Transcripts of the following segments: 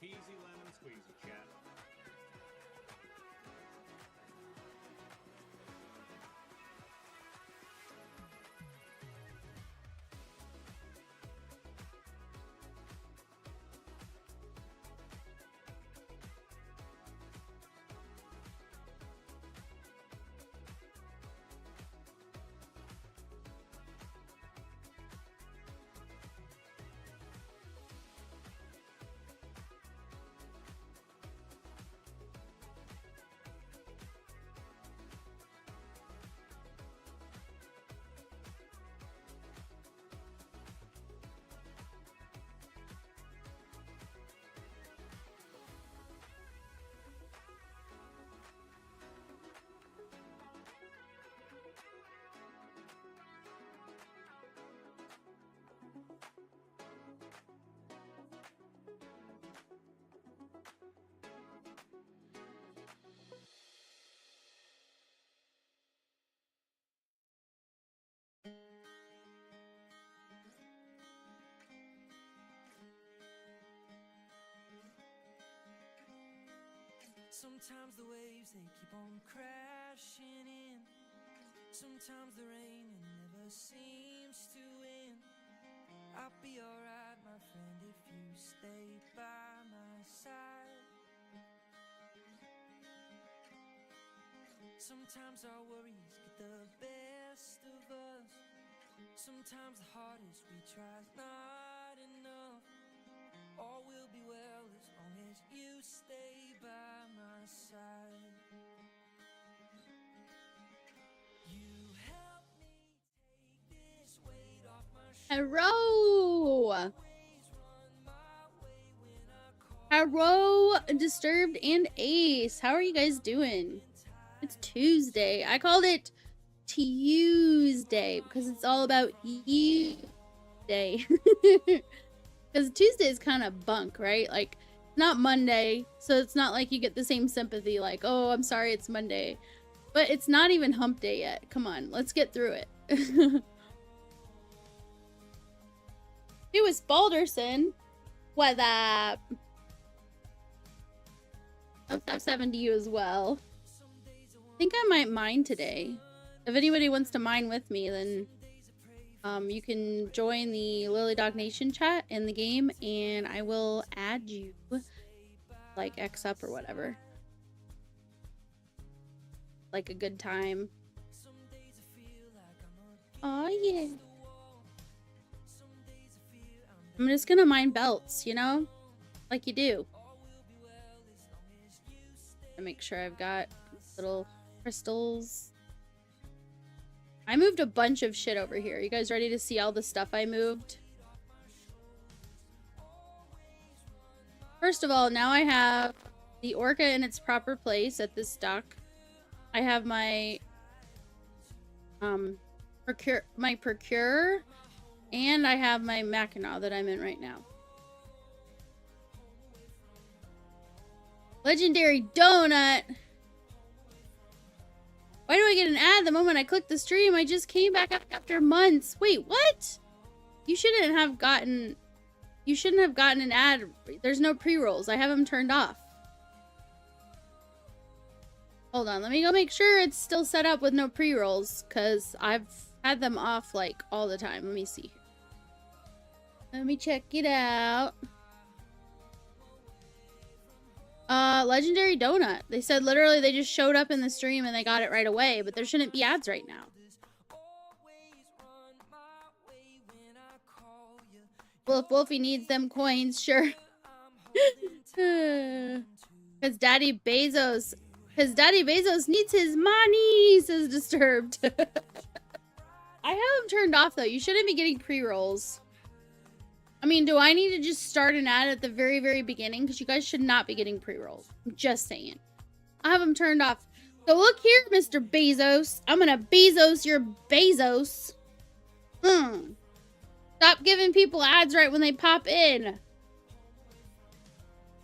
peasy lemon squeezy, chat. Sometimes the waves, they keep on crashing in. Sometimes the rain, it never seems to end. I'll be alright, my friend, if you stay by my side. Sometimes our worries get the best of us. Sometimes the hardest we try is not enough. All will be well as long as you stay by my side. You help me take this weight off my Hello! Hello, Disturbed and Ace. How are you guys doing? It's Tuesday. I called it Tuesday because it's all about you day. Because Tuesday is kind of bunk, right? Like, not Monday, so it's not like you get the same sympathy like, oh, I'm sorry it's Monday. But it's not even hump day yet. Come on, let's get through it. It was Balderson. What up? I'll 7 to you as well. I think I might mine today. If anybody wants to mine with me, then you can join the Lily Dog Nation chat in the game, and I will add you, like X up or whatever. Like a good time. Oh yeah. I'm just gonna mine belts, you know? Like you do. To make sure I've got little crystals. I moved a bunch of shit over here. You guys ready to see all the stuff I moved? First of all, now I have the orca in its proper place at this dock. I have my procurer, and I have my Mackinac that I'm in right now. Legendary donut. Why do I get an ad the moment I click the stream? I just came back up after months. Wait, what? You shouldn't have gotten an ad. There's no pre-rolls. I have them turned off. Hold on, let me go make sure it's still set up with no pre-rolls, because I've had them off like all the time. Let me see. Let me check it out. Legendary donut. They said literally they just showed up in the stream and they got it right away, but there shouldn't be ads right now. Well, if Wolfie needs them coins, sure. Because Daddy Bezos needs his money, says Disturbed. I have them turned off though. You shouldn't be getting pre-rolls. I mean, do I need to just start an ad at the very, very beginning? Because you guys should not be getting pre-rolls. I'm just saying. I have them turned off. So look here, Mr. Bezos. I'm gonna Bezos your Bezos. Stop giving people ads right when they pop in.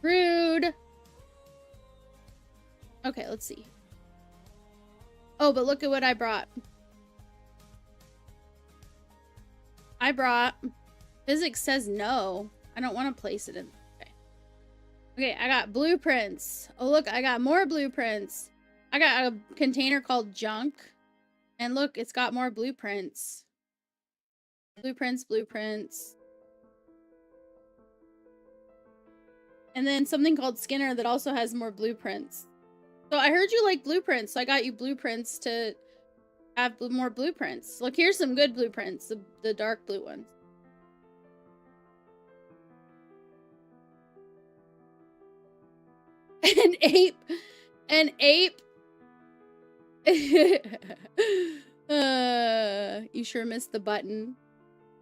Rude. Okay, let's see. Oh, but look at what I brought. Physics says no. I don't want to place it in. Okay. Okay, I got blueprints. Oh, look, I got more blueprints. I got a container called junk. And look, it's got more blueprints. Blueprints. And then something called Skinner that also has more blueprints. So I heard you like blueprints, so I got you blueprints to have more blueprints. Look, here's some good blueprints, the dark blue ones. An ape. You sure missed the button.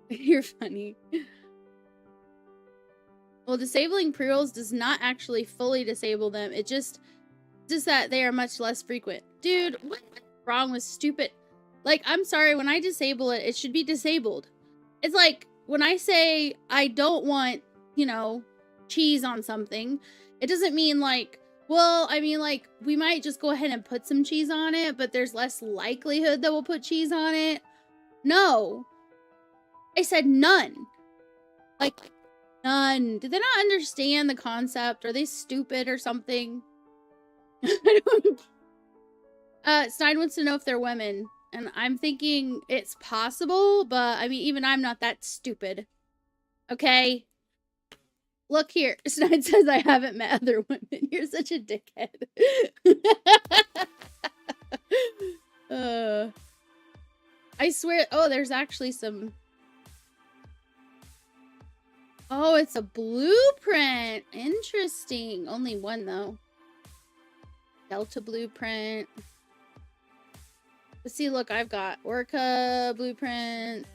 You're funny. Well, disabling pre-rolls does not actually fully disable them. It just that they are much less frequent. Dude, what's wrong with stupid? Like, I'm sorry, when I disable it, it should be disabled. It's like, when I say I don't want, you know, cheese on something, it doesn't mean like, well, I mean like, we might just go ahead and put some cheese on it, but there's less likelihood that we'll put cheese on it. No. I said none. Like, none. Did they not understand the concept? Are they stupid or something? Stein wants to know if they're women. And I'm thinking it's possible, but I mean, even I'm not that stupid. Okay? Look here. Stein says I haven't met other women. You're such a dickhead. I swear. Oh, there's actually some. Oh, it's a blueprint. Interesting. Only one, though. Delta blueprint. Let's see, look, I've got Orca blueprint.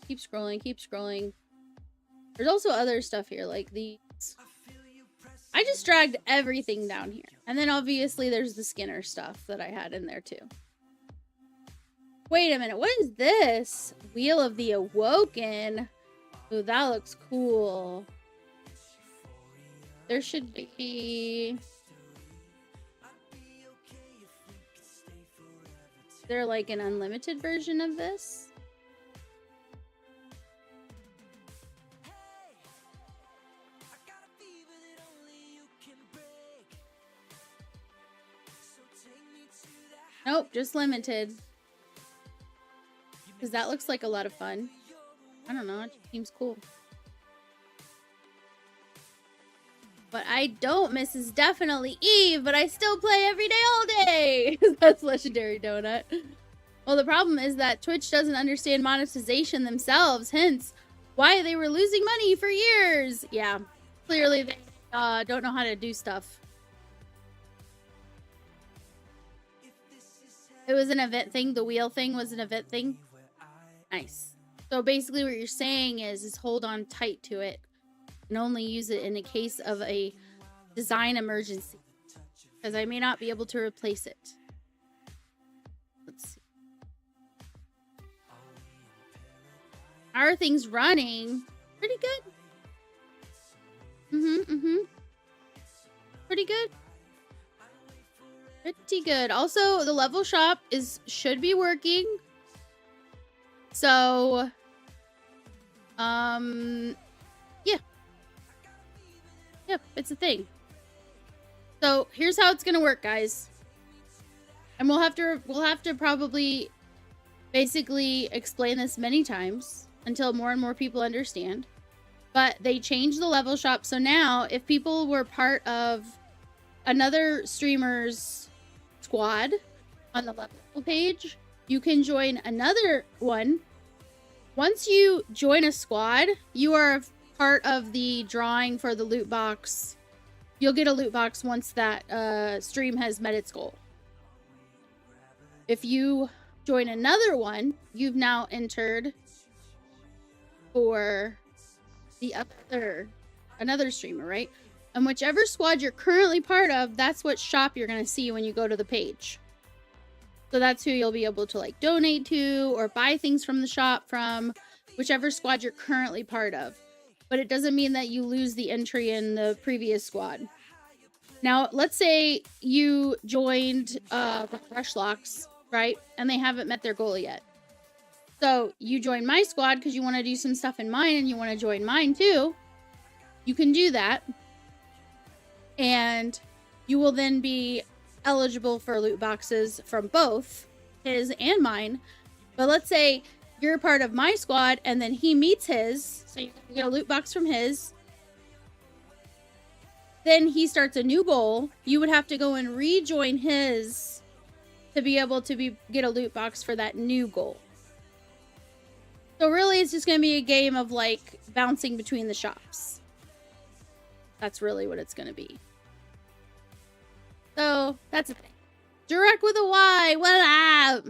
Keep scrolling. There's also other stuff here, like these. I just dragged everything down here. And then obviously there's the Skinner stuff that I had in there too. Wait a minute, what is this? Wheel of the Awoken. Ooh, that looks cool. There should be... Is there like an unlimited version of this? Nope, just limited. Because that looks like a lot of fun. I don't know, it seems cool. But I don't, Mrs. Definitely Eve, but I still play every day, all day. That's Legendary Donut. Well, the problem is that Twitch doesn't understand monetization themselves, hence why they were losing money for years. Yeah, clearly they don't know how to do stuff. It was an event thing. The wheel thing was an event thing. Nice. So basically what you're saying is hold on tight to it and only use it in a case of a design emergency. Because I may not be able to replace it. Let's see. How are things running? Pretty good. Pretty good. Pretty good. Also, the level shop should be working. So, yeah. Yep, it's a thing. So, here's how it's gonna work, guys. And we'll have to probably basically explain this many times until more and more people understand. But they changed the level shop, so now if people were part of another streamer's squad on the level page, you can join another one. Once you join a squad, you are part of the drawing for the loot box. You'll get a loot box once that stream has met its goal. If you join another one, you've now entered for the another streamer, right? And whichever squad you're currently part of, that's what shop you're going to see when you go to the page. So that's who you'll be able to like donate to or buy things from the shop from, whichever squad you're currently part of. But it doesn't mean that you lose the entry in the previous squad. Now, let's say you joined Rush Locks, right? And they haven't met their goal yet. So you join my squad because you want to do some stuff in mine and you want to join mine too. you can do that. And you will then be eligible for loot boxes from both his and mine. But let's say you're part of my squad and then he meets his, so you get a loot box from his. Then he starts a new goal. You would have to go and rejoin his to be able to get a loot box for that new goal. So really, it's just going to be a game of like bouncing between the shops. That's really what it's going to be. So that's the thing. Direct with a Y. What up?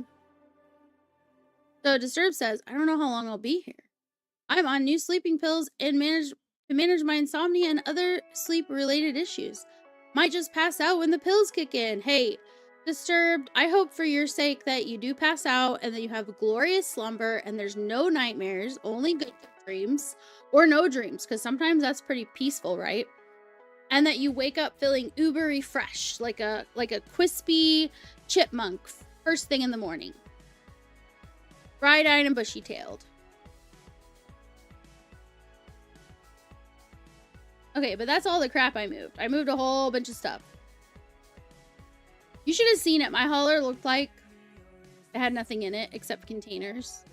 So Disturb says, I don't know how long I'll be here. I'm on new sleeping pills and to manage my insomnia and other sleep-related issues. Might just pass out when the pills kick in. Hey, Disturbed, I hope for your sake that you do pass out and that you have a glorious slumber and there's no nightmares, only good dreams, or no dreams, because sometimes that's pretty peaceful, right? And that you wake up feeling uber refreshed, like a crispy chipmunk first thing in the morning. Bright-eyed and bushy-tailed. Okay, but that's all the crap I moved. I moved a whole bunch of stuff. You should have seen it. My hauler looked like it had nothing in it except containers.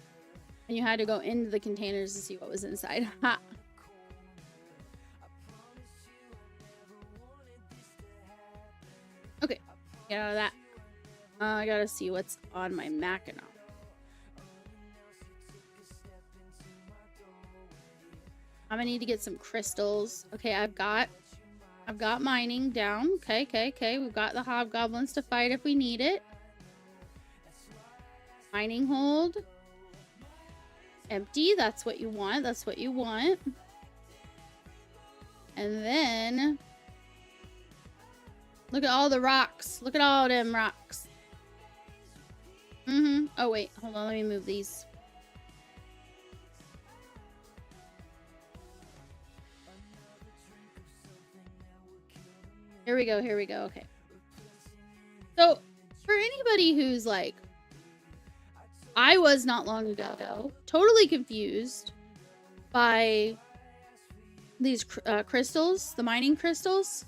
And you had to go into the containers to see what was inside. Ha! Okay, get out of that. I gotta see what's on my Mackinac. I'm gonna need to get some crystals. Okay, I've got mining down. Okay. We've got the hobgoblins to fight if we need it. Mining hold. Empty. That's what you want. That's what you want. And then look at all the rocks. Look at all them rocks. Oh wait, hold on. Let me move these. Here we go. Okay. So, for anybody who's like, I was not long ago, totally confused by these crystals, the mining crystals.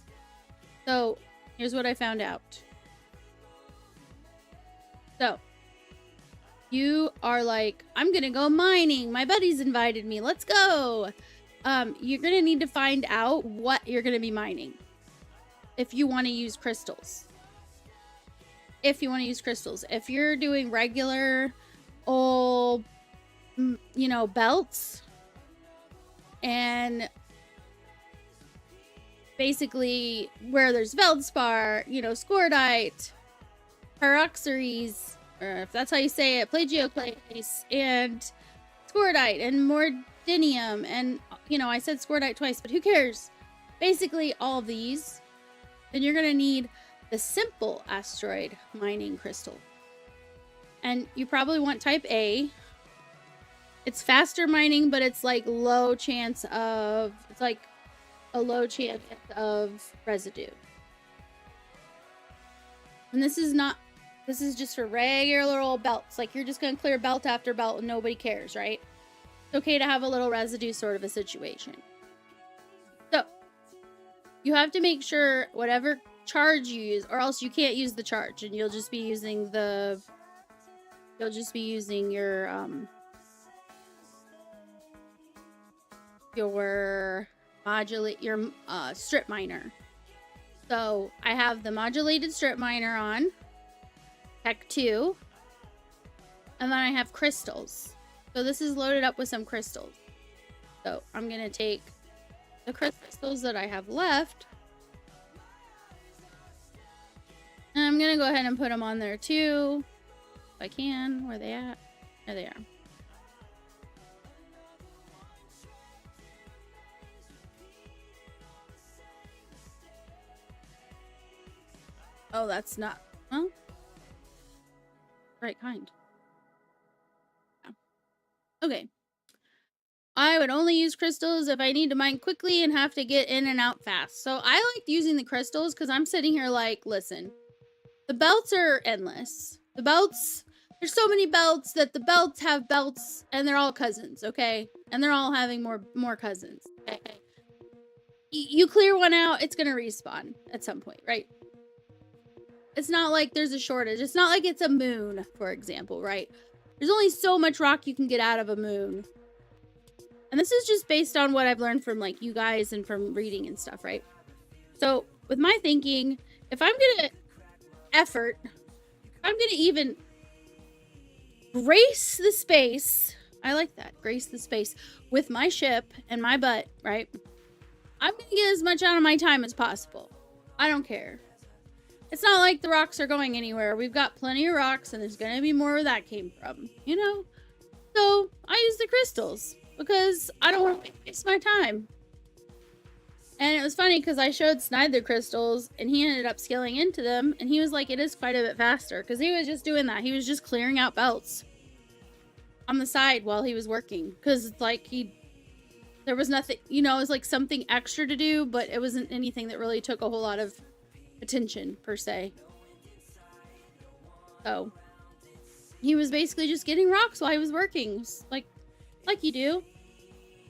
So, here's what I found out. So, you are like, I'm gonna go mining. My buddies invited me. Let's go. You're gonna need to find out what you're gonna be mining. If you want to use crystals. If you're doing regular old, belts and basically where there's Veldspar, Scordite, Peroxeres, or if that's how you say it, Plagioclase, and Scordite, and Mordinium, and, I said Scordite twice, but who cares? Basically all of these. Then you're going to need the simple asteroid mining crystal. And you probably want type A. It's faster mining, but it's like low chance of residue. And this is just for regular old belts. Like you're just going to clear belt after belt and nobody cares, right? It's okay to have a little residue sort of a situation. So, you have to make sure whatever charge you use, or else you can't use the charge, and you'll just be using your strip miner. So I have the modulated strip miner on, Tech 2, and then I have crystals. So this is loaded up with some crystals. So I'm gonna take the crystals that I have left, and I'm gonna go ahead and put them on there too, if I can. Where are they at? There they are. Oh, that's not, well, right kind. Yeah. Okay. I would only use crystals if I need to mine quickly and have to get in and out fast. So I like using the crystals because I'm sitting here like, listen, the belts are endless. The belts, there's so many belts that the belts have belts and they're all cousins, okay? And they're all having more cousins, okay? you clear one out, it's gonna respawn at some point, right? It's not like there's a shortage. It's not like it's a moon, for example, right? There's only so much rock you can get out of a moon. And this is just based on what I've learned from like you guys and from reading and stuff, right? So with my thinking, if I'm gonna I'm gonna even grace the space. I like that, grace the space with my ship and my butt, right? I'm gonna get as much out of my time as possible. I don't care. It's not like the rocks are going anywhere. We've got plenty of rocks and there's gonna be more where that came from, you know? So I use the crystals because I don't want to waste my time. And it was funny because I showed Snide the crystals and he ended up scaling into them and he was like, it is quite a bit faster because he was just doing that. He was just clearing out belts on the side while he was working because it's like there was nothing, you know, it was like something extra to do, but it wasn't anything that really took a whole lot of attention per se. So he was basically just getting rocks while he was working, like you do.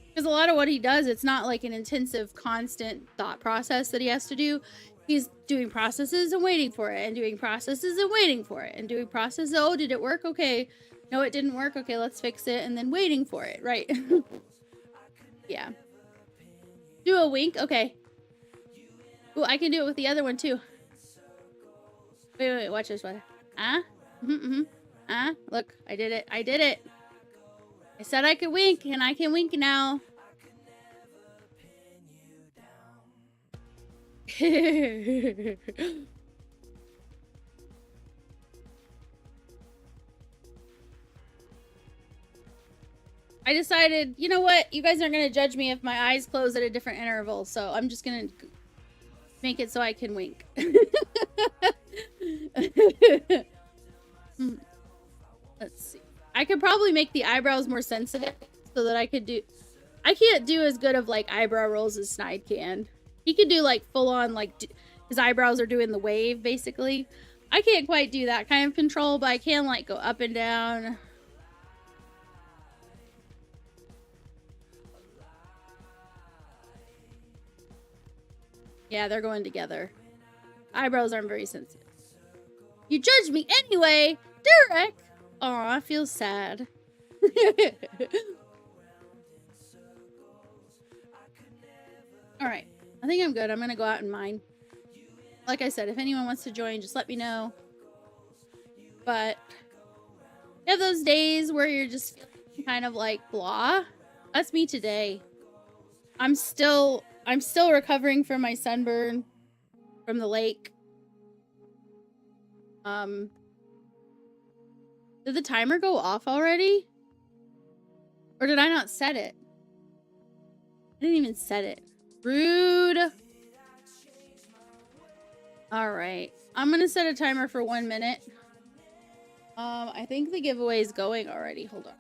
Because a lot of what he does, it's not like an intensive, constant thought process that he has to do. He's doing processes and waiting for it, and doing processes and waiting for it, and doing processes. Oh, did it work? Okay. No, it didn't work. Okay, let's fix it, and then waiting for it, right? Yeah. Do a wink? Okay. Ooh, I can do it with the other one, too. Wait, watch this one. Look, I did it. I did it. I said I could wink, and I can wink now. I decided, you know what? You guys aren't going to judge me if my eyes close at a different interval, so I'm just going to make it so I can wink. Let's see. I could probably make the eyebrows more sensitive so that I could do... I can't do as good of, like, eyebrow rolls as Snide can. He could do, like, full-on, like, his eyebrows are doing the wave, basically. I can't quite do that kind of control, but I can, like, go up and down. Yeah, they're going together. Eyebrows aren't very sensitive. You judged me anyway, Derek! Aw, I feel sad. Alright, I think I'm good. I'm gonna go out and mine. Like I said, if anyone wants to join, just let me know. But you have those days where you're just feeling kind of like blah. That's me today. I'm still recovering from my sunburn from the lake. Did the timer go off already? Or did I not set it? I didn't even set it. Rude. Alright. I'm gonna set a timer for 1 minute. I think the giveaway is going already. Hold on.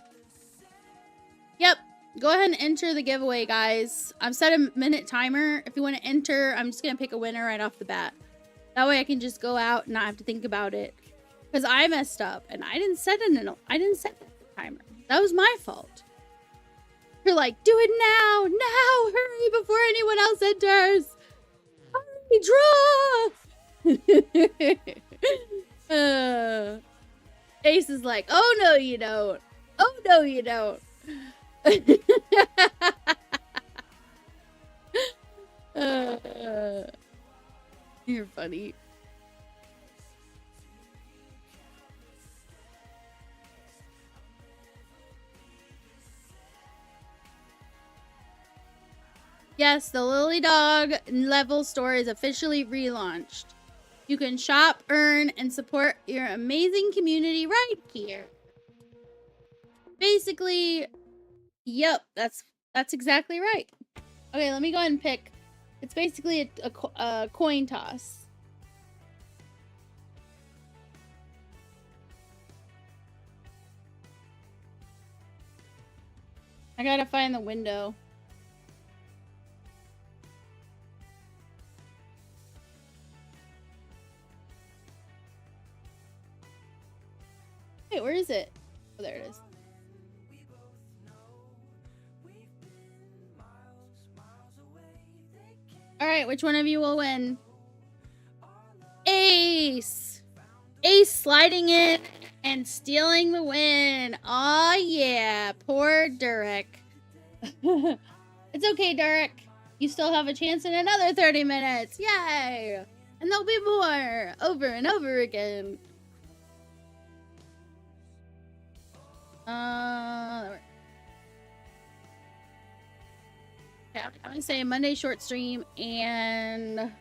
Yep. Go ahead and enter the giveaway, guys. I've set a minute timer. If you want to enter, I'm just gonna pick a winner right off the bat. That way I can just go out and not have to think about it. Because I messed up and I didn't set the timer. That was my fault. You're like, do it now! Now! Hurry before anyone else enters! Hurry, draw! Ace is like, oh no you don't. Oh no you don't. You're funny. Yes, the Lily Dog level store is officially relaunched. You can shop, earn, and support your amazing community right here. Basically, yep, that's exactly right. Okay, let me go ahead and pick. It's basically a coin toss. I gotta find the window. Wait, where is it? Oh, there it is. Alright, which one of you will win? Ace! Ace sliding in and stealing the win. Aw, yeah. Poor Derek. It's okay, Derek. You still have a chance in another 30 minutes. Yay! And there'll be more. Over and over again. Okay, I'm gonna say Monday short stream and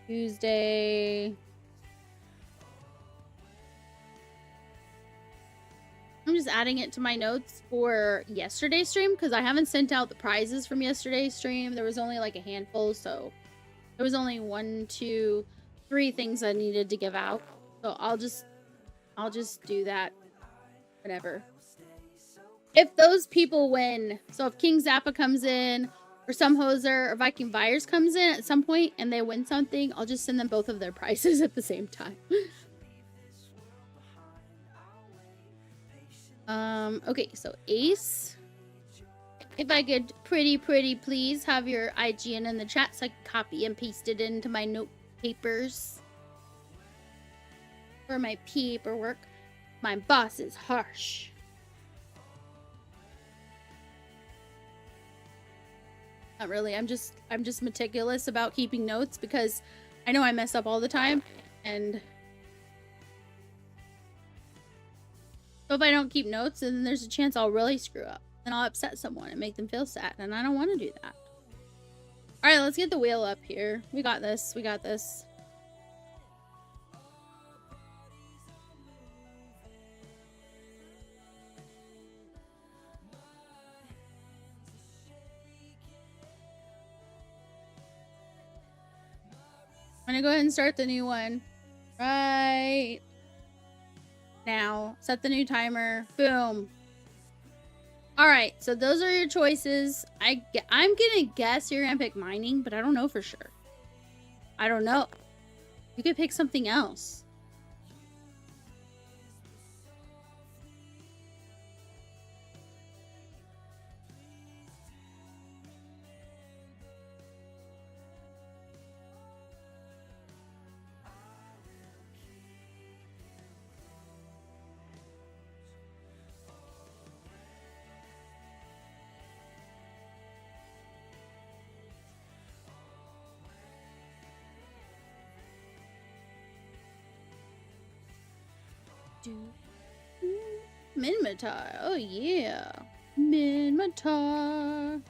Tuesday. I'm just adding it to my notes for yesterday's stream because I haven't sent out the prizes from yesterday's stream. There was only like a handful, so there was only 1, 2, 3 things I needed to give out. So I'll just do that. Whatever. If those people win, so if King Zappa comes in, or some hoser, or Viking Virus comes in at some point and they win something, I'll just send them both of their prizes at the same time. Okay, so Ace. If I could pretty please have your IGN in the chat so I can copy and paste it into my note papers. For my paperwork. My boss is harsh. Not really. I'm just meticulous about keeping notes because I know I mess up all the time, and so if I don't keep notes, then there's a chance I'll really screw up and I'll upset someone and make them feel sad, and I don't want to do that. All right, let's get the wheel up here. We got this. We got this. I'm gonna go ahead and start the new one right now. Set the new timer. Boom. All right, so those are your choices. I'm gonna guess you're gonna pick mining, but I don't know for sure. I don't know. You could pick something else. Minmatar. Oh yeah. Minmatar.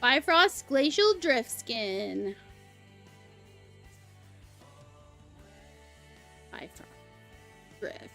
Bifrost Glacial Drift Skin. Bifrost Drift.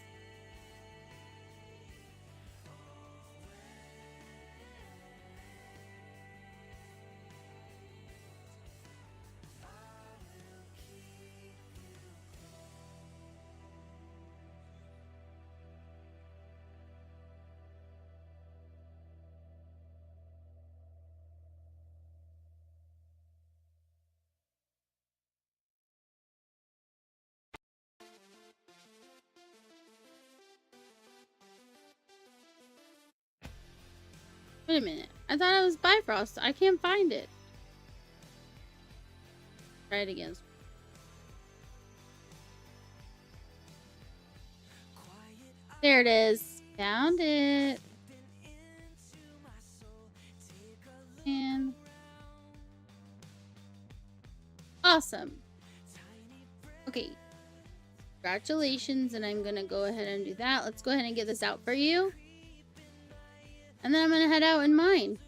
Wait a minute. I thought it was Bifrost. I can't find it. Try it again. There it is. Found it. And awesome. Okay. Congratulations, and I'm gonna go ahead and do that. Let's go ahead and get this out for you. And then I'm gonna head out and mine.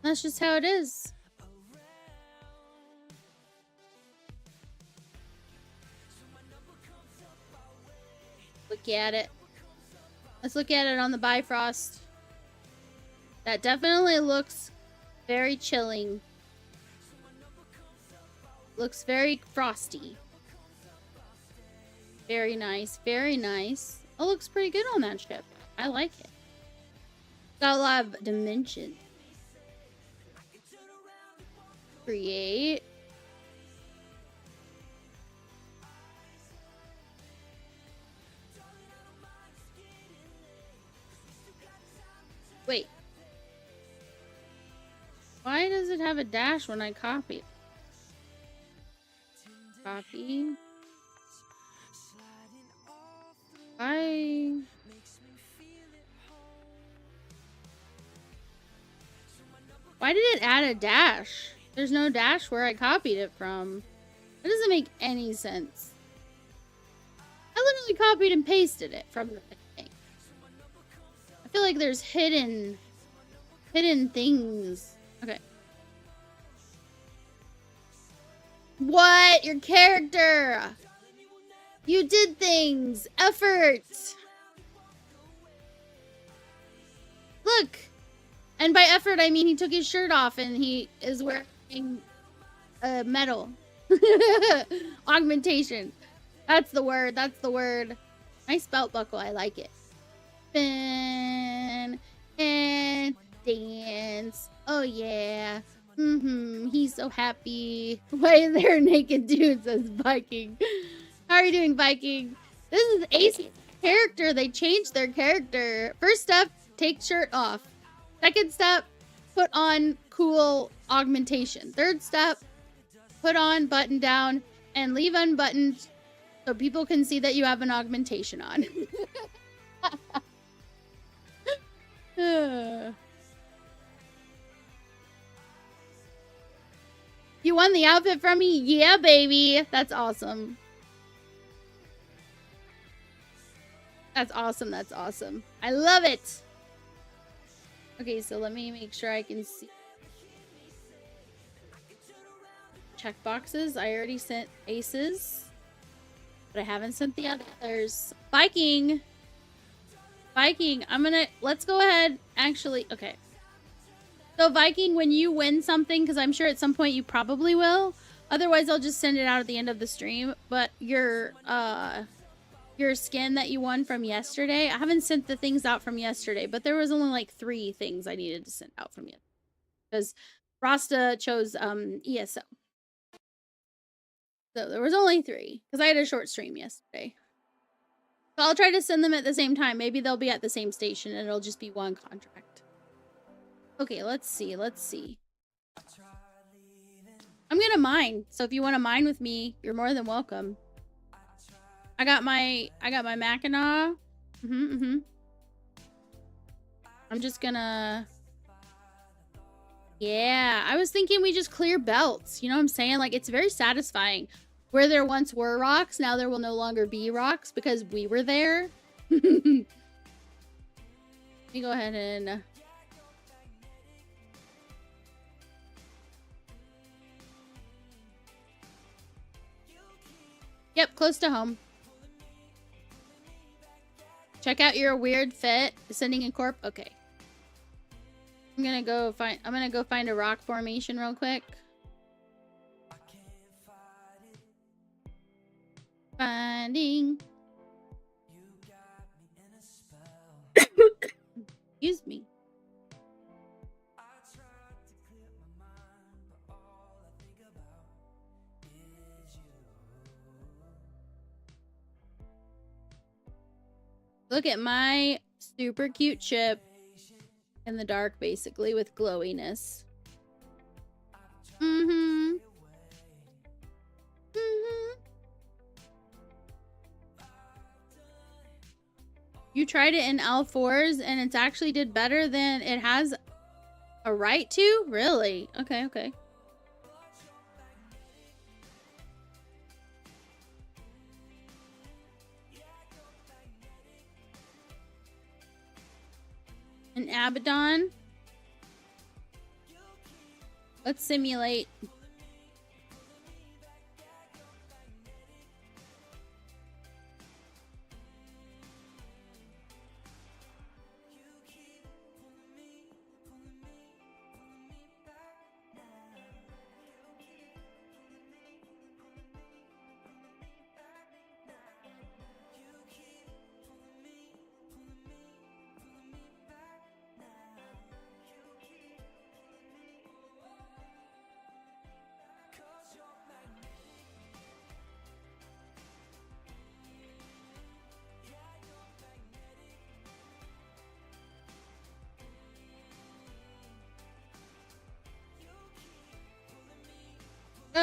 That's just how it is. Look at it. Let's look at it on the Bifrost. That definitely looks very chilling. Looks very frosty. Very nice. Very nice. It looks pretty good on that ship. I like it. Got a lot of dimension. Create. Wait. Why does it have a dash when I copy it? Copy. Why did it add a dash? There's no dash where I copied it from. That doesn't make any sense. I literally copied and pasted it from the thing. I feel like there's hidden things. Okay. What? Your character! You did things! Effort! Look! And by effort, I mean he took his shirt off and he is wearing metal. Augmentation. That's the word. That's the word. Nice belt buckle. I like it. Spin and dance. Oh, yeah. He's so happy. Why is there a naked dude, says Viking. How are you doing, Viking? This is Ace's character. They changed their character. First step, take shirt off. Second step, put on cool augmentation. Third step, put on button down and leave unbuttoned so people can see that you have an augmentation on. You won the outfit from me? Yeah, baby. That's awesome. That's awesome. That's awesome. I love it. Okay, so let me make sure I can see. Check boxes. I already sent Aces, but I haven't sent the others. Viking. Viking, let's go ahead. Actually, okay. So Viking, when you win something, because I'm sure at some point you probably will. Otherwise, I'll just send it out at the end of the stream. But your skin that you won from yesterday, I haven't sent the things out from yesterday, but there was only like 3 things I needed to send out from you. Because Rasta chose ESO. So there was only 3. Because I had a short stream yesterday. So I'll try to send them at the same time. Maybe they'll be at the same station and it'll just be one contract. Okay, let's see. Let's see. I'm gonna mine. So if you want to mine with me, you're more than welcome. I got my Mackinac. I'm just gonna... Yeah, I was thinking we just clear belts. You know what I'm saying? Like, it's very satisfying. Where there once were rocks, now there will no longer be rocks because we were there. Let me go ahead and... Yep, close to home. Check out your weird fit. Sending a corp. Okay. I'm gonna go find a rock formation real quick. Finding. Excuse me. Look at my super cute chip in the dark, basically, with glowiness. You tried it in L4s and it's actually did better than it has a right to? Really? Okay, okay. An Abaddon. Let's simulate.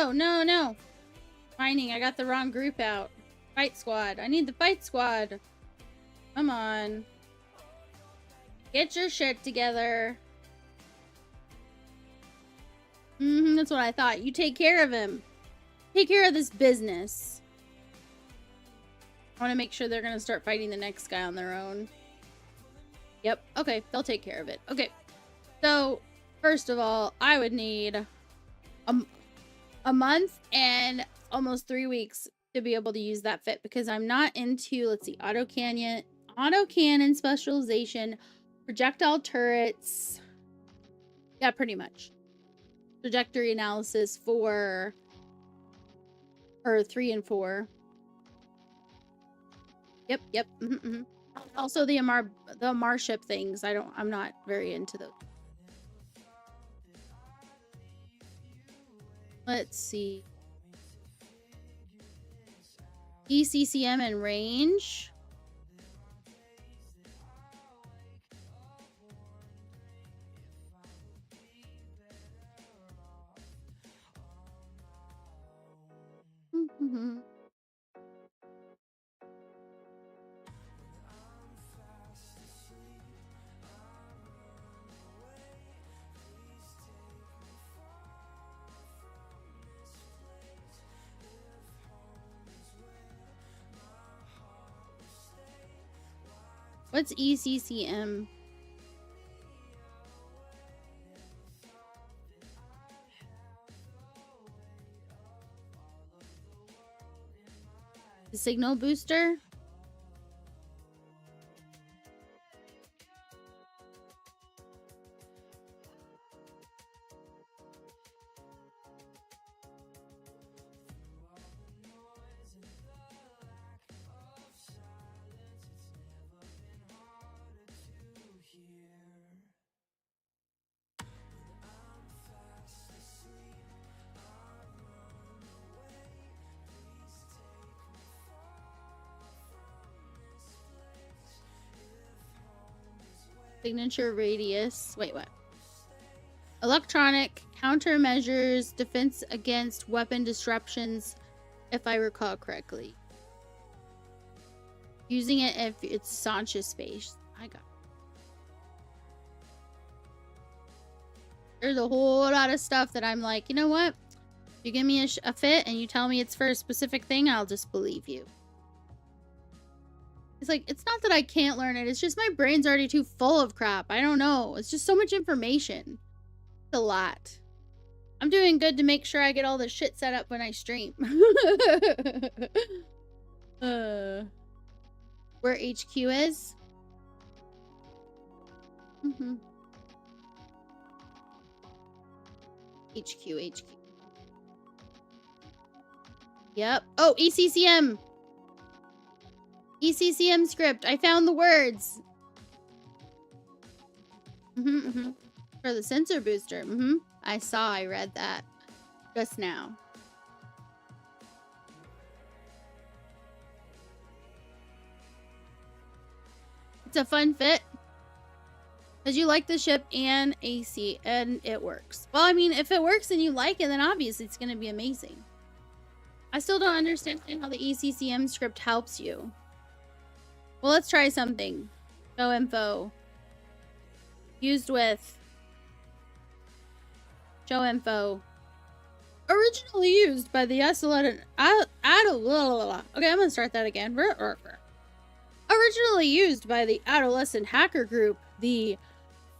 Oh, no, no. Mining, I got the wrong group out. Fight squad. I need the fight squad. Come on. Get your shit together. That's what I thought. You take care of him. Take care of this business. I want to make sure they're going to start fighting the next guy on their own. Yep. Okay. They'll take care of it. Okay. So, first of all, I would need a month and almost 3 weeks to be able to use that fit because I'm not into, let's see, autocannon specialization, projectile turrets. Yeah, pretty much. Trajectory analysis for 3 and 4. Yep. Also the Amar ship things. I'm not very into those. Let's see. ECCM and range. What's ECCM? The signal booster? Signature radius. Wait, what? Electronic countermeasures, defense against weapon disruptions, if I recall correctly. Using it if it's Sancha space. I got it. There's a whole lot of stuff that I'm like, you know what? If you give me a fit and you tell me it's for a specific thing, I'll just believe you. It's like, it's not that I can't learn it. It's just my brain's already too full of crap. I don't know. It's just so much information. It's a lot. I'm doing good to make sure I get all this shit set up when I stream. Where HQ is? HQ. Yep. Oh, ECCM. ECCM script. I found the words. For the sensor booster. I read that just now. It's a fun fit. Because you like the ship and AC, and it works. Well, I mean, if it works and you like it, then obviously it's going to be amazing. I still don't understand how the ECCM script helps you. Well, let's try something. Show info. Used with. Show info. Originally used by the okay, I'm gonna start that again. Originally used by the adolescent hacker group, the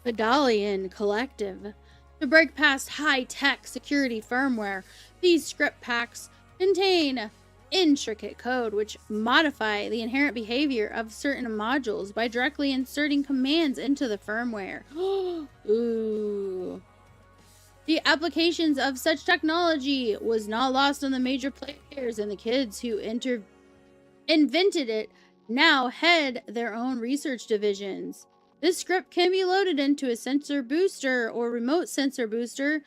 Medallion Collective, to break past high-tech security firmware. These script packs contain intricate code which modify the inherent behavior of certain modules by directly inserting commands into the firmware. Ooh. The applications of such technology was not lost on the major players, and the kids who invented it now head their own research divisions. This script can be loaded into a sensor booster or remote sensor booster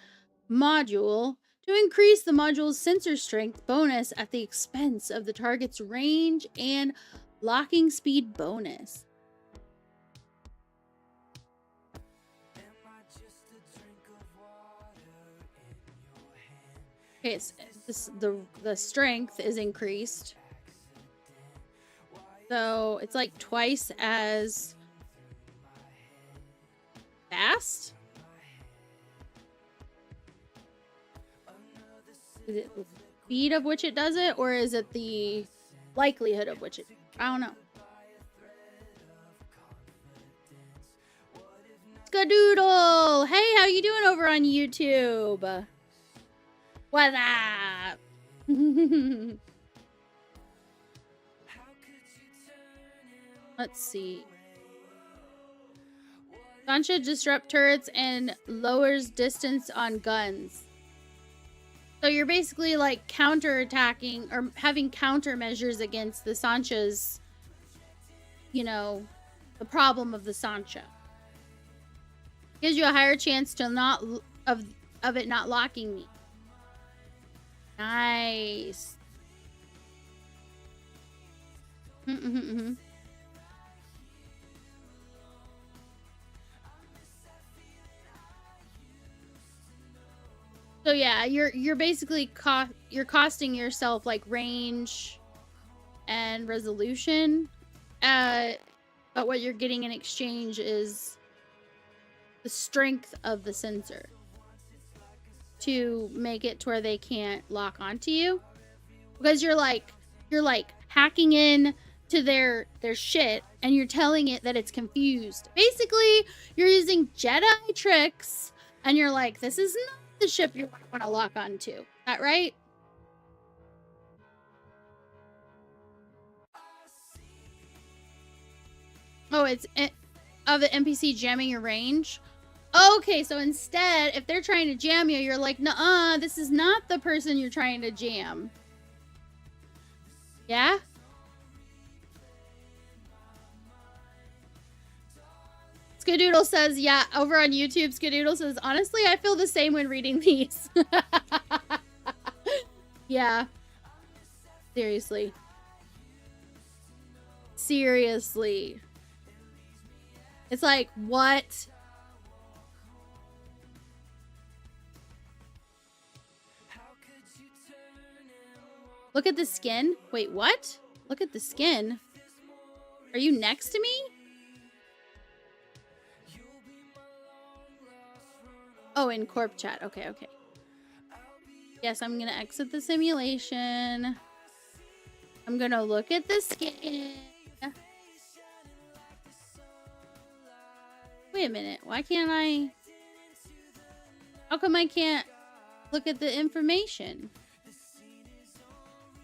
module to increase the module's sensor strength bonus at the expense of the target's range and locking speed bonus. Okay, the strength is increased. So it's like twice as fast? Is it the speed of which it does it, or is it the likelihood of which it... I don't know. Skadoodle! Hey, how you doing over on YouTube? What up? Let's see. Sancha disrupt turrets and lowers distance on guns. So you're basically like counter-attacking or having countermeasures against the Sancha's, you know, the problem of the Sancha. Gives you a higher chance to not of it not locking me. Nice. So yeah, you're basically costing yourself like range and resolution, but what you're getting in exchange is the strength of the sensor to make it to where they can't lock onto you, because you're like hacking in to their shit and you're telling it that it's confused. Basically, you're using Jedi tricks and you're like, this is not the ship you want to lock onto. Is that right? Oh, it's of the NPC jamming your range. Okay, so instead, if they're trying to jam you, you're like, nuh-uh, this is not the person you're trying to jam. Yeah? Skadoodle says, yeah, over on YouTube, Skadoodle says, honestly, I feel the same when reading these. Yeah. Seriously. Seriously. It's like, what? Look at the skin. Wait, what? Look at the skin. Are you next to me? Oh, in Corp chat. Okay, okay. Yes, I'm gonna exit the simulation. I'm gonna look at the skin. Wait a minute. Why can't I? How come I can't look at the information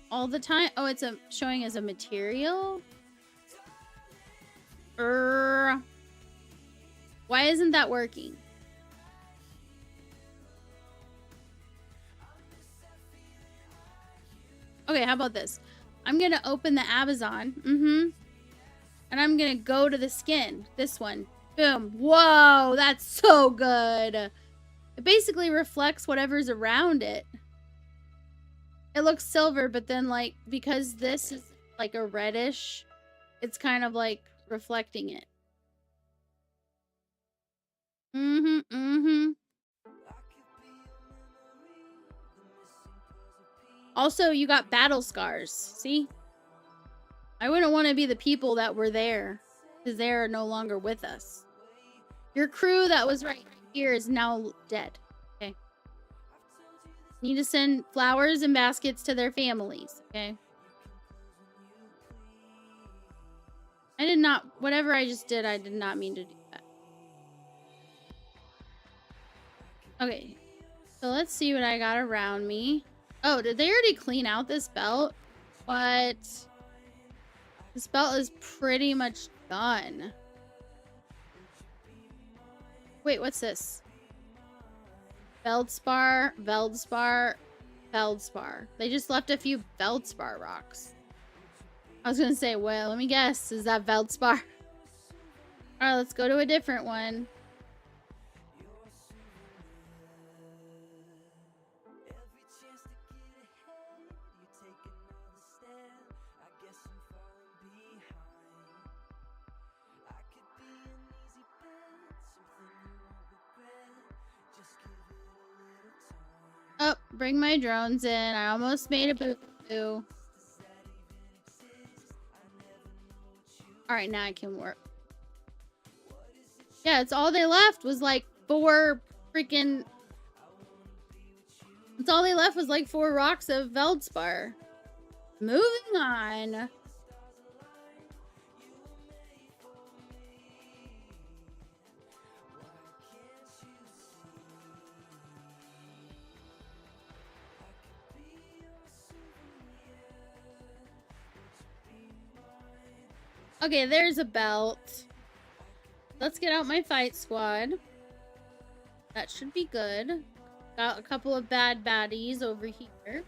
all the time? Oh, it's showing as a material. Why isn't that working? Okay, how about this? I'm gonna open the Amazon. And I'm gonna go to the skin. This one. Boom. Whoa, that's so good. It basically reflects whatever's around it. It looks silver, but then, like, because this is like a reddish, it's kind of like reflecting it. Also, you got battle scars. See? I wouldn't want to be the people that were there, because they're no longer with us. Your crew that was right here is now dead. Okay. Need to send flowers and baskets to their families. Okay. I did not, whatever I just did, I did not mean to do that. Okay. So let's see what I got around me. Oh, did they already clean out this belt? What? This belt is pretty much done. Wait, what's this? Feldspar, Veldspar, Feldspar. They just left a few Feldspar rocks. I was gonna say, well, let me guess. Is that Veldspar? Alright, let's go to a different one. Oh, bring my drones in. I almost made a boo-boo. Alright, now I can work. Yeah, it's all they left was like 4 freaking... It's all they left was like 4 rocks of Veldspar. Moving on. Okay, there's a belt. Let's get out my fight squad. That should be good. Got a couple of bad baddies over here.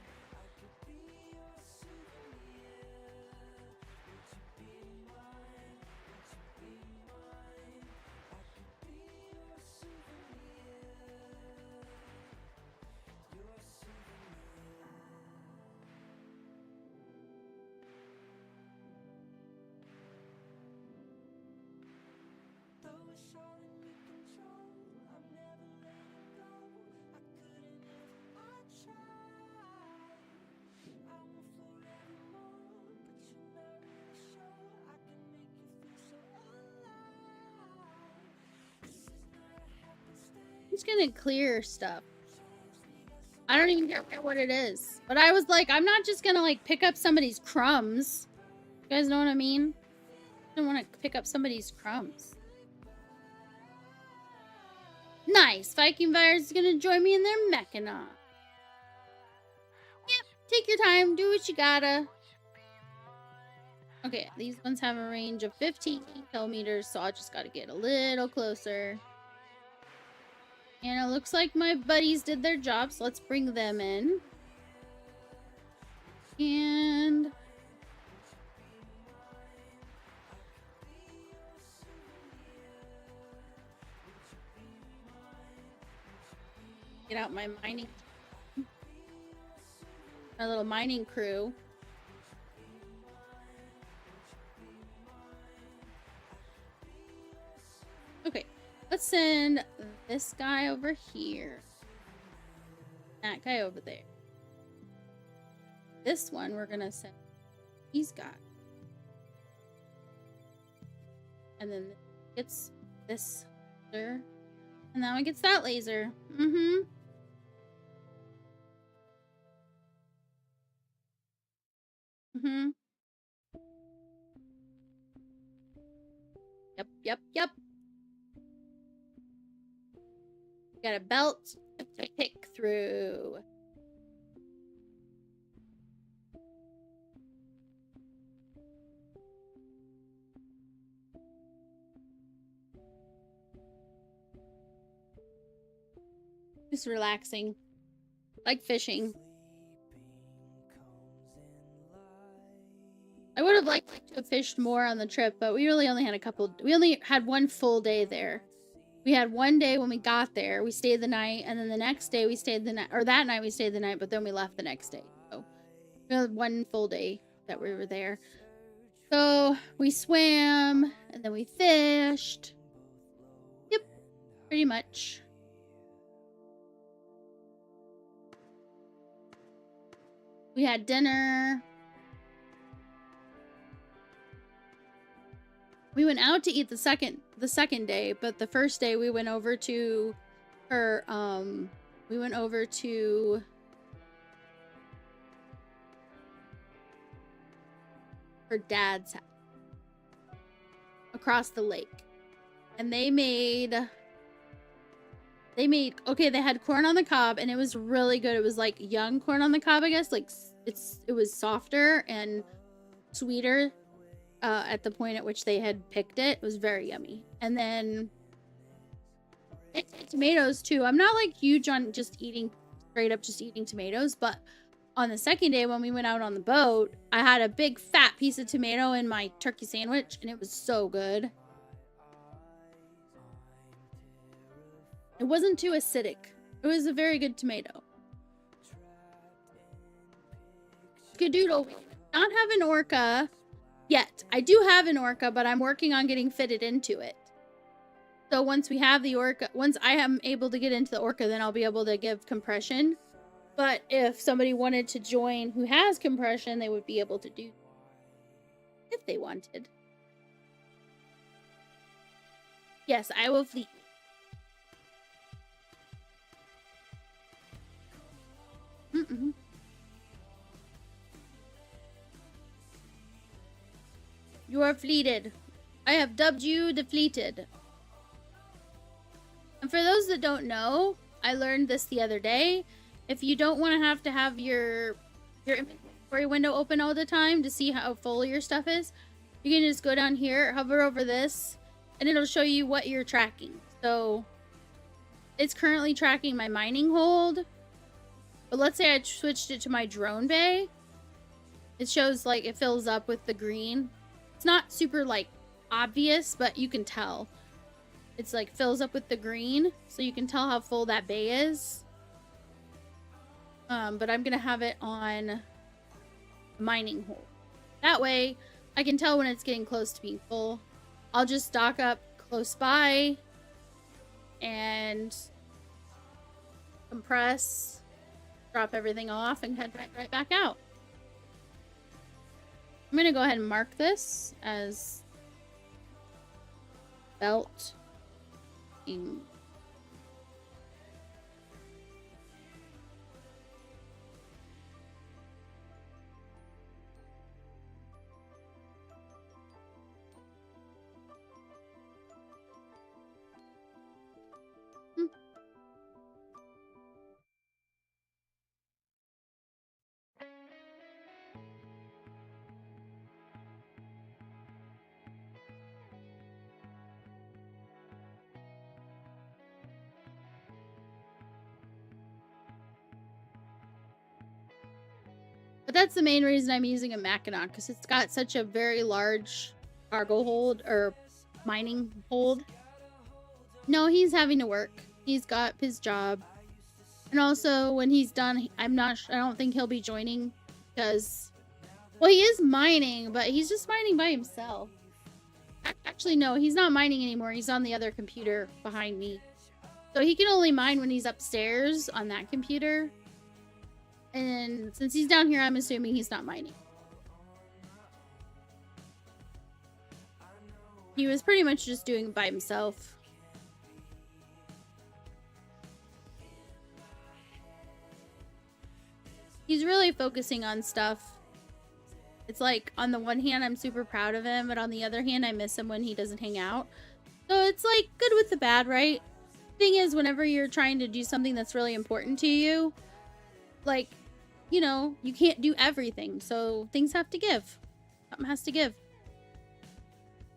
Just gonna clear stuff. I don't even care what it is. But I was like, I'm not just gonna like pick up somebody's crumbs. You guys know what I mean? I don't want to pick up somebody's crumbs. Nice. Viking Virus is gonna join me in their Mechana. Yep. Take your time. Do what you gotta. Okay, these ones have a range of 15 kilometers, so I just gotta get a little closer. And it looks like my buddies did their job, so let's bring them in. And... get out my mining... my little mining crew. Okay, let's send this guy over here. That guy over there. This one we're gonna send these guys. And then it's this laser. And that one gets that laser. Mm-hmm. Mm-hmm. Yep. Got a belt to pick through. Just relaxing. Like fishing. I would have liked to have fished more on the trip, but we really only had we only had one full day there. We had one day when we got there, we stayed the night, and then the next day we stayed the night, or that night we stayed the night, but then we left the next day. So we had one full day that we were there. So we swam, and then we fished. Yep, pretty much. We had dinner. We went out to eat the second day, but the first day we went over to her, we went over to her dad's house across the lake. And they had corn on the cob, and it was really good. It was like young corn on the cob, I guess. Like it was softer and sweeter. At the point at which they had picked it. It was very yummy. And then tomatoes too. I'm not like huge on just eating straight up just eating tomatoes, but on the second day when we went out on the boat, I had a big fat piece of tomato in my turkey sandwich, and it was so good. It wasn't too acidic. It was a very good tomato. Skadoodle. We not have an orca yet. I do have an orca, but I'm working on getting fitted into it. So once we have the orca, once I am able to get into the orca, then I'll be able to give compression. But if somebody wanted to join who has compression, they would be able to do if they wanted. Yes, I will fleet. You are fleeted. I have dubbed you the fleeted. And for those that don't know, I learned this the other day. If you don't want to have your inventory window open all the time to see how full your stuff is, you can just go down here, hover over this, and it'll show you what you're tracking. So it's currently tracking my mining hold. But let's say I switched it to my drone bay. It shows like it fills up with the green. It's not super like obvious, but you can tell. It's like fills up with the green, so you can tell how full that bay is. But I'm gonna have it on mining hole. That way, I can tell when it's getting close to being full. I'll just stock up close by and compress, drop everything off, and head right back out. I'm gonna go ahead and mark this as belt. But that's the main reason I'm using a Mackinac, because it's got such a very large cargo hold, or mining hold. No, he's having to work. He's got his job. And also, when he's done, I don't think he'll be joining, because, well, he is mining, but he's just mining by himself. Actually, no, he's not mining anymore. He's on the other computer behind me. So he can only mine when he's upstairs on that computer. And since he's down here, I'm assuming he's not mining. He was pretty much just doing it by himself. He's really focusing on stuff. It's like, on the one hand, I'm super proud of him, but on the other hand, I miss him when he doesn't hang out. So it's like, good with the bad, right? Thing is, whenever you're trying to do something that's really important to you, like, you know, you can't do everything, so things have to give. Something has to give.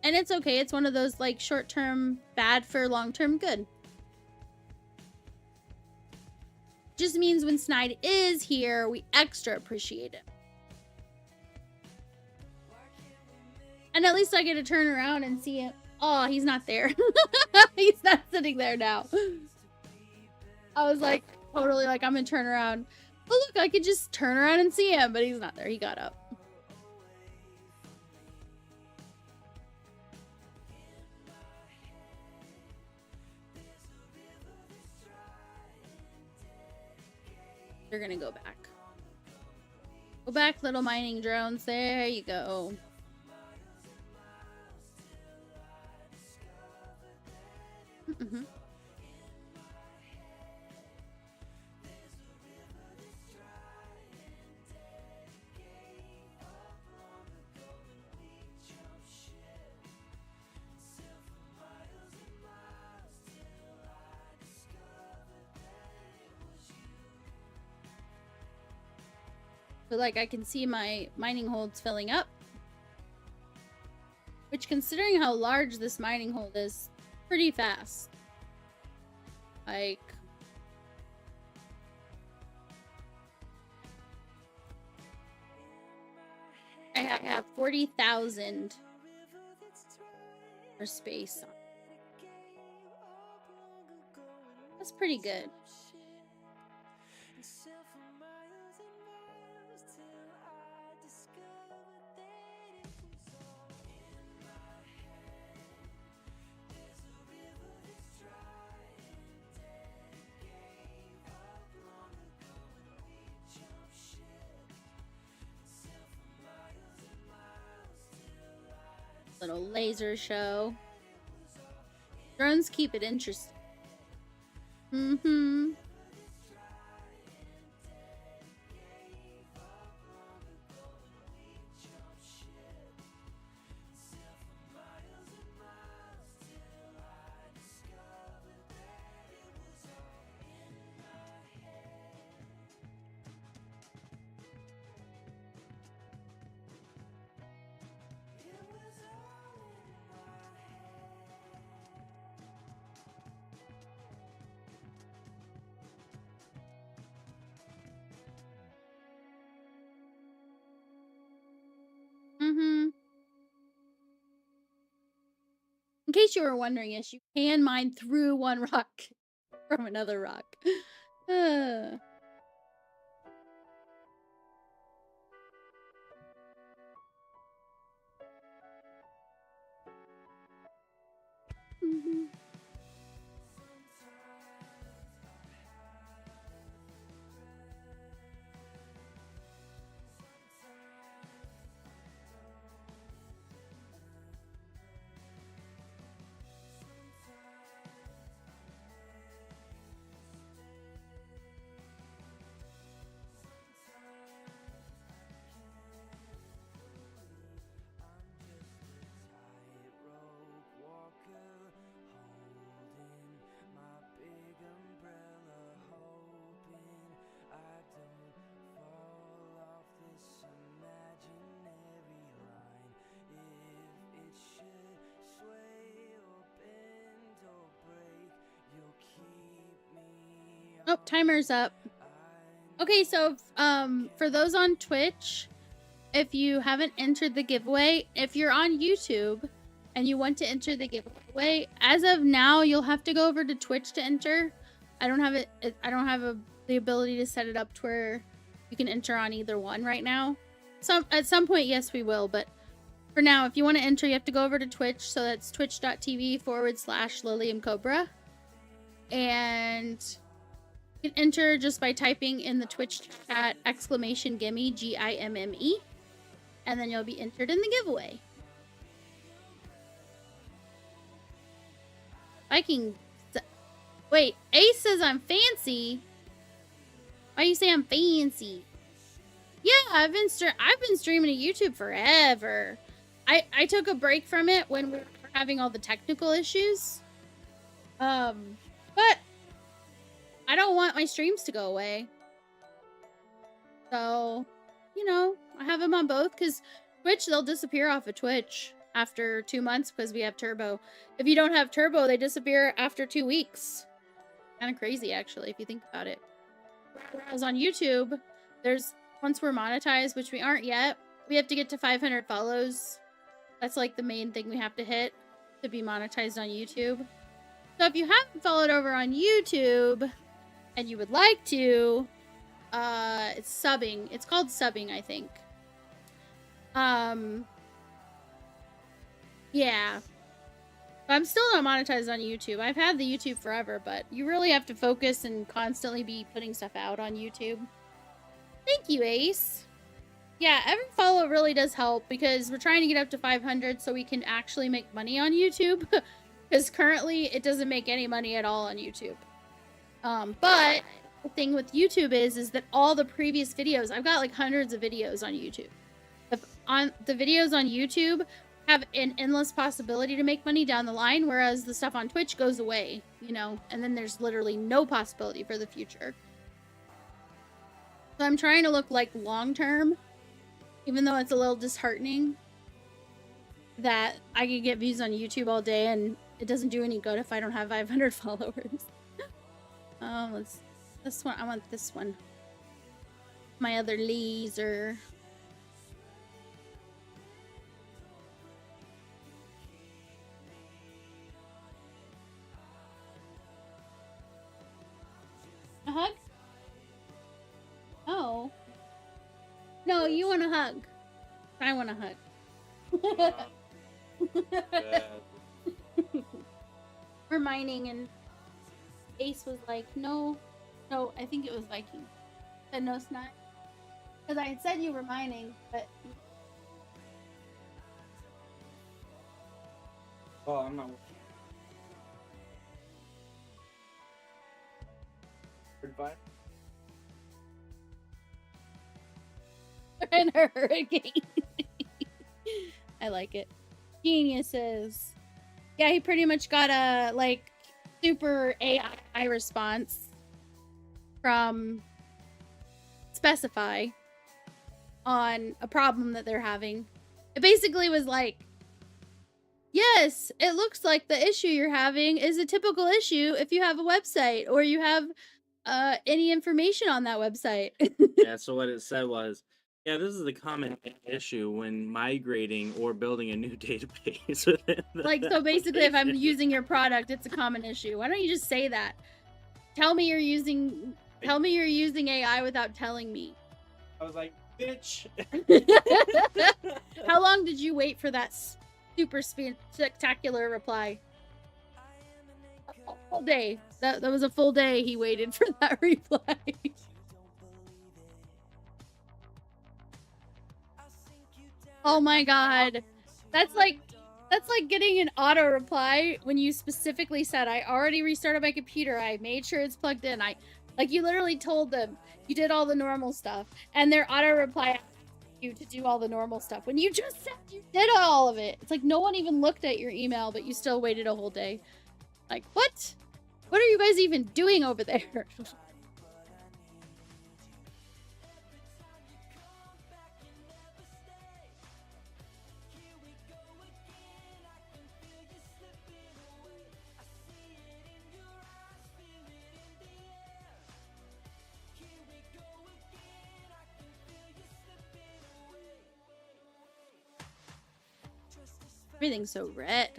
And it's okay. It's one of those, like, short-term bad for long-term good. Just means when Snide is here, we extra appreciate it. And at least I get to turn around and see him. Oh, he's not there. He's not sitting there now. I was like, totally like, I'm gonna turn around. Oh, look, I could just turn around and see him, but he's not there. He got up. They're gonna go back. Go back, little mining drones. There you go. Mm-hmm. But like, I can see my mining holds filling up. Which, considering how large this mining hold is, pretty fast. Like, I have 40,000 for space. That's pretty good. Little laser show. Drones keep it interesting. Mm-hmm. Mm-hmm. In case you were wondering, yes, you can mine through one rock from another rock. Mhm. Oh, timer's up. Okay, so for those on Twitch, if you haven't entered the giveaway, if you're on YouTube and you want to enter the giveaway, as of now, you'll have to go over to Twitch to enter. I don't have it. I don't have the ability to set it up to where you can enter on either one right now. At some point, yes, we will. But for now, if you want to enter, you have to go over to Twitch. So that's twitch.tv/LiliumCobra. And you can enter just by typing in the Twitch chat !gimme, GIMME. And then you'll be entered in the giveaway. Viking. Wait, Ace says I'm fancy. Why you say I'm fancy? Yeah, I've been streaming to YouTube forever. I took a break from it when we were having all the technical issues. But I don't want my streams to go away. So, you know, I have them on both because Twitch, they'll disappear off of Twitch after 2 months because we have Turbo. If you don't have Turbo, they disappear after 2 weeks. Kind of crazy, actually, if you think about it. Whereas on YouTube, once we're monetized, which we aren't yet, we have to get to 500 follows. That's like the main thing we have to hit to be monetized on YouTube. So if you haven't followed over on YouTube and you would like to, it's subbing. It's called subbing, I think. Yeah. But I'm still not monetized on YouTube. I've had the YouTube forever, but you really have to focus and constantly be putting stuff out on YouTube. Thank you, Ace. Yeah, every follow really does help because we're trying to get up to 500 so we can actually make money on YouTube. Because currently it doesn't make any money at all on YouTube. But the thing with YouTube is that all the previous videos, I've got like hundreds of videos on YouTube. The videos on YouTube have an endless possibility to make money down the line, whereas the stuff on Twitch goes away, you know, and then there's literally no possibility for the future. So I'm trying to look like long-term, even though it's a little disheartening that I could get views on YouTube all day and it doesn't do any good if I don't have 500 followers. This one, I want this one. My other laser. A hug? Oh. No, you want a hug. I want a hug. We're mining and Ace was like, no, I think it was Viking. Said no, it's not. Because I had said you were mining, but Oh, I'm not. Goodbye. We're in a hurricane. I like it. Geniuses. Yeah, he pretty much got a like super AI response from Specify on a problem that they're having. It basically was like, yes, it looks like the issue you're having is a typical issue if you have a website or you have any information on that website. Yeah, so what it said was, yeah, this is a common issue when migrating or building a new database. Like, so basically, if I'm using your product, it's a common issue. Why don't you just say that? Tell me you're using AI without telling me. I was like, bitch. How long did you wait for that super spectacular reply? A full day. That was a full day he waited for that reply. Oh my god. That's like getting an auto reply when you specifically said, I already restarted my computer. I made sure it's plugged in. Like you literally told them you did all the normal stuff and their auto reply you to do all the normal stuff when you just said you did all of it. It's like no one even looked at your email, but you still waited a whole day. Like, what? What are you guys even doing over there? Everything's so red.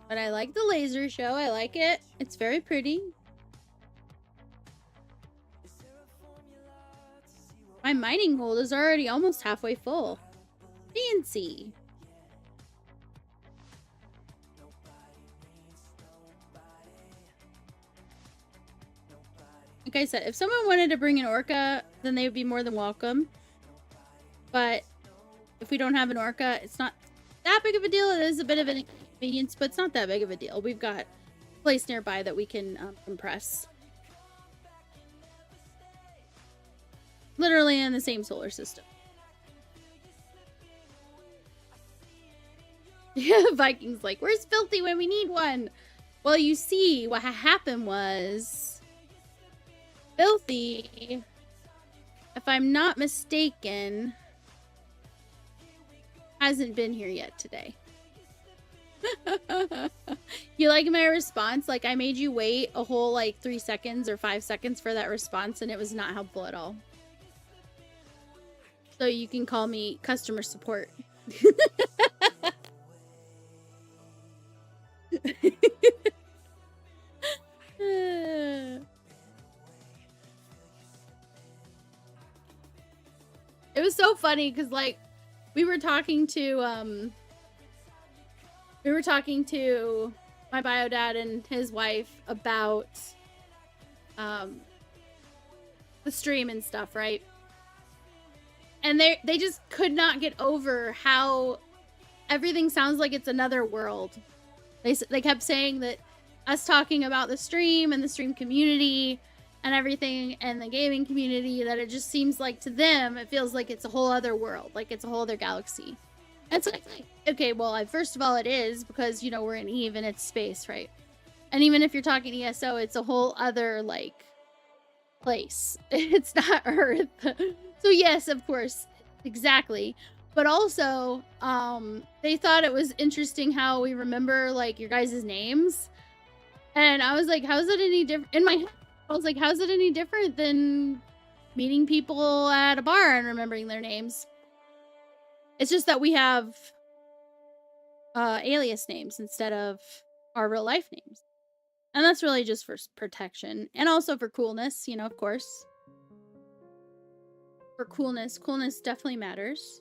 But I like the laser show. I like it. It's very pretty. My mining hold is already almost halfway full. Fancy. Like I said, if someone wanted to bring an orca, then they would be more than welcome. But if we don't have an orca, it's not that big of a deal. It is a bit of an inconvenience, but it's not that big of a deal. We've got a place nearby that we can compress. Literally in the same solar system. Yeah, Vikings like, where's Filthy when we need one? Well, you see, what happened was Filthy, if I'm not mistaken, hasn't been here yet today. You like my response? Like, I made you wait a whole like 3 seconds or 5 seconds for that response, and it was not helpful at all. So you can call me customer support. It was so funny because like we were talking to my bio dad and his wife about the stream and stuff, right? And they just could not get over how everything sounds like it's another world. They kept saying that us talking about the stream and the stream community and everything and the gaming community, that it just seems like to them it feels like it's a whole other world, like it's a whole other galaxy. And so it's like, okay, well, first of all, it is, because you know we're in Eve and it's space, right? And even if you're talking ESO, it's a whole other like place. It's not Earth. So yes, of course, exactly. But also, they thought it was interesting how we remember like your guys' names. And I was like, how's it any different? In my head, I was like, how's it any different than meeting people at a bar and remembering their names? It's just that we have alias names instead of our real life names. And that's really just for protection. And also for coolness, you know, of course. For coolness. Coolness definitely matters.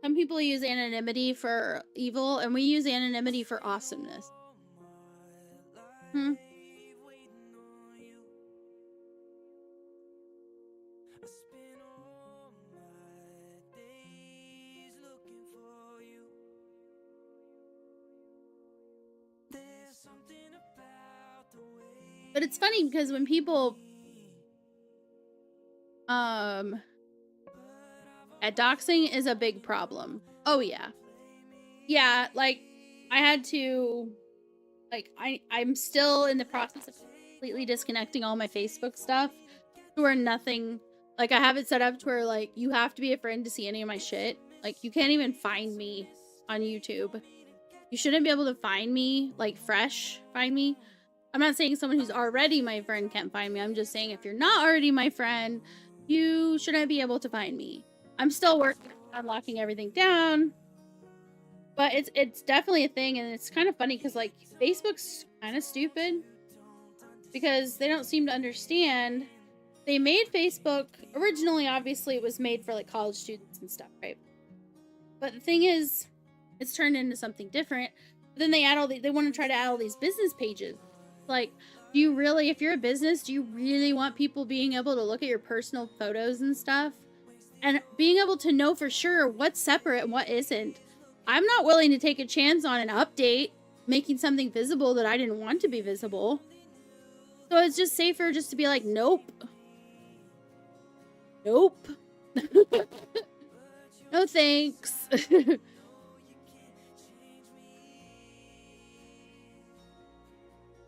Some people use anonymity for evil, and we use anonymity for awesomeness. I spend all my days looking for you. There's something about the way. But it's funny because when people doxing is a big problem. Oh yeah. Yeah, like I had to, like, I'm still in the process of completely disconnecting all my Facebook stuff to where nothing, like, I have it set up to where, like, you have to be a friend to see any of my shit. Like, you can't even find me on YouTube. You shouldn't be able to find me, like, find me. I'm not saying someone who's already my friend can't find me. I'm just saying if you're not already my friend, you shouldn't be able to find me. I'm still working on locking everything down. But it's definitely a thing, and it's kind of funny because, like, Facebook's kind of stupid because they don't seem to understand. They made Facebook, originally, obviously, it was made for, like, college students and stuff, right? But the thing is, it's turned into something different. But then they want to try to add all these business pages. Like, do you really, if you're a business, do you really want people being able to look at your personal photos and stuff? And being able to know for sure what's separate and what isn't. I'm not willing to take a chance on an update making something visible that I didn't want to be visible. So it's just safer just to be like, nope. Nope. No thanks.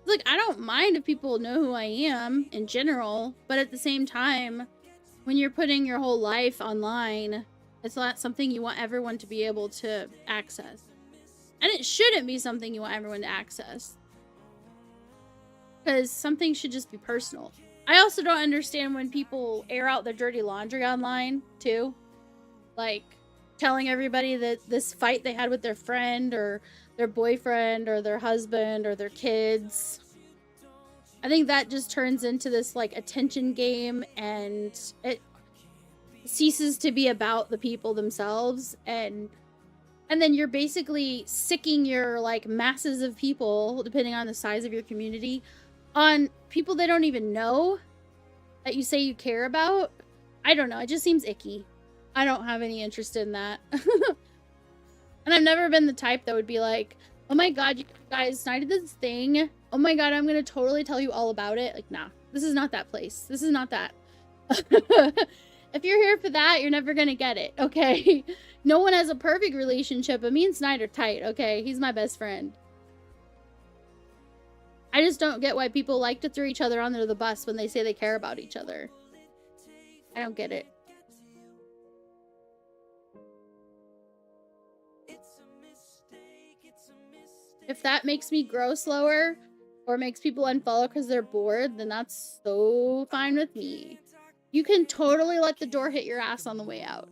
Look, I don't mind if people know who I am in general, but at the same time, when you're putting your whole life online, it's not something you want everyone to be able to access. And it shouldn't be something you want everyone to access. Because something should just be personal. I also don't understand when people air out their dirty laundry online, too. Like, telling everybody that this fight they had with their friend, or their boyfriend, or their husband, or their kids. I think that just turns into this, like, attention game, and it ceases to be about the people themselves, and then you're basically sicking your, like, masses of people, depending on the size of your community, on people they don't even know that you say you care about. I don't know, it just seems icky. I don't have any interest in that. And I've never been the type that would be like, oh my god, you guys, I did this thing, oh my god, I'm gonna totally tell you all about it. Like, nah, this is not that place. This is not that. If you're here for that, you're never gonna get it, okay? No one has a perfect relationship, but me and Snide are tight, okay? He's my best friend. I just don't get why people like to throw each other under the bus when they say they care about each other. I don't get it. If that makes me grow slower, or makes people unfollow because they're bored, then that's so fine with me. You can totally let the door hit your ass on the way out.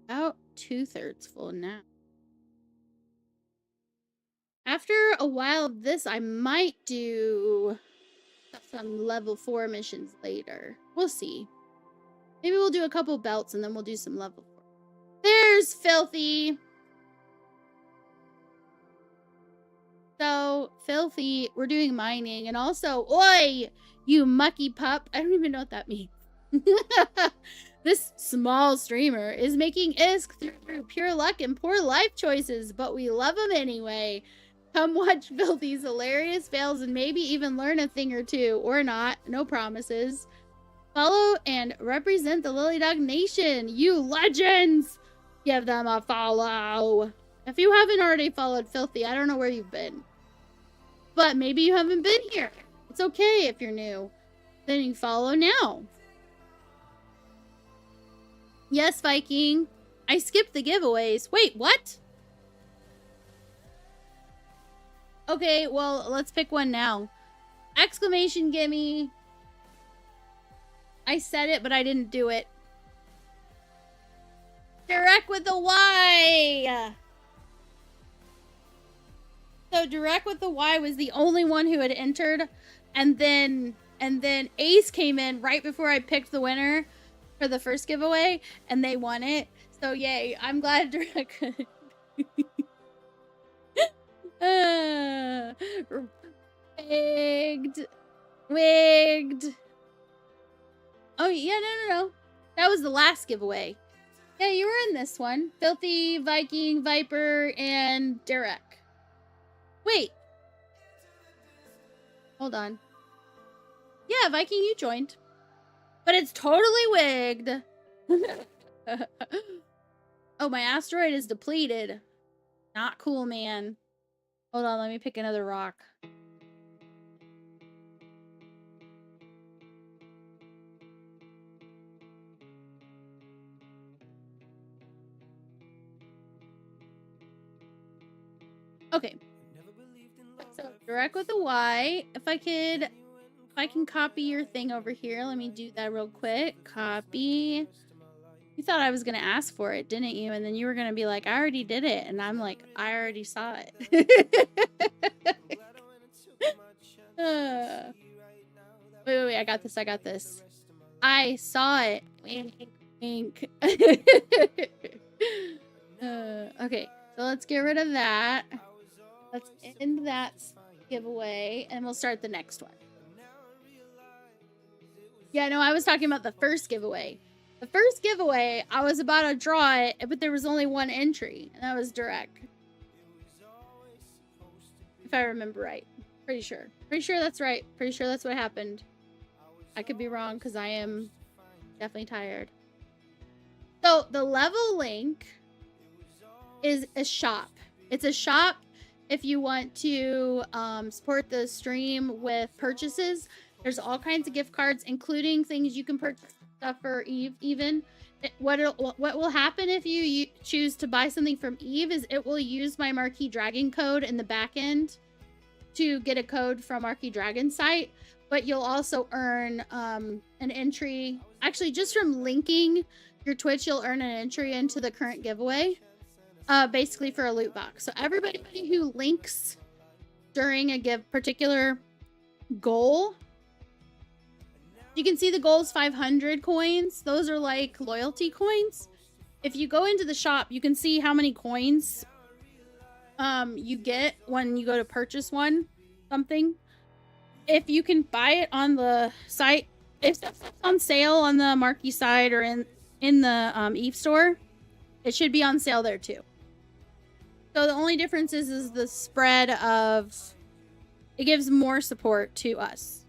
About 2/3 full now. After a while of this, I might do some level 4 missions later. We'll see. Maybe we'll do a couple belts and then we'll do some level 4. There's Filthy! So, Filthy, we're doing mining, and also, oi! You mucky pup. I don't even know what that means. This small streamer is making ISK through pure luck and poor life choices, but we love him anyway. Come watch Filthy's hilarious fails and maybe even learn a thing or two. Or not. No promises. Follow and represent the Lily Dog Nation. You legends! Give them a follow. If you haven't already followed Filthy, I don't know where you've been. But maybe you haven't been here. It's okay if you're new. Then you follow now. Yes, Viking. I skipped the giveaways. Wait, what? Okay, well, let's pick one now. Exclamation gimme. I said it, but I didn't do it. Direct with the Y. So Direct with the Y was the only one who had entered, and then And then Ace came in right before I picked the winner for the first giveaway, and they won it. So yay! I'm glad Direct. Wigged. Oh yeah, no. That was the last giveaway. Yeah, you were in this one. Filthy, Viking, Viper, and Derek. Wait. Hold on. Yeah, Viking, you joined. But it's totally wigged. Oh, my asteroid is depleted. Not cool, man. Hold on, let me pick another rock. Okay. So direct with a Y. If I can copy your thing over here, let me do that real quick. Copy. You thought I was gonna ask for it, didn't you? And then you were gonna be like, I already did it. And I'm like, I already saw it. Wait, I got this. I saw it. Wink, wink. Okay, so let's get rid of that. Let's end that giveaway, and we'll start the next one. Yeah, no, I was talking about the first giveaway. The first giveaway, I was about to draw it, but there was only one entry, and that was direct. If I remember right. Pretty sure that's right. Pretty sure that's what happened. I could be wrong, because I am definitely tired. So, the level link is a shop. It's a shop if you want to support the stream with purchases. There's all kinds of gift cards, including things you can purchase stuff for Eve. Even what will happen if you choose to buy something from Eve is it will use my Marquee Dragon code in the back end to get a code from Marquee Dragon site. But you'll also earn an entry. Actually, just from linking your Twitch, you'll earn an entry into the current giveaway. Basically for a loot box. So everybody who links during a particular goal, you can see the goal is 500 coins. Those are like loyalty coins. If you go into the shop, you can see how many coins you get when you go to purchase something. If you can buy it on the site, if it's on sale on the Marquee site or in the Eve store, it should be on sale there too. So the only difference is the spread of, it gives more support to us.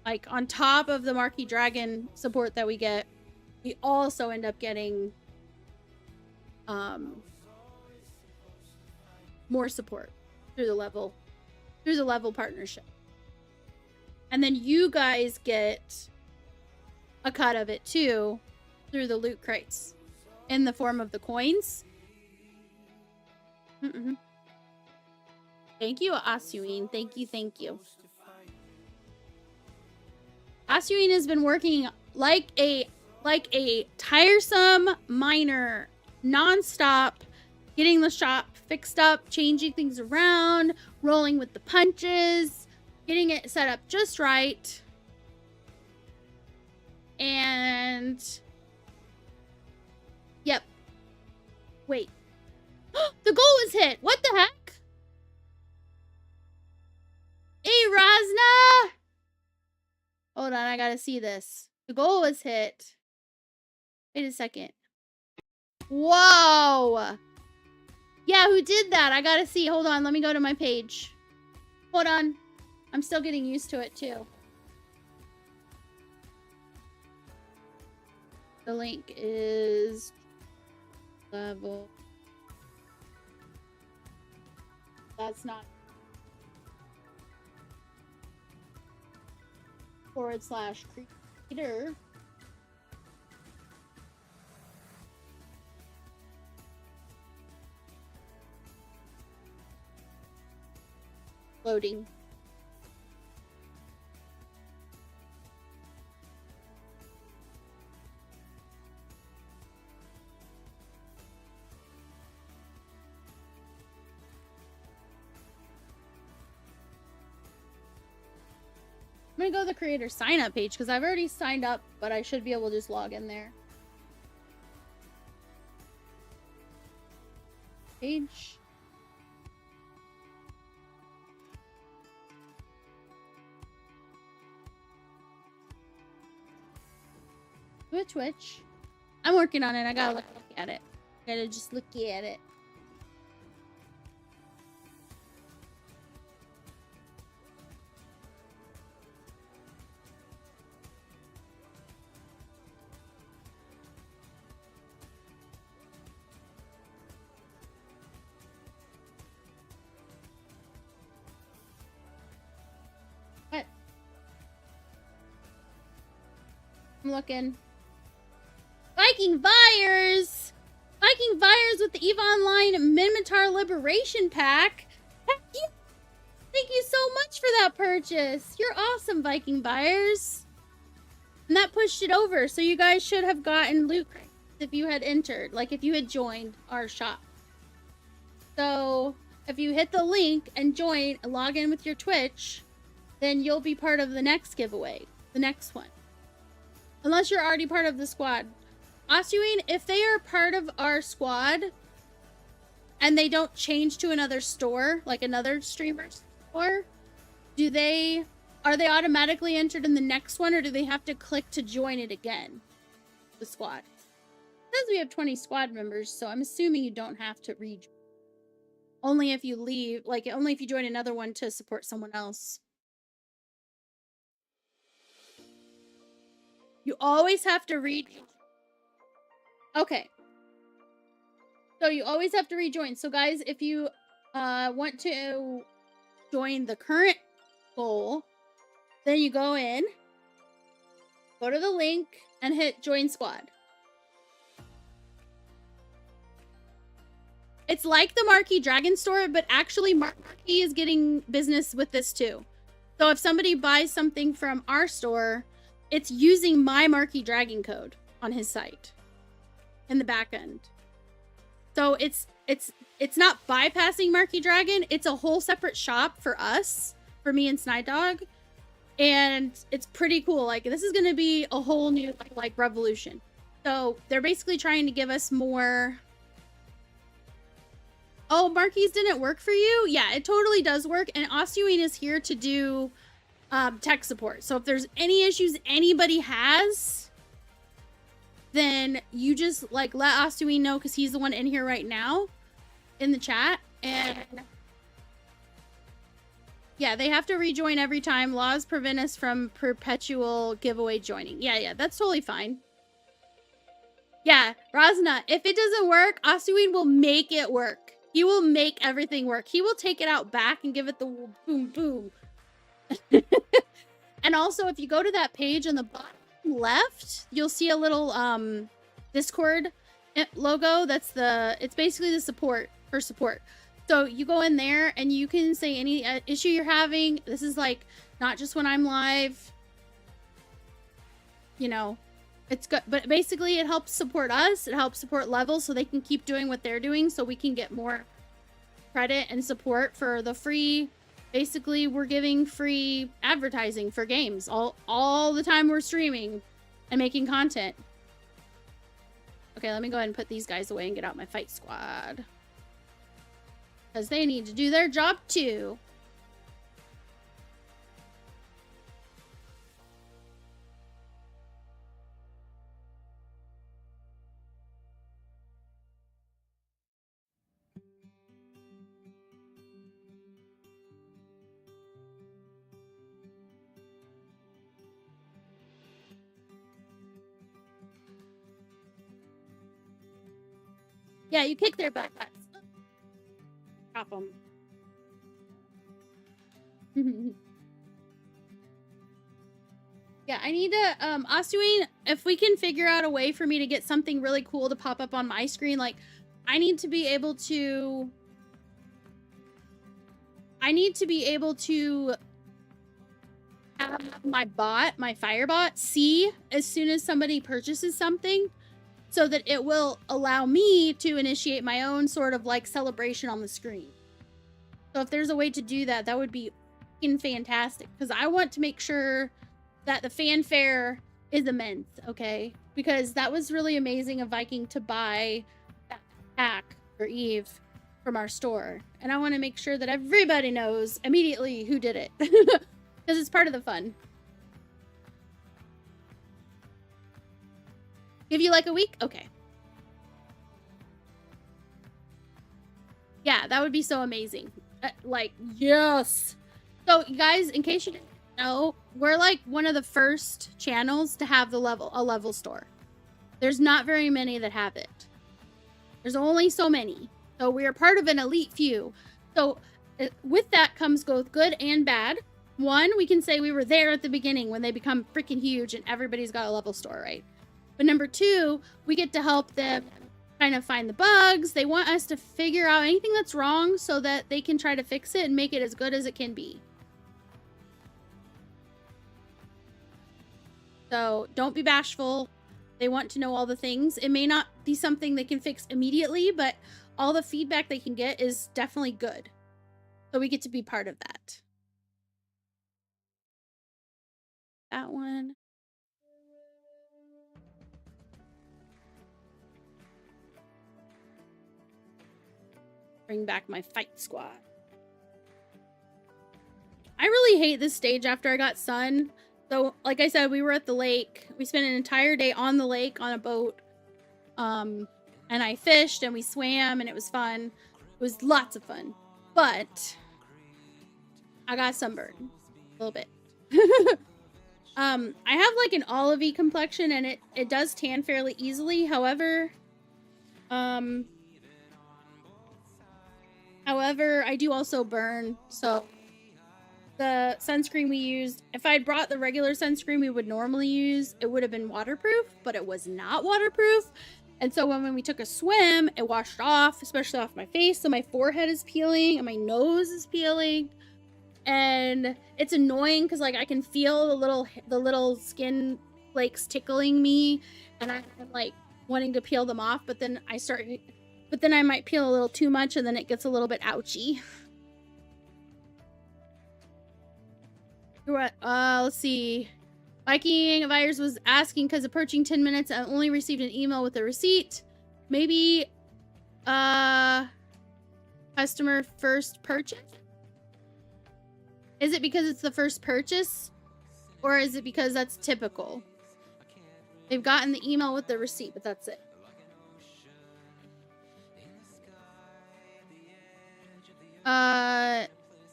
Like on top of the Marquee Dragon support that we get, we also end up getting more support through the level partnership. And then you guys get a cut of it too through the loot crates in the form of the coins. Thank you, Asuin. Thank you. Asuin has been working like a tiresome miner, non-stop, getting the shop fixed up, changing things around, rolling with the punches, getting it set up just right. And yep. Wait. The goal was hit. What the heck? Hey, Razna! Hold on, I gotta see this. The goal was hit. Wait a second. Whoa! Yeah, who did that? I gotta see. Hold on, let me go to my page. Hold on. I'm still getting used to it, too. The link is level. That's not /creator. Loading. gonna go to the creator sign up page because I've already signed up, but I should be able to just log in there. Page. Twitch. I'm working on it. I gotta look at it. Gotta just look at it. What? I'm looking. Viking Fires! Viking Fires with the EVE Online Minotaur Liberation Pack. Heck yeah! Thank you so much for that purchase. You're awesome, Viking Fires. And that pushed it over, so you guys should have gotten loot if you had entered, like if you had joined our shop. So if you hit the link and join and log in with your Twitch, then you'll be part of the next giveaway, the next one. Unless you're already part of the squad. Osuine, if they are part of our squad and they don't change to another store, like another streamer's store, are they automatically entered in the next one, or do they have to click to join it again? The squad. It says we have 20 squad members, so I'm assuming you don't have to rejoin. Only if you leave, like only if you join another one to support someone else. You always have to rejoin. Okay. So you always have to rejoin. So guys, if you want to join the current goal, then you go in, go to the link, and hit join squad. It's like the Marquee Dragon store, but actually Marquee is getting business with this too. So if somebody buys something from our store, it's using my Marquee Dragon code on his site in the back end. So it's not bypassing Marquee Dragon. It's a whole separate shop for us, for me and Snide Dog. And it's pretty cool. Like, this is going to be a whole new, like, revolution. So they're basically trying to give us more. Oh, Marquees didn't work for you? Yeah, it totally does work. And Osuine is here to do tech support. So if there's any issues anybody has, then you just, like, let Osuine know, because he's the one in here right now in the chat. And yeah, they have to rejoin every time. Laws prevent us from perpetual giveaway joining. Yeah, that's totally fine. Yeah, Razna, if it doesn't work, Osuine will make it work. He will make everything work. He will take it out back and give it the boom boom. And also, if you go to that page on the bottom left, you'll see a little Discord logo. It's basically the support for support. So you go in there and you can say any issue you're having. This is like not just when I'm live, you know, it's good, but basically it helps support us. It helps support Levels so they can keep doing what they're doing, so we can get more credit and support for the free. Basically, we're giving free advertising for games all the time we're streaming and making content. Okay, let me go ahead and put these guys away and get out my fight squad, because they need to do their job too. Yeah, you kick their butt. Drop them. Yeah, I need to, Osuine, if we can figure out a way for me to get something really cool to pop up on my screen, like, I need to be able to have my bot, my Firebot, see as soon as somebody purchases something, so that it will allow me to initiate my own sort of like celebration on the screen. So if there's a way to do that, that would be freaking fantastic because I want to make sure that the fanfare is immense, okay? Because that was really amazing of Viking to buy that pack for Eve from our store. And I want to make sure that everybody knows immediately who did it. Because it's part of the fun. Give you like a week? Okay. Yeah, that would be so amazing. Like, yes. So, you guys, in case you didn't know, we're like one of the first channels to have a level store. There's not very many that have it. There's only so many. So, we are part of an elite few. So, with that comes both good and bad. One, we can say we were there at the beginning when they become freaking huge and everybody's got a level store, right? But number two, we get to help them kind of find the bugs. They want us to figure out anything that's wrong so that they can try to fix it and make it as good as it can be. So don't be bashful. They want to know all the things. It may not be something they can fix immediately, but all the feedback they can get is definitely good. So we get to be part of that. That one. Bring back my fight squad. I really hate this stage after I got sun. So, like I said, we were at the lake. We spent an entire day on the lake on a boat. And I fished and we swam and it was fun. It was lots of fun. But I got sunburned a little bit. I have like an olivey complexion and it does tan fairly easily. However, I do also burn, so the sunscreen we used, if I'd brought the regular sunscreen we would normally use, it would have been waterproof, but it was not waterproof. And so when we took a swim, it washed off, especially off my face, so my forehead is peeling and my nose is peeling. And it's annoying because like I can feel the little skin flakes tickling me and I'm like wanting to peel them off, but then I might peel a little too much and then it gets a little bit ouchy. Let's see. Viking Virus was asking because approaching 10 minutes, I only received an email with a receipt. Maybe, customer first purchase? Is it because it's the first purchase? Or is it because that's typical? They've gotten the email with the receipt, but that's it.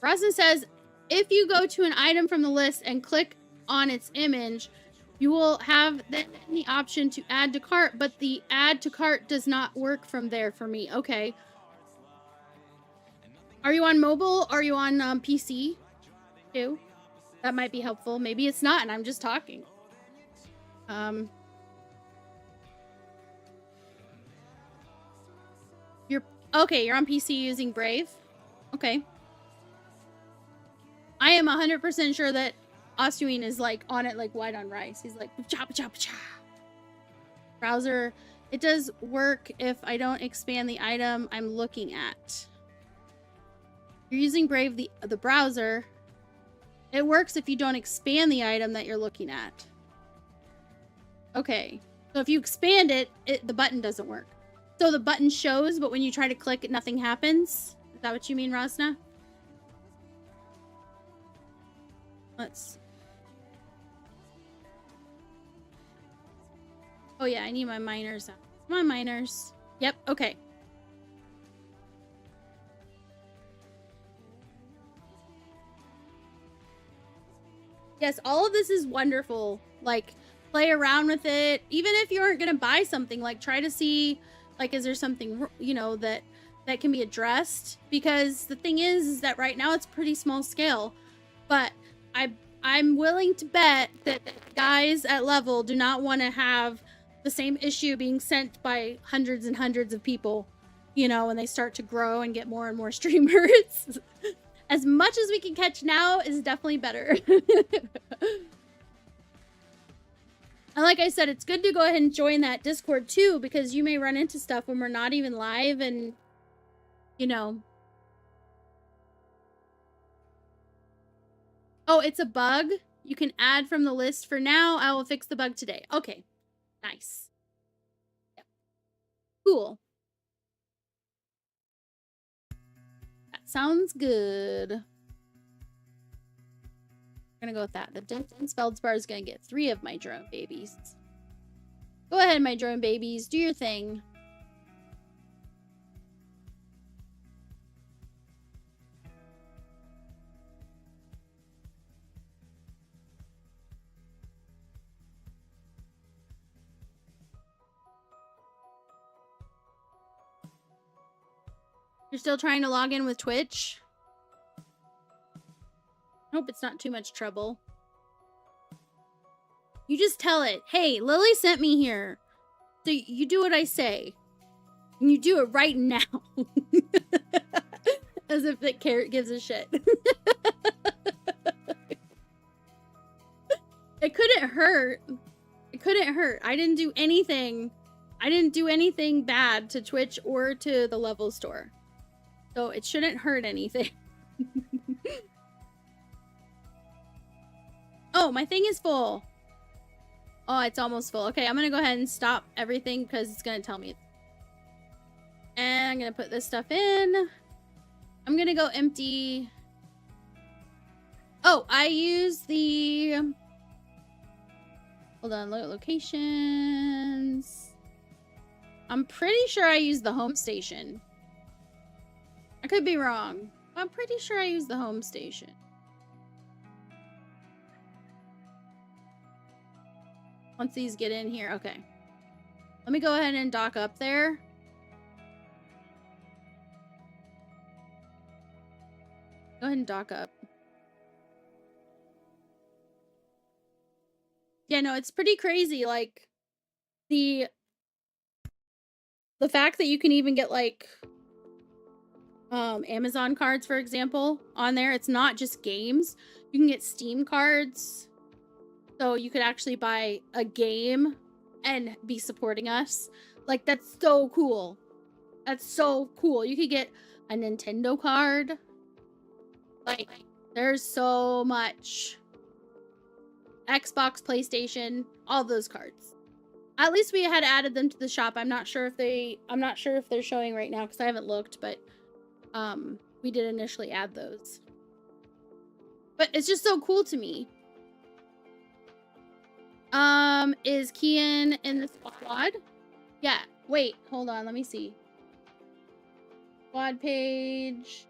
Rosin says, if you go to an item from the list and click on its image, you will have then the option to add to cart, but the add to cart does not work from there for me. Okay. Are you on mobile? Are you on PC too? That might be helpful. Maybe it's not and I'm just talking. You're on PC using Brave? Okay. I am 100% sure that Ostuine is like on it like white on rice. He's like chop chop chop. Browser, it does work if I don't expand the item I'm looking at. You're using Brave the browser. It works if you don't expand the item that you're looking at. Okay. So if you expand it, the button doesn't work. So the button shows, but when you try to click it, nothing happens. Is that what you mean, Rosna? Oh yeah, I need my miners out. Come on, miners. Yep, okay. Yes, all of this is wonderful. Like, play around with it. Even if you aren't gonna buy something, like, try to see, like, is there something, you know, that can be addressed? Because the thing is that right now it's pretty small scale. But I'm willing to bet that guys at level do not want to have the same issue being sent by hundreds and hundreds of people, you know, when they start to grow and get more and more streamers. As much as we can catch now is definitely better. And like I said, it's good to go ahead and join that Discord too, because you may run into stuff when we're not even live and, you know. Oh, it's a bug? You can add from the list for now. I will fix the bug today. Okay. Nice. Yep. Cool. That sounds good. I'm gonna go with that. The dense feldspar is gonna get 3 of my drone babies. Go ahead, my drone babies. Do your thing. You're still trying to log in with Twitch? Hope it's not too much trouble. You just tell it, hey, Lily sent me here. So you do what I say. And you do it right now. As if that carrot gives a shit. It couldn't hurt. It couldn't hurt. I didn't do anything. I didn't do anything bad to Twitch or to the level store. So it shouldn't hurt anything. Oh, my thing is full. Oh, it's almost full. Okay, I'm gonna go ahead and stop everything because it's gonna tell me. And I'm gonna put this stuff in. I'm gonna go empty. Oh, I use the... Hold on, locations. I'm pretty sure I use the home station. I could be wrong. I'm pretty sure I use the home station. Once these get in here, okay. Let me go ahead and dock up there. Go ahead and dock up. Yeah, no, it's pretty crazy. Like, the fact that you can even get, like, Amazon cards, for example, on there. It's not just games. You can get Steam cards. So you could actually buy a game and be supporting us. Like, that's so cool. That's so cool. You could get a Nintendo card. Like, there's so much. Xbox, PlayStation, all those cards. At least we had added them to the shop. I'm not sure if they're showing right now because I haven't looked, but we did initially add those. But it's just so cool to me. Is Kian in the squad? Yeah. Wait, hold on. Let me see. Squad page.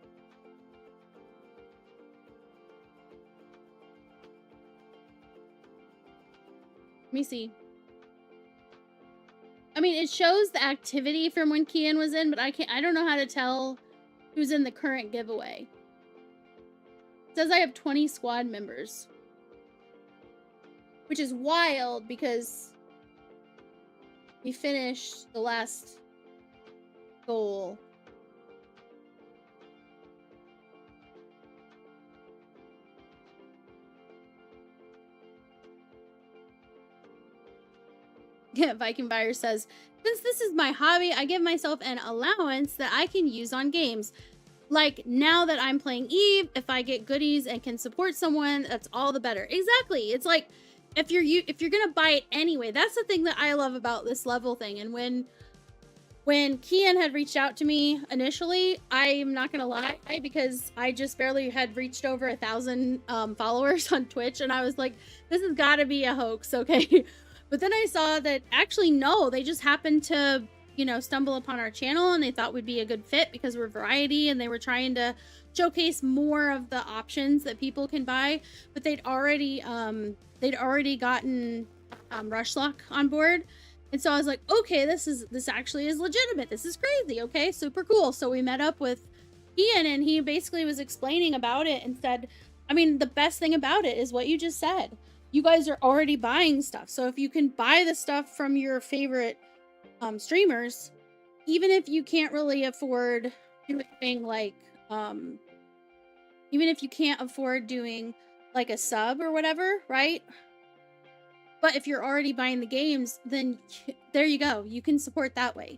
Let me see. I mean, it shows the activity from when Kian was in, but I don't know how to tell who's in the current giveaway. It says I have 20 squad members. Which is wild because we finished the last goal. Yeah, Viking Buyer says, since this is my hobby, I give myself an allowance that I can use on games. Like, now that I'm playing Eve, if I get goodies and can support someone, that's all the better. Exactly. It's like, if you're gonna buy it anyway, that's the thing that I love about this level thing. And when Kian had reached out to me initially, I'm not gonna lie, because I just barely had reached over 1,000 followers on Twitch, and I was like, this has got to be a hoax, okay? But then I saw that actually no, they just happened to, you know, stumble upon our channel and they thought we'd be a good fit because we're variety, and they were trying to showcase more of the options that people can buy. But they'd already gotten Rushlock on board, and so I was like, okay, this actually is legitimate. This is crazy. Okay, super cool. So we met up with Ian, and he basically was explaining about it and said, I mean, the best thing about it is what you just said. You guys are already buying stuff, so if you can buy the stuff from your favorite streamers, even if you can't really afford doing like even if you can't afford doing like a sub or whatever, right? But if you're already buying the games, then there you go. You can support that way.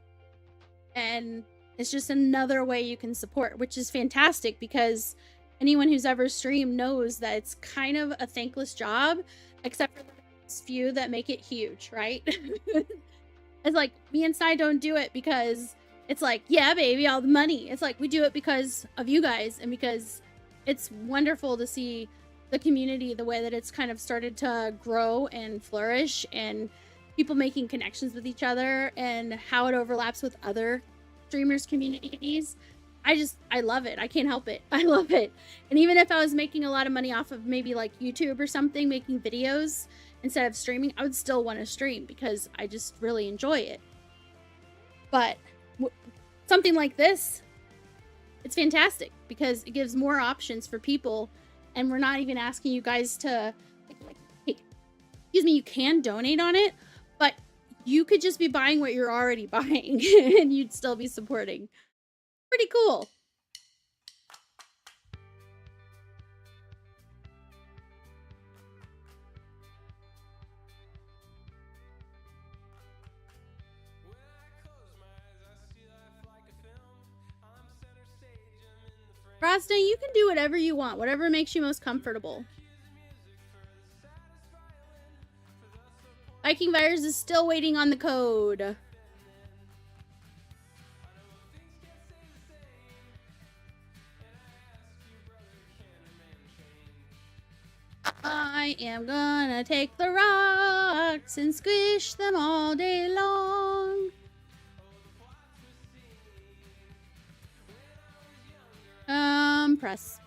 And it's just another way you can support, which is fantastic because anyone who's ever streamed knows that it's kind of a thankless job, except for those few that make it huge, right? It's like me and Sai don't do it because it's like, yeah, baby, all the money. It's like we do it because of you guys and because it's wonderful to see the community, the way that it's kind of started to grow and flourish, and people making connections with each other and how it overlaps with other streamers' communities. I love it. I can't help it. I love it. And even if I was making a lot of money off of maybe like YouTube or something, making videos instead of streaming, I would still want to stream because I just really enjoy it. But something like this, it's fantastic because it gives more options for people, and we're not even asking you guys to, hey, excuse me, you can donate on it, but you could just be buying what you're already buying and you'd still be supporting. Pretty cool. Frosting, you can do whatever you want, whatever makes you most comfortable. Viking Virus is still waiting on the code. I am gonna take the rocks and squish them all day long. Press.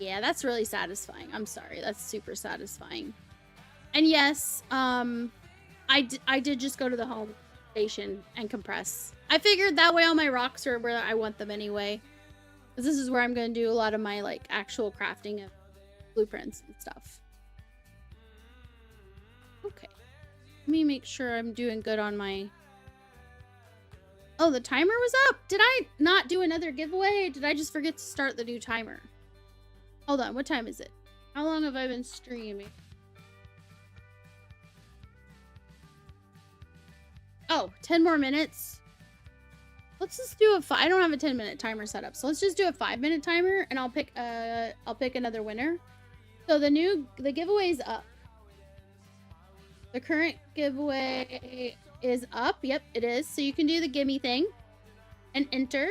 Yeah, that's really satisfying. I'm sorry. That's super satisfying. And yes, I did just go to the home station and compress. I figured that way all my rocks are where I want them anyway. Because this is where I'm going to do a lot of my, like, actual crafting of blueprints and stuff. Okay. Let me make sure I'm doing good on my... Oh, the timer was up! Did I not do another giveaway? Or did I just forget to start the new timer? Hold on, what time is it? How long have I been streaming? Oh, 10 more minutes. Let's just do I don't have a 10-minute timer set up, so let's just do a 5-minute timer, and I'll pick another winner. So the giveaway's up. The current giveaway is up. Yep, it is. So you can do the gimme thing and enter.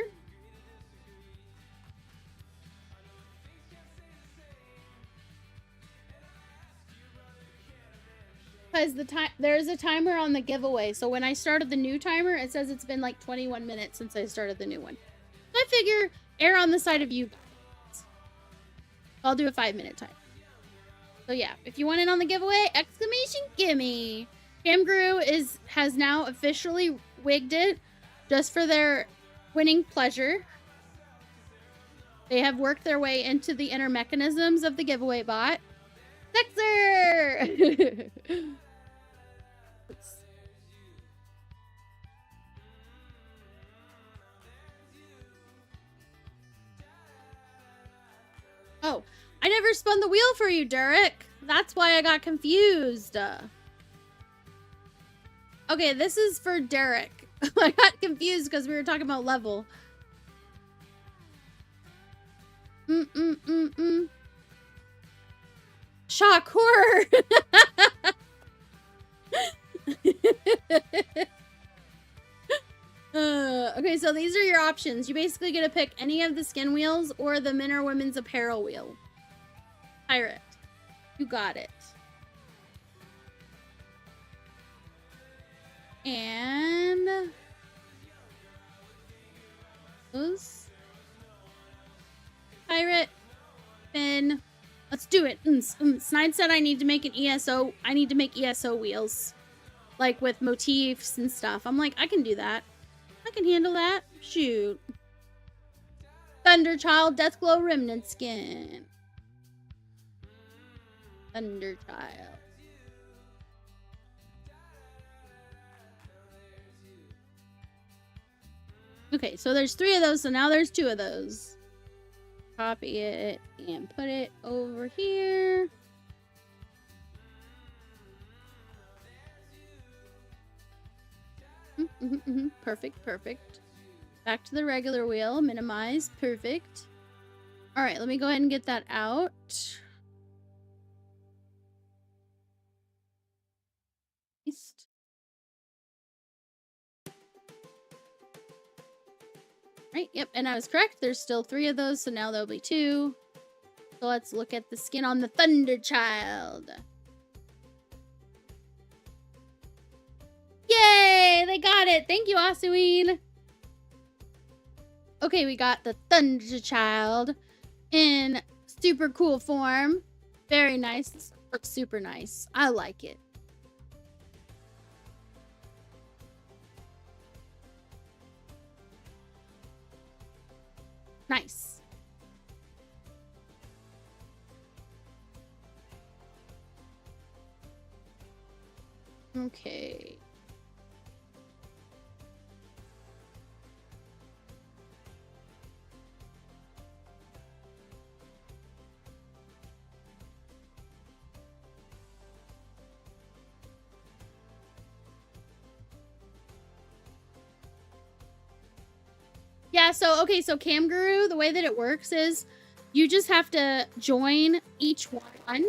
Because there's a timer on the giveaway. So when I started the new timer, it says it's been like 21 minutes since I started the new one. I figure err on the side of you guys. I'll do a 5-minute timer. So yeah, if you want in on the giveaway, exclamation gimme. Camgrew has now officially wigged it just for their winning pleasure. They have worked their way into the inner mechanisms of the giveaway bot. Sexer! Oh, I never spun the wheel for you, Derek. That's why I got confused. Okay, this is for Derek. I got confused because we were talking about level. Shakur! Okay, so these are your options. You basically get to pick any of the skin wheels or the men or women's apparel wheel. Pirate. You got it. And... those. Pirate. Finn. Let's do it. Snide said I need to make an ESO. I need to make ESO wheels. Like with motifs and stuff. I'm like, I can do that. I can handle that. Shoot. Thunderchild Deathglow Remnant Skin. Thunderchild. Okay, so there's 3 of those, so now there's 2 of those. Copy it and put it over here. Perfect, perfect. Back to the regular wheel. Minimize. Perfect. All right, let me go ahead and get that out. Right, yep, and I was correct. There's still 3 of those, so now there'll be 2. So let's look at the skin on the Thunder Child. Yay! They got it! Thank you, Asuine! Okay, we got the Thunder Child in super cool form. Very nice. This looks super nice. I like it. Nice. Okay. Yeah, so, okay, so Cam Guru, the way that it works is you just have to join each one.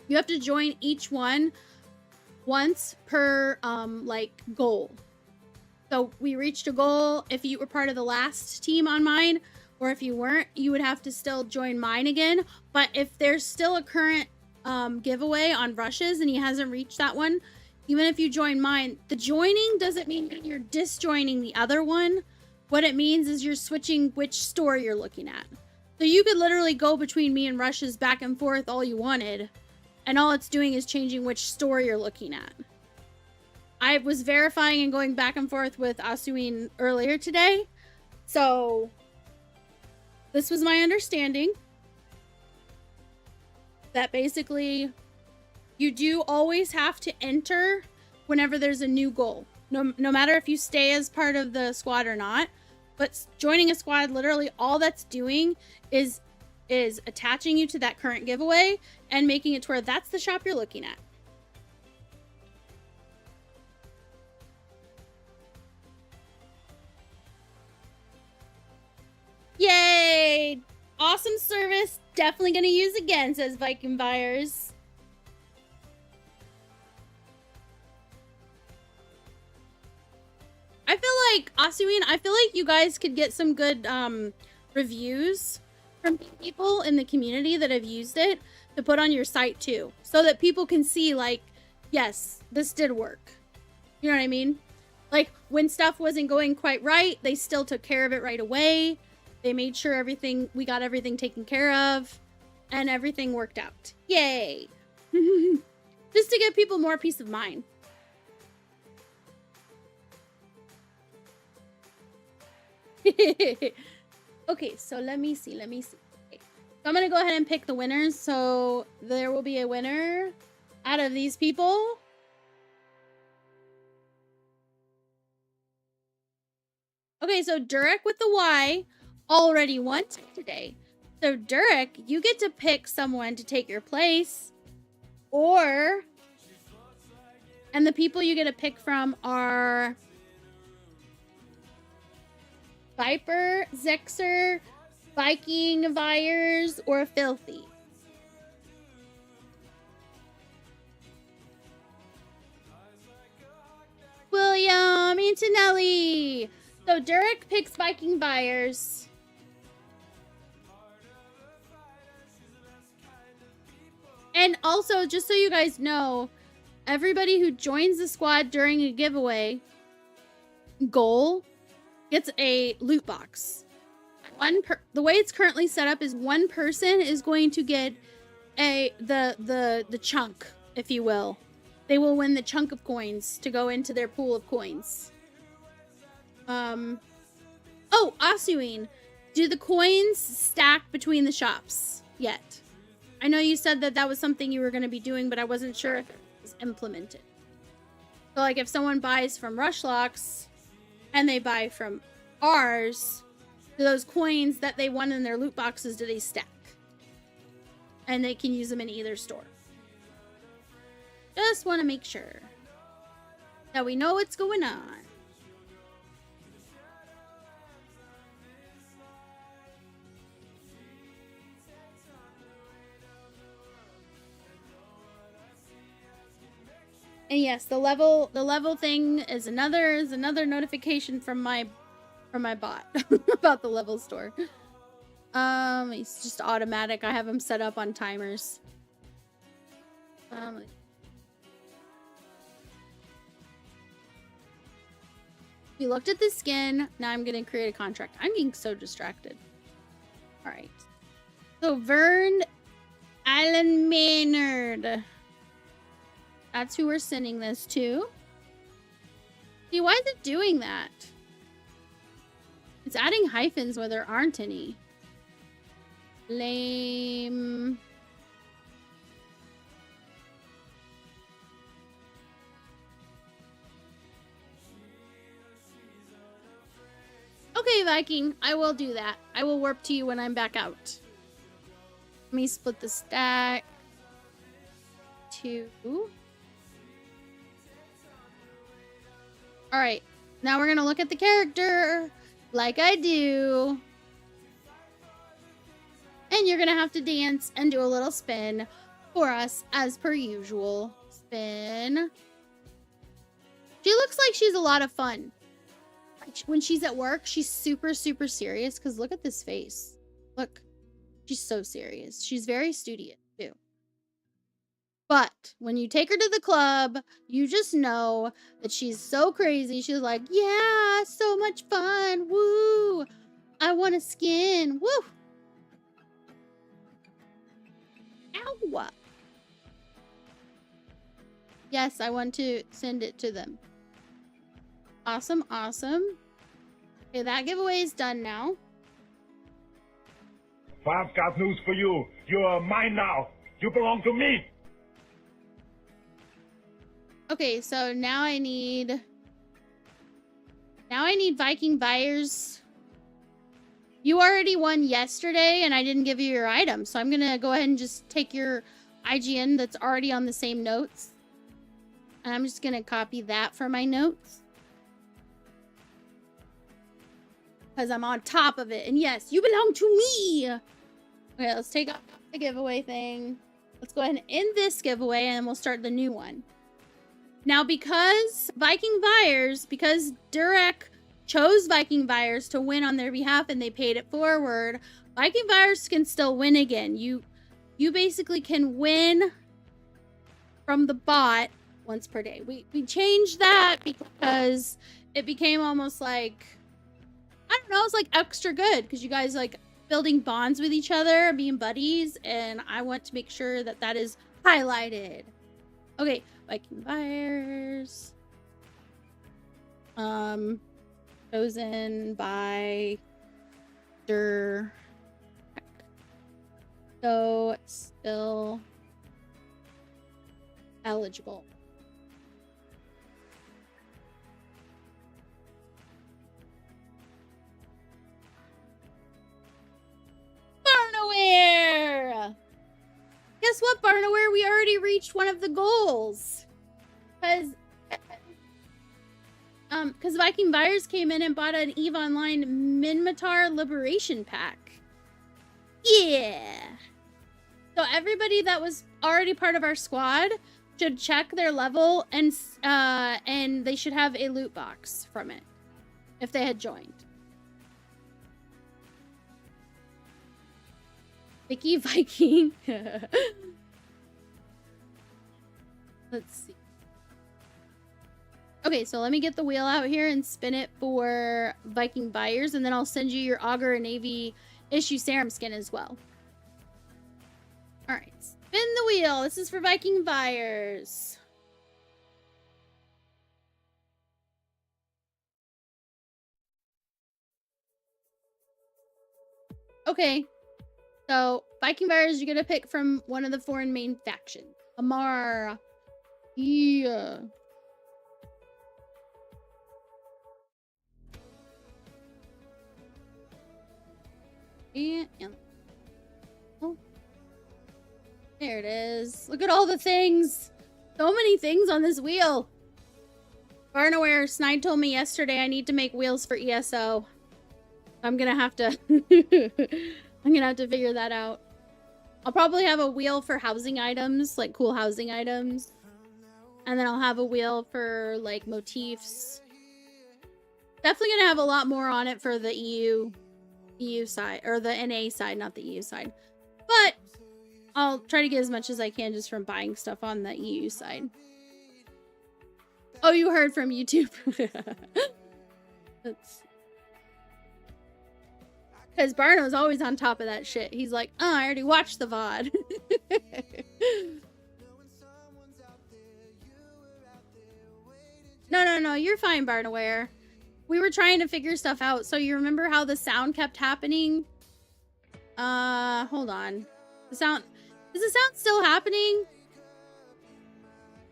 You have to join each one once per, like, goal. So we reached a goal if you were part of the last team on mine, or if you weren't, you would have to still join mine again. But if there's still a current giveaway on rushes and he hasn't reached that one, even if you join mine, the joining doesn't mean that you're disjoining the other one. What it means is you're switching which store you're looking at. So you could literally go between me and rushes back and forth all you wanted, and all it's doing is changing which store you're looking at. I was verifying and going back and forth with Asuine earlier today, so this was my understanding. That basically, you do always have to enter whenever there's a new goal. No matter if you stay as part of the squad or not. But joining a squad, literally all that's doing is attaching you to that current giveaway and making it to where that's the shop you're looking at. Yay! Awesome service. Definitely gonna use again, says Viking Buyers. I feel like, Asuine, I feel like you guys could get some good reviews from people in the community that have used it to put on your site too. So that people can see, like, yes, this did work. You know what I mean? Like, when stuff wasn't going quite right, they still took care of it right away. They made sure we got everything taken care of, and everything worked out. Yay! Just to give people more peace of mind. Okay, so let me see. Okay. So I'm gonna go ahead and pick the winners. So there will be a winner out of these people. Okay, so Durek with the Y already won today. So Durek, you get to pick someone to take your place, and the people you get to pick from are Viper, Zexer, Viking Vyers, or Filthy. William Antonelli. So Derek picks Viking Vyers. And also, just so you guys know, everybody who joins the squad during a giveaway goal gets a loot box. The way it's currently set up is one person is going to get the chunk, if you will. They will win the chunk of coins to go into their pool of coins. Oh, Asuine, do the coins stack between the shops yet? I know you said that was something you were going to be doing, but I wasn't sure if it was implemented. So, like, if someone buys from Rushlocks and they buy from ours, do those coins that they won in their loot boxes, do they stack? And they can use them in either store. Just want to make sure that we know what's going on. And yes, the level thing is another notification from my bot about the level store. It's just automatic. I have them set up on timers. We looked at the skin. Now I'm gonna create a contract. I'm getting so distracted. All right. So Vern Allen Maynard. That's who we're sending this to. See, why is it doing that? It's adding hyphens where there aren't any. Lame. Okay, Viking, I will do that. I will warp to you when I'm back out. Let me split the stack. 2. Alright, now we're gonna look at the character like I do. And you're gonna have to dance and do a little spin for us as per usual. Spin. She looks like she's a lot of fun. When she's at work, she's super, super serious. Because look at this face. Look. She's so serious. She's very studious, too. But when you take her to the club, you just know that she's so crazy. She's like, yeah, so much fun. Woo. I want a skin. Woo. Ow. Yes, I want to send it to them. Awesome, awesome. Okay, that giveaway is done now. I've got news for you. You are mine now. You belong to me. Okay, so now I need Viking buyers. You already won yesterday and I didn't give you your item, so I'm gonna go ahead and just take your IGN that's already on the same notes. And I'm just gonna copy that for my notes. Because I'm on top of it. And yes, you belong to me. Okay, let's take off the giveaway thing. Let's go ahead and end this giveaway and we'll start the new one. Now, because because Durek chose Viking buyers to win on their behalf and they paid it forward, Viking buyers can still win again. You basically can win from the bot once per day. We changed that because it became almost like, I don't know, it's like extra good because you guys like building bonds with each other, being buddies, and I want to make sure that that is highlighted. Okay, Viking buyers. Chosen by Durek. So still eligible. Barnaware! Guess what, Barnaware? We already reached one of the goals. Because Viking buyers came in and bought an EVE Online Minmatar Liberation Pack. Yeah! So everybody that was already part of our squad should check their level and they should have a loot box from it if they had joined. Vicky Viking. Let's see. Okay, so let me get the wheel out here and spin it for Viking buyers, and then I'll send you your Augur and Navy issue serum skin as well. Alright, spin the wheel. This is for Viking buyers. Okay, so Viking buyers, you're gonna pick from one of the foreign main factions. Amar. Yeah. And oh, there it is. Look at all the things. So many things on this wheel. Barnaware, Snide told me yesterday I need to make wheels for ESO. I'm gonna have to I'm gonna have to figure that out. I'll probably have a wheel for housing items, like cool housing items. And then I'll have a wheel for like motifs. Definitely gonna have a lot more on it for the EU side, or the NA side, not the EU side. But I'll try to get as much as I can just from buying stuff on the EU side. Oh, you heard from YouTube. That's... Because Barno's always on top of that shit. He's like, oh, I already watched the VOD. No, you're fine, Barnaware. We were trying to figure stuff out. So you remember how the sound kept happening? Hold on. The sound... Is the sound still happening?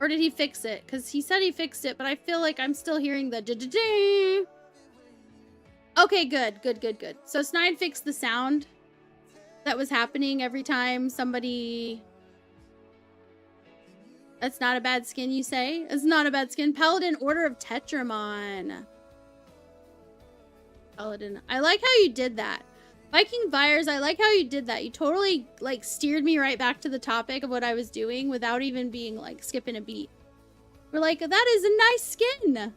Or did he fix it? Because he said he fixed it, but I feel like I'm still hearing the da-da-da. Okay, good. So Snide fixed the sound that was happening every time somebody... That's not a bad skin, you say? It's not a bad skin. Paladin, Order of Tetramon. Paladin. I like how you did that. Viking Fires, I like how you did that. You totally, like, steered me right back to the topic of what I was doing without even being, like, skipping a beat. We're like, that is a nice skin!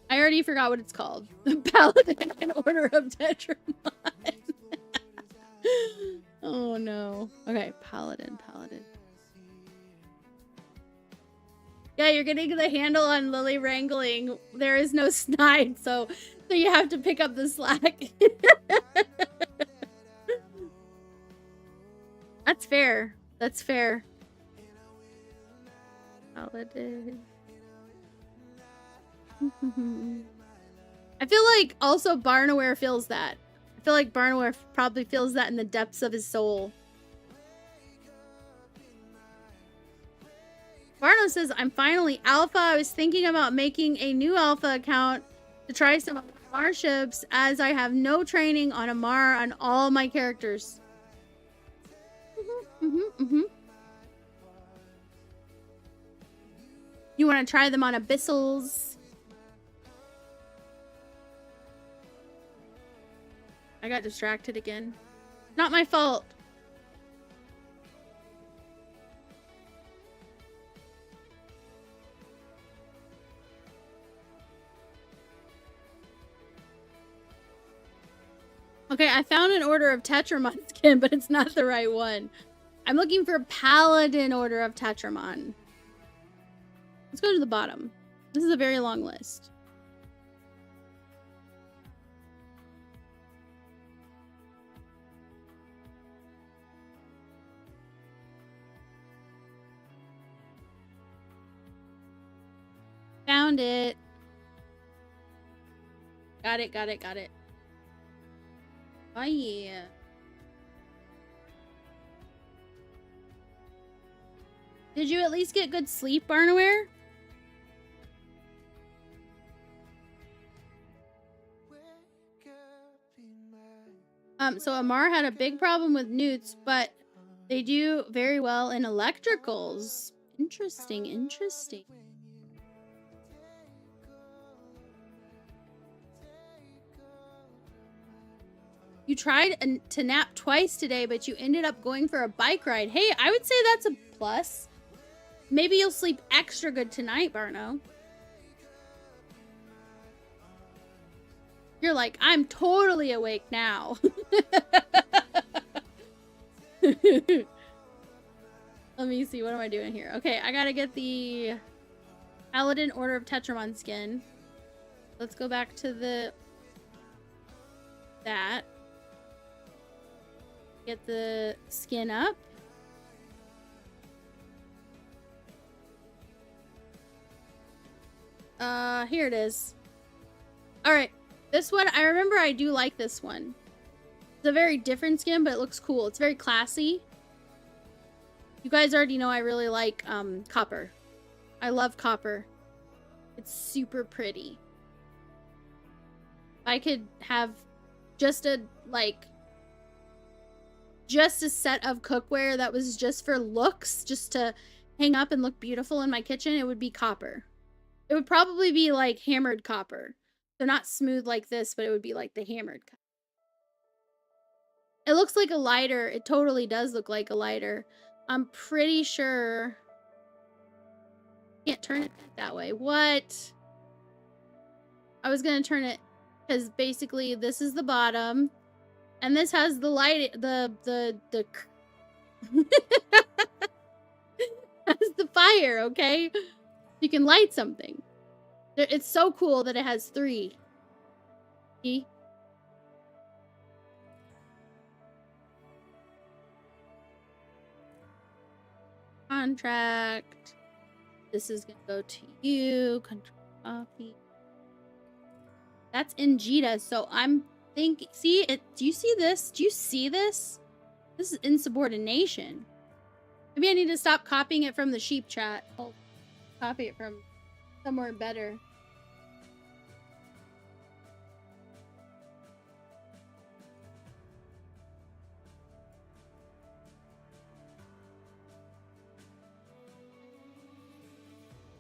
I already forgot what it's called. Paladin and Order of Tetramon. Oh, no. Okay, Paladin. Yeah, you're getting the handle on Lily wrangling. There is no Snide, so you have to pick up the slack. That's fair. Paladin. I feel like also Barnaware feels that. I feel like Barnaware probably feels that in the depths of his soul. Barno says, I'm finally alpha. I was thinking about making a new alpha account to try some Amar ships as I have no training on Amar on all my characters. You want to try them on Abyssals? I got distracted again. Not my fault. Okay, I found an Order of Tetramon skin, but it's not the right one. I'm looking for Paladin Order of Tetramon. Let's go to the bottom. This is a very long list. Found it. Got it. Oh yeah. Did you at least get good sleep, Barnaware? So Amar had a big problem with newts, but they do very well in electricals. Interesting. You tried to nap twice today, but you ended up going for a bike ride. Hey, I would say that's a plus. Maybe you'll sleep extra good tonight, Barno. You're like, I'm totally awake now. Let me see, what am I doing here? Okay, I gotta get the Paladin Order of Tetramon skin. Let's go back to that. Get the skin up. Here it is. Alright, this one, I remember I do like this one. It's a very different skin, but it looks cool. It's very classy. You guys already know I really like, copper. I love copper. It's super pretty. If I could have just a set of cookware that was just for looks, just to hang up and look beautiful in my kitchen, it would be copper. It would probably be like hammered copper. So not smooth like this, but it would be like the hammered copper. It looks like a lighter. It totally does look like a lighter. I'm pretty sure. Can't turn it that way. What? I was gonna turn it because basically this is the bottom, and this has the light. The has the fire. Okay, you can light something. It's so cool that it has 3. See? Contract. This is gonna go to you. Contract copy. That's Ingita, so I'm thinking. See it? Do you see this? Do you see this? This is insubordination. Maybe I need to stop copying it from the sheep chat. I'll copy it from somewhere better.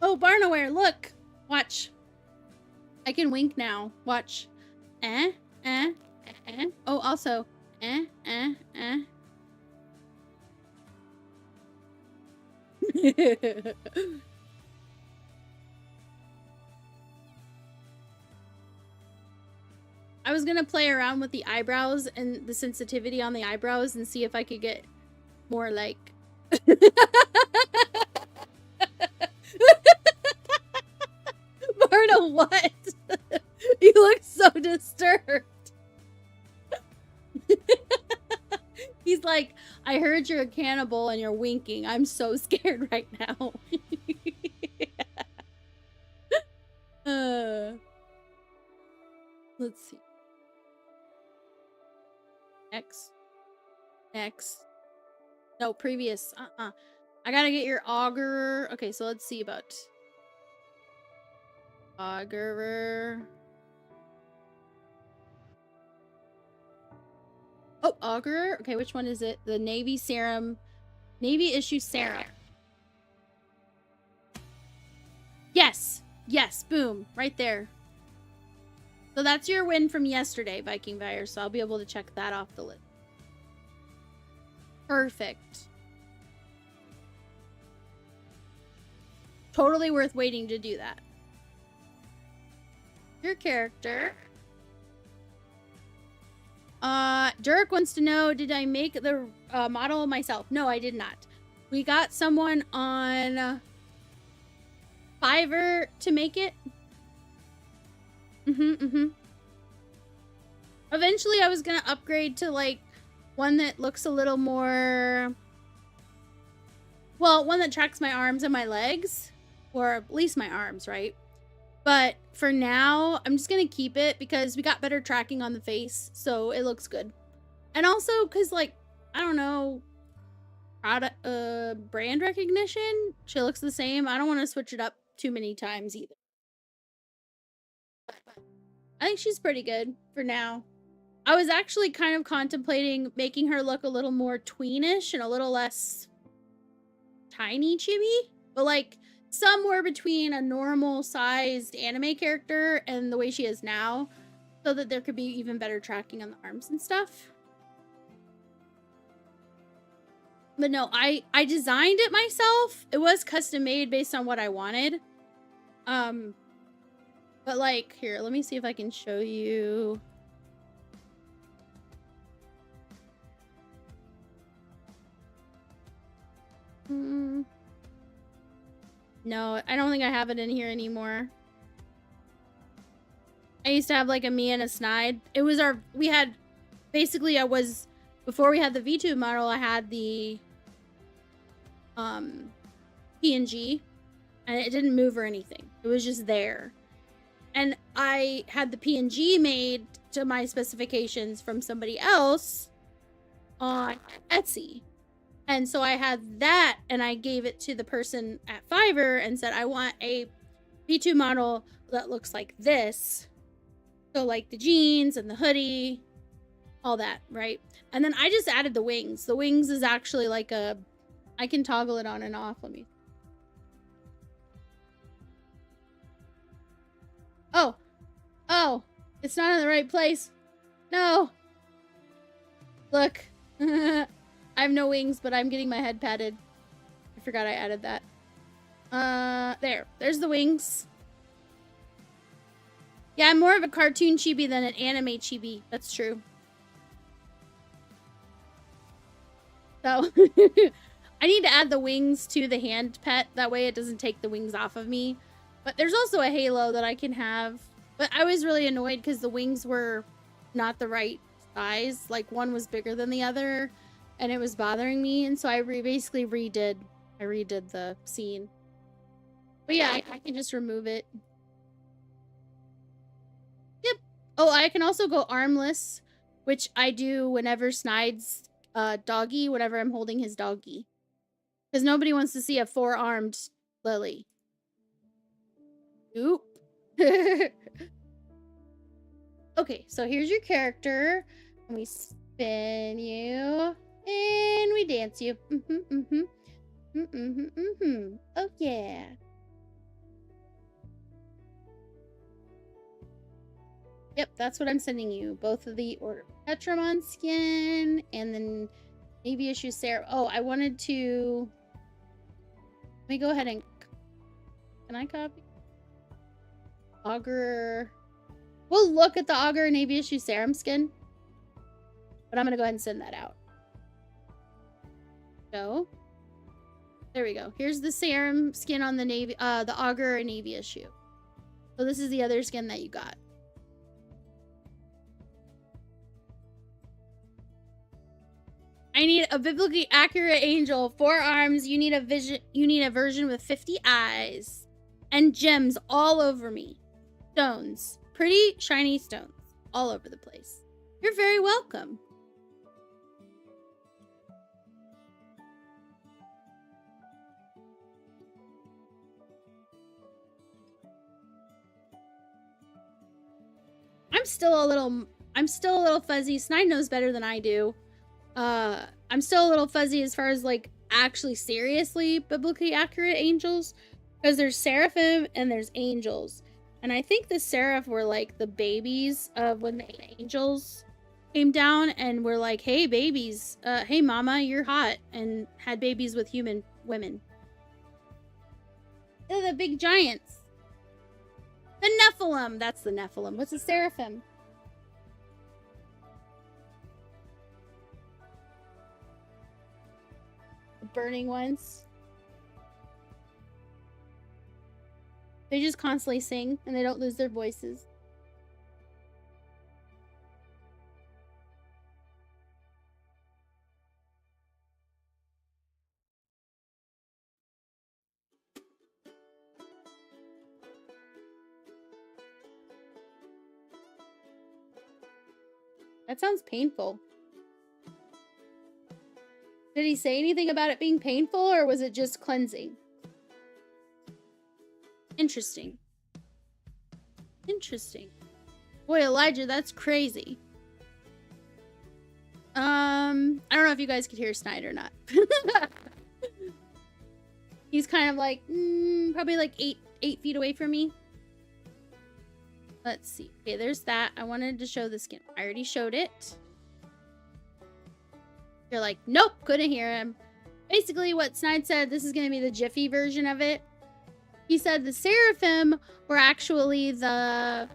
Oh, Barnaware, look! Watch. I can wink now. Watch. Oh, also. I was gonna play around with the eyebrows and the sensitivity on the eyebrows and see if I could get more like... Barna, what? You look so disturbed. He's like, I heard you're a cannibal and you're winking. I'm so scared right now. Let's see. Next. No, previous. I gotta get your augurer. Okay, so let's see about augurer. Oh, augurer. Okay, which one is it? The Navy serum. Navy issue serum. Yes. Yes. Boom. Right there. So that's your win from yesterday, Viking Fire. So I'll be able to check that off the list. Perfect. Totally worth waiting to do that. Your character. Dirk wants to know, did I make the model myself? No, I did not. We got someone on Fiverr to make it. Eventually I was gonna upgrade to like one that looks a little more, well, one that tracks my arms and my legs, or at least my arms, right? But for now, I'm just gonna keep it because we got better tracking on the face, so it looks good. And also because, like, I don't know, product brand recognition, she looks the same. I don't want to switch it up too many times either. I think she's pretty good for now. I was actually kind of contemplating making her look a little more tweenish and a little less tiny chibi, but like somewhere between a normal sized anime character and the way she is now, so that there could be even better tracking on the arms and stuff. But no, I designed it myself. It was custom made based on what I wanted. But like, here, let me see if I can show you. No, I don't think I have it in here anymore. I used to have like a me and a Snide. It was we had, basically before we had the V2 model, I had the PNG, and it didn't move or anything. It was just there. And I had the PNG made to my specifications from somebody else on Etsy. And so I had that, and I gave it to the person at Fiverr and said, I want a V2 model that looks like this. So like the jeans and the hoodie, all that, right? And then I just added the wings. The wings is actually like I can toggle it on and off. Let me. Oh, it's not in the right place. No. Look. I have no wings, but I'm getting my head patted. I forgot I added that. There's the wings. Yeah, I'm more of a cartoon chibi than an anime chibi. That's true. So, I need to add the wings to the hand pet. That way it doesn't take the wings off of me. But there's also a halo that I can have. But I was really annoyed because the wings were not the right size. Like, one was bigger than the other. And it was bothering me. And so I basically redid the scene. But yeah, I can just remove it. Yep. Oh, I can also go armless, which I do whenever Snide's doggy, whenever I'm holding his doggy. Because nobody wants to see a 4-armed Lily. Oop. Okay, so here's your character. And we spin you. And we dance you. Oh, yeah. Yep, that's what I'm sending you. Both of the Order of Tetramon skin and then Navy issue Sarah. Oh, I wanted to... Let me go ahead and... Can I copy? Augur... We'll look at the Augur Navy issue Serum skin. But I'm going to go ahead and send that out. So... There we go. Here's the Serum skin on the Navy... the Augur Navy issue. So this is the other skin that you got. I need a biblically accurate angel, 4 arms. You need a version with 50 eyes and gems all over me. Stones, pretty shiny stones all over the place. You're very welcome. I'm still a little fuzzy. Snide knows better than I do. I'm still a little fuzzy as far as like actually seriously biblically accurate angels, because there's seraphim and there's angels, and I think the seraph were like the babies of when the angels came down and were like, hey babies, hey mama, you're hot, and had babies with human women. They're the big giants. The Nephilim. That's the Nephilim. What's a seraphim? Burning ones. They just constantly sing and they don't lose their voices. That sounds painful. Did he say anything about it being painful, or was it just cleansing? Interesting. Interesting. Boy, Elijah, that's crazy. I don't know if you guys could hear Snide or not. He's kind of like, probably like 8 feet away from me. Let's see. Okay, there's that. I wanted to show the skin. I already showed it. You're like, nope, couldn't hear him. Basically, what Snide said, this is going to be the Jiffy version of it. He said the seraphim were actually the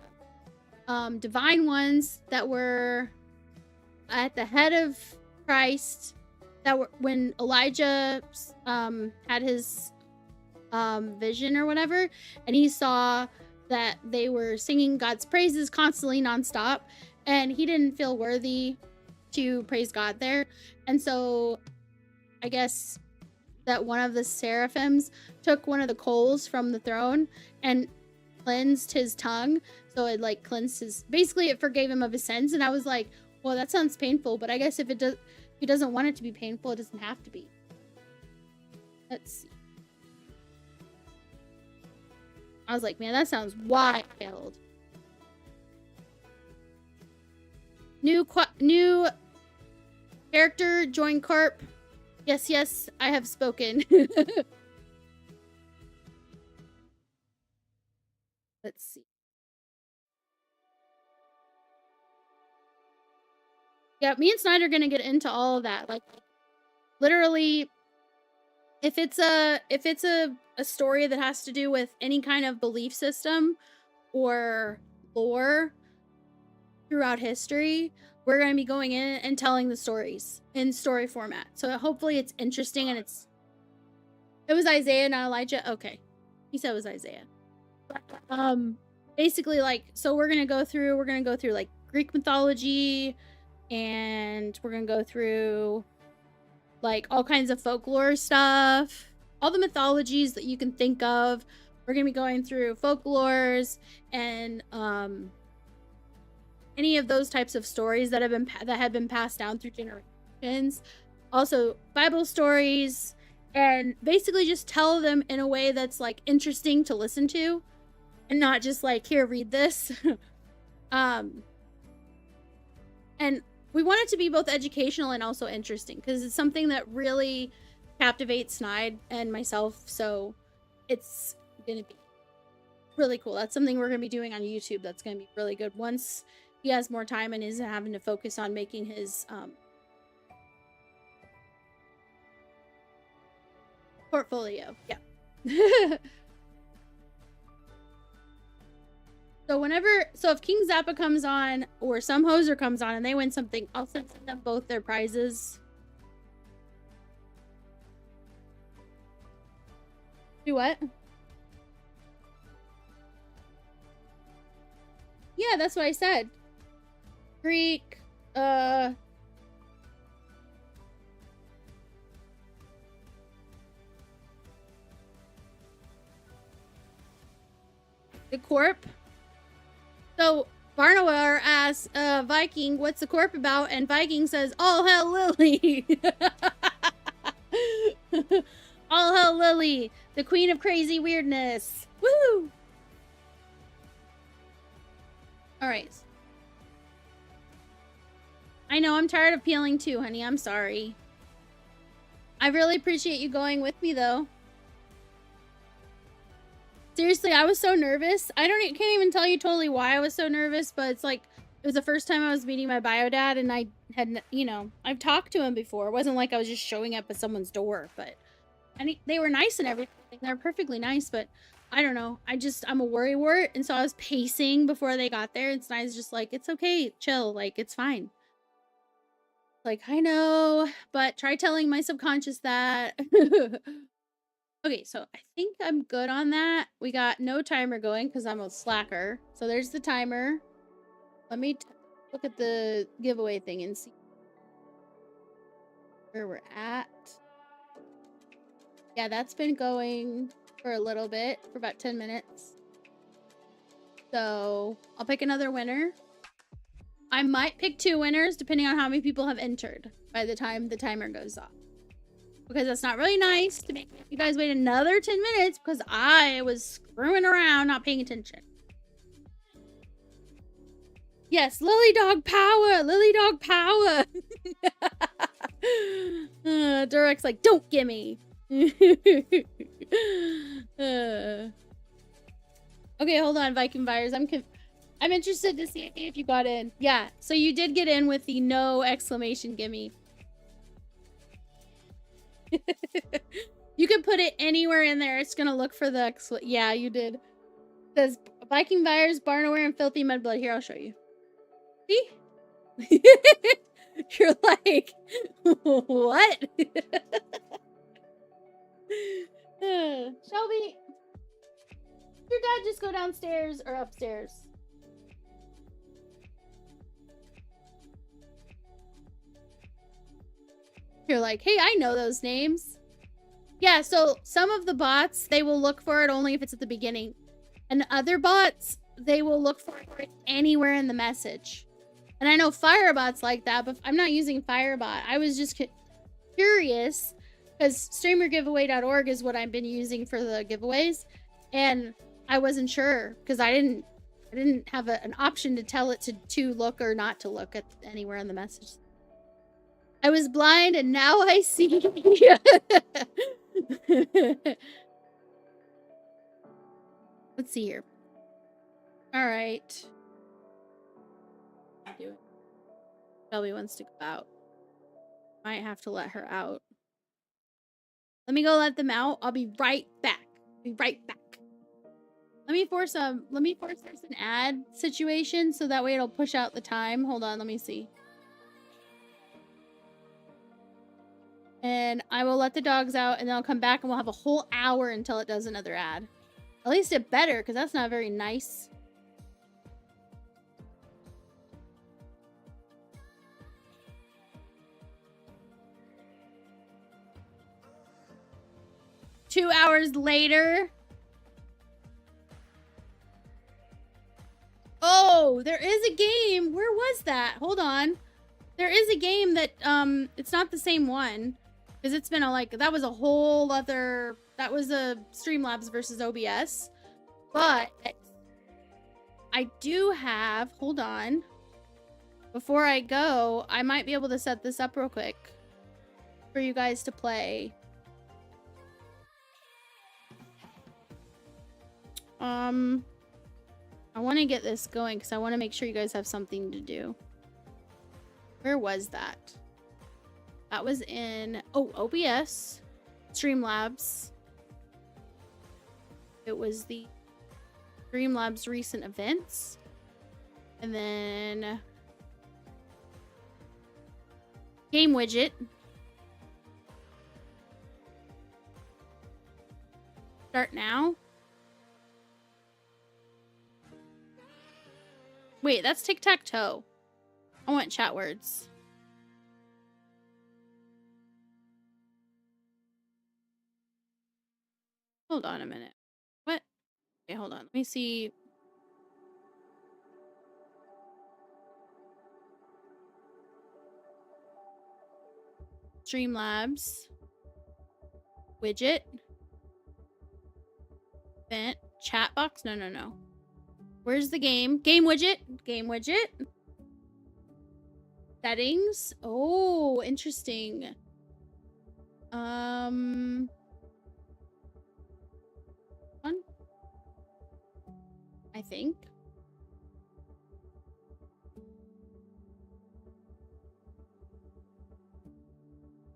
divine ones that were at the head of Christ. That were when Elijah had his vision or whatever, and he saw that they were singing God's praises constantly nonstop, and he didn't feel worthy to praise God there. And so I guess that one of the seraphims took one of the coals from the throne and cleansed his tongue. So it like cleansed his, basically it forgave him of his sins. And I was like, well, that sounds painful, but I guess if he doesn't want it to be painful, it doesn't have to be. Let's see. I was like, man, that sounds wild. New character, join Carp. Yes, yes, I have spoken. Let's see. Yeah, me and Snyder are gonna get into all of that. Like, literally, if it's a story that has to do with any kind of belief system or lore throughout history, we're going to be going in and telling the stories in story format. So hopefully it's interesting and it's... It was Isaiah, not Elijah? Okay. He said it was Isaiah. Basically, like, so we're going to go through like Greek mythology, and we're going to go through like all kinds of folklore stuff, all the mythologies that you can think of. We're going to be going through folklores and any of those types of stories that have been passed down through generations. Also Bible stories, and basically just tell them in a way that's like interesting to listen to and not just like, here, read this. And we want it to be both educational and also interesting, because it's something that really captivates Snide and myself, so it's gonna be really cool. That's something we're gonna be doing on YouTube that's gonna be really good once he has more time and isn't having to focus on making his portfolio. Yeah. So if King Zappa comes on or some hoser comes on and they win something, I'll send them both their prizes. Do what? Yeah, that's what I said. Greek, the corp. So Barnaware asks Viking, what's the corp about? And Viking says, all hell Lily. All hell Lily, the queen of crazy weirdness. Woo! Alright. I know, I'm tired of peeling too, honey. I'm sorry. I really appreciate you going with me, though. Seriously, I was so nervous. Can't even tell you totally why I was so nervous, but it's like, it was the first time I was meeting my bio dad, and I had, you know, I've talked to him before. It wasn't like I was just showing up at someone's door, but they were nice and everything. They're perfectly nice, but I don't know. I'm a worrywart, and so I was pacing before they got there, and Snide's just like, it's okay, chill, like, it's fine. Like, I know, but try telling my subconscious that. Okay, so I think I'm good on that. We got no timer going because I'm a slacker. So there's the timer. Let me look at the giveaway thing and see where we're at. Yeah, that's been going for a little bit, for about 10 minutes. So I'll pick another winner. I might pick 2 winners depending on how many people have entered by the time the timer goes off. Because that's not really nice to make you guys wait another 10 minutes because I was screwing around, not paying attention. Yes, Lily Dog power! Lily Dog power! Durek's like, don't gimme! Okay, hold on, Viking Virus. I'm interested to see if you got in. Yeah, so you did get in with the no exclamation gimme. You can put it anywhere in there. It's gonna look for the yeah, you did. It says Viking Virus, Barnaware, and Filthy Mudblood. Here, I'll show you. See? You're like, what? Shelby, your dad just go downstairs or upstairs? You're like, hey, I know those names. Yeah, so some of the bots, they will look for it only if it's at the beginning. And other bots, they will look for it anywhere in the message. And I know Firebots like that, but I'm not using Firebot. I was just curious, because streamergiveaway.org is what I've been using for the giveaways. And I wasn't sure, because I didn't have an option to tell it to look or not to look at anywhere in the message. I was blind and now I see. Let's see here. All right. Shelby wants to go out. Might have to let her out. Let me go let them out. I'll be right back. Be right back. Let me force an ad situation so that way it'll push out the time. Hold on, let me see. And I will let the dogs out and then I'll come back and we'll have a whole hour until it does another ad. At least it better, because that's not very nice. Two hours later. Oh, there is a game. Where was that? Hold on. There is a game that, it's not the same one. Because it's been that was a whole other, that was a Streamlabs versus OBS. But I do have, hold on. Before I go, I might be able to set this up real quick for you guys to play. I want to get this going because I want to make sure you guys have something to do. Where was that? That was in, oh, OBS, Streamlabs. It was the Streamlabs recent events. And then game widget. Start now. Wait, that's tic-tac-toe. I want chat words. Hold on a minute. What? Okay, hold on. Let me see. Streamlabs. Widget. Event. Chat box? No. Where's the game? Game widget. Game widget. Settings. Oh, interesting. One. I think.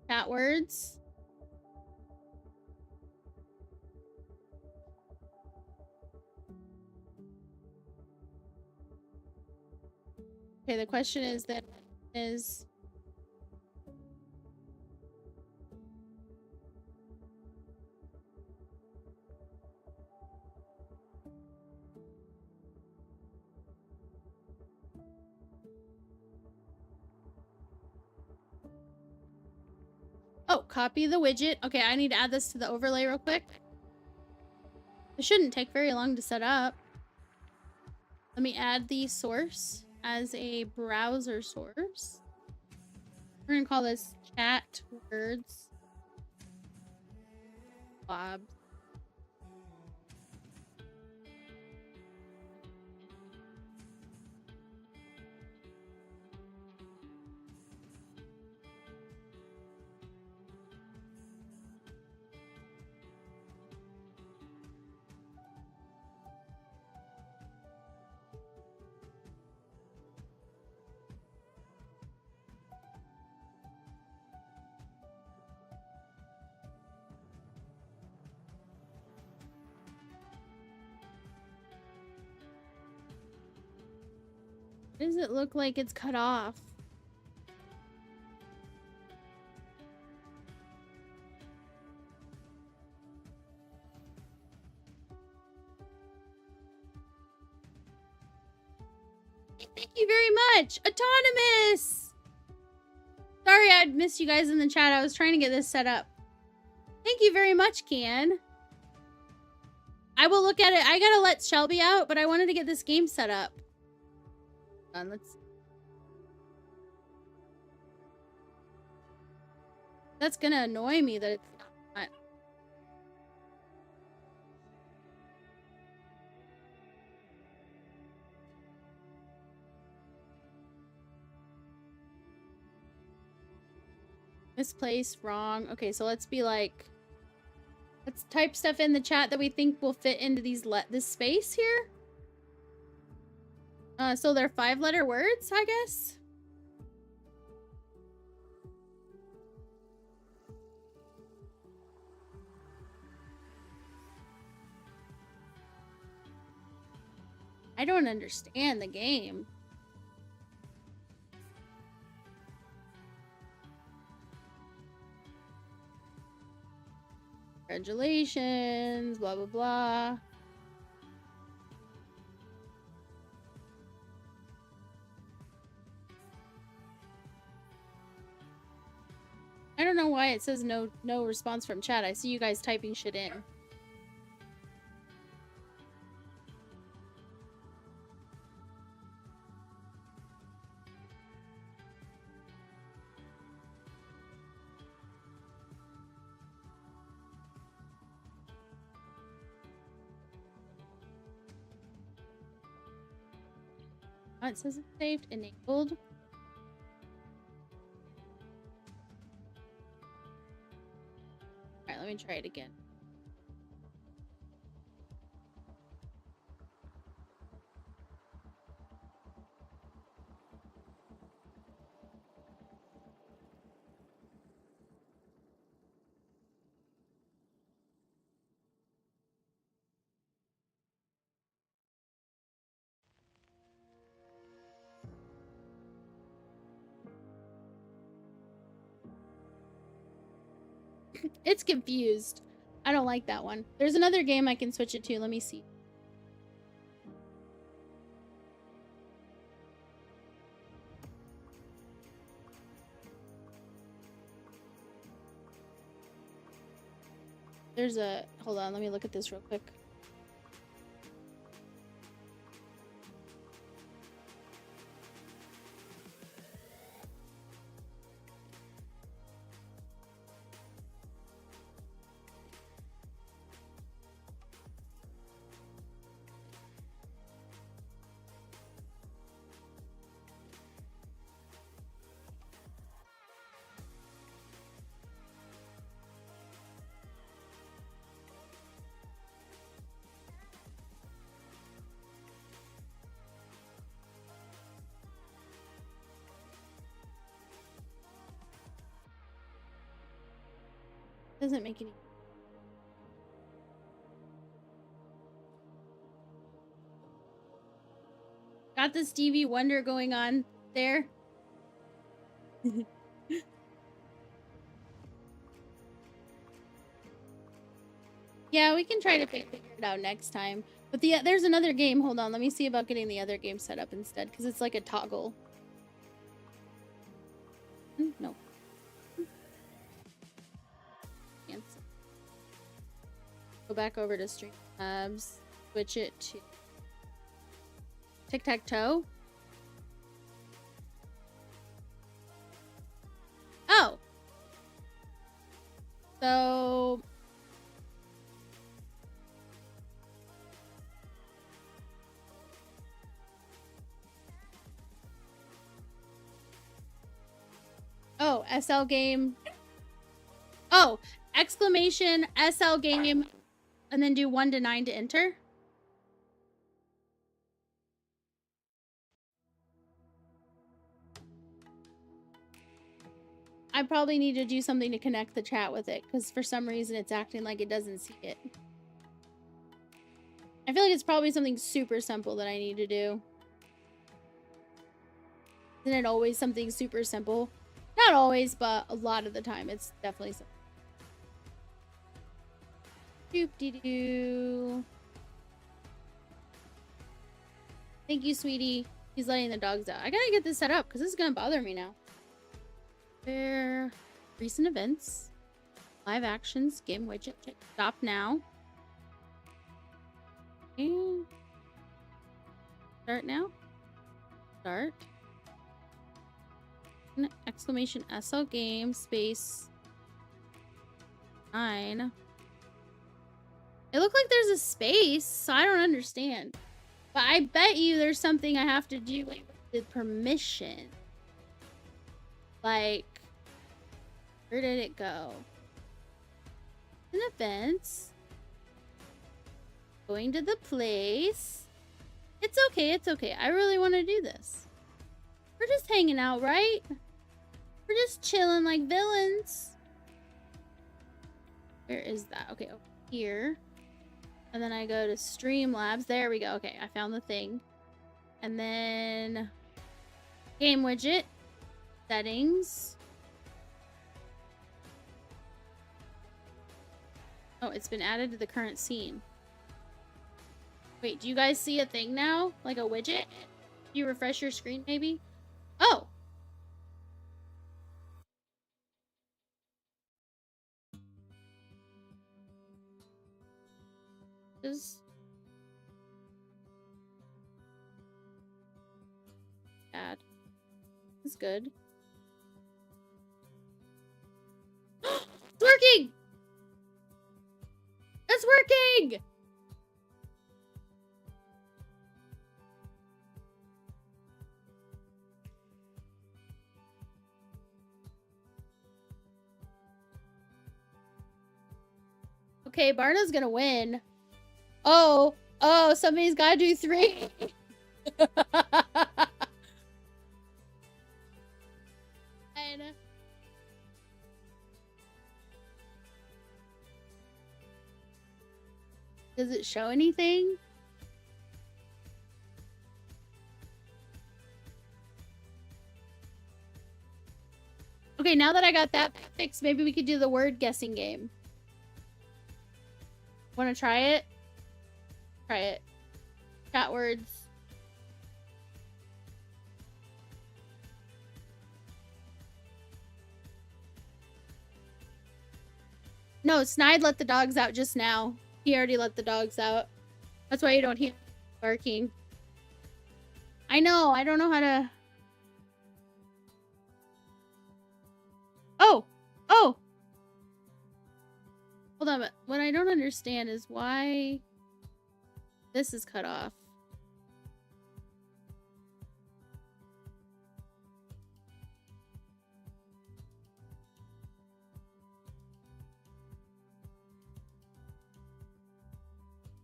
Chat words. Okay, the question is oh, copy the widget. Okay, I need to add this to the overlay real quick. It shouldn't take very long to set up. Let me add the source as a browser source. We're gonna call this chat words labs. Why does it look like it's cut off? Thank you very much, Autonomous! Sorry I'd missed you guys in the chat. I was trying to get this set up. Thank you very much, Can. I will look at it. I gotta let Shelby out, but I wanted to get this game set up. Let's see. That's gonna annoy me that it's not. Misplaced, wrong. Okay, so let's be like, let's type stuff in the chat that we think will fit into this space here. So they're 5-letter words, I guess. I don't understand the game. Congratulations, blah, blah, blah. I don't know why it says no response from chat. I see you guys typing shit in. Oh, it says it's saved, enabled. Alright, let me try it again. It's confused. I don't like that one. There's another game I can switch it to. Let me see. There's a... Hold on, let me look at this real quick. Doesn't make any... Got the Stevie Wonder going on there. Yeah, we can try to figure it out next time. But there's another game. Hold on, let me see about getting the other game set up instead, because it's like a toggle. No. Cancel. Go back over to Streamlabs. Switch it to Tic-Tac-Toe. Oh! So... Oh, SL game. Oh, exclamation SL game, and then do 1 to 9 to enter. I probably need to do something to connect the chat with it, because for some reason it's acting like it doesn't see it. I feel like it's probably something super simple that I need to do. Isn't it always something super simple? Not always, but a lot of the time it's definitely something. Doop-de-doo. Thank you, sweetie. He's letting the dogs out. I gotta get this set up because this is gonna bother me now. Where? Recent events. Live actions. Game widget. Check. Stop now. And start now. Start. Exclamation SL game space 9. It looked like there's a space, so I don't understand. But I bet you there's something I have to do with the permission. Like, where did it go? In events. Going to the place. It's okay, it's okay. I really want to do this. We're just hanging out, right? We're just chilling like villains. Where is that? Okay, over here. And then I go to Streamlabs. There we go. Okay, I found the thing. And then game widget, settings. Oh, it's been added to the current scene. Wait, do you guys see a thing now? Like a widget? You refresh your screen maybe? Oh! Just add. It's good. It's working! It's working! Okay, Barna's gonna win. Oh, somebody's gotta do 3. And does it show anything? Okay, now that I got that fixed, maybe we could do the word guessing game. Wanna try it? Try it. Chat words. No, Snide let the dogs out just now. He already let the dogs out. That's why you don't hear barking. I know, I don't know how to... Oh! Oh! Hold on, but what I don't understand is why this is cut off.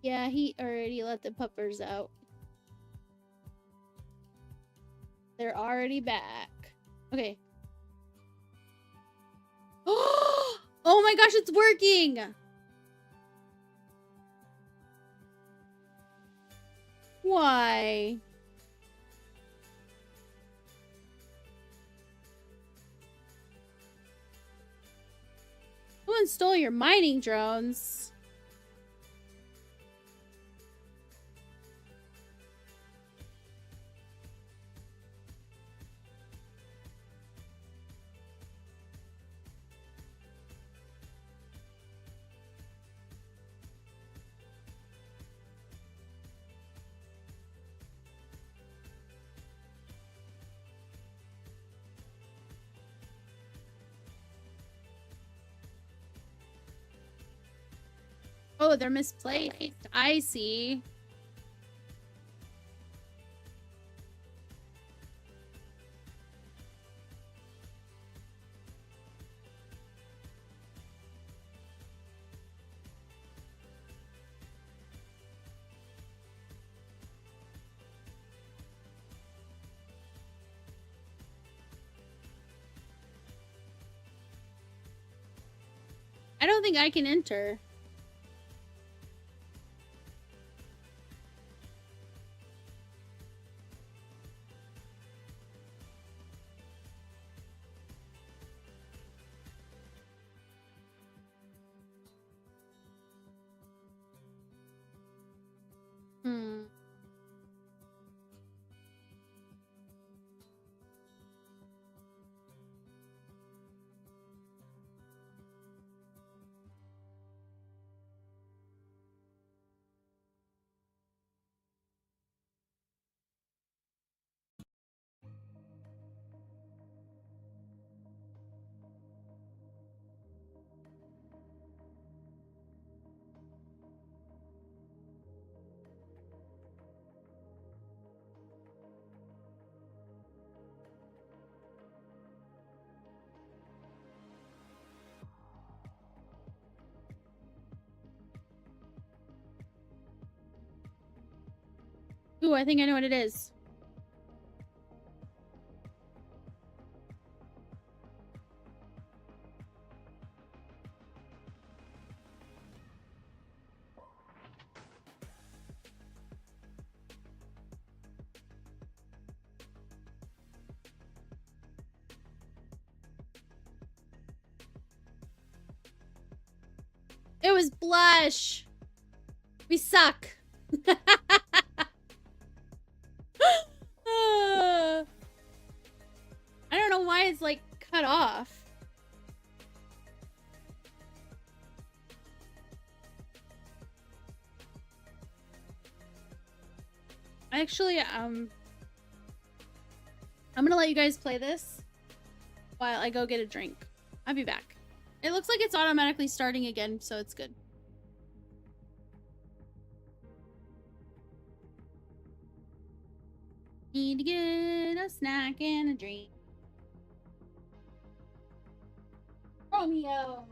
Yeah, he already let the puppers out. They're already back. Okay. Oh my gosh, it's working! Why? Someone stole your mining drones. Oh, they're misplaced. I see. I don't think I can enter. Hmm. Ooh, I think I know what it is. It was blush. We suck. I don't know why it's like cut off. Actually, I'm gonna let you guys play this while I go get a drink. I'll be back. It looks like it's automatically starting again, so it's good. Need to get a snack and a drink. Romeo!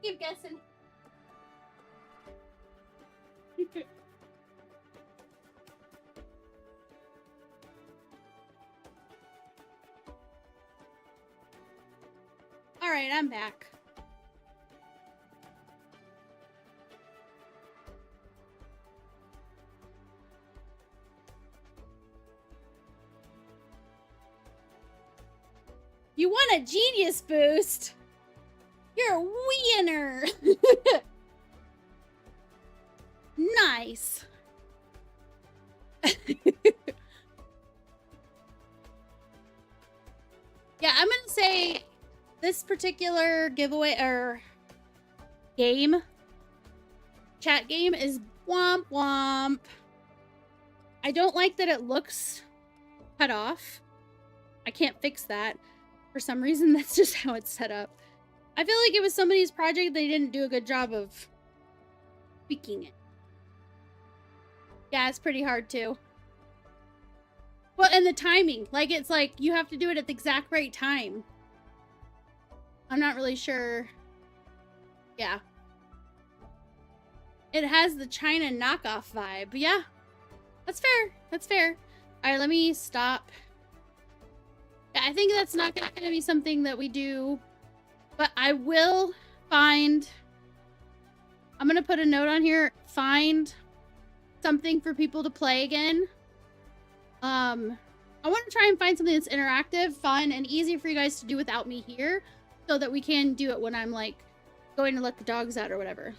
keep guessing. All right, I'm back. You want a genius boost? You're a winner. Nice. Yeah, I'm gonna say this particular giveaway or game, chat game, is womp womp. I don't like that it looks cut off. I can't fix that. For some reason, that's just how it's set up. I feel like it was somebody's project. They didn't do a good job of tweaking it. Yeah, it's pretty hard too. Well, and the timing. Like, it's like you have to do it at the exact right time. I'm not really sure. Yeah. It has the China knockoff vibe. Yeah. That's fair. That's fair. All right, let me stop. Yeah, I think that's not going to be something that we do. But I will find... I'm going to put a note on here. Find something for people to play again. I want to try and find something that's interactive, fun, and easy for you guys to do without me here, so that we can do it when I'm, like, going to let the dogs out or whatever.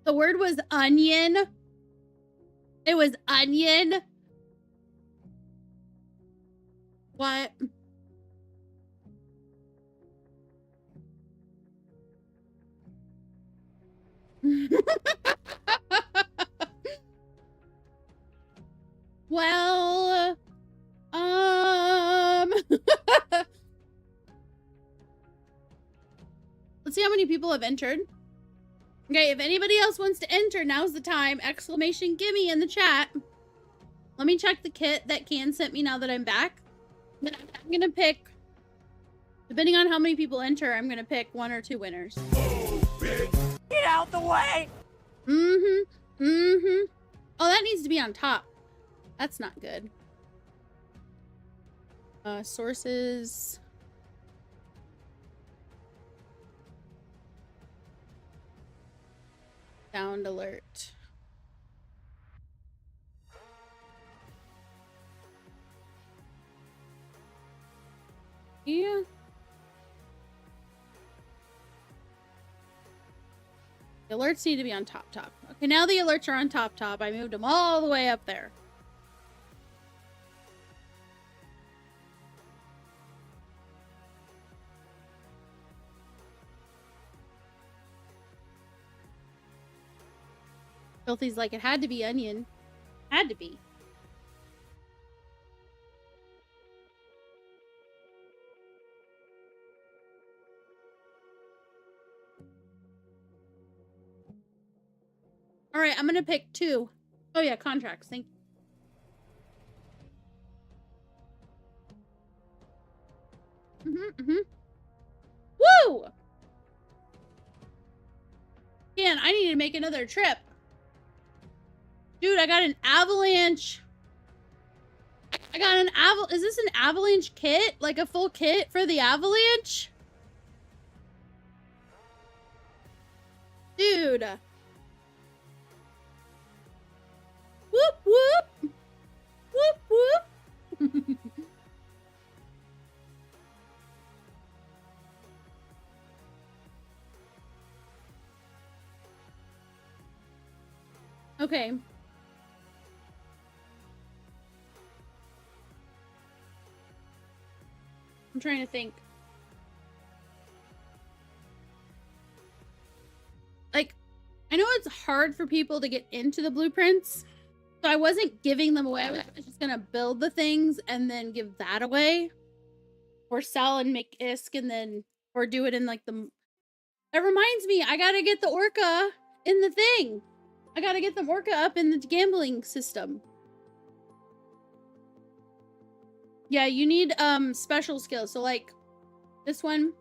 The word was onion. It was onion. What? Well, let's see how many people have entered. Okay, if anybody else wants to enter, now's the time. Exclamation gimme in the chat. Let me check the kit that Can sent me now that I'm back. Then I'm gonna pick, depending on how many people enter, I'm gonna pick 1 or 2 winners. Get out the way! Oh, that needs to be on top. That's not good. Sources. Sound alert. Yeah. The alerts need to be on top. Okay, now the alerts are on top. I moved them all the way up there. Filthy's like, it had to be onion. Had to be. All right, I'm gonna pick 2. Oh yeah, contracts. Thank you. Woo! Man, I need to make another trip. Dude, I got an avalanche. I got an is this an avalanche kit? Like a full kit for the avalanche? Dude. Whoop, whoop. Whoop, whoop. Okay. I'm trying to think. it's hard for people to get into the blueprints. So I wasn't giving them away. I was just gonna build the things and then give that away. Or sell and make ISK and then, or do it in like the... That reminds me, I gotta get the orca in the thing. I gotta get the orca up in the gambling system. Yeah, you need special skills. So like this one.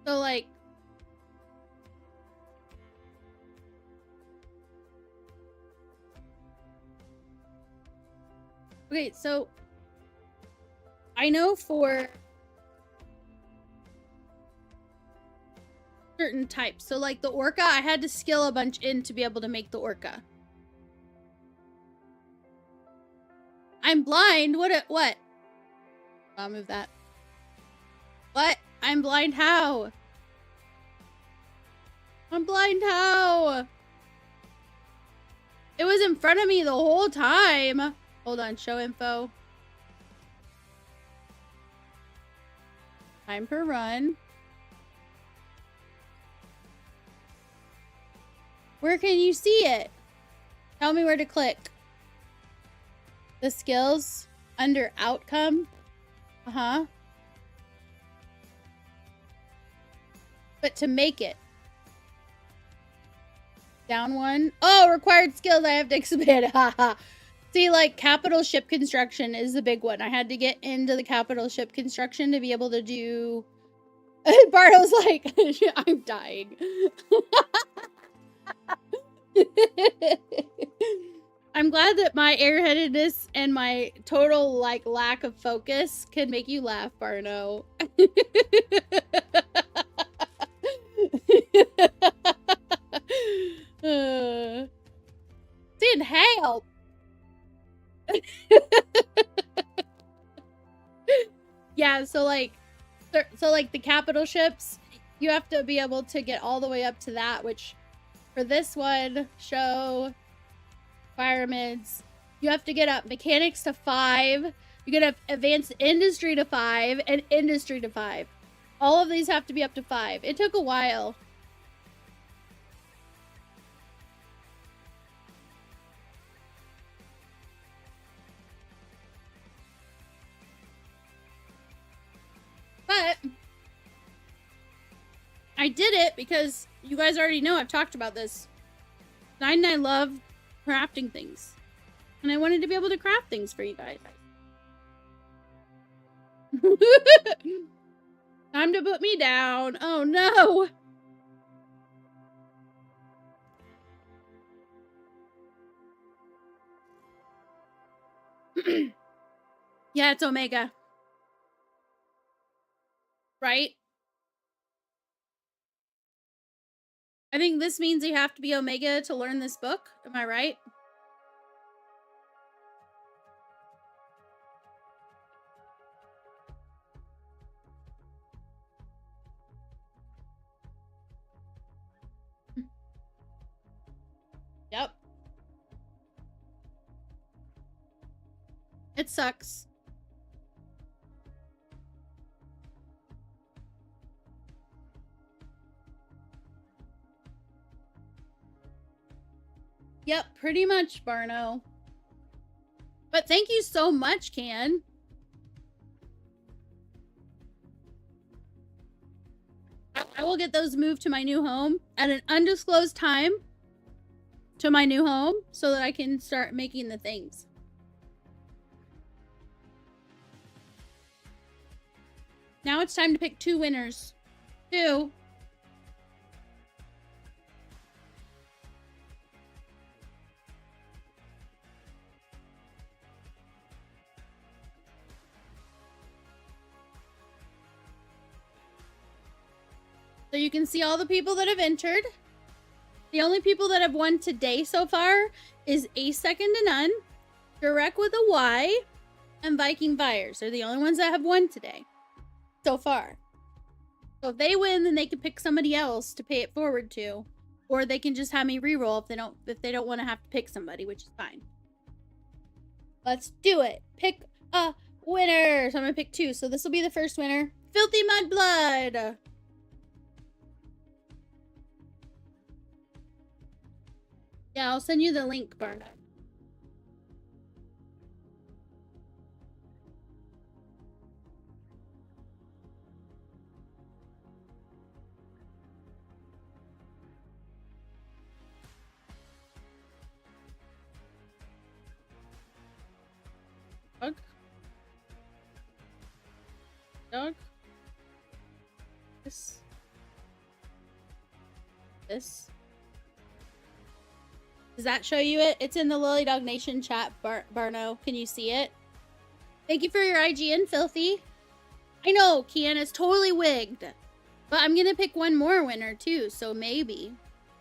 So like okay, so I know for certain types. So like the orca, I had to skill a bunch in to be able to make the orca. I'm blind. What? I'll move that. What? I'm blind how? I'm blind how? It was in front of me the whole time. Hold on, show info. Time per run. Where can you see it? Tell me where to click. The skills under outcome. Uh-huh. But to make it. Down one. Oh, required skills. I have to expand. Haha. See, like, capital ship construction is the big one. I had to get into the capital ship construction to be able to do... Barto's like, I'm dying. I'm glad that my airheadedness and my total, like, lack of focus can make you laugh, Barno. Dude, help! Yeah, so like the capital ships, you have to be able to get all the way up to that, which for this one, show pyramids, you have to get up mechanics to 5, you get up advanced industry to 5, and industry to 5. All of these have to be up to 5. It took a while. But I did it because you guys already know I've talked about this. And I love crafting things. And I wanted to be able to craft things for you guys. Time to put me down. Oh no. Yeah, it's Omega. Right? I think this means you have to be Omega to learn this book. Am I right? Yep. It sucks. Yep, pretty much, Barno. But thank you so much, Can. I will get those moved to my new home at an undisclosed time to my new home so that I can start making the things. Now it's time to pick 2 winners. 2. So you can see all the people that have entered. The only people that have won today so far is A Second to None, Direct with a Y, and Viking Fires. They're the only ones that have won today so far. So if they win, then they can pick somebody else to pay it forward to, or they can just have me reroll if they don't want to have to pick somebody, which is fine. Let's do it. Pick a winner. So I'm gonna pick 2. So this will be the first winner. Filthy Mudblood. Yeah, I'll send you the link, Barna. Dog. This. Does that show you it? It's in the Lily Dog Nation chat, Barno. Can you see it? Thank you for your IGN, Filthy. I know, Kian is totally wigged. But I'm gonna pick one more winner too, so maybe.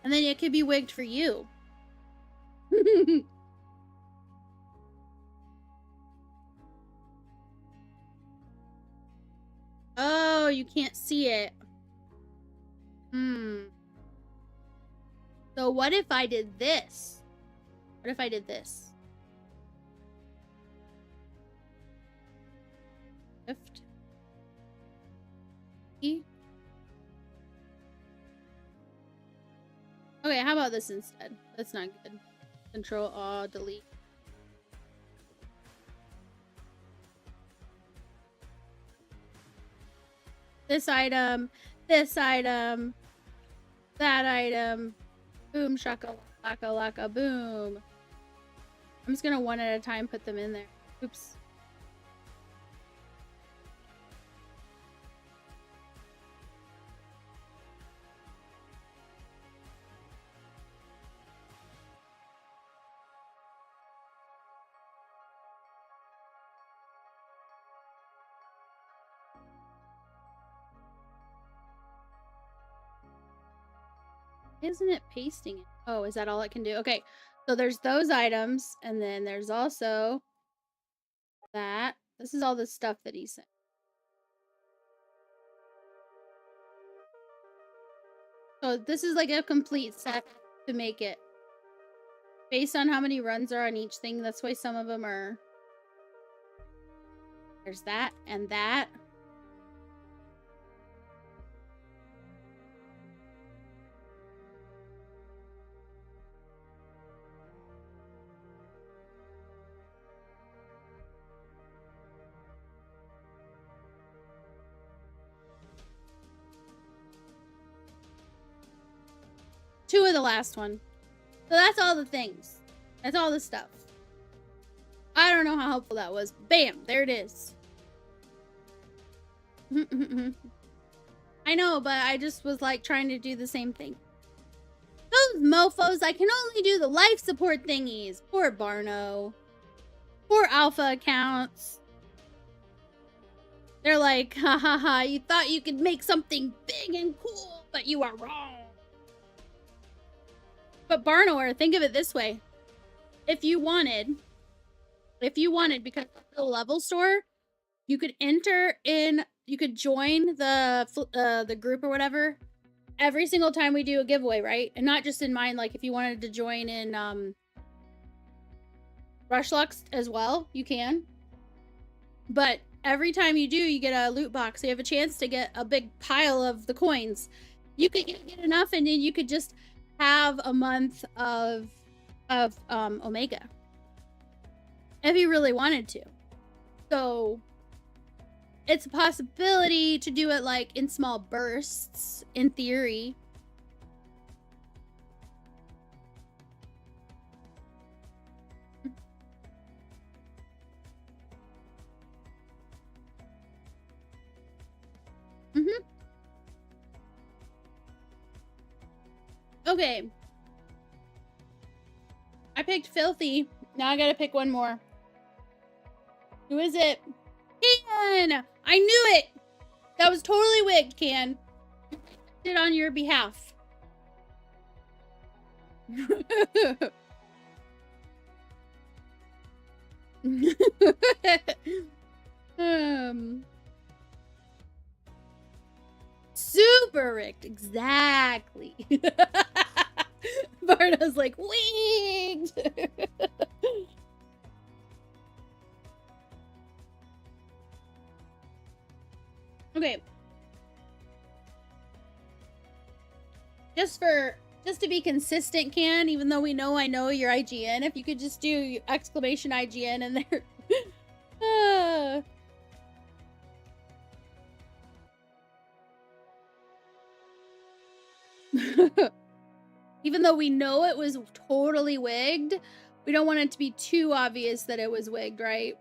And then it could be wigged for you. Oh, you can't see it. So what if I did this? What if I did this? Shift. E. Okay, how about this instead? That's not good. Control, delete. This item, that item. Boom, shaka, laka, laka, boom. I'm just gonna one at a time put them in there. Oops. Isn't it pasting it? Oh, is that all it can do? Okay, so there's those items, and then there's also that. This is all the stuff that he sent. So this is like a complete set to make it. Based on how many runs are on each thing, that's why some of them are... There's that and that. Two of the last one. So that's all the things. That's all the stuff. I don't know how helpful that was. Bam! There it is. I know, but I just was like trying to do the same thing. Those mofos, I can only do the life support thingies. Poor Barno. Poor alpha accounts. They're like, ha ha ha, you thought you could make something big and cool, but you are wrong. But Barnoer, think of it this way. If you wanted, because of the level store, you could enter in, you could join the group or whatever every single time we do a giveaway, right? And not just in mine, like if you wanted to join in Rushlux as well, you can. But every time you do, you get a loot box. So you have a chance to get a big pile of the coins. You could get enough, and then you could just have a month of Omega if you really wanted to. So it's a possibility to do it like in small bursts, in theory. Okay. I picked Filthy. Now I gotta pick one more. Who is it? Can! I knew it! That was totally wigged, Can. I did it on your behalf. Super rigged, exactly. Barna's like, winged. Okay. Just to be consistent, Can, even though I know your IGN, if you could just do exclamation IGN in there. Even though we know it was totally wigged, we don't want it to be too obvious that it was wigged, right?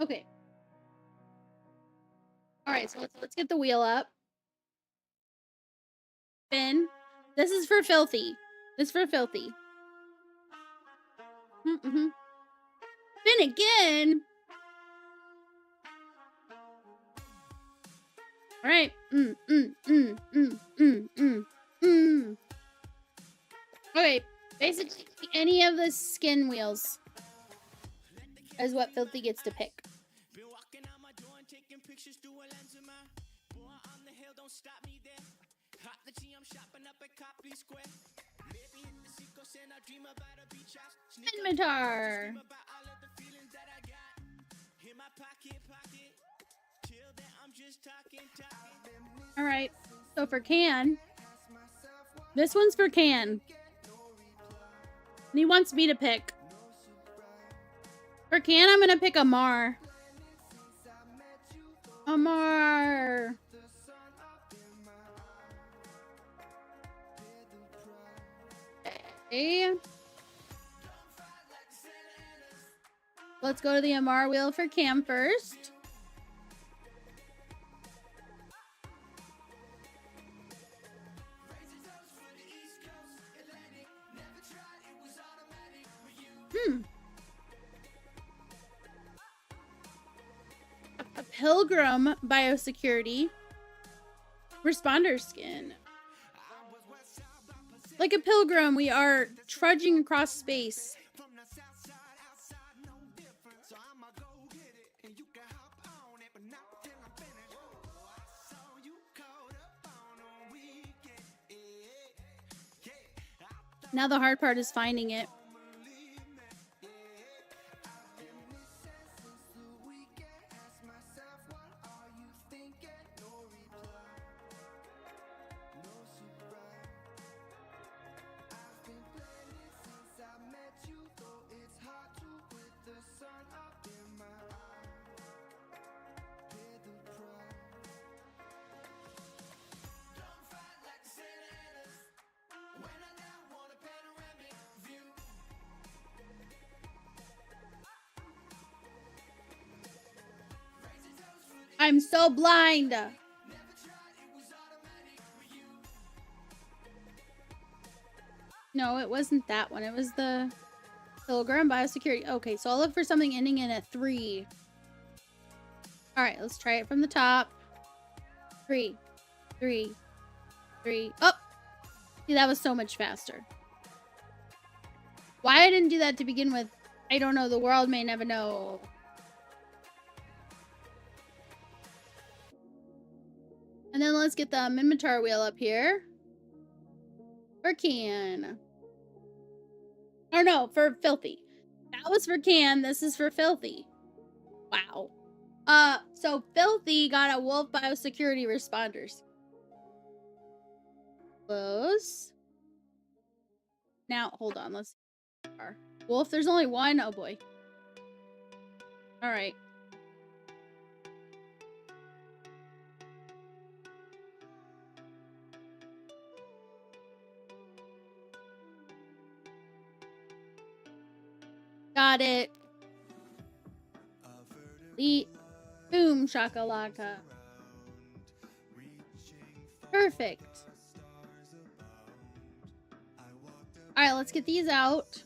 Okay. All right, so let's get the wheel up. Spin. This is for Filthy. This is for Filthy. Spin again. All right. Okay. Basically, any of the skin wheels is what Filthy gets to pick. Inventar. All right. So for Can, this one's for Can. And he wants me to pick. For Can, I'm gonna pick Amar. Amar. Okay. Let's go to the Amar wheel for Cam first. A Pilgrim biosecurity responder skin. Like a pilgrim, we are trudging across space. Now the hard part is finding it. I'm so blind. No, it wasn't that one. It was the Pilgrim biosecurity. Okay, so I'll look for something ending in a 3. All right, let's try it from the top. 3, 3, 3. Oh, see, that was so much faster. Why I didn't do that to begin with, I don't know. The world may never know. And then let's get the Mimitar wheel up here. For Can. Or no, for Filthy. That was for Can. This is for Filthy. Wow. So Filthy got a Wolf biosecurity responders. Close. Now, hold on. Let's see. Wolf, there's only one. Oh boy. All right. Got it. Boom shakalaka. Perfect. All right, let's get these out.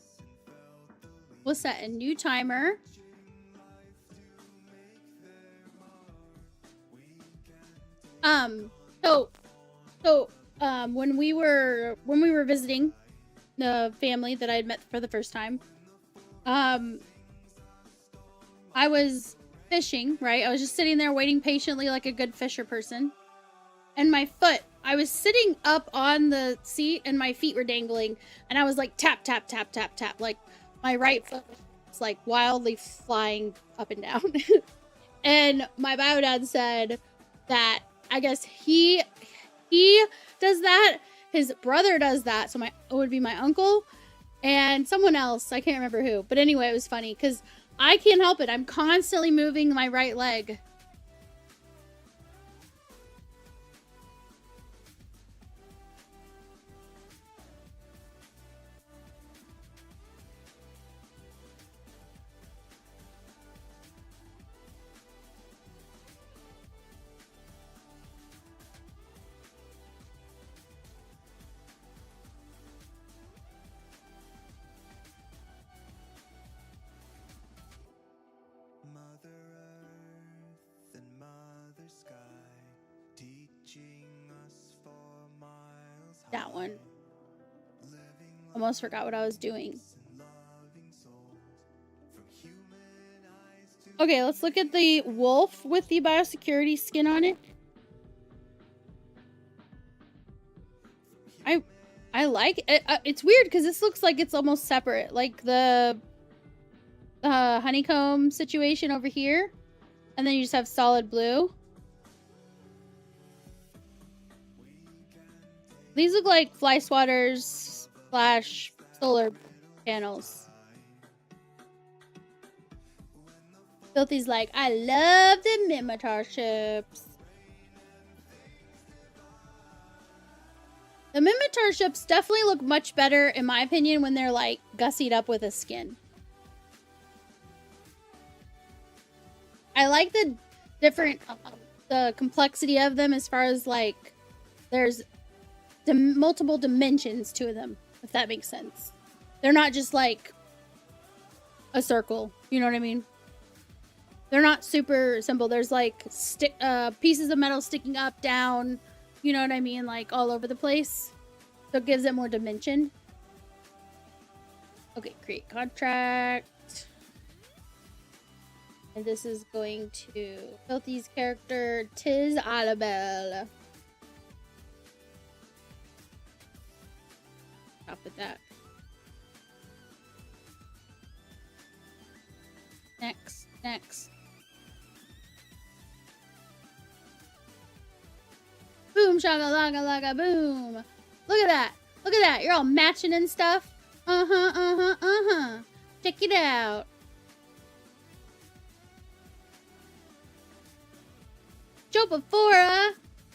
We'll set a new timer. When we were visiting the family that I had met for the first time, I was fishing, right? I was just sitting there waiting patiently like a good fisher person. And my foot I was sitting up on the seat and my feet were dangling, and I was like tap tap tap tap tap, like my right foot was like wildly flying up and down. And my bio dad said that I guess he does that, his brother does that, so it would be my uncle and someone else, I can't remember who. But anyway, it was funny because I can't help it. I'm constantly moving my right leg. That one. Almost forgot what I was doing. Okay, let's look at the wolf with the biosecurity skin on it. I like it. It's weird because this looks like it's almost separate, like the honeycomb situation over here, and then you just have solid blue. These look like fly swatters / solar panels. Filthy's like, I love the Mimitar ships. The Mimitar ships definitely look much better, in my opinion, when they're like gussied up with a skin. I like the different, the complexity of them as far as like, there's multiple dimensions to them, if that makes sense. They're not just like a circle, you know what I mean? They're not super simple. There's like pieces of metal sticking up, down, you know what I mean? Like all over the place. So it gives it more dimension. Okay, create contract. And this is going to Filthy's character, Tis Alabel. Stop with that. Next. Boom, shaka laga laga boom. Look at that. You're all matching and stuff. Check it out. Jopafora,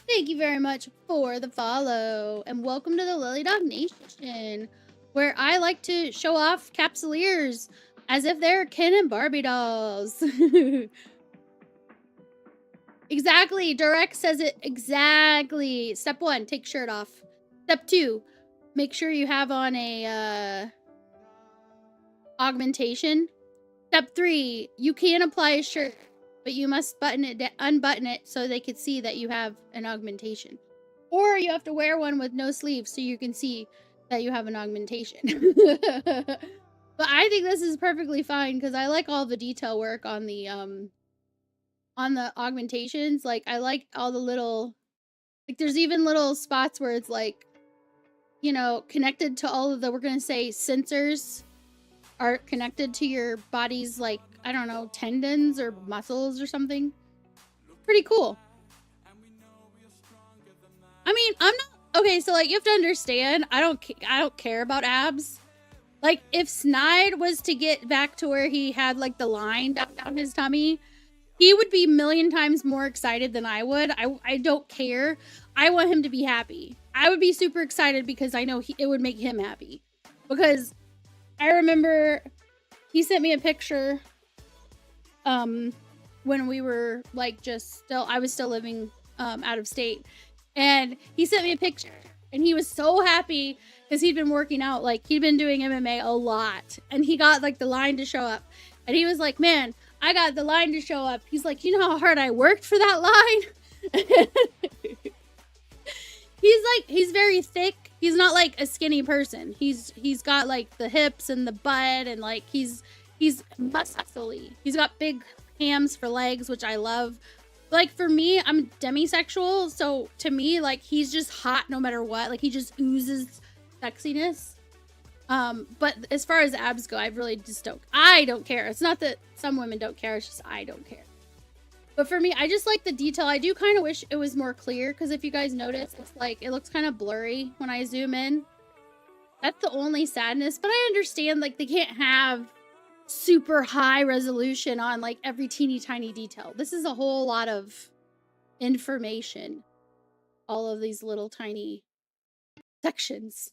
thank you very much for the follow, and welcome to the Lily Dog Nation, where I like to show off Capsuleers as if they're Ken and Barbie dolls. Exactly, Direct says it exactly. Step 1, take shirt off. Step 2, make sure you have on a augmentation. Step 3, you can apply a shirt, but you must unbutton it so they can see that you have an augmentation. Or you have to wear one with no sleeves so you can see that you have an augmentation. But I think this is perfectly fine because I like all the detail work on the augmentations. Like, I like all the little, like, there's even little spots where it's like, you know, connected to all of the, we're gonna say, sensors are connected to your body's, like, I don't know, tendons or muscles or something. Pretty cool. I mean, I'm not, okay, so, like, you have to understand, I don't care about abs. Like, if Snide was to get back to where he had, like, the line down his tummy, he would be a million times more excited than I would. I don't care. I want him to be happy. I would be super excited because I know it would make him happy. Because I remember he sent me a picture when we were like I was still living out of state, and he sent me a picture and he was so happy because he'd been working out, like he'd been doing MMA a lot, and he got like the line to show up, and he was like, man, I got the line to show up. He's like, you know how hard I worked for that line? He's very thick. He's not like a skinny person. He's got like the hips and the butt, and like he's muscly. He's got big hams for legs, which I love. Like, for me, I'm demisexual, so to me, like, he's just hot no matter what. Like, he just oozes sexiness. But as far as abs go, I really just I don't care. It's not that some women don't care, it's just I don't care. But for me, I just like the detail. I do kind of wish it was more clear, because if you guys notice, it's like, it looks kind of blurry when I zoom in. That's the only sadness, but I understand, like, they can't have super high resolution on, like, every teeny tiny detail. This is a whole lot of information. All of these little tiny sections.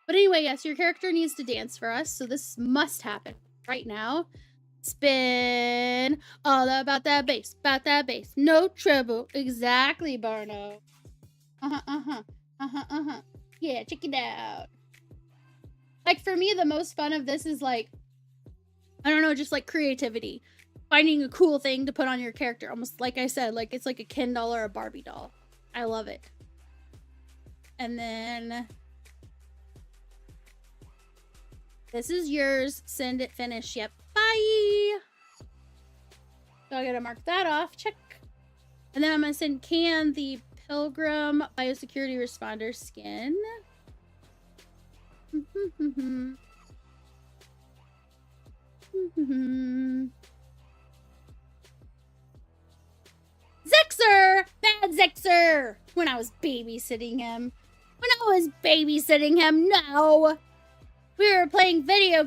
But anyway, yes, your character needs to dance for us, so this must happen right now. Spin all about that bass, no trouble. Exactly, Barno. Yeah, check it out. Like, for me, the most fun of this is, like, I don't know, just, like, creativity. Finding a cool thing to put on your character. Almost, like I said, like, it's like a Ken doll or a Barbie doll. I love it. And then... this is yours. Send it, finish. Yep. Bye! So I gotta mark that off. Check. And then I'm gonna send Can the Pilgrim Biosecurity Responder skin. Zexer! Bad Zexer! When I was babysitting him. No! We were playing video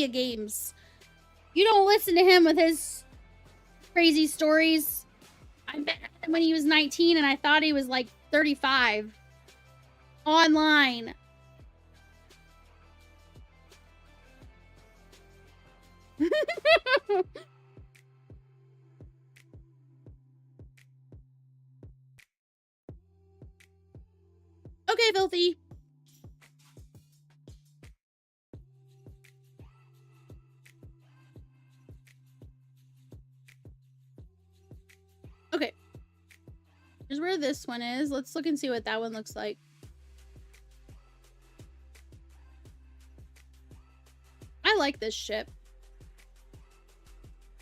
games. You don't listen to him with his crazy stories. I met him when he was 19 and I thought he was like 35. Online. Okay, Filthy. Okay. Here's where this one is. Let's look and see what that one looks like. I like this ship.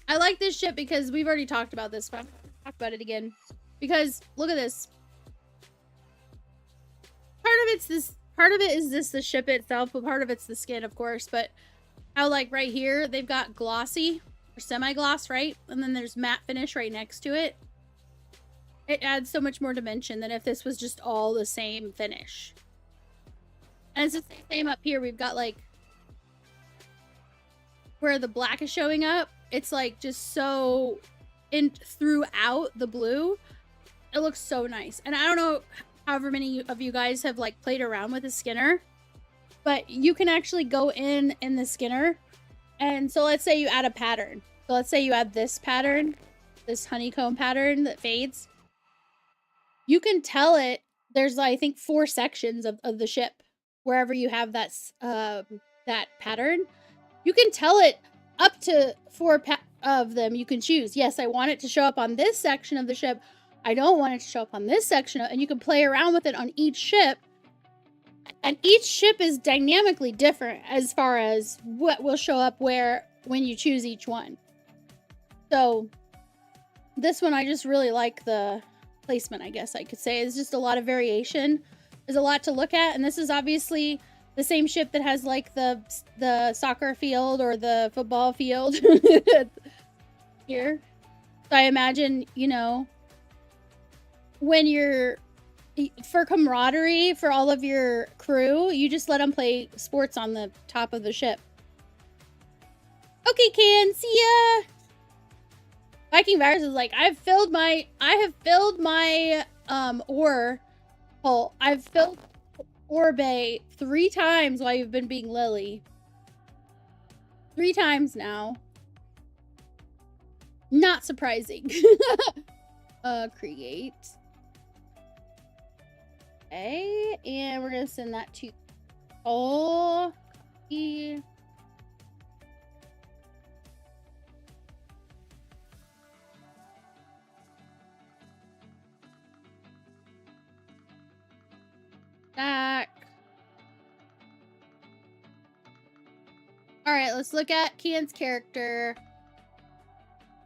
I like this ship because we've already talked about this, but I'm gonna talk about it again. Because look at this. Part of it is the ship itself, but part of it's the skin, of course. But how, like, right here, they've got glossy or semi-gloss, right? And then there's matte finish right next to it. It adds so much more dimension than if this was just all the same finish. And it's the same up here. We've got, like, where the black is showing up. It's, like, just so throughout the blue. It looks so nice. And I don't know however many of you guys have, like, played around with a skinner, but you can actually go in the skinner. And so let's say you add a pattern. So let's say you add this pattern, this honeycomb pattern that fades. You can tell it, there's, I think, 4 sections of the ship, wherever you have that pattern. You can tell it up to 4 of them you can choose. Yes, I want it to show up on this section of the ship. I don't want it to show up on this section. And you can play around with it on each ship. And each ship is dynamically different as far as what will show up where when you choose each one. So this one, I just really like the placement, I guess I could say. It's just a lot of variation. There's a lot to look at. And this is obviously the same ship that has, like, the soccer field or the football field here. So I imagine, you know, when you're, for camaraderie, for all of your crew, you just let them play sports on the top of the ship. Okay, Can, see ya! Viking Virus is like, I have filled my ore hole. I've filled ore bay 3 times while you've been being Lily. 3 times now. Not surprising. Create. Okay, and we're gonna send that to copy. Back. Alright, let's look at Kian's character.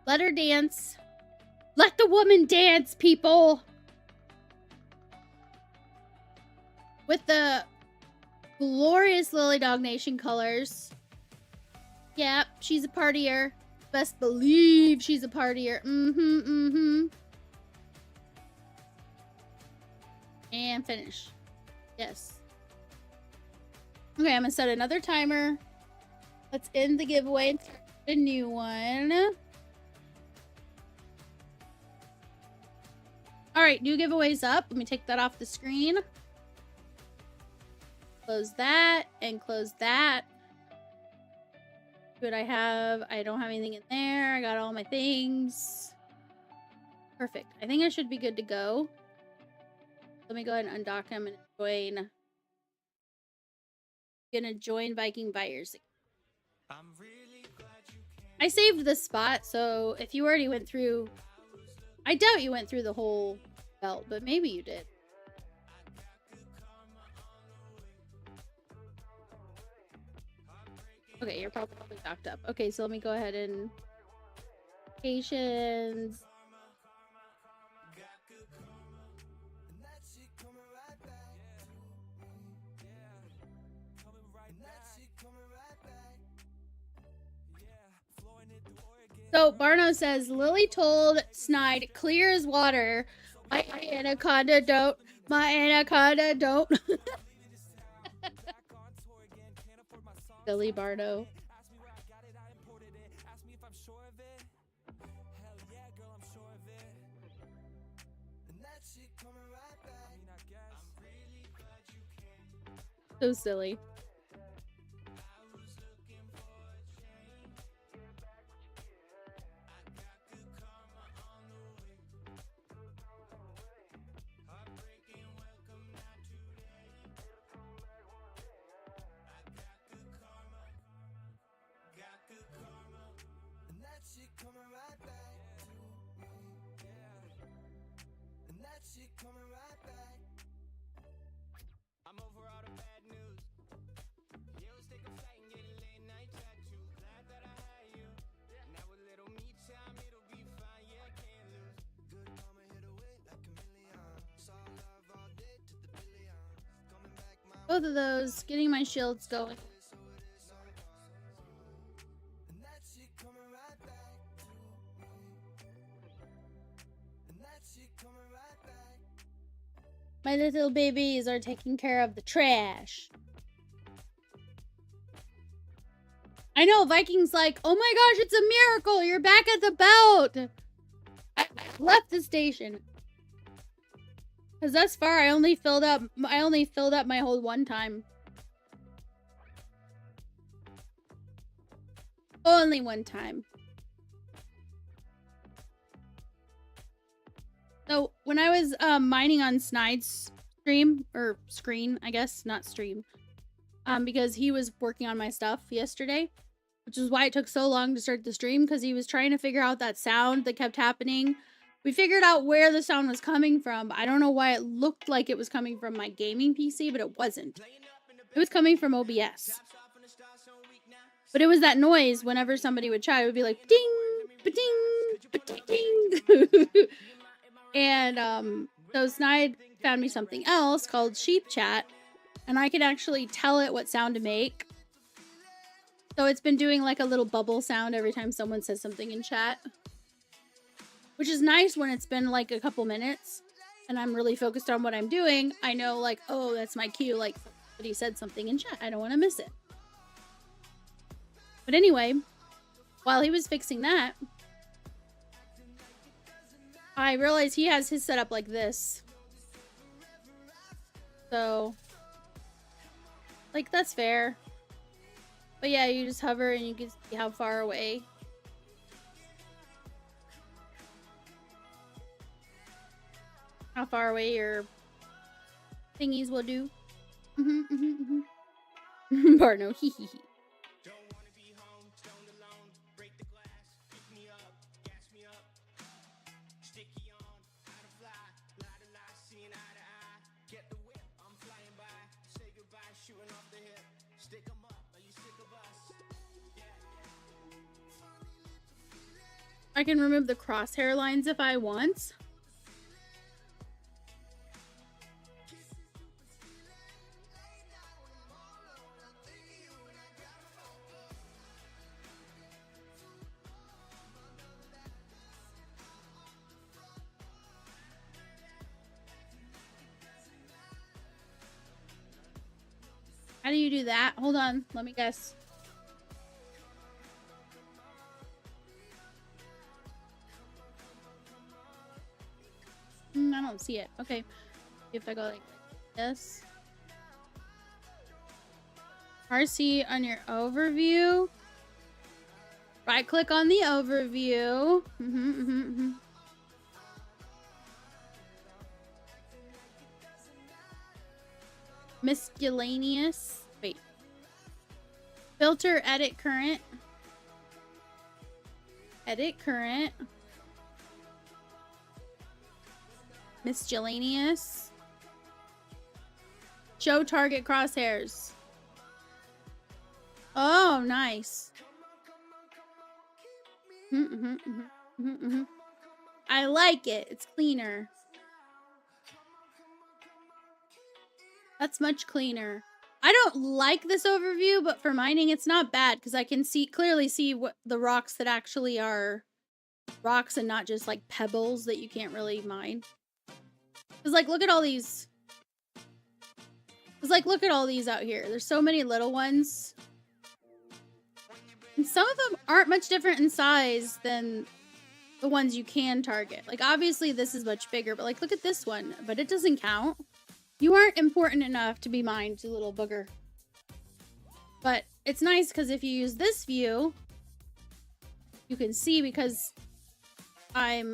Let her dance. Let the woman dance, people! With the glorious Lily Dog Nation colors. Yep, she's a partier. Best believe she's a partier. And finish. Yes. Okay, I'm gonna set another timer. Let's end the giveaway and start a new one. Alright, new giveaway's up. Let me take that off the screen. Close that and close that. What I have, I don't have anything in there. I got all my things. Perfect. I think I should be good to go. Let me go ahead and undock him and join. I'm gonna join Viking buyers. I saved this spot, so if you already went through, I doubt you went through the whole belt, but maybe you did. Okay, you're probably docked up. Okay, so let me go ahead and locations. So Barno says Lily told Snide clear as water. My anaconda don't. My anaconda don't. Billy Barno. So silly. Both of those, getting my shields going. My little babies are taking care of the trash. I know, Viking's like, oh my gosh, it's a miracle. You're back at the belt. I left the station. Because thus far, I only filled up my hold one time. Only one time. So, when I was mining on Snide's stream, or screen, I guess, not stream, because he was working on my stuff yesterday, which is why it took so long to start the stream, because he was trying to figure out that sound that kept happening. We figured out where the sound was coming from. I don't know why it looked like it was coming from my gaming PC, but it wasn't. It was coming from OBS. But it was that noise whenever somebody would chat. It would be like, ding, ba-ding, ba-ding. And so Snide found me something else called Sheep Chat. And I could actually tell it what sound to make. So it's been doing like a little bubble sound every time someone says something in chat. Which is nice when it's been like a couple minutes and I'm really focused on what I'm doing. I know like, oh, that's my cue. Like somebody said something in chat. I don't want to miss it. But anyway, while he was fixing that, I realized he has his set up like this. So, like, that's fair. But yeah, you just hover and you can see how far away. How far away your thingies will do. Barno, hee hee hee. I can remove the crosshair lines if I want. How do you do that? Hold on, let me guess. I don't see it. Okay. If I go like this. RC on your overview. Right click on the overview. Miscellaneous. Wait. Filter, edit current. Edit current. Miscellaneous. Show target crosshairs. Oh, nice. I like it. It's cleaner. That's much cleaner. I don't like this overview, but for mining, it's not bad because I can clearly see what the rocks that actually are rocks and not just like pebbles that you can't really mine. Because like, look at all these. Because like, look at all these out here. There's so many little ones. And some of them aren't much different in size than the ones you can target. Like, obviously this is much bigger, but like, look at this one. But it doesn't count. You aren't important enough to be mined, you little booger. But it's nice because if you use this view, you can see because I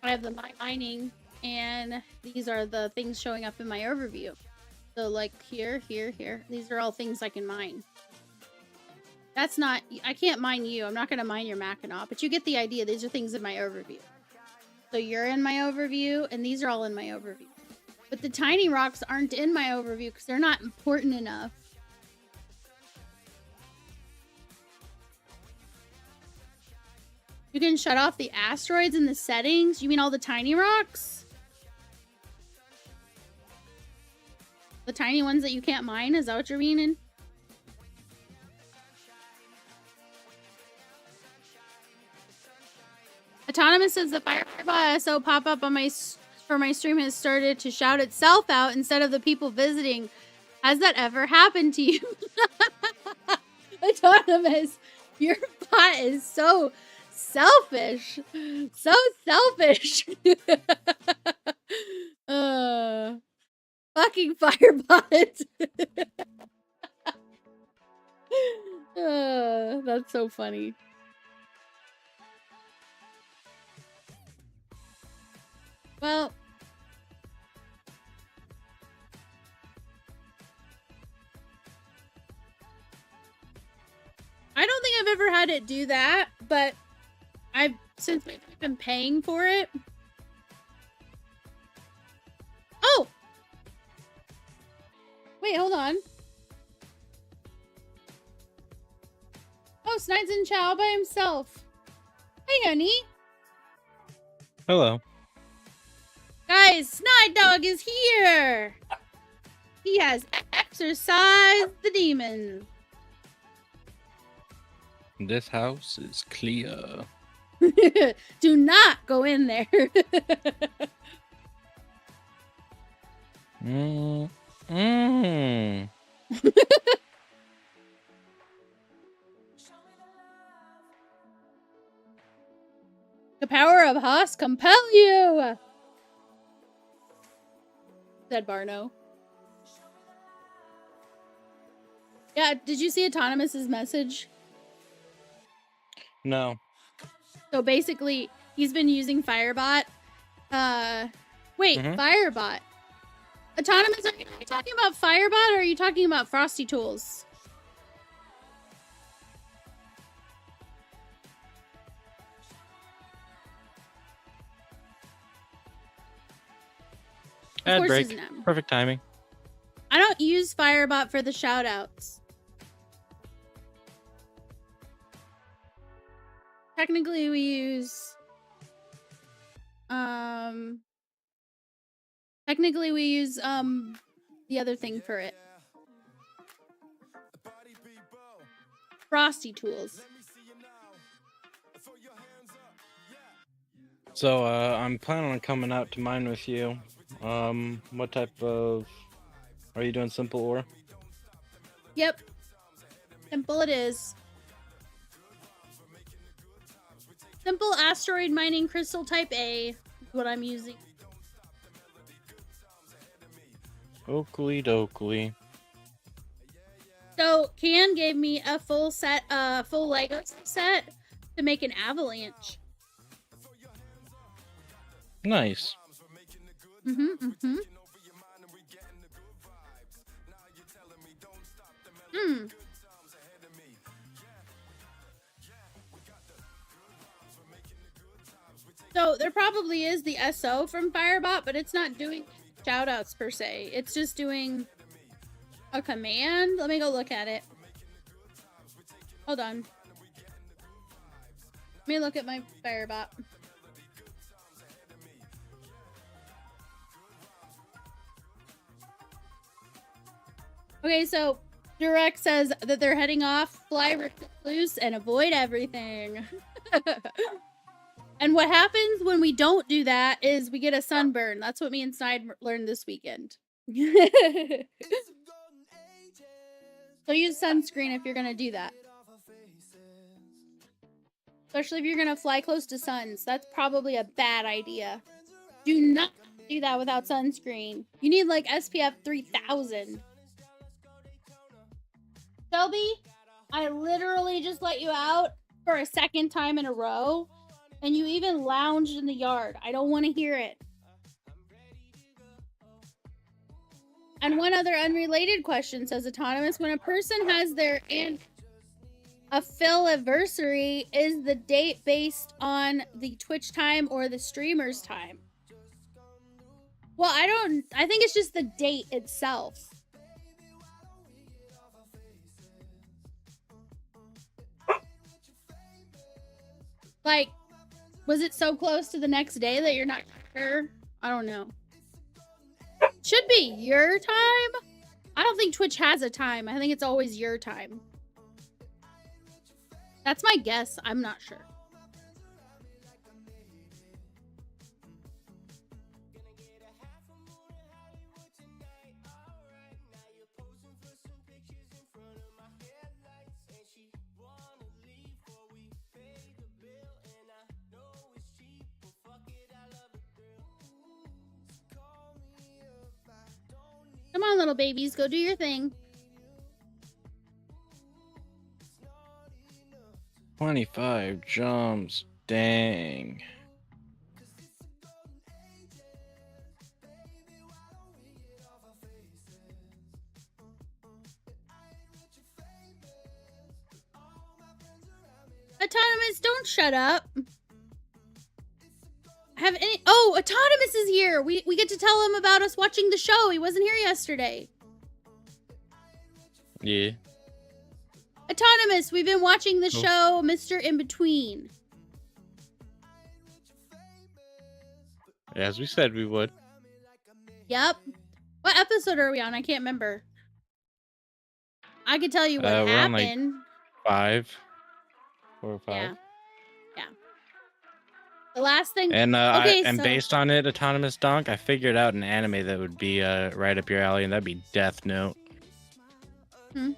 have the mining and these are the things showing up in my overview. So like here, here, here. These are all things I can mine. That's not, I can't mine you. I'm not going to mine your Mackinac, but you get the idea. These are things in my overview. So you're in my overview and these are all in my overview. But the tiny rocks aren't in my overview because they're not important enough. You can shut off the asteroids in the settings? You mean all the tiny rocks? The tiny ones that you can't mine? Is that what you're meaning? Autonomous says the Fireball ESO pop-up on for my stream has started to shout itself out instead of the people visiting. Has that ever happened to you? Autonomous, your bot is so selfish. So selfish. Fucking Firebot. That's so funny. Well, I don't think I've ever had it do that, but since we've been paying for it. Oh! Wait, hold on. Oh, Snides and Chow by himself. Hey, honey. Hello. Guys, Snide Dog is here. He has exorcised the demon. This house is clear. Do not go in there. The power of Haas compel you. Said Barno. Yeah, did you see Autonomous's message? No. So basically, he's been using Firebot. Wait, Firebot. Autonomous, are you talking about Firebot or are you talking about Frosty Tools? Ad break. Perfect timing. I don't use Firebot for the shoutouts. Technically, we use the other thing for it. Frosty tools. So, I'm planning on coming out to mine with you. What type of... Are you doing simple ore? Yep. Simple it is. Simple asteroid mining crystal type A is what I'm using. Oakley dokley. So, Can gave me a full set, full Lego set to make an avalanche. Nice. So there probably is the SO from Firebot, but it's not doing shoutouts per se. It's just doing a command. Let me go look at it. Hold on. Let me look at my Firebot. Okay, so Direct says that they're heading off, fly loose, and avoid everything. And what happens when we don't do that is we get a sunburn. That's what me and Snide learned this weekend. So use sunscreen if you're going to do that. Especially if you're going to fly close to suns. That's probably a bad idea. Do not do that without sunscreen. You need like SPF 3000. Shelby, I literally just let you out for a second time in a row. And you even lounged in the yard. I don't want to hear it. And one other unrelated question, says Autonomous. When a person has their a Phil-iversary, is the date based on the Twitch time or the streamer's time? Well, I think it's just the date itself. Like, was it so close to the next day that you're not sure? I don't know. Should be your time. I don't think Twitch has a time. I think it's always your time. That's my guess. I'm not sure. Come on, little babies, go do your thing. 25 jumps. Dang. Autonomous, don't shut up. Have any... Oh, Autonomous is here. We get to tell him about us watching the show. He wasn't here yesterday. Yeah. Autonomous, we've been watching the show, Mr. In Between. As we said we would. Yep. What episode are we on? I can't remember. I could tell you what we're happened. On like 4 or 5. Yeah. Yeah. The last thing. And okay, and so... based on it, Autonomous Donk, I figured out an anime that would be right up your alley, and that'd be Death Note. Hmm.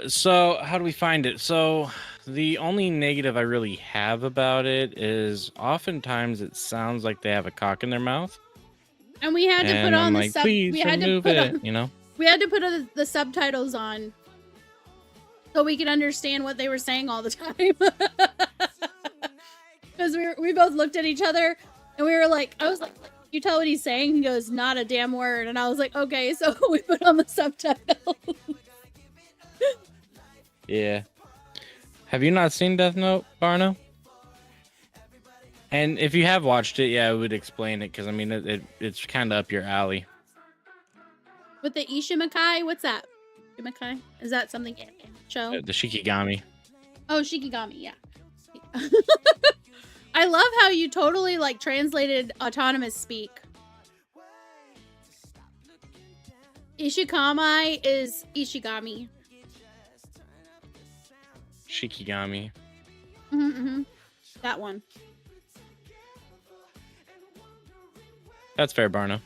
So how do we find it? So the only negative I really have about it is oftentimes it sounds like they have a cock in their mouth. And we had to put on the please, we had to put on, you know? We had to put the subtitles on so we could understand what they were saying all the time. Because we both looked at each other and we were like, I was like, you tell what he's saying? He goes, not a damn word. And I was like, okay, so we put on the subtitles. Yeah. Have you not seen Death Note, Barno? And if you have watched it, yeah, I would explain it because I mean it's kind of up your alley. With the Ishimakai, what's that? Ishimakai? Is that something in the show? The Shikigami. Oh, Shikigami, yeah. I love how you totally like translated autonomous speak. Ishikamai is Ishigami. Shikigami. That one. That's fair, Barno.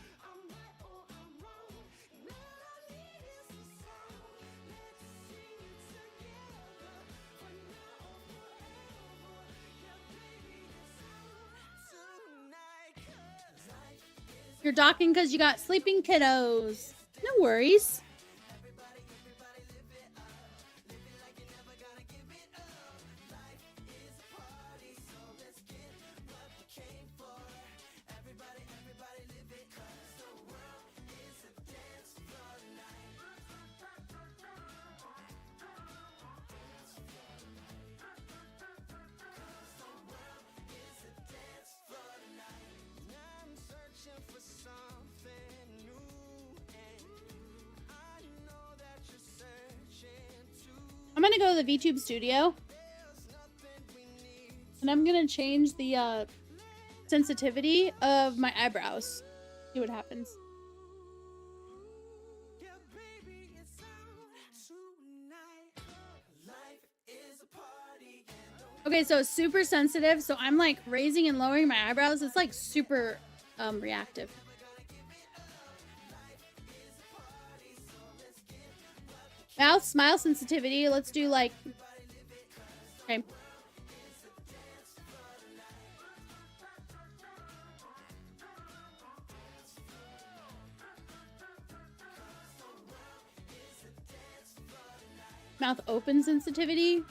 You're docking because you got sleeping kiddos. No worries. I'm gonna go to the VTube studio and I'm gonna change the sensitivity of my eyebrows. See what happens. Okay, so it's super sensitive, so I'm like raising and lowering my eyebrows. It's like super reactive. Mouth smile sensitivity. Let's do like, okay. Mouth open sensitivity.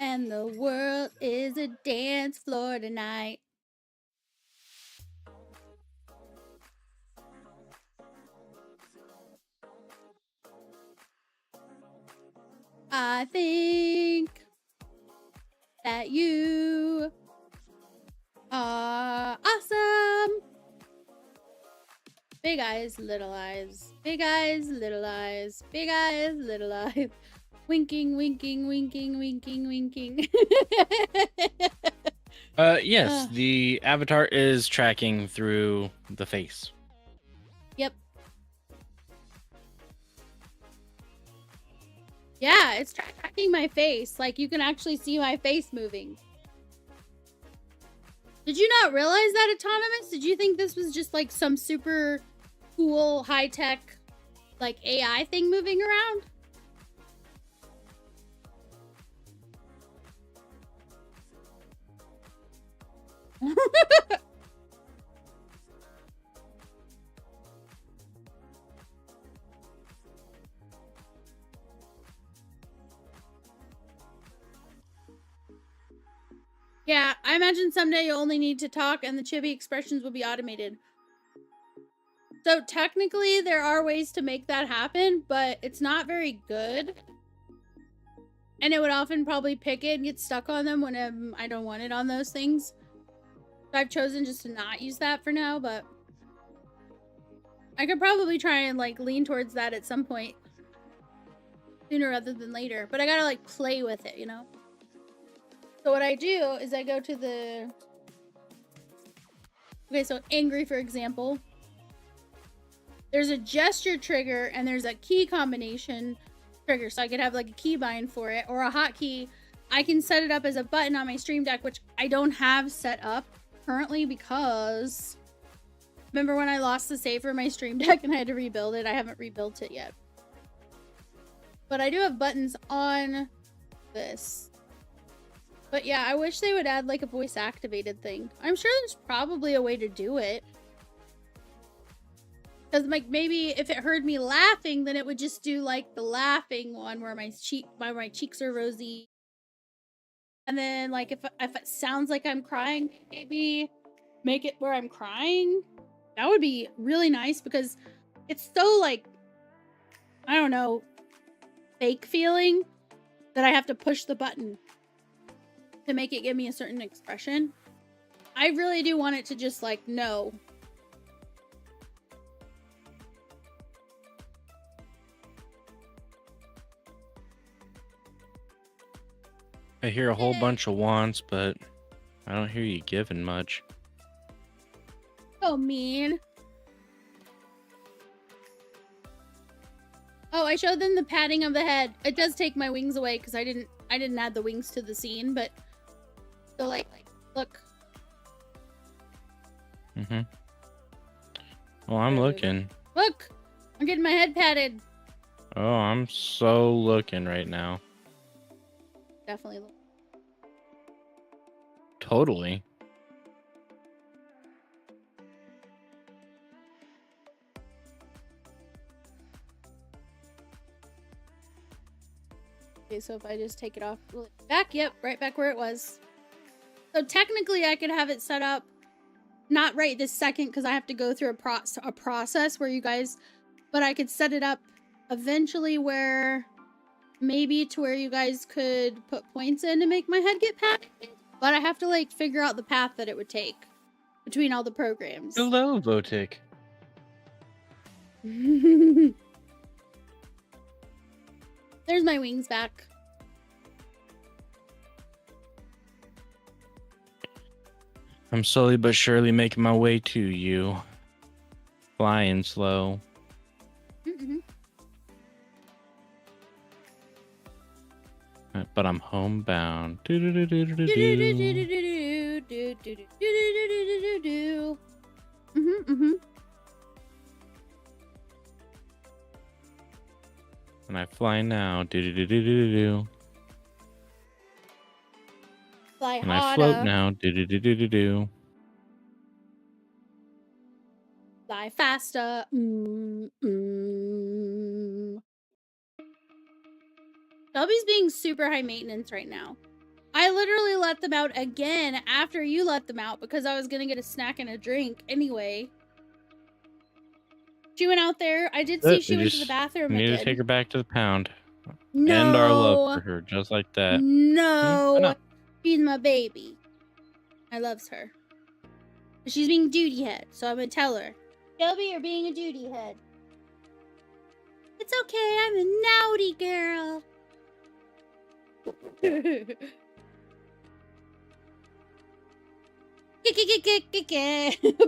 And the world is a dance floor tonight. I think that you are awesome. Big eyes, little eyes. Big eyes, little eyes. Big eyes, little eyes. Winking, winking, winking, winking, winking. Yes, the avatar is tracking through the face. Yep. Yeah, it's tracking my face. Like, you can actually see my face moving. Did you not realize that, Autonomous? Did you think this was just, like, some super cool, high-tech, like, AI thing moving around? Yeah, I imagine someday you'll only need to talk and the chibi expressions will be automated. So technically there are ways to make that happen, but it's not very good. And it would often probably pick it and get stuck on them when I don't want it on those things. So I've chosen just to not use that for now, but I could probably try and like lean towards that at some point. Sooner rather than later. But I gotta like play with it, you know? So what I do is I go to the... Okay, so angry, for example. There's a gesture trigger and there's a key combination trigger. So I could have like a keybind for it or a hotkey. I can set it up as a button on my Stream Deck, which I don't have set up currently because... Remember when I lost the save for my Stream Deck and I had to rebuild it? I haven't rebuilt it yet. But I do have buttons on this. But yeah, I wish they would add like a voice activated thing. I'm sure there's probably a way to do it. Because like maybe if it heard me laughing, then it would just do like the laughing one where my cheeks are rosy. And then like if it sounds like I'm crying, maybe make it where I'm crying. That would be really nice because it's so like, I don't know, fake feeling that I have to push the button to make it give me a certain expression. I really do want it to just like, no. I hear a whole bunch of wants, but I don't hear you giving much. So mean. Oh, I showed them the padding of the head. It does take my wings away because I didn't add the wings to the scene, but so like look. Mm-hmm. Well, I'm looking. Look! I'm getting my head patted. Oh, I'm so looking right now. Definitely look. Totally. Okay, so if I just take it off back, yep, right back where it was. So technically I could have it set up, not right this second because I have to go through a process where you guys, but I could set it up eventually where maybe to where you guys could put points in to make my head get patted. But I have to like figure out the path that it would take between all the programs. Hello, Votic. There's my wings back. I'm slowly but surely making my way to you. Flying slow. But I'm homebound. And I fly now. Fly and I float harder. now. Fly faster. Shelby's being super high maintenance right now. I literally let them out again after you let them out because I was gonna get a snack and a drink anyway. She went out there. I did see she went to the bathroom Need again. to take her back to the pound. No. End our love for her, just like that. No. She's my baby. I loves her. But she's being duty head, so I'm gonna tell her. Shelby, you're being a duty head. It's okay, I'm a naughty girl.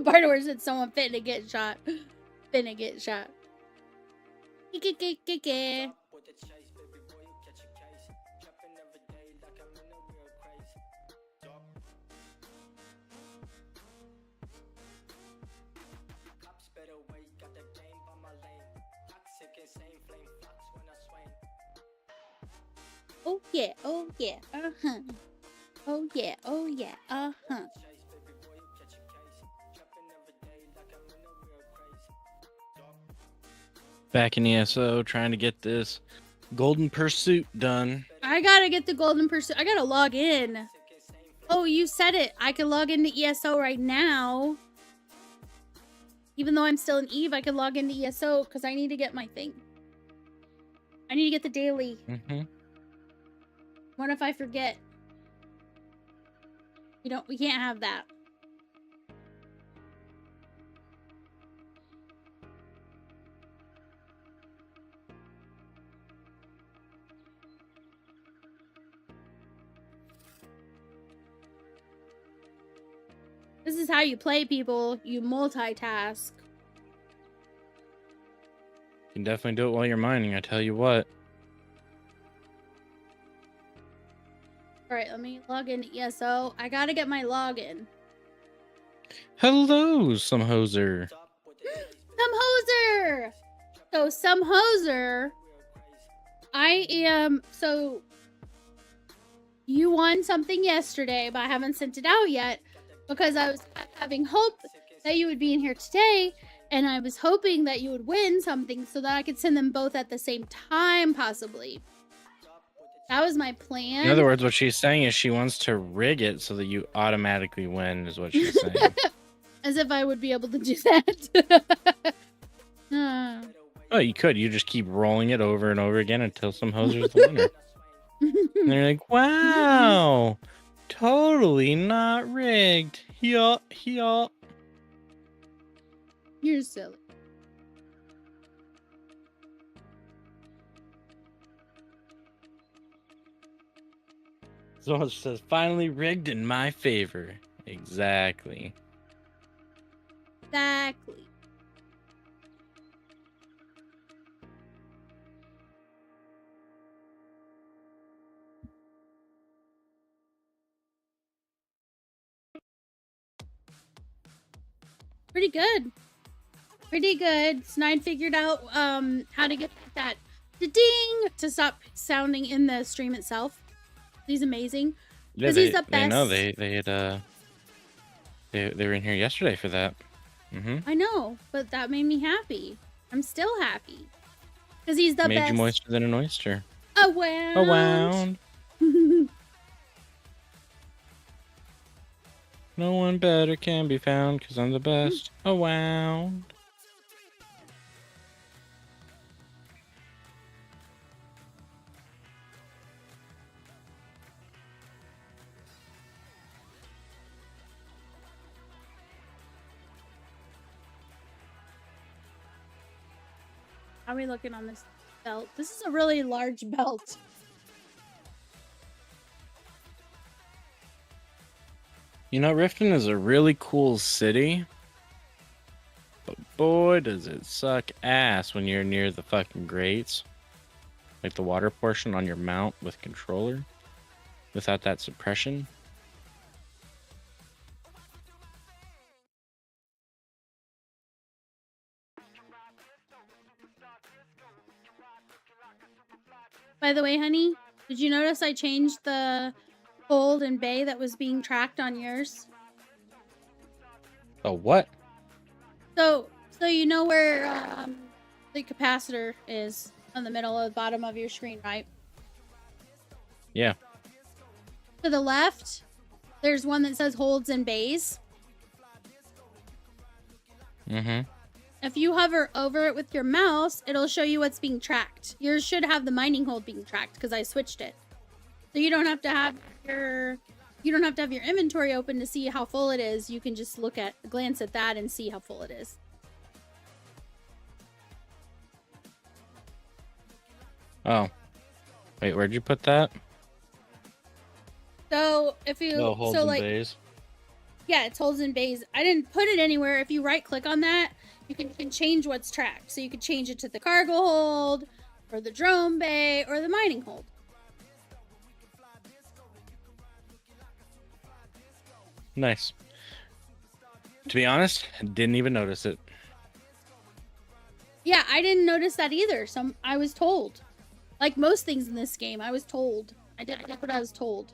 Barnor said someone finna get shot. Finna get shot. Oh yeah, oh yeah, uh-huh. Oh yeah, oh yeah, uh-huh. Back in ESO, trying to get this golden pursuit done. I gotta get the golden pursuit. I gotta log in. Oh, you said it. I can log into ESO right now. Even though I'm still in Eve, I can log into ESO because I need to get my thing. I need to get the daily. What if I forget? We can't have that. This is how you play, people. You multitask. You can definitely do it while you're mining, I tell you what. Alright, let me log into ESO. I gotta get my login. Hello, some hoser. Some hoser! So, some hoser. So, you won something yesterday, but I haven't sent it out yet because I was having hope that you would be in here today, and I was hoping that you would win something so that I could send them both at the same time, possibly. That was my plan. In other words, what she's saying is she wants to rig it so that you automatically win, is what she's saying. As if I would be able to do that. Oh, you could. You just keep rolling it over and over again until some hoser's the winner. And they're like, wow, totally not rigged. Yeah. You're silly. Someone says, finally rigged in my favor. Exactly. Exactly. Pretty good. Pretty good. Snide figured out how to get that ding to stop sounding in the stream itself. He's amazing. Yeah, Because he's the best. they know they had they were in here yesterday for that. I know, but that made me happy. I'm still happy. Because he's the Made best. you moister than an oyster. Awound. Awound. No one better can be found because I'm the best. Awound. How are we looking on this belt? This is a really large belt. You know, Riften is a really cool city. But boy, does it suck ass when you're near the fucking grates. Like the water portion on your mount with controller. Without that suppression. By the way, honey, did you notice I changed the hold and bay that was being tracked on yours? Oh, what? So you know where the capacitor is on the middle of the bottom of your screen, right? Yeah. To the left, there's one that says holds and bays. If you hover over it with your mouse, it'll show you what's being tracked. Yours should have the mining hold being tracked because I switched it. So you don't have to have your inventory open to see how full it is. You can just glance at that and see how full it is. Oh. Wait, where'd you put that? So if you Oh, holds and bays. Yeah, it's holds and bays. I didn't put it anywhere. If you right click on that, you can change what's tracked. So you could change it to the cargo hold, or the drone bay, or the mining hold. Nice. To be honest, I didn't even notice it. Yeah, I didn't notice that either. I was told. Like most things in this game, I was told. I did what I was told.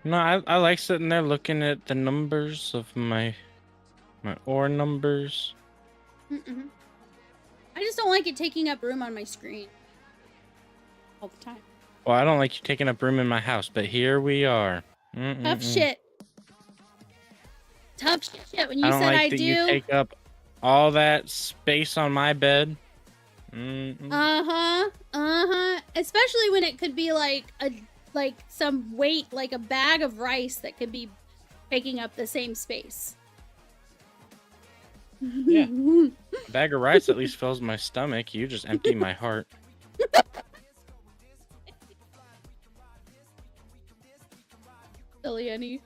No, I like sitting there looking at the numbers of my ore numbers. I just don't like it taking up room on my screen all the time. Well, I don't like you taking up room in my house, but here we are. Tough shit. Tough shit. When you I don't said like I that do. you take up all that space on my bed. Especially when it could be like some weight, like a bag of rice that could be taking up the same space. Yeah. A bag of rice at least fills my stomach. You just empty my heart. Silly Annie.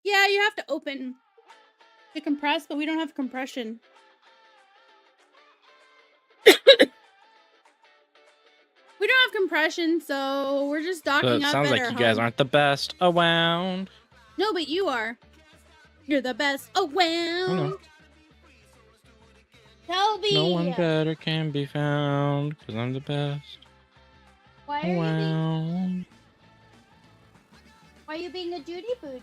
Yeah, you have to open to compress, but we don't have compression. We don't have compression, so we're just docking So it up sounds at like our you guys home. aren't the best around. No, but you are. You're the best around. Toby! No one better can be found, because I'm the best Why are around. you being a Judy booty?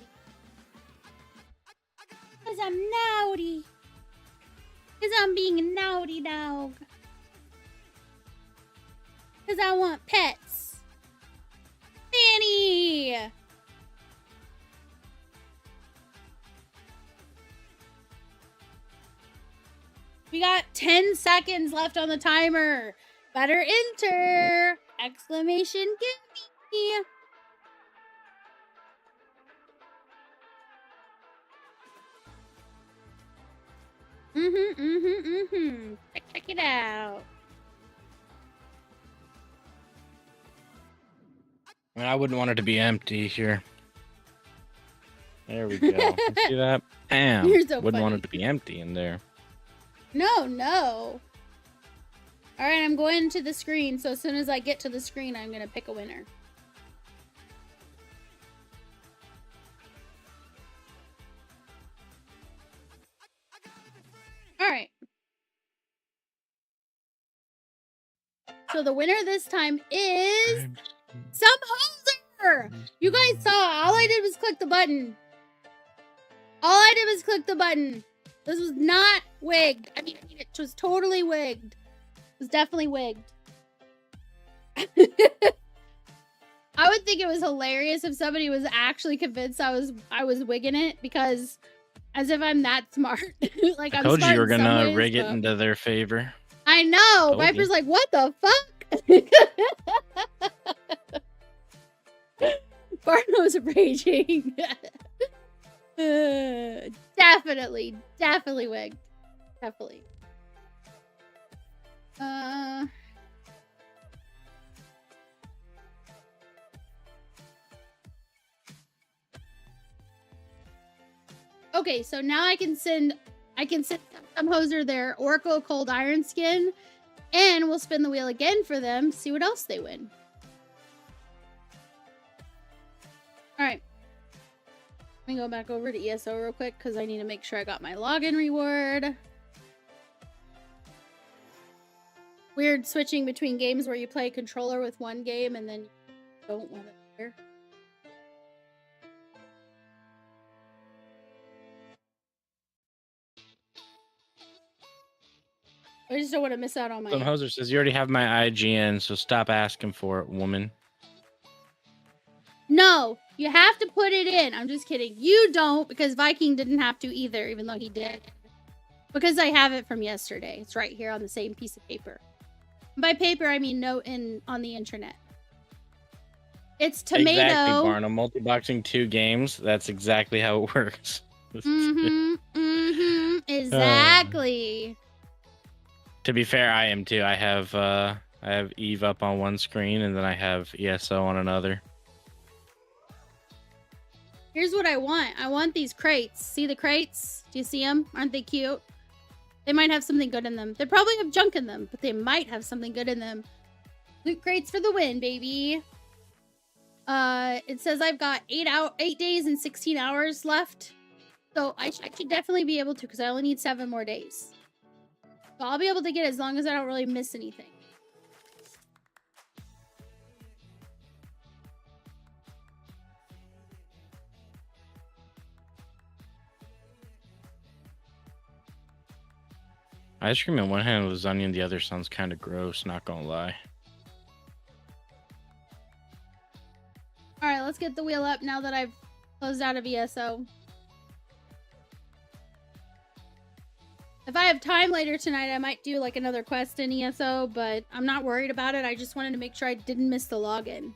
Cause I'm naughty. Cause I'm being a naughty dog. Cause I want pets. Fanny! We got 10 seconds left on the timer. Better enter! Exclamation gimme! Check it out. I mean, I wouldn't want it to be empty here. There we go. You see that? Bam. You're so Wouldn't want funny. it to be empty in there. No, no. All right, I'm going to the screen. So as soon as I get to the screen, I'm going to pick a winner. All right. So the winner this time is Some Hoser. You guys saw, all I did was click the button. All I did was click the button. This was not wigged. I mean, it was totally wigged. It was definitely wigged. I would think it was hilarious if somebody was actually convinced I was wigging it, because as if I'm that smart. Like, I I'm told you smart you were in some gonna ways, rig it but- into their favor. I know. Told Viper's you. like, what the fuck? Barno's raging. Definitely wigged. Definitely. Okay, so now I can send some Hoser their Oracle Cold Iron skin, and we'll spin the wheel again for them, see what else they win. Alright. Let me go back over to ESO real quick because I need to make sure I got my login reward. Weird switching between games where you play controller with one game and then you don't want it there. I just don't want to miss out on my... Some Hoser says, you already have my IGN, so stop asking for it, woman. No, you have to put it in. I'm just kidding. You don't, because Viking didn't have to either, even though he did. Because I have it from yesterday. It's right here on the same piece of paper. By paper, I mean note on the internet. It's tomato. Exactly, Barno. Multi-boxing 2 games. That's exactly how it works. Exactly. To be fair, I am too. I have Eve up on one screen, and then I have ESO on another. Here's what I want. I want these crates. See the crates? Do you see them? Aren't they cute? They might have something good in them. They probably have junk in them, but they might have something good in them. Loot crates for the win, baby. It says I've got 8 days and 16 hours left. So I should definitely be able to, because I only need 7 more days. So I'll be able to get it as long as I don't really miss anything. Ice cream in one hand, lasagna in the other sounds kind of gross, not gonna lie. Alright, let's get the wheel up now that I've closed out of ESO. If I have time later tonight, I might do like another quest in ESO, but I'm not worried about it. I just wanted to make sure I didn't miss the login.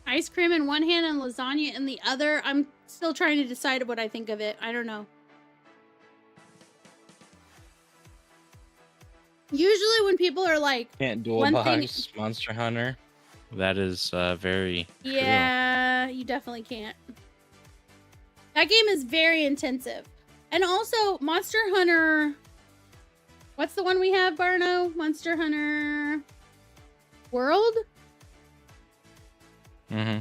Ice cream in one hand and lasagna in the other. I'm still trying to decide what I think of it. I don't know. Usually when people are like... Can't dual one box Monster Hunter. That is very true. Yeah, you definitely can't. That game is very intensive. And also, Monster Hunter... What's the one we have, Barno? Monster Hunter... World? Mm-hmm.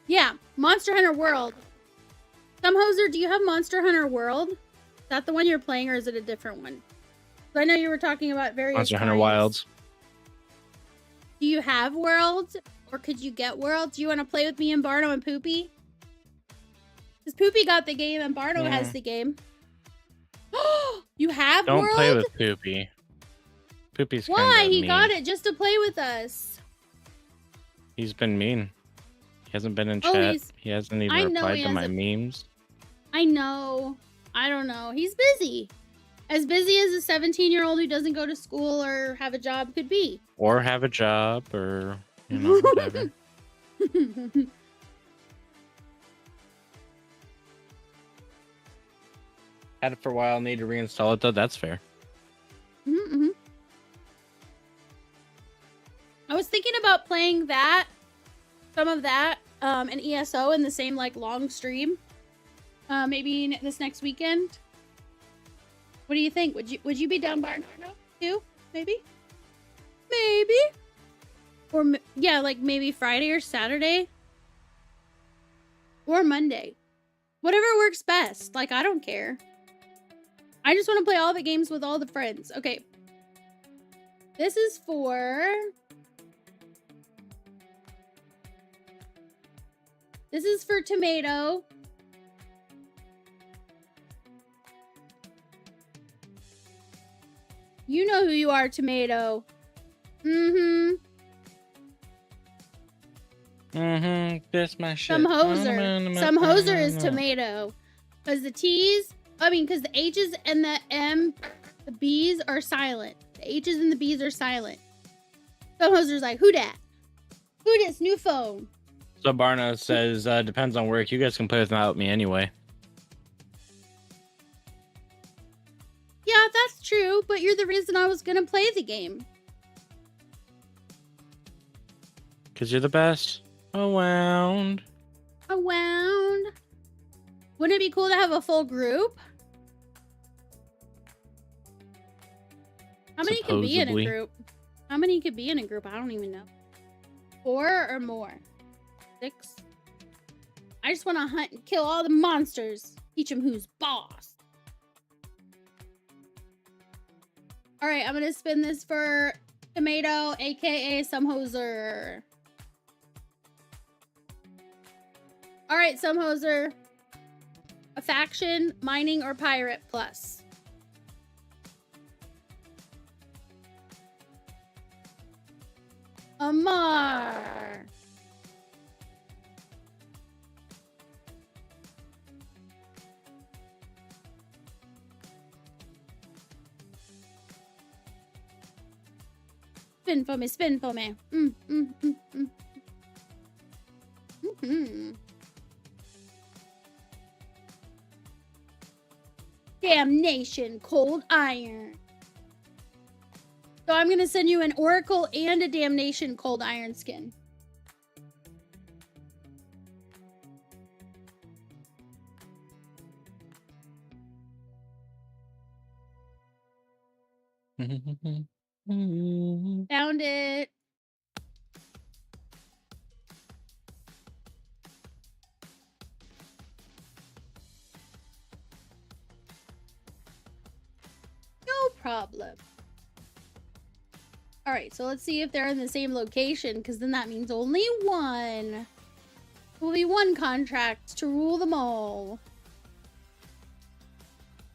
Yeah, Monster Hunter World. Hoser, do you have Monster Hunter World? Is that the one you're playing, or is it a different one? I know you were talking about various Monster Hunter kinds. Wilds. Do you have Worlds? Or could you get Worlds? Do you want to play with me and Barno and Poopy? Because Poopy got the game and Barno has the game. You have Don't World? play with Poopy. Poopy's Why? kinda He mean. got it just to play with us. He's been mean. He hasn't been in Oh, chat. He hasn't I even know replied he to my hasn't. memes. I know. I don't know. He's busy. As busy as a 17-year-old who doesn't go to school or have a job could be. Or have a job, or, you know, whatever. Had it for a while, need to reinstall it though. That's fair. Mm-hmm. I was thinking about playing that, some of that, and ESO in the same like long stream. Maybe this next weekend. What do you think? Would you be down by too? Maybe. Or yeah, like maybe Friday or Saturday. Or Monday. Whatever works best. Like, I don't care. I just want to play all the games with all the friends. Okay. This is for... This is for Tomato. You know who you are, Tomato. Mm-hmm. Mm-hmm. This my shit. Some hoser. Some hoser is Tomato. Because the T's, because the H's and the M, the B's are silent. The H's and the B's are silent. Some hoser's like, who dat? Who dis? New phone. So Barna says, depends on work. You guys can play without me anyway. Yeah, that's true, but you're the reason I was gonna play the game. Because you're the best around. Around. Wouldn't it be cool to have a full group? How many could be in a Supposedly. group? How many could be in a group? I don't even know. 4 or more? 6? I just want to hunt and kill all the monsters. Teach them who's boss. Alright, I'm going to spin this for Tomato, aka Some Hoser. Alright, Some Hoser. A faction, mining, or pirate plus. Amar. Spin for me, spin for me. Damnation, cold iron. So I'm gonna send you an Oracle and a Damnation cold iron skin. Found it. No problem. All right, so let's see if they're in the same location, because then that means only one. Will be one contract to rule them all.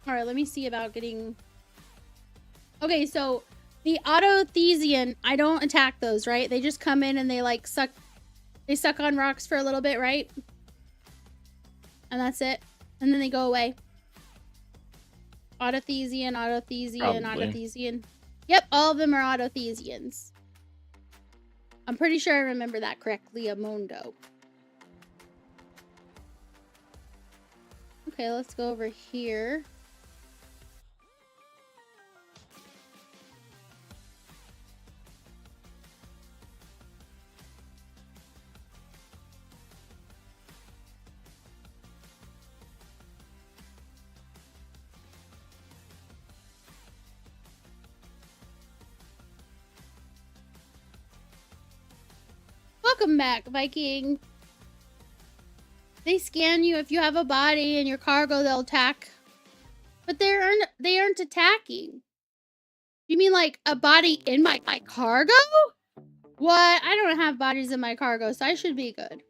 All right, let me see about getting... Okay, so the Autothesian, I don't attack those, right? They just come in and they like suck... They suck on rocks for a little bit, right? And that's it. And then they go away. Autothesian, Autothesian, Probably. Autothesian. Yep, all of them are Autothesians. I'm pretty sure I remember that correctly, Amondo. Okay, let's go over here. Welcome back, Viking. They scan you if you have a body and your cargo, they'll attack. But they aren't attacking. You mean like a body in my cargo? What? I don't have bodies in my cargo, so I should be good.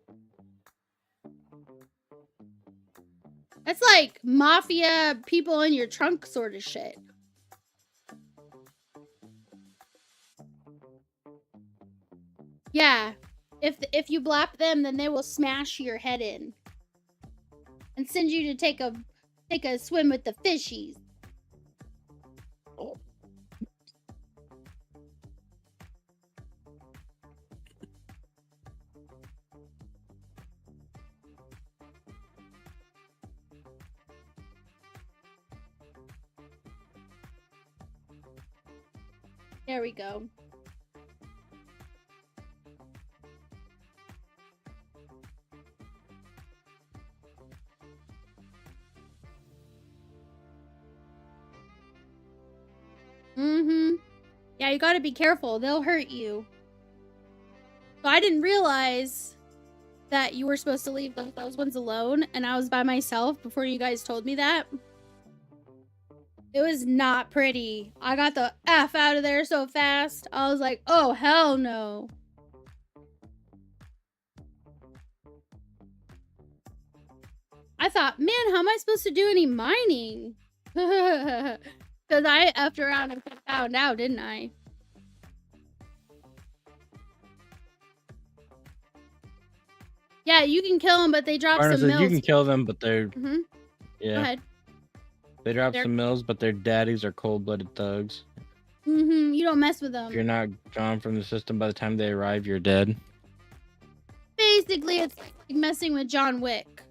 That's like mafia people in your trunk sort of shit. Yeah. If you blap them, then they will smash your head in. And send you to take a swim with the fishies. There we go. Yeah, you gotta be careful. They'll hurt you. So I didn't realize that you were supposed to leave those ones alone, and I was by myself before you guys told me that. It was not pretty. I got the F out of there so fast. I was like, oh, hell no. I thought, man, how am I supposed to do any mining? Because I effed around and found out, didn't I? Yeah, you can kill them, but they drop some mills. You can kill them, but they're... Yeah. Go ahead. They drop some mills, but their daddies are cold-blooded thugs. You don't mess with them. If you're not gone from the system by the time they arrive, you're dead. Basically, it's like messing with John Wick.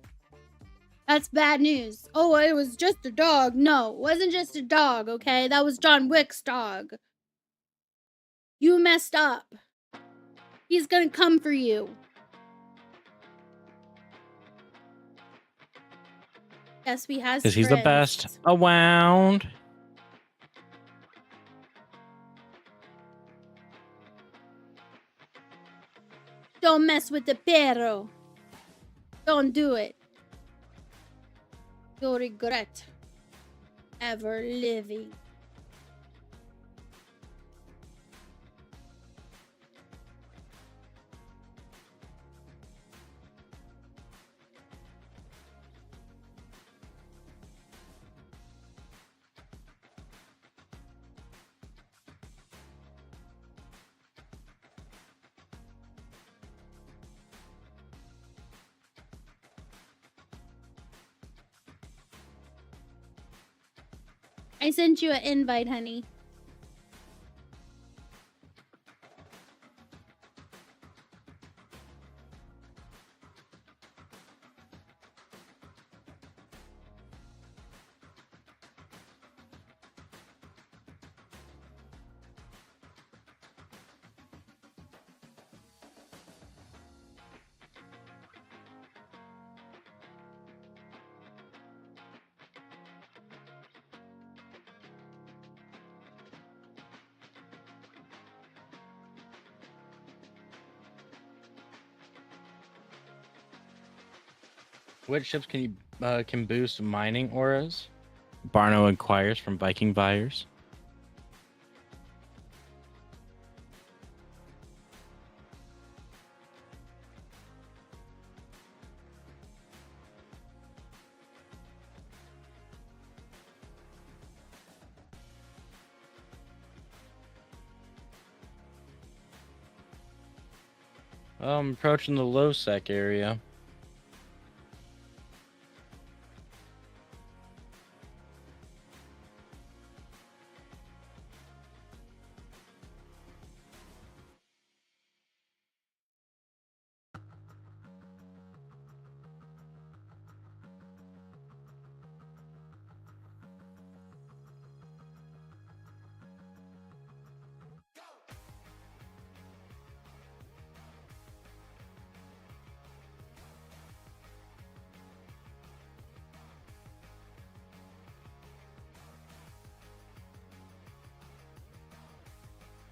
That's bad news. Oh, it was just a dog. No, it wasn't just a dog, okay? That was John Wick's dog. You messed up. He's gonna come for you. Yes, we has Because he's the best around. Don't mess with the perro. Don't do it. You'll regret ever living. I sent you an invite, honey. Which ships can boost mining auras? Barno inquires from Viking buyers. I'm approaching the low sec area.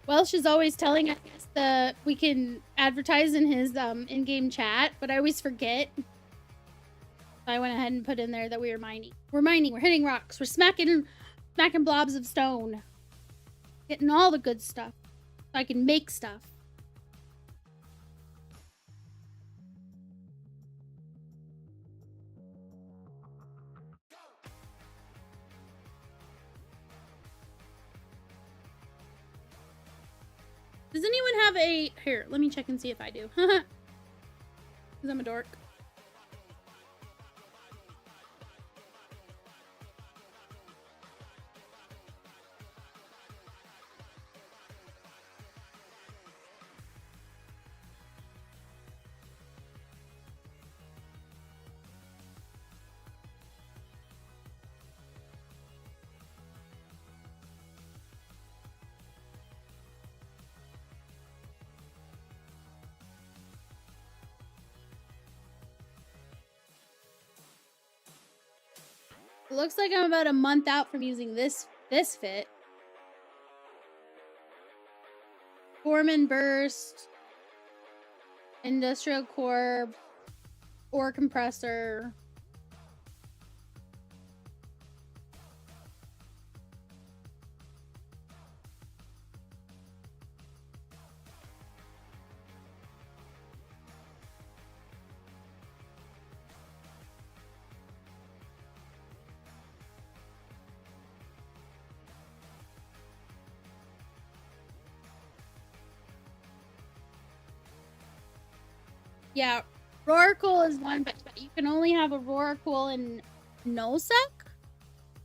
Welsh is always telling us that we can advertise in his in-game chat, but I always forget. So I went ahead and put in there that we were mining. We're mining. We're hitting rocks. We're smacking blobs of stone. Getting all the good stuff. So I can make stuff. Does anyone have a... Here, let me check and see if I do. Because I'm a dork. It looks like I'm about a month out from using this fit. Foreman burst, industrial core, ore compressor. Yeah, Rorqual is one, but you can only have a Rorqual in nullsec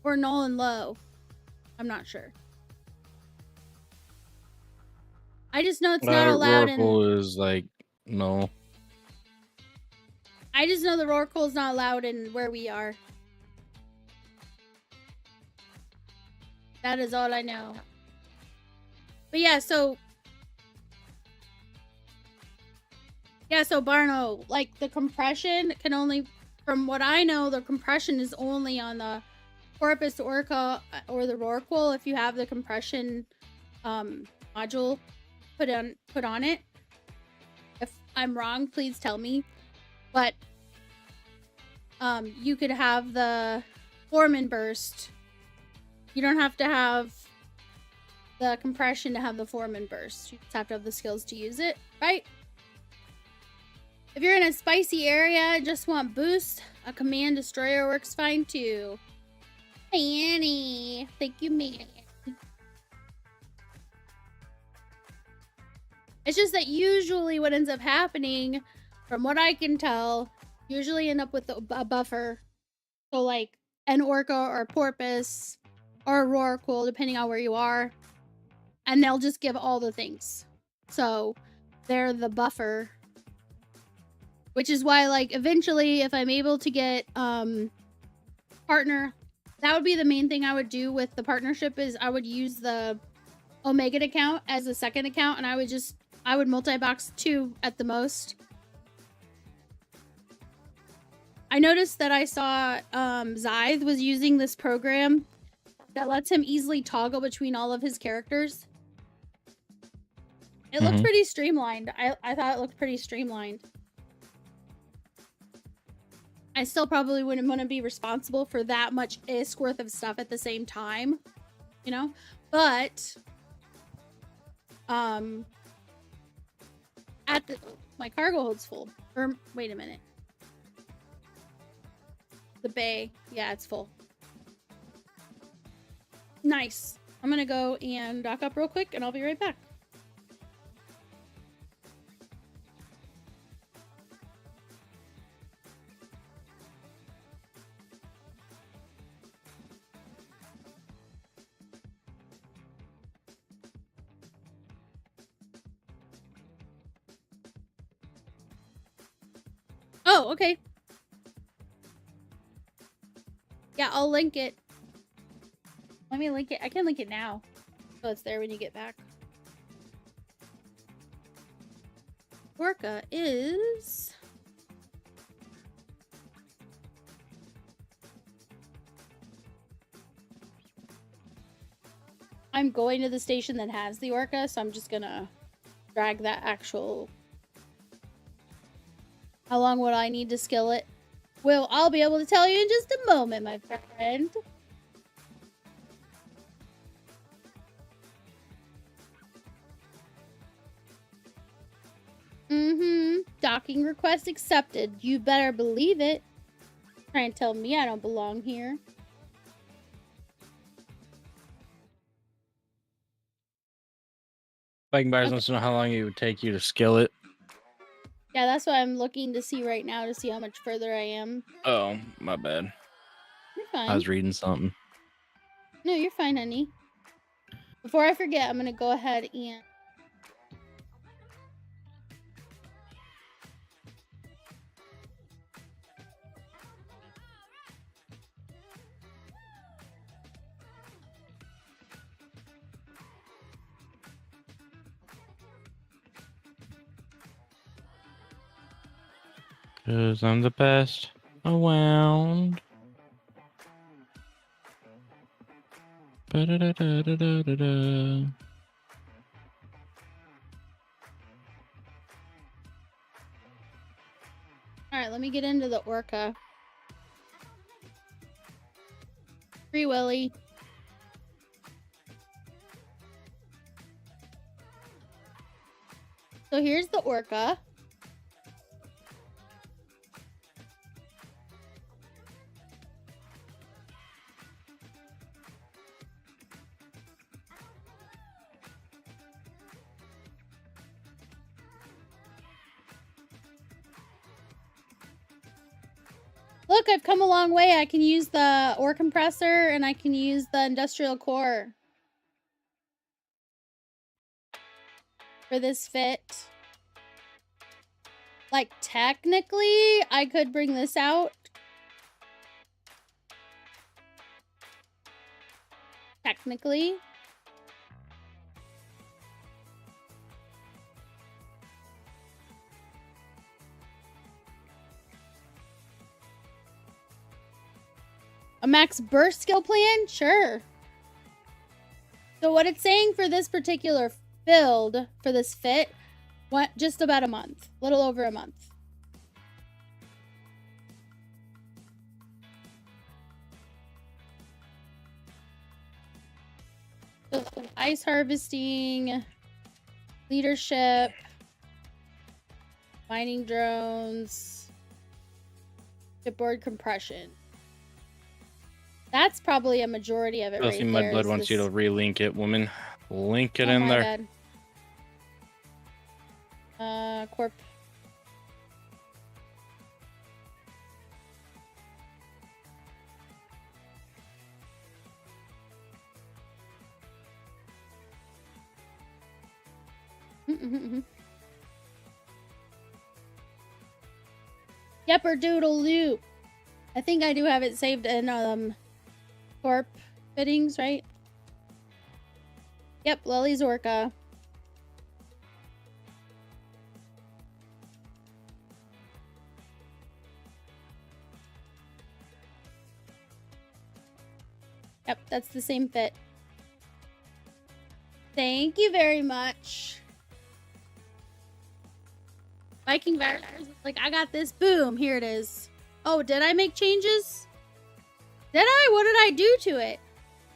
or null and low. I'm not sure. I just know it's not allowed in... Rorqual is like, no. I just know the Rorqual is not allowed in where we are. That is all I know. But yeah, so... Yeah, so Barno, like, the compression can only... From what I know, the compression is only on the Porpoise Orca or the Rorqual if you have the compression module put on it. If I'm wrong, please tell me. But you could have the Foreman burst. You don't have to have the compression to have the Foreman burst. You just have to have the skills to use it, right? If you're in a spicy area and just want boost, a command destroyer works fine too. Hey Annie, thank you, man. It's just that usually what ends up happening, from what I can tell, usually end up with a buffer. So like an Orca or a Porpoise or a Rorqual, depending on where you are. And they'll just give all the things. So they're the buffer. Which is why, like, eventually, if I'm able to get partner, that would be the main thing I would do with the partnership is I would use the Omega account as a second account, and I would multi-box 2 at the most. I noticed that I saw Zythe was using this program that lets him easily toggle between all of his characters. It looked pretty streamlined. I thought it looked pretty streamlined. I still probably wouldn't want to be responsible for that much ISK worth of stuff at the same time, you know? But, my cargo hold's full. Or, wait a minute. The bay. Yeah, it's full. Nice. I'm gonna go and dock up real quick, and I'll be right back. Oh, okay. Yeah, I'll link it. Let me link it. I can link it now. So it's there when you get back. Orca is... I'm going to the station that has the Orca, so I'm just gonna drag that actual... How long would I need to skill it? Well, I'll be able to tell you in just a moment, my friend. Docking request accepted. You better believe it. Try and tell me I don't belong here. Viking Buyers wants to know how long it would take you to skill it. Yeah, that's what I'm looking to see right now to see how much further I am. Oh, my bad. You're fine. I was reading something. No, you're fine, honey. Before I forget, I'm gonna go ahead and... Cause I'm the best around. Ba-da-da-da-da-da-da. Alright, let me get into the orca. Free Willy. So here's the orca. Look, I've come a long way. I can use the ore compressor and I can use the industrial core for this fit. Like, technically, I could bring this out. Technically. A max burst skill plan? Sure. So what it's saying for this particular build, for this fit, what, just about a month. A little over a month. So ice harvesting, leadership, mining drones, shipboard compression. That's probably a majority of it right there. Mudblood wants you to relink it, woman. Link it in there. Corp. Yepper doodle loop. I think I do have it saved in corp fittings, right? Yep, Lily's orca. Yep, that's the same fit. Thank you very much. Viking Virus is like, I got this. Boom, here it is. Oh, did I make changes? Did I? What did I do to it?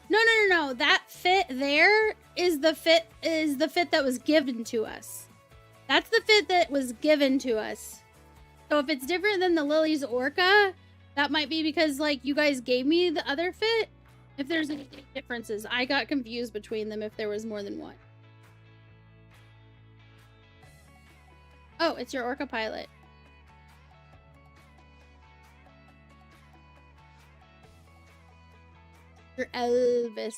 No. That fit there is the fit that was given to us. That's the fit that was given to us. So if it's different than the Lily's orca, that might be because like you guys gave me the other fit. If there's any differences, I got confused between them if there was more than one. Oh, it's your orca pilot. Your Elvis.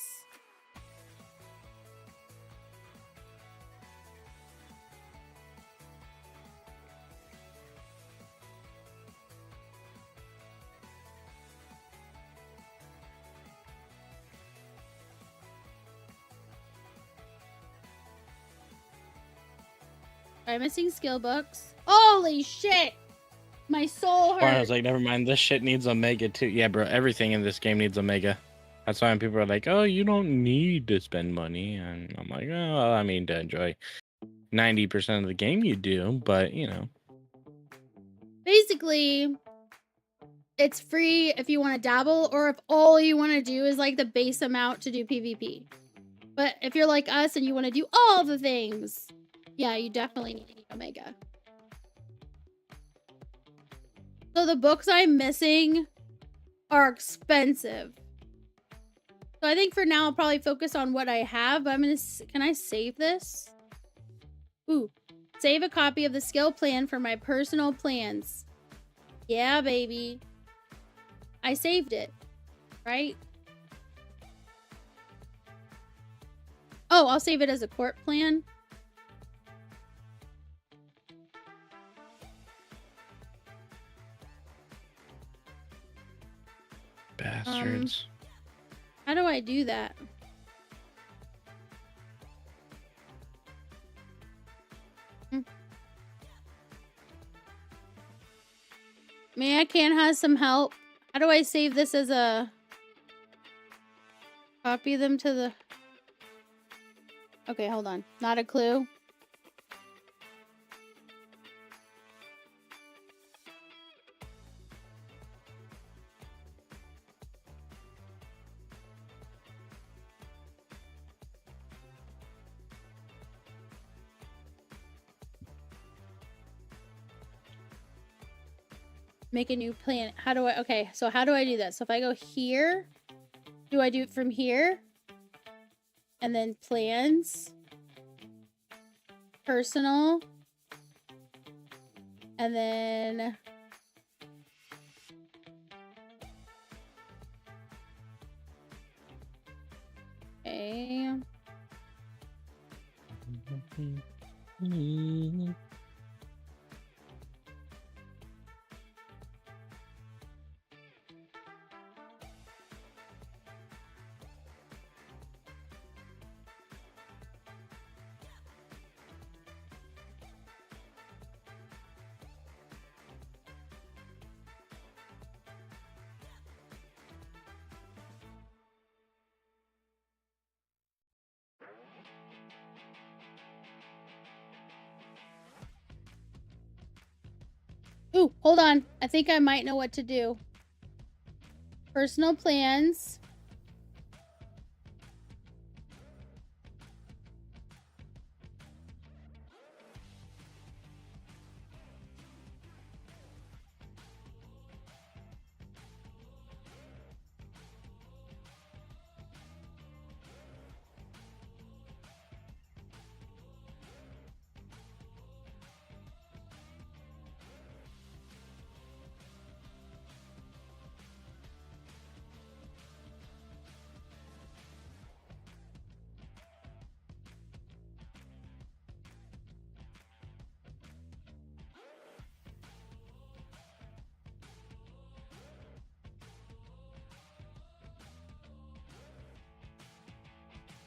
I'm missing skill books. Holy shit! My soul hurts. I was like, never mind. This shit needs Omega too. Yeah, bro. Everything in this game needs Omega. That's why when people are like, "Oh, you don't need to spend money," and I'm like, "Oh, well, I mean, to enjoy 90% of the game, you do, but you know." Basically, it's free if you want to dabble, or if all you want to do is like the base amount to do PvP. But if you're like us and you want to do all the things, yeah, you definitely need Omega. So the books I'm missing are expensive. So I think for now I'll probably focus on what I have. But I'm gonna, can I save this? Ooh, save a copy of the skill plan for my personal plans. Yeah, baby. I saved it, right? Oh, I'll save it as a court plan. Bastards. How do I do that? May I can have some help? How do I save this as a... Copy them to the... Okay, hold on. Not a clue. Make a new plan. How do I... Okay, so how do I do that? So if I go here, do I do it from here? And then plans. Personal. And then... Okay. Ooh, hold on. I think I might know what to do. Personal plans.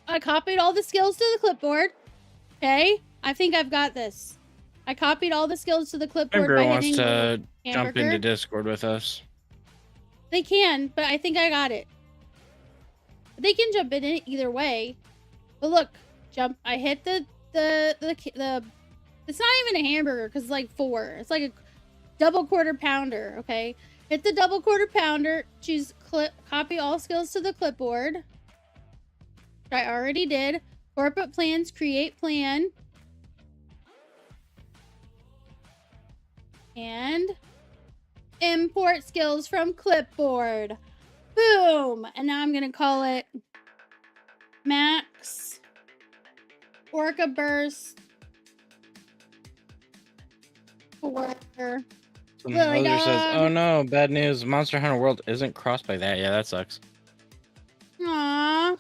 I copied all the skills to the clipboard. Okay, I think I've got this. I copied all the skills to the clipboard Ember by wants hitting to the jump hamburger. into Discord with us. They can, but I think I got it. They can jump in it either way. But look, jump. I hit the it's not even a hamburger because it's like 4. It's like a double quarter pounder. Okay, hit the double quarter pounder. Choose copy all skills to the clipboard. Which I already did. Corporate plans. Create plan. And import skills from clipboard. Boom! And now I'm gonna call it Max Orca Burst for Some hoser says, "Oh no, bad news! Monster Hunter World isn't crossed by that. Yeah, that sucks." Aww.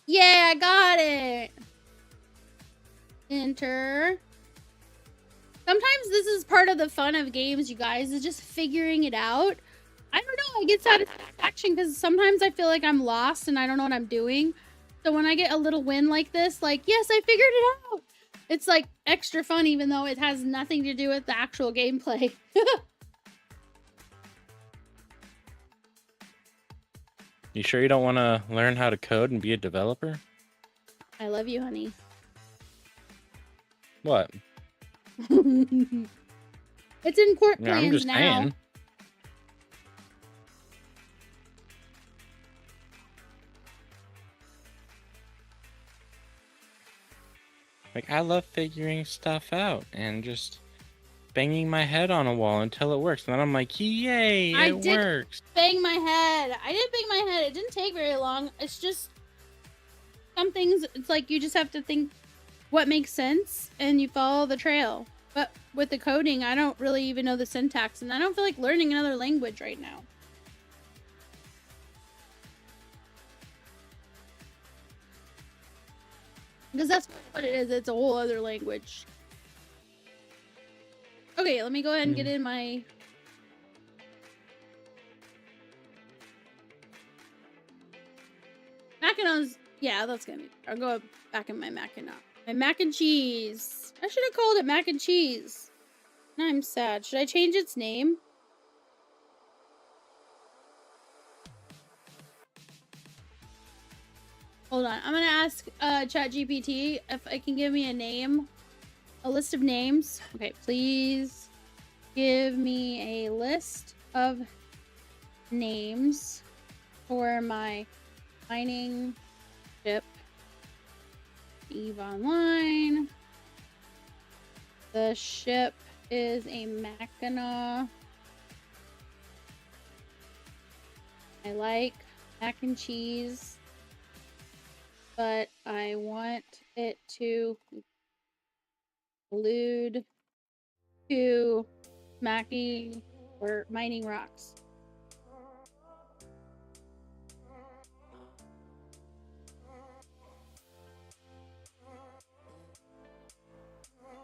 Yeah, I got it. Enter. Sometimes this is part of the fun of games, you guys, is just figuring it out. I don't know, I get satisfaction because sometimes I feel like I'm lost and I don't know what I'm doing. So when I get a little win like this, like, yes, I figured it out. It's like extra fun even though it has nothing to do with the actual gameplay. You sure you don't want to learn how to code and be a developer? I love you, honey. What? It's in court Yeah, I'm plans just now. saying. Like, I love figuring stuff out and just banging my head on a wall until it works. And then I'm like, yay, I it did works. bang my head. I didn't bang my head. It didn't take very long. It's just some things, it's like you just have to think what makes sense and you follow the trail. But with the coding, I don't really even know the syntax, and I don't feel like learning another language right now. Because that's what it is. It's a whole other language. Okay, let me go ahead and get in my... Mackinac. Yeah, that's gonna be... I'll go back in my Mackinac. My mac and cheese. I should have called it mac and cheese. Now I'm sad. Should I change its name? Hold on. I'm gonna ask ChatGPT if it can give me a name. A list of names. Okay, please give me a list of names for my mining ship. EVE Online. The ship is a Mackinac. I like mac and cheese, but I want it to allude to smacking or mining rocks.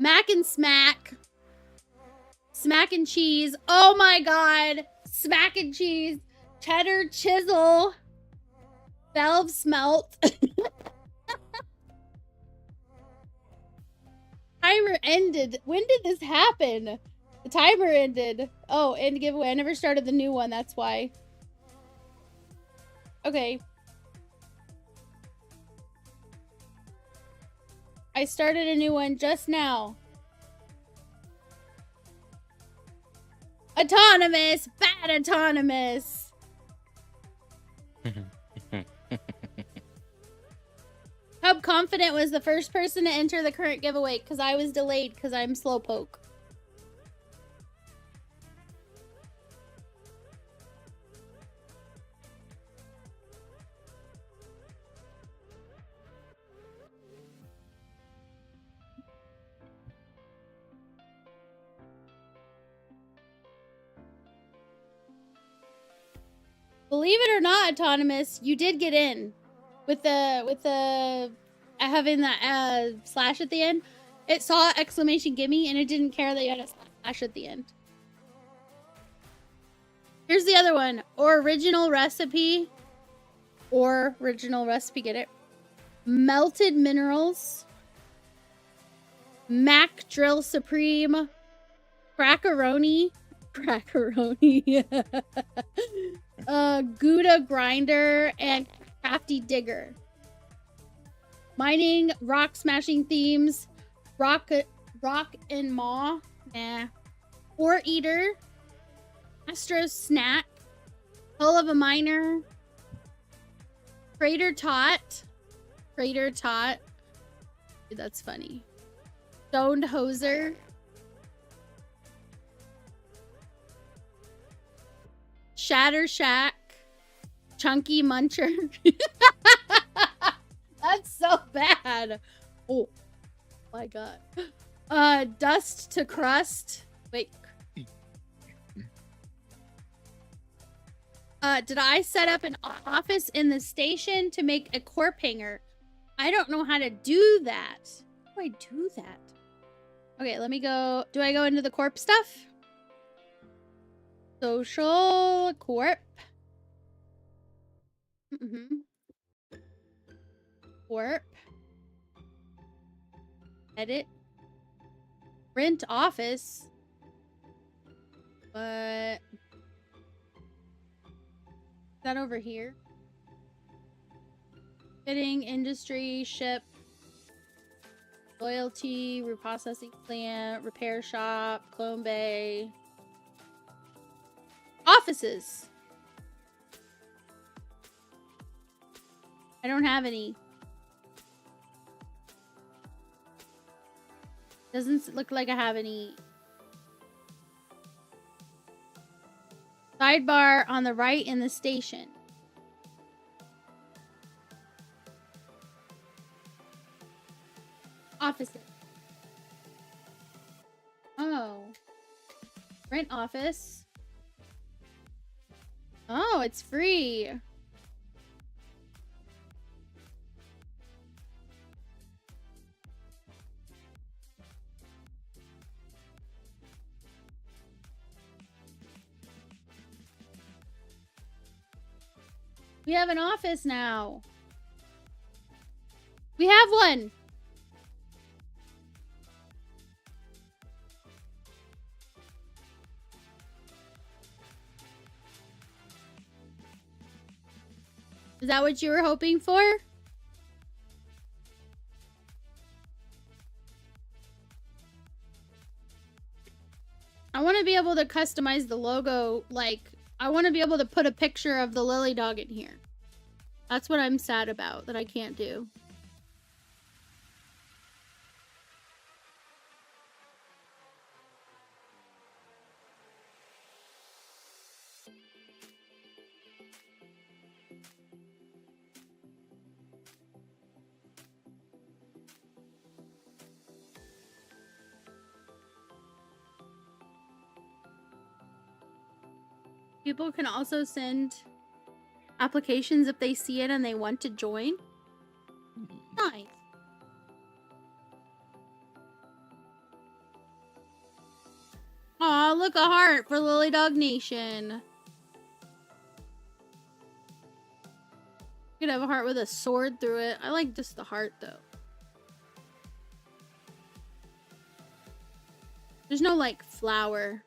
Mac and smack. Smack and cheese. Oh my god. Smack and cheese. Cheddar chisel. Valve smelt. Timer ended. When did this happen? The timer ended. Oh, end giveaway. I never started the new one. That's why. Okay. I started a new one just now. Autonomous. Bad autonomous. Hub Confident was the first person to enter the current giveaway because I was delayed because I'm slowpoke. Believe it or not, Autonomous, you did get in with the having that slash at the end. It saw exclamation gimme and it didn't care that you had a slash at the end. Here's the other one. Original recipe. Get it? Melted minerals. Mac Drill Supreme. Crackaroni. Gouda Grinder and Crafty Digger. Mining, rock smashing themes, rock and maw, nah. Ore Eater, Astro Snack, Hull of a Miner, Crater Tot. Dude, that's funny. Stoned Hoser. Shatter Shack. Chunky Muncher. That's so bad. Oh my god. Dust to Crust. Wait. Did I set up an office in the station to make a corp hanger? I don't know how to do that. How do I do that? Okay, let me go. Do I go into the corp stuff? Social corp. Corp. Edit. Rent office. But is that over here? Fitting, industry, ship. Loyalty, reprocessing plant, repair shop, clone bay. Offices. I don't have any. Doesn't look like I have any. Sidebar on the right in the station. Offices. Oh. Rent office. Oh, it's free. We have an office now. We have one. Is that what you were hoping for? I want to be able to customize the logo. Like, I want to be able to put a picture of the Lily dog in here. That's what I'm sad about, that I can't do. People can also send applications if they see it and they want to join. Nice. Aw, look, a heart for Lily Dog Nation. You could have a heart with a sword through it. I like just the heart, though. There's no, like, flower.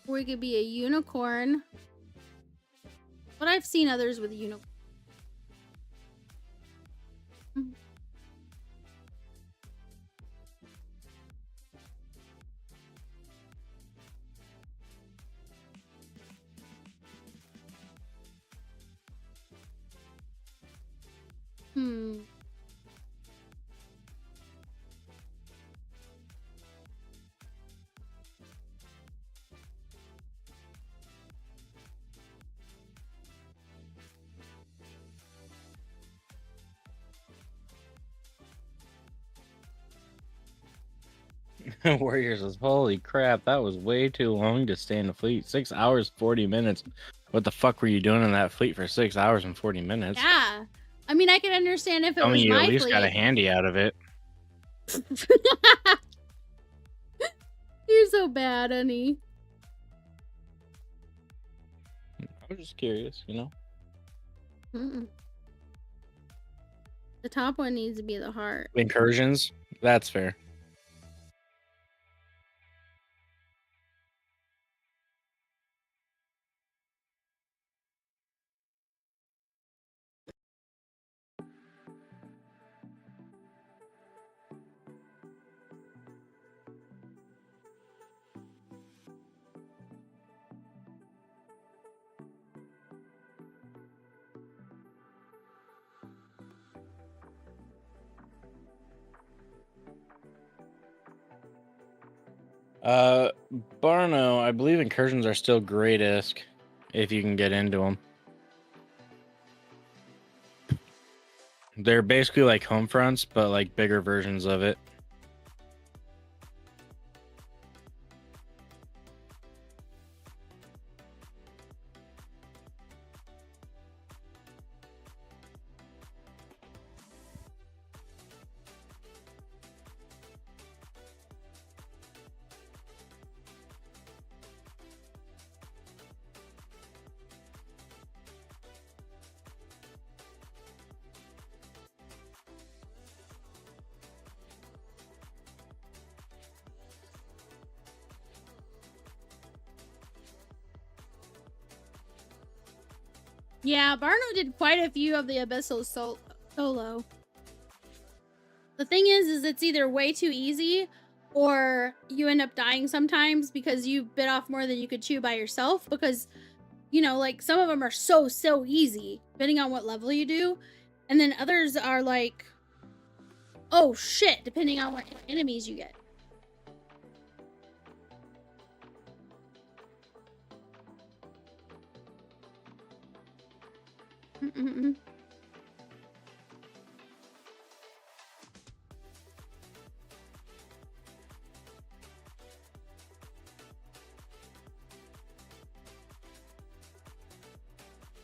Or it could be a unicorn. But I've seen others with unicorn. Warriors was holy crap, that was way too long to stay in the fleet. 6 hours, 40 minutes. What the fuck were you doing in that fleet for 6 hours and 40 minutes? Yeah. I mean, I can understand if it Tell was me you my at least fleet. got a handy out of it. You're so bad, honey. I was just curious, you know? The top one needs to be the heart. Incursions? That's fair. Barno, I believe incursions are still greatest if you can get into them. They're basically like home fronts, but like bigger versions of it. Yeah, Barno did quite a few of the Abyssal solo. The thing is it's either way too easy or you end up dying sometimes because you bit off more than you could chew by yourself because, you know, like some of them are so easy depending on what level you do. And then others are like, oh shit, depending on what enemies you get.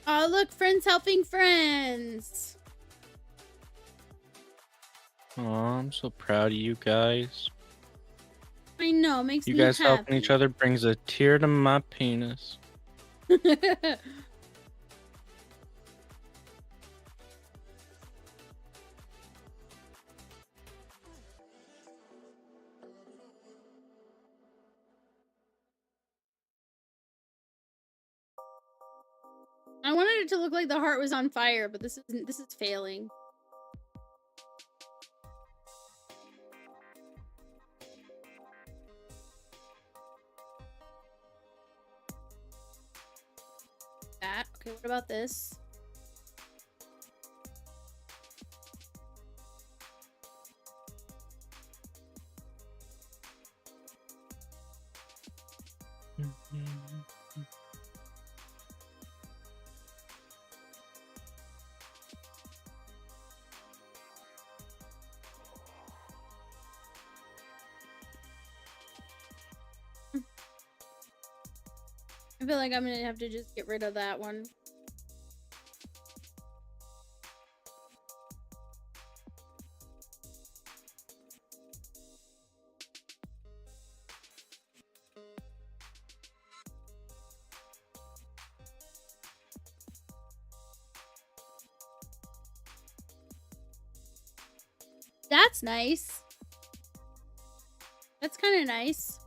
Oh, look, friends helping friends. Oh, I'm so proud of you guys. I know, makes You me guys happy. helping each other brings a tear to my penis. I wanted it to look like the heart was on fire, but this is failing. That. Okay, what about this? I feel like I'm gonna have to just get rid of that one. That's nice. That's kind of nice.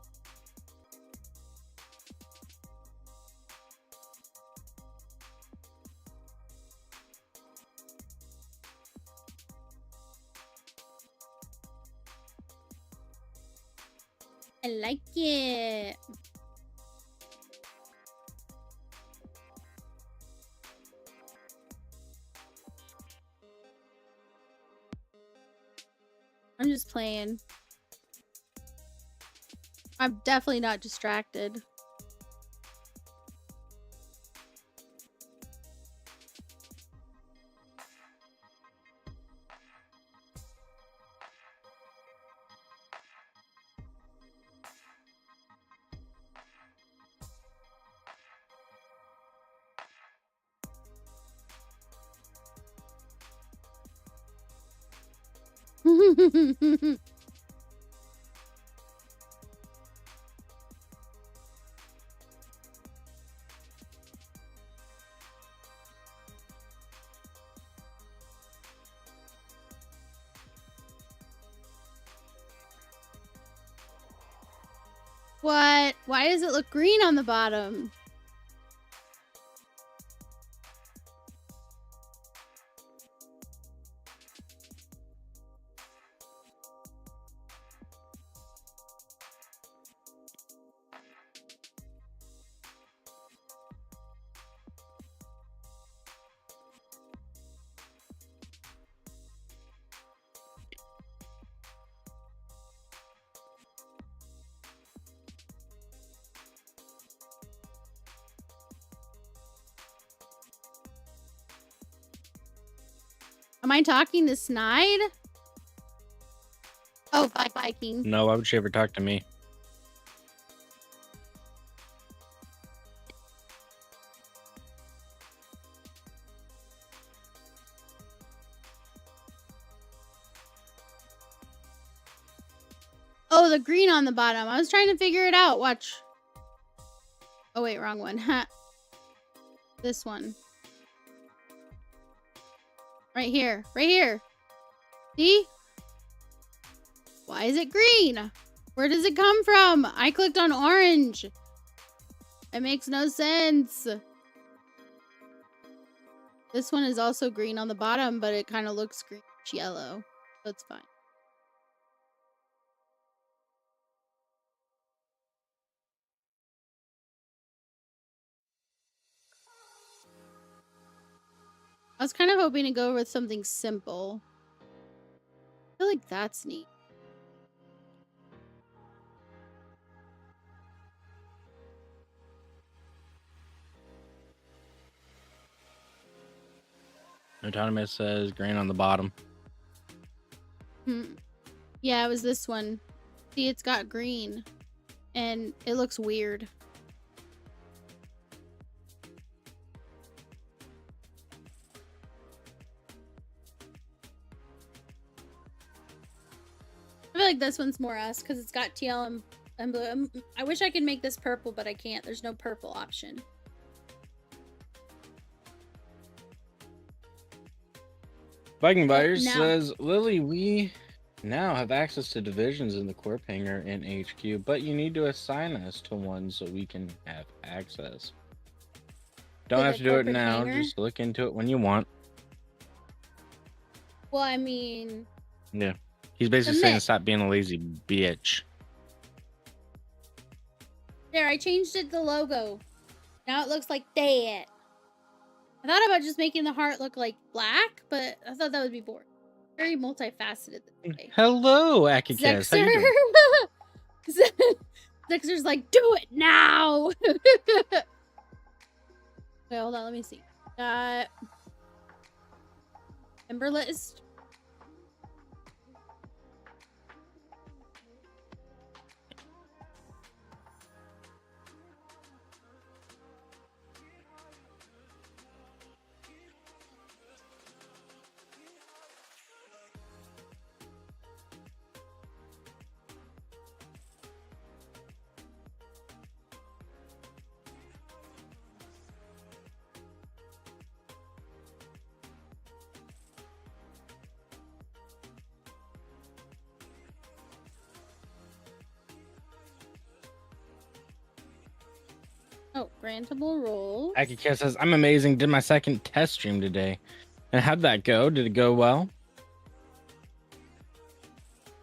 I like it. I'm just playing. I'm definitely not distracted. What? Why does it look green on the bottom? Am I talking to Snide? Oh, Viking. No, why would she ever talk to me? Oh, the green on the bottom. I was trying to figure it out. Watch. Oh, wait, wrong one. This one. Right here. Right here. See? Why is it green? Where does it come from? I clicked on orange. It makes no sense. This one is also green on the bottom, but it kind of looks greenish yellow. So it's fine. I was kind of hoping to go with something simple. I feel like that's neat. Autonomous says green on the bottom. Yeah, it was this one. See, it's got green. And it looks weird. I feel like this one's more us because it's got TL and blue. I wish I could make this purple, but I can't. There's no purple option. Viking Buyers now. says, Lily, we now have access to divisions in the Corp Hangar in HQ, but you need to assign us to one so we can have access. Don't have to do it now. hangar? Just look into it when you want. Well, I mean... Yeah. He's basically saying stop being a lazy bitch. There, I changed it the logo. Now it looks like that. I thought about just making the heart look like black, but I thought that would be boring. Very multifaceted this way. Hello, Akikes. How you doing? Zexer's like, do it now! Wait, hold on, let me see. Member list. Oh, grantable roll. Akikes says, I'm amazing. Did my second test stream today. And how'd that go? Did it go well?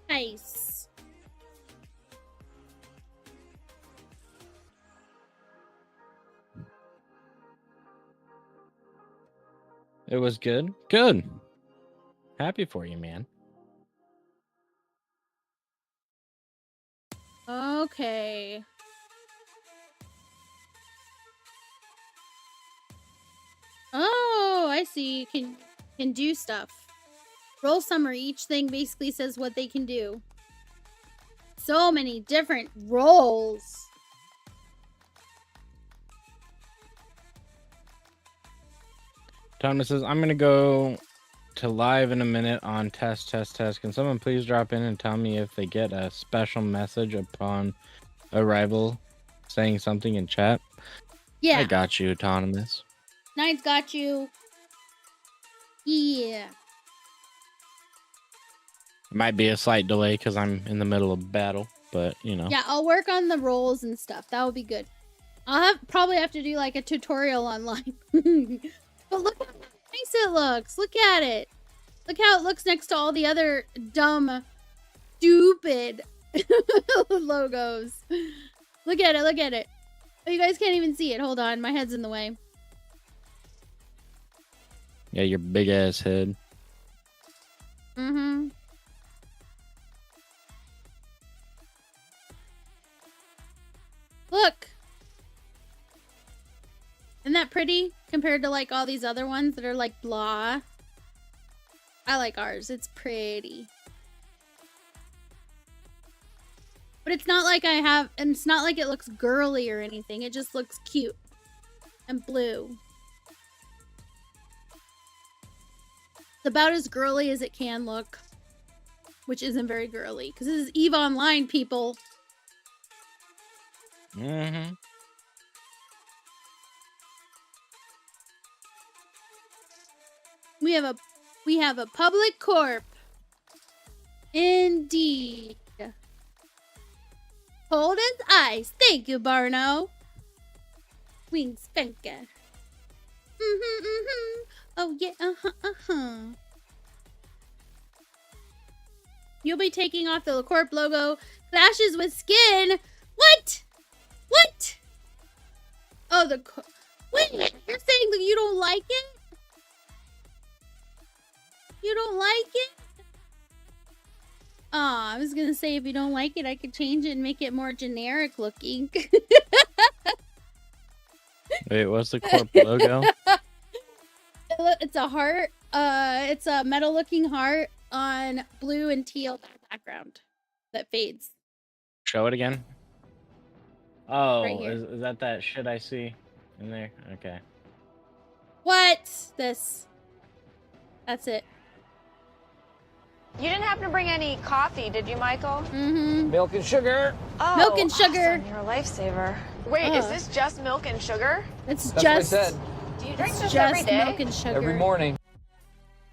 Nice. It was good? Good. Happy for you, man. Okay. Oh, I see. Can do stuff. Roll summary. Each thing basically says what they can do. So many different roles. Thomas says, I'm going to go to live in a minute on test. Can someone please drop in and tell me if they get a special message upon arrival saying something in chat? Yeah. I got you, Autonomous. Nine's got you. Yeah. Might be a slight delay because I'm in the middle of battle, but you know. Yeah, I'll work on the roles and stuff. That would be good. I'll probably have to do like a tutorial online. But look how nice it looks. Look at it. Look how it looks next to all the other dumb, stupid logos. Look at it. Look at it. Oh, you guys can't even see it. Hold on. My head's in the way. Yeah, your big ass head. Mm-hmm. Look. Isn't that pretty compared to like all these other ones that are like blah? I like ours. It's pretty. But it's not like and it's not like it looks girly or anything. It just looks cute and blue. It's about as girly as it can look, which isn't very girly because this is EVE Online, people. Mm-hmm. We have a public corp. Indeed. Cold as ice. Thank you, Barno. Wings Spanker. Oh yeah, You'll be taking off the LaCorp logo. Clashes with skin. What? What? Oh, wait, you're saying that you don't like it? You don't like it? Aw, I was gonna say if you don't like it, I could change it and make it more generic looking. Wait, what's the corp logo? It's a heart. It's a metal looking heart on blue and teal background that fades. Show it again. Oh, Right here. is that shit I see in there? Okay. What? This. That's it. You didn't happen to bring any coffee, did you, Michael? Mm-hmm. Milk and sugar. Oh, Milk and sugar. Awesome. You're a lifesaver. Wait, is this just milk and sugar? It's That's just. what I said. Do you drink It's this just every day? milk and sugar. Every morning.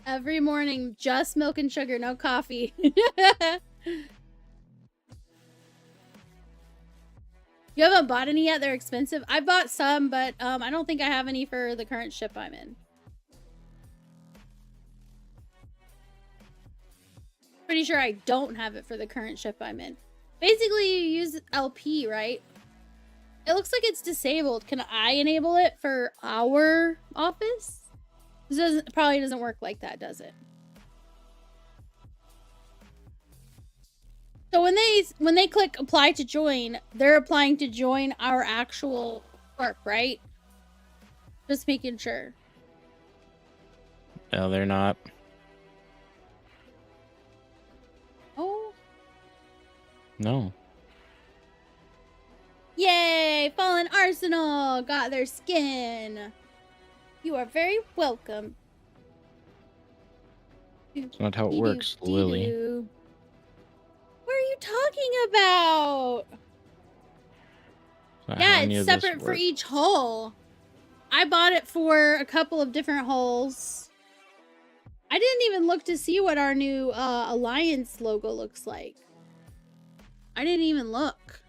Every morning, just milk and sugar, no coffee. You haven't bought any yet? They're expensive. I bought some, but I don't think I have any for the current ship I'm in. Pretty sure I don't have it for the current ship I'm in. Basically, you use LP, right? It looks like it's disabled. Can I enable it for our office? This probably doesn't work like that, does it? So when they click apply to join, they're applying to join our actual corp, right? Just making sure. No, they're not. Oh. No. Yay! Fallen Arsenal got their skin. You are very welcome. That's not how it works, Lily. What are you talking about? Not Yeah, how any it's of this separate for works. each hull. I bought it for a couple of different hulls. I didn't even look to see what our new Alliance logo looks like. I didn't even look.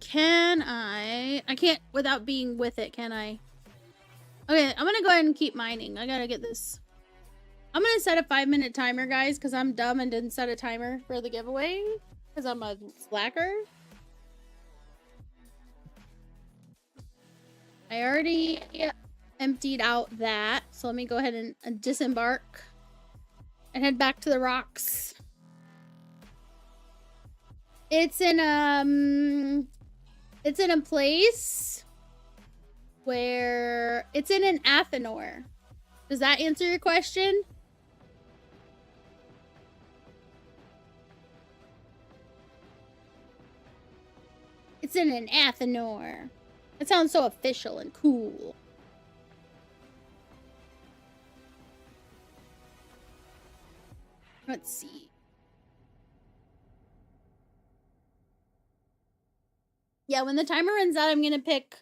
Can I can't without being with it, can I? Okay, I'm gonna go ahead and keep mining. I gotta get this. I'm gonna set a 5-minute timer, guys, because I'm dumb and didn't set a timer for the giveaway. Because I'm a slacker. I already emptied out that. So let me go ahead and disembark. And head back to the rocks. It's in a place where it's in an Athenor. Does that answer your question? It's in an Athenor. It sounds so official and cool. Let's see. Yeah, when the timer runs out, I'm gonna pick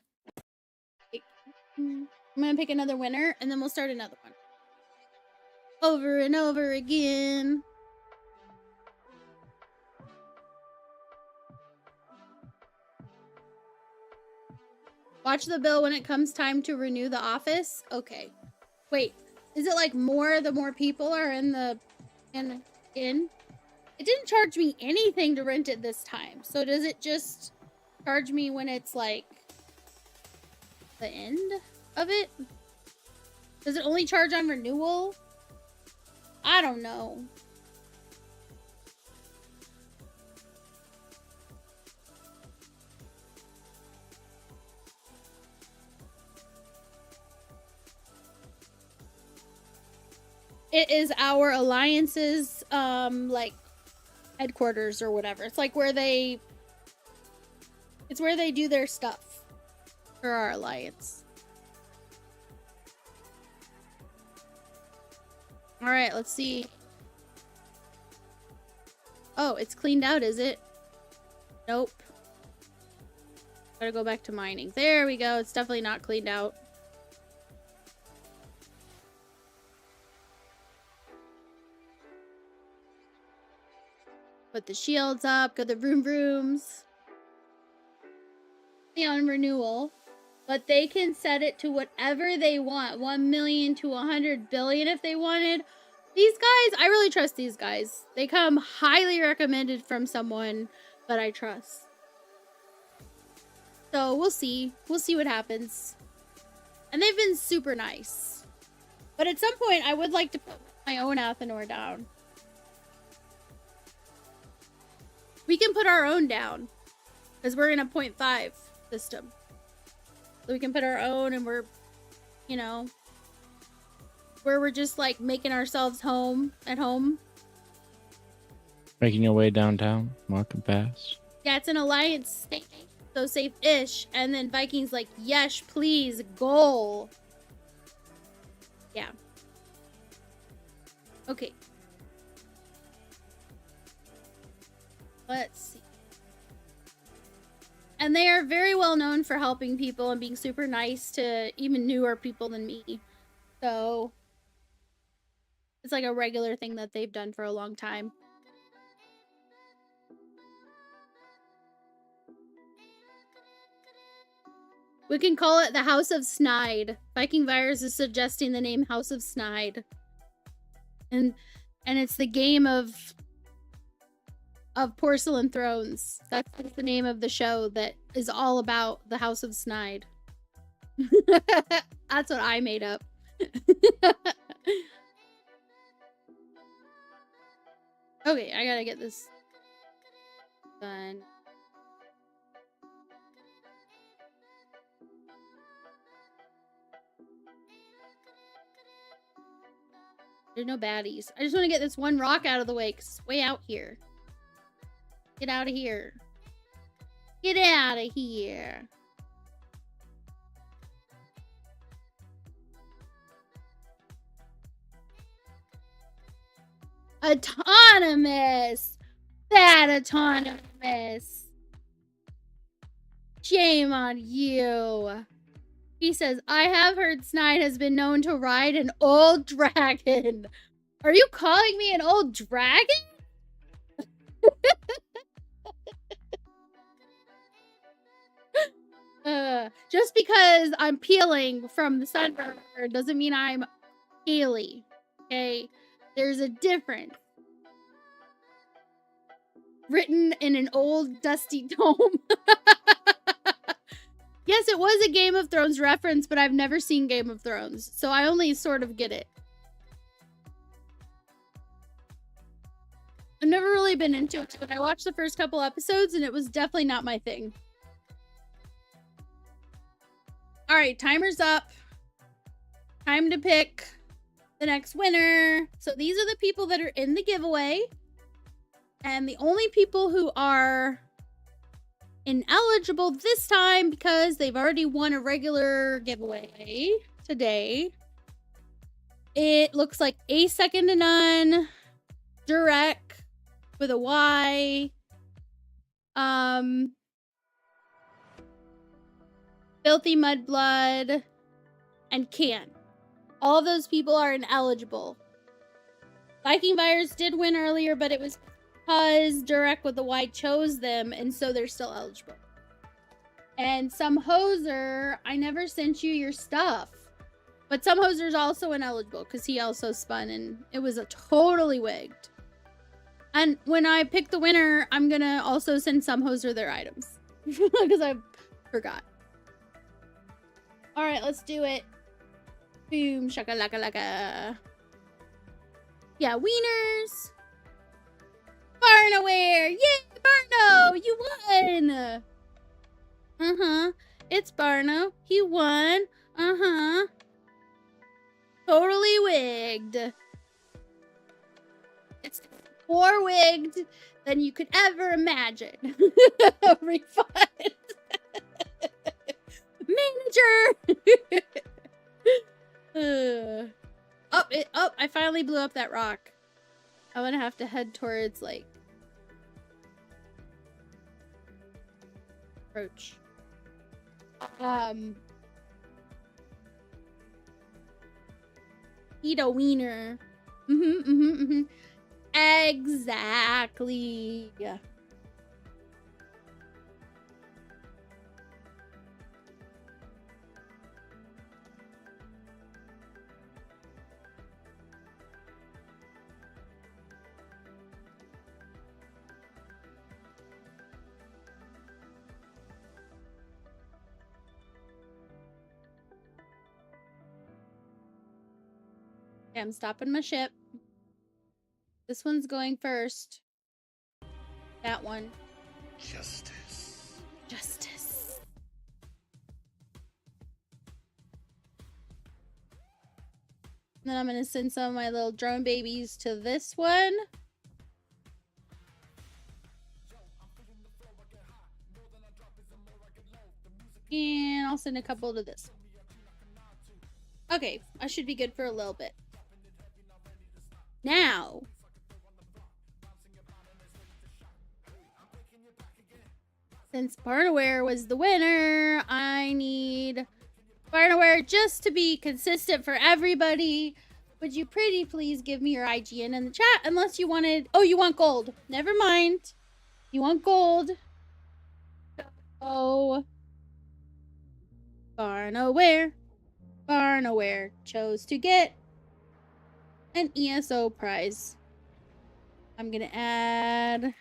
another winner, and then we'll start another one. Over and over again. Watch the bill when it comes time to renew the office. Okay. Wait, is it like the more people are in the in? It didn't charge me anything to rent it this time. So does it just charge me when it's like the end of it? Does it only charge on renewal? I don't know. It is our alliance's like headquarters or whatever. It's like where they do their stuff for our alliance. All right, let's see. Oh, it's cleaned out, is it? Nope. Gotta go back to mining. There we go. It's definitely not cleaned out. Put the shields up, got the vroom vrooms. On renewal, but they can set it to whatever they want. 1 million to 100 billion if they wanted. These guys, I really trust these guys. They come highly recommended from someone that I trust. So we'll see. We'll see what happens. And they've been super nice. But at some point, I would like to put my own Athenor down. We can put our own down. Because we're in a 0.5 system. So we can put our own and we're, you know, where we're just like making ourselves at home. Making your way downtown, walking past. Yeah, it's an alliance state. So safe-ish. And then Vikings like, yes, please, goal. Yeah. Okay. Let's see. And they are very well known for helping people and being super nice to even newer people than me. So it's like a regular thing that they've done for a long time. We can call it the House of Snide. Viking Virus is suggesting the name House of Snide. And it's the game of Porcelain Thrones. That's the name of the show that is all about the House of Snide. That's what I made up. Okay, I gotta get this done. There's no baddies. I just want to get this one rock out of the way because it's way out here. Get out of here. Get out of here. Autonomous. That autonomous. Shame on you. He says, I have heard Snide has been known to ride an old dragon. Are you calling me an old dragon? Just because I'm peeling from the sunburn doesn't mean I'm peely. Okay? There's a difference. Written in an old dusty tome. Yes, it was a Game of Thrones reference, but I've never seen Game of Thrones, so I only sort of get it. I've never really been into it, but I watched the first couple episodes, and it was definitely not my thing. Alright, timer's up. Time to pick the next winner. So these are the people that are in the giveaway. And the only people who are ineligible this time because they've already won a regular giveaway today. It looks like A Second to None, Durek with a Y, Filthy Mudblood, and Can. All of those people are ineligible. Viking Virus did win earlier, but it was because Durek with the Y chose them, and so they're still eligible. And some hoser, I never sent you your stuff. But some hoser's also ineligible because he also spun, and it was a totally wigged. And when I pick the winner, I'm gonna also send some hoser their items. Because I forgot. Alright, let's do it. Boom, shakalaka-laka. Yeah, wieners. Barnaware! Yay, Barno! You won! Uh-huh. It's Barno. He won. Uh-huh. Totally wigged. It's more wigged than you could ever imagine. Refund. Manager! Oh, I finally blew up that rock. I'm gonna have to head towards, like, approach. Eat a wiener. Exactly. Okay, I'm stopping my ship. This one's going first. That one. Justice. Justice. And then I'm gonna send some of my little drone babies to this one. And I'll send a couple to this. Okay, I should be good for a little bit. Now, since Barnaware was the winner, I need Barnaware just to be consistent for everybody. Would you pretty please give me your IGN in the chat? Unless you wanted... Oh, you want gold. Never mind. You want gold. Oh. Barnaware chose to get an ESO prize. I'm gonna add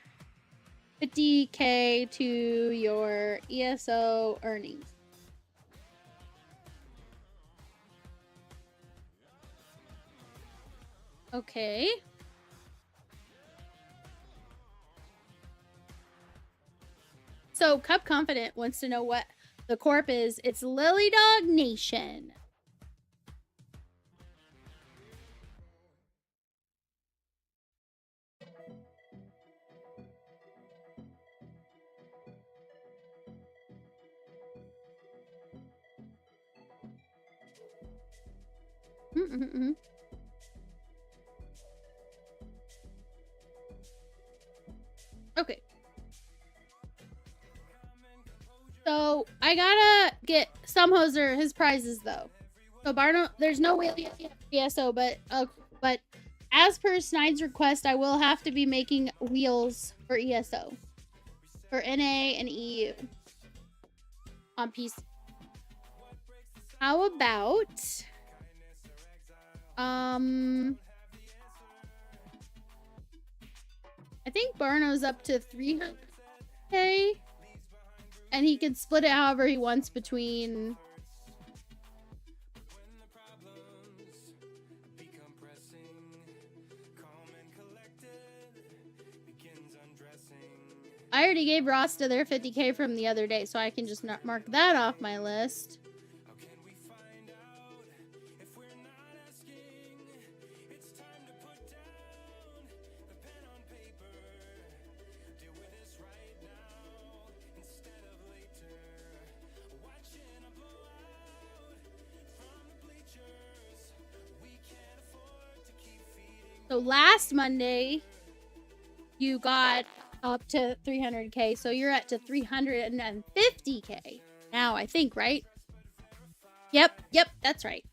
50K to your ESO earnings. Okay. So Cup Confident wants to know what the corp is. It's Lily Dog Nation. Okay. So I gotta get Sumhoser his prizes though. So Barno, there's no way ESO, but as per Snide's request, I will have to be making wheels for ESO, for NA and EU on PC. How about I think Barno's up to 300K. And he can split it however he wants between... I already gave Rasta their 50K from the other day, so I can just mark that off my list. So last Monday, you got up to 300K. So you're at to 350K now, I think, right? Yep, that's right.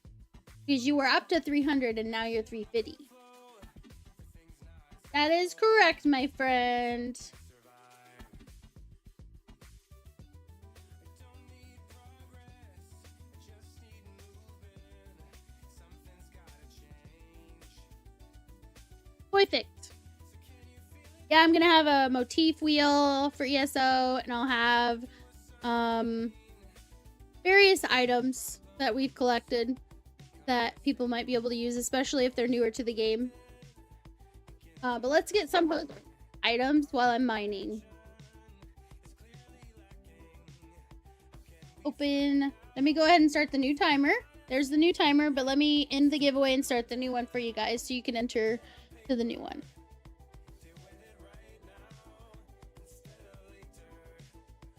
Because you were up to 300 and now you're 350. That is correct, my friend. Perfect. Yeah, I'm gonna have a motif wheel for ESO, and I'll have various items that we've collected that people might be able to use, especially if they're newer to the game. But let's get some items while I'm mining. Open. Let me go ahead and start the new timer. There's the new timer, but let me end the giveaway and start the new one for you guys so you can enter to the new one.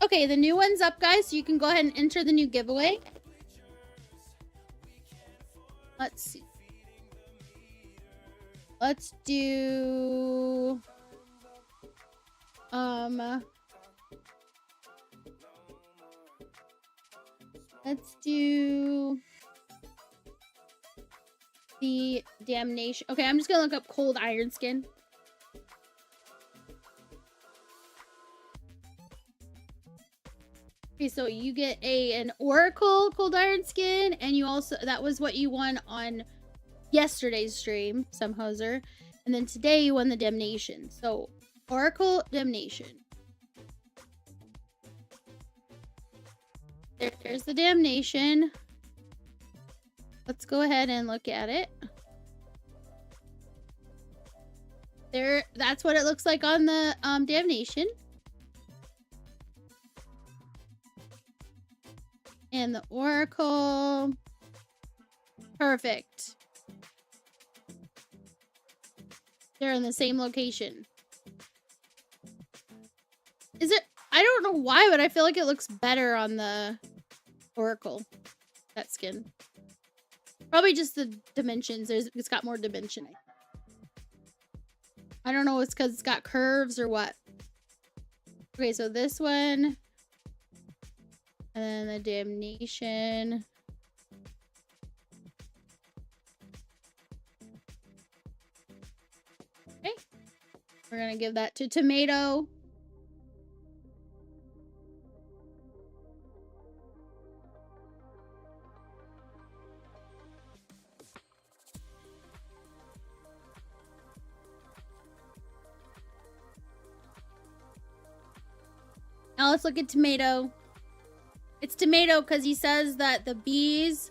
Okay, the new one's up, guys, so you can go ahead and enter the new giveaway. Let's see. Let's do let's do the damnation. Okay, I'm just gonna look up cold iron skin. Okay, so you get an Oracle cold iron skin, and you also, that was what you won on yesterday's stream, Sumhoser. And then today you won the damnation. So Oracle damnation. There's the damnation. Let's go ahead and look at it. There, that's what it looks like on the Damnation. And the Oracle. Perfect. They're in the same location. Is it? I don't know why, but I feel like it looks better on the Oracle. That skin. Probably just the dimensions. It's got more dimension. I don't know if it's because it's got curves or what. Okay, so this one. And then the Damnation. Okay. We're gonna give that to Tomato. Now let's look at Tomato. It's Tomato because he says that the B's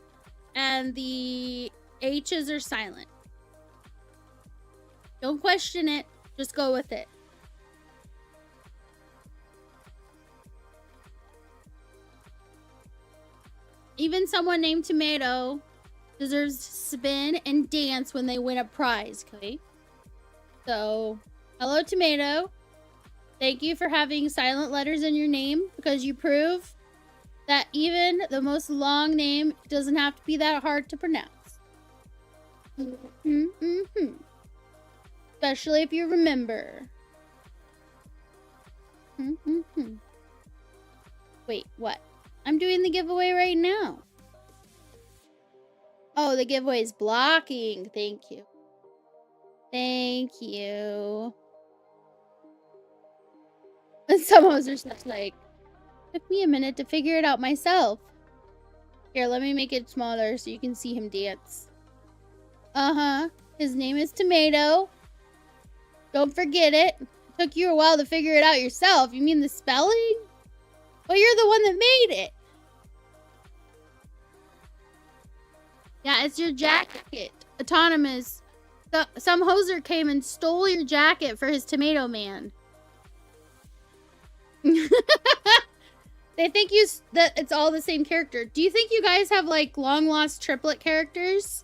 and the H's are silent. Don't question it. Just go with it. Even someone named Tomato deserves to spin and dance when they win a prize, okay? So, hello, Tomato. Thank you for having silent letters in your name because you prove that even the most long name doesn't have to be that hard to pronounce. Especially if you remember. Wait, what? I'm doing the giveaway right now. Oh, the giveaway is blocking. Thank you. Thank you. And some of us are just like, took me a minute to figure it out myself. Here, let me make it smaller so you can see him dance. Uh-huh. His name is Tomato. Don't forget it. Took you a while to figure it out yourself. You mean the spelling? Well, you're the one that made it. Yeah, it's your jacket. Autonomous. Some hoser came and stole your jacket for his Tomato Man. They think that it's all the same character. Do you think you guys have like long lost triplet characters?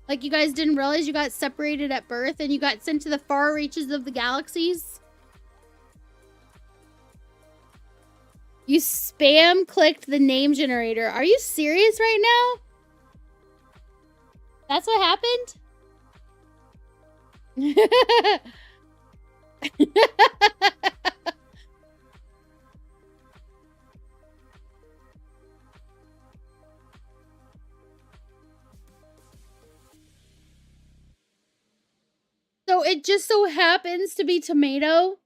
Like you guys didn't realize you got separated at birth and you got sent to the far reaches of the galaxies? You spam clicked the name generator. Are you serious right now? That's what happened? So it just so happens to be Tomato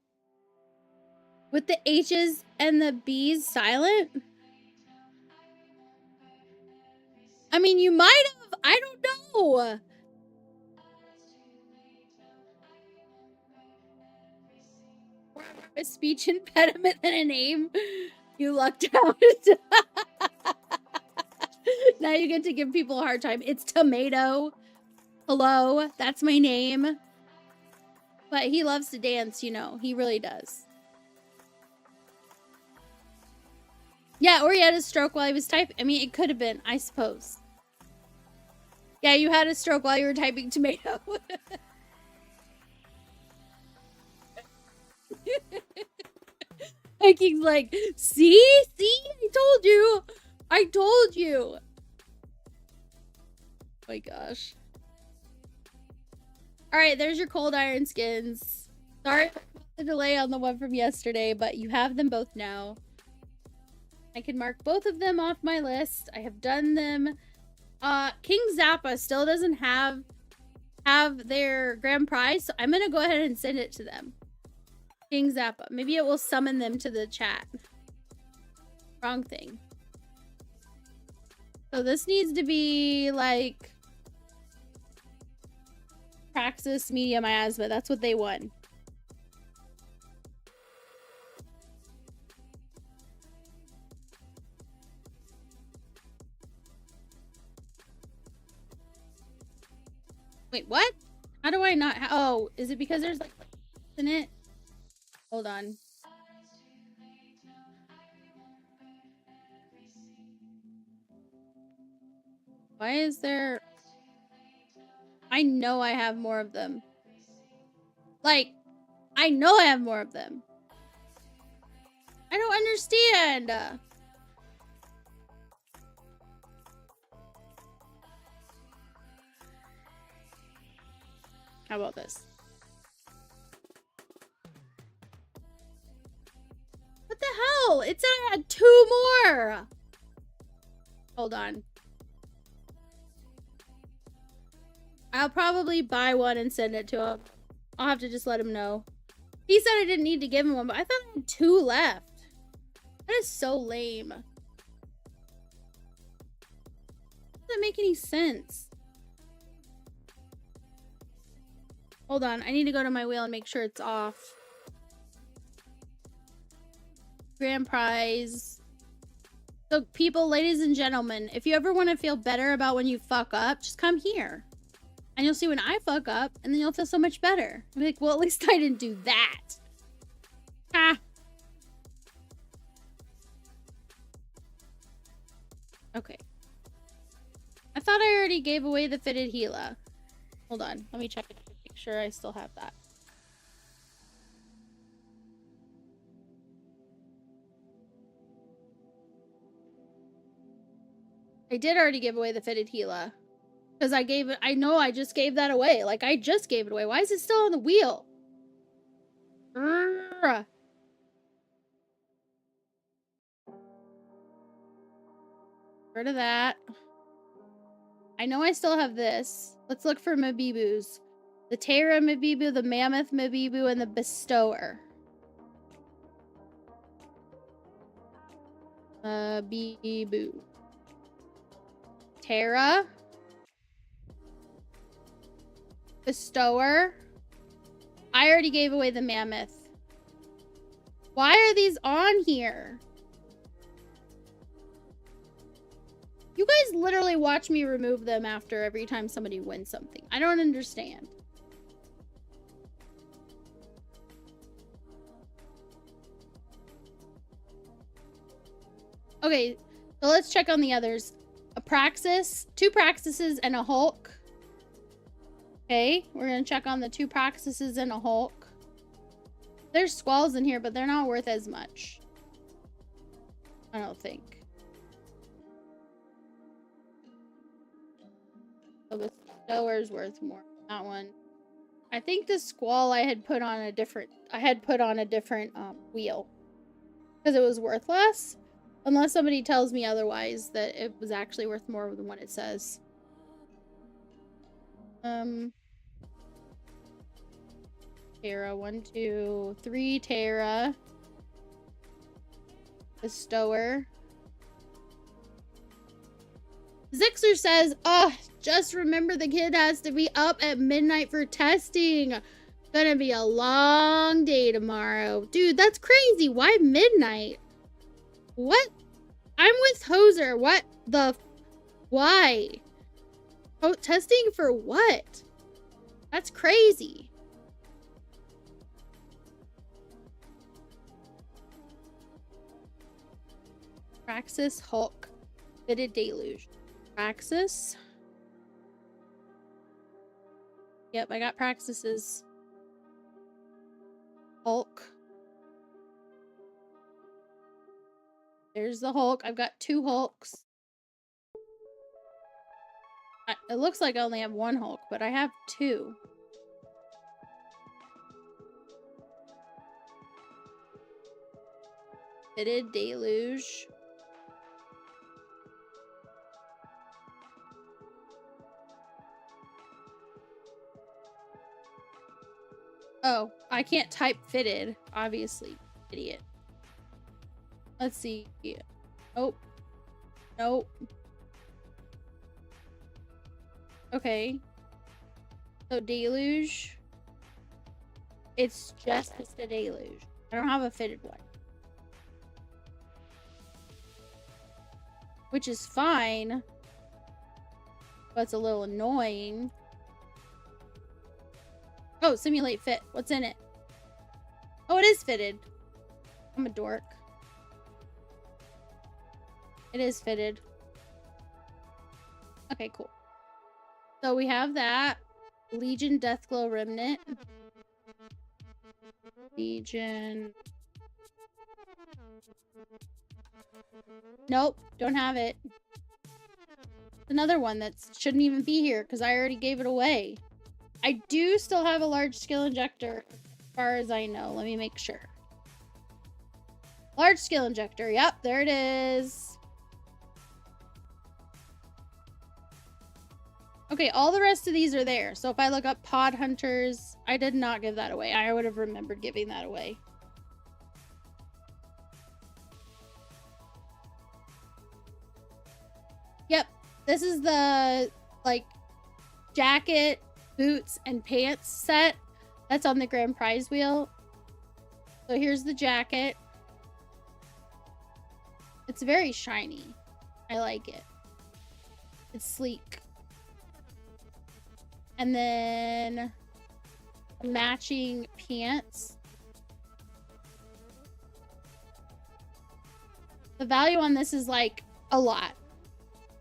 with the H's and the B's silent? I mean, you might have. I don't know. A speech impediment and a name. You lucked out. Now you get to give people a hard time. It's Tomato. Hello, that's my name. But he loves to dance, you know. He really does. Yeah, or he had a stroke while he was typing. I mean, it could have been, I suppose. Yeah, you had a stroke while you were typing Tomato. Viking's like, see? I told you. I told you. Oh my gosh. Alright, there's your cold iron skins. Sorry for the delay on the one from yesterday, but you have them both now. I can mark both of them off my list. I have done them. King Zappa still doesn't have their grand prize, so I'm gonna go ahead and send it to them. King Zappa. Maybe it will summon them to the chat. Wrong thing. So this needs to be like Praxis Media Miasma. That's what they won. Wait, what? How do I not oh, is it because there's like in it. Hold on. Why is there... I know I have more of them. Like, I know I have more of them. I don't understand. How about this? What the hell? It said I had 2 more. Hold on. I'll probably buy one and send it to him. I'll have to just let him know. He said I didn't need to give him one, but I thought I had 2 left. That is so lame. Doesn't make any sense. Hold on, I need to go to my wheel and make sure it's off. Grand prize. So people, ladies and gentlemen, if you ever want to feel better about when you fuck up, just come here. And you'll see when I fuck up, and then you'll feel so much better. You'll be like, well, at least I didn't do that. Ha! Okay. I thought I already gave away the fitted Gila. Hold on, let me check it. Make sure I still have that. I did already give away the fitted Gila. Because I gave it, I know I just gave that away. Like, I just gave it away. Why is it still on the wheel? Urgh. Rid of that. I know I still have this. Let's look for Mabibus. The Terra Mabibu, the Mammoth Mabibu, and the Bestower. Mabibu. Terra. Bestower. I already gave away the Mammoth. Why are these on here? You guys literally watch me remove them after every time somebody wins something. I don't understand. Okay, so let's check on the others. A Praxis, 2 Praxises, and a Hulk. Okay, we're gonna check on the 2 Praxises and a Hulk. There's Squalls in here, but they're not worth as much. I don't think. So the Bestower's worth more. That one. I think the Squall I had put on a different wheel. Because it was worth less. Unless somebody tells me otherwise that it was actually worth more than what it says. Terra, 1, 2, 3 Terra. Bestower. Zixer says, just remember the kid has to be up at midnight for testing. Gonna be a long day tomorrow. Dude, that's crazy. Why midnight? What? I'm with Hoser. What the? Why? Oh, testing for what? That's crazy. Praxis, Hulk, Fitted Deluge. Praxis. Yep, I got Praxises. Hulk. There's the Hulk. I've got 2 Hulks. It looks like I only have 1 Hulk, but I have 2. Fitted Deluge. Oh, I can't type fitted, obviously. Idiot. Let's see. Oh. Nope. Okay. So Deluge. It's just a Deluge. I don't have a fitted one. Which is fine. But it's a little annoying. Oh, simulate fit. What's in it? Oh, it is fitted. I'm a dork. It is fitted. Okay, cool. So we have that. Legion Deathglow Remnant. Legion. Nope, don't have it. Another one that shouldn't even be here because I already gave it away. I do still have a large scale injector, as far as I know. Let me make sure. Large scale injector. Yep, there it is. Okay, all the rest of these are there. So if I look up Pod Hunters, I did not give that away. I would have remembered giving that away. Yep, this is the, like, jacket, boots, and pants set that's on the grand prize wheel. So here's the jacket. It's very shiny. I like it. It's sleek. And then matching pants. The value on this is like a lot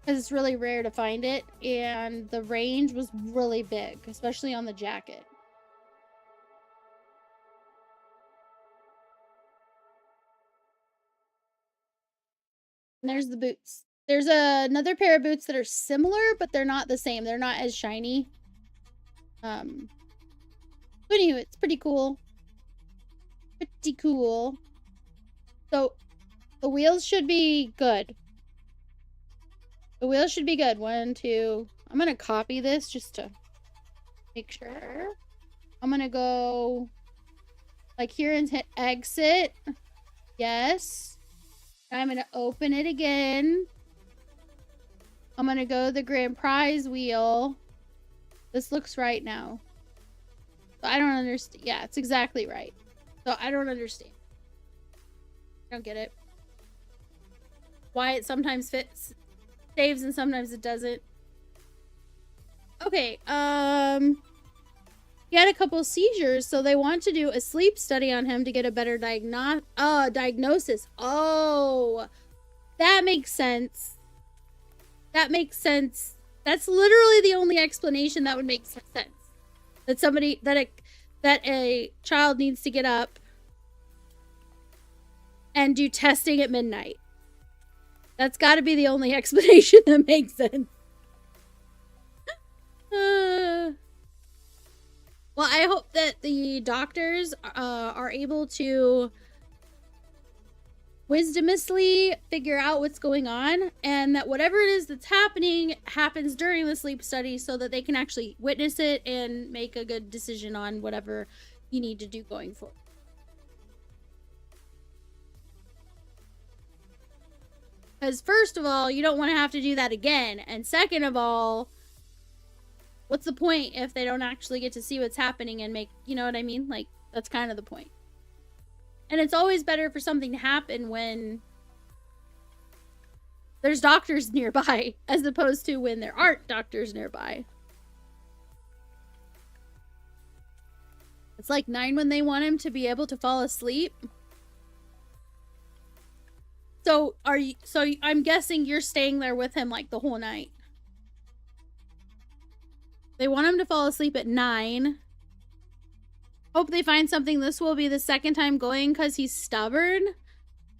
because it's really rare to find it, and the range was really big, especially on the jacket. And there's the boots. There's another pair of boots that are similar, but they're not the same. They're not as shiny. But anyway, it's pretty cool. Pretty cool. So the wheels should be good. The wheels should be good. 1, 2. I'm gonna copy this just to make sure. I'm gonna go like here and hit exit. Yes. I'm gonna open it again. I'm gonna go to the grand prize wheel. This looks right now. So I don't understand. Yeah, it's exactly right. So I don't understand. I don't get it. Why it sometimes fits, saves, and sometimes it doesn't. Okay, he had a couple seizures, so they want to do a sleep study on him to get a better diagnosis. Oh, that makes sense. That makes sense. That's literally the only explanation that would make sense. That somebody, that a child needs to get up and do testing at midnight. That's got to be the only explanation that makes sense. Well, I hope that the doctors are able to wisdomously figure out what's going on, and that whatever it is that's happening happens during the sleep study so that they can actually witness it and make a good decision on whatever you need to do going forward. Because first of all, you don't want to have to do that again, and second of all, what's the point if they don't actually get to see what's happening and make, you know what I mean? Like, that's kind of the point. And it's always better for something to happen when there's doctors nearby, as opposed to when there aren't doctors nearby. It's like 9 when they want him to be able to fall asleep. So I'm guessing you're staying there with him like the whole night. They want him to fall asleep at 9. Hope they find something. This will be the second time going because he's stubborn.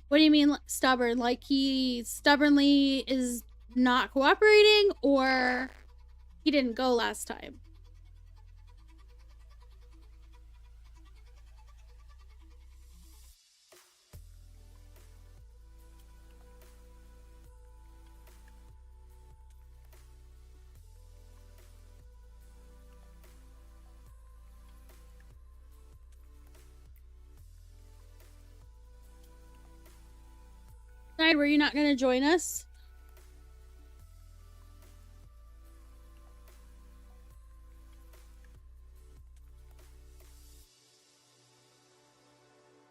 What do you mean stubborn? Like he stubbornly is not cooperating, or he didn't go last time? Were you not going to join us?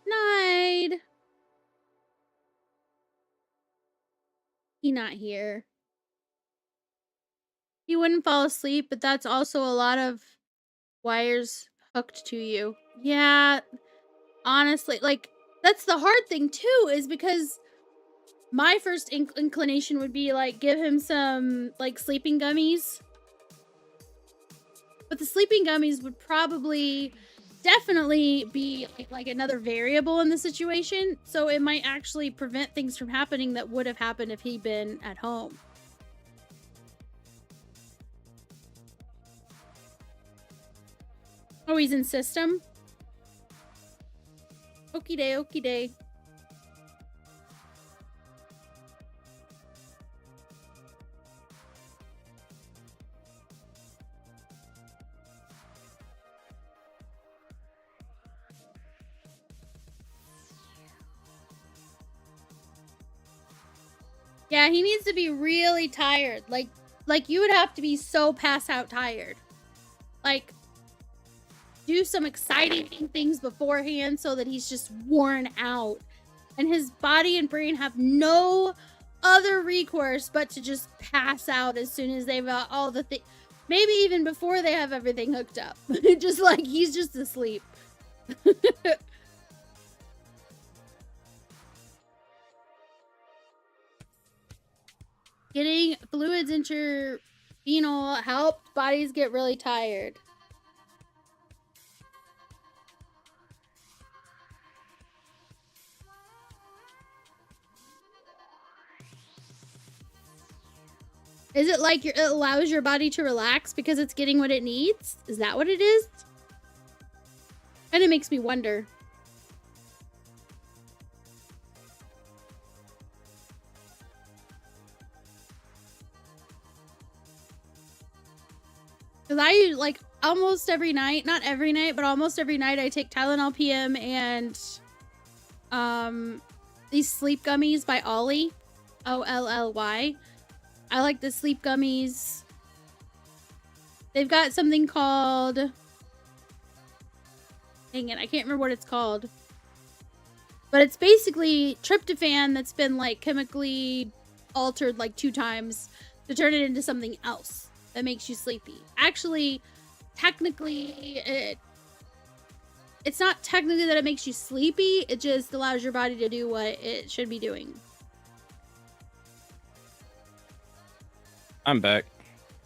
Night. He not here. He wouldn't fall asleep, but that's also a lot of wires hooked to you. Yeah. honestly, like, that's the hard thing too, is because my first inclination would be like, give him some like sleeping gummies. But the sleeping gummies would probably definitely be like another variable in the situation. So it might actually prevent things from happening that would have happened if he'd been at home. Oh, he's in system? Okie day, okie day. Yeah, he needs to be really tired. Like you would have to be so pass out tired. Like, do some exciting things beforehand so that he's just worn out. And his body and brain have no other recourse but to just pass out as soon as they've got all the things. Maybe even before they have everything hooked up. Just like he's just asleep. Getting fluids intravenous helps bodies get really tired. Is it like it allows your body to relax because it's getting what it needs? Is that what it is? And it makes me wonder. Because I, like, almost every night, not every night, but almost every night I take Tylenol PM and these sleep gummies by Ollie. Olly. I like the sleep gummies. They've got something called... Dang it, I can't remember what it's called. But it's basically tryptophan that's been, like, chemically altered, like, 2 times to turn it into something else that makes you sleepy. Actually, technically, it's not technically that it makes you sleepy. It just allows your body to do what it should be doing. I'm back.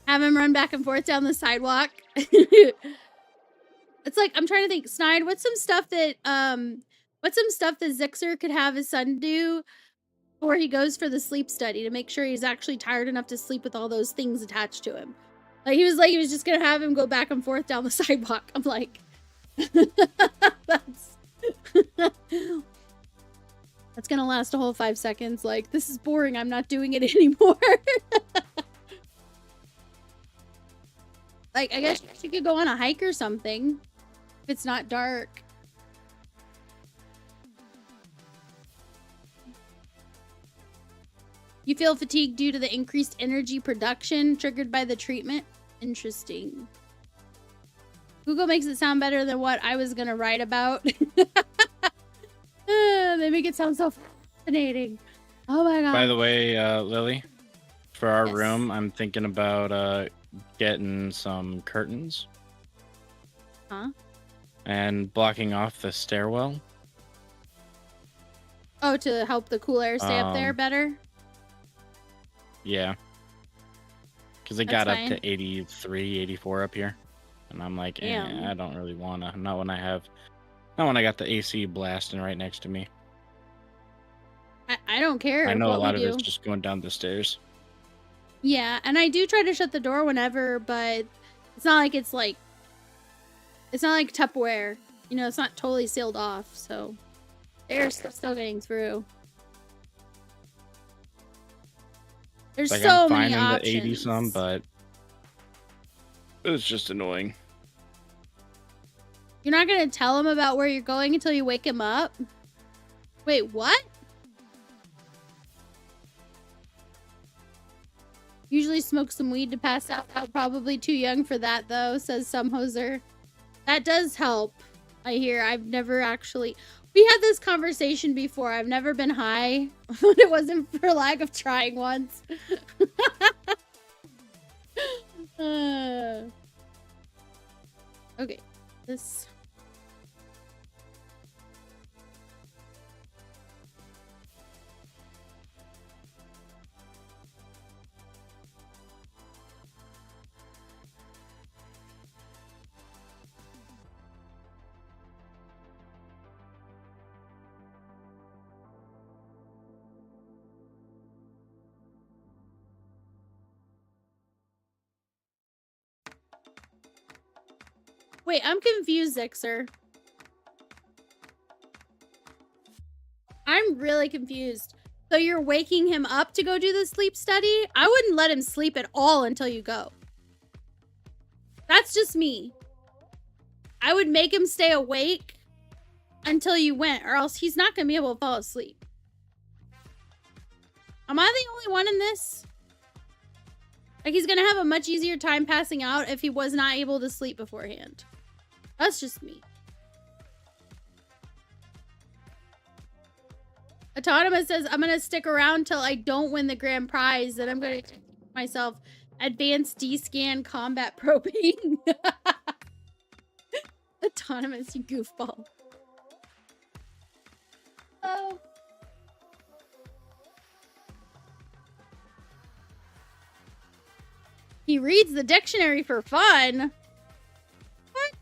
Have him run back and forth down the sidewalk. It's like, I'm trying to think, Snide, what's some stuff that Zixer could have his son do before he goes for the sleep study to make sure he's actually tired enough to sleep with all those things attached to him? Like, he was just gonna have him go back and forth down the sidewalk. I'm like, that's gonna last a whole 5 seconds. Like, this is boring. I'm not doing it anymore. Like, I guess you could go on a hike or something if it's not dark. You feel fatigued due to the increased energy production triggered by the treatment? Interesting. Google makes it sound better than what I was gonna write about. They make it sound so fascinating. Oh my god. By the way, Lily, for our Yes. room, I'm thinking about getting some curtains. Huh? And blocking off the stairwell. Oh, to help the cool air stay up there better? Yeah. Because it That's got fine. up to 83, 84 up here. And I'm like, Damn. I don't really want to. Not when I got the AC blasting right next to me. I don't care. I know a what lot we of do. it's just going down the stairs. Yeah, and I do try to shut the door whenever, but it's not like it's like Tupperware. You know, it's not totally sealed off, so air's still getting through. There's Like, so I'm many fine in options. the 80 some, but it's just annoying. You're not gonna tell him about where you're going until you wake him up? Wait, what? Usually smoke some weed to pass out. Probably too young for that, though, says some hoser. That does help, I hear. I've never actually... We had this conversation before. I've never been high. It wasn't for lack of trying once. Okay. This... Wait, I'm confused, Zixer. I'm really confused. So you're waking him up to go do the sleep study? I wouldn't let him sleep at all until you go. That's just me. I would make him stay awake until you went, or else he's not going to be able to fall asleep. Am I the only one in this? Like, he's going to have a much easier time passing out if he was not able to sleep beforehand. That's just me. Autonomous says, I'm going to stick around till I don't win the grand prize, and I'm going to take myself advanced D-scan combat probing. Autonomous, you goofball. Oh. He reads the dictionary for fun. What?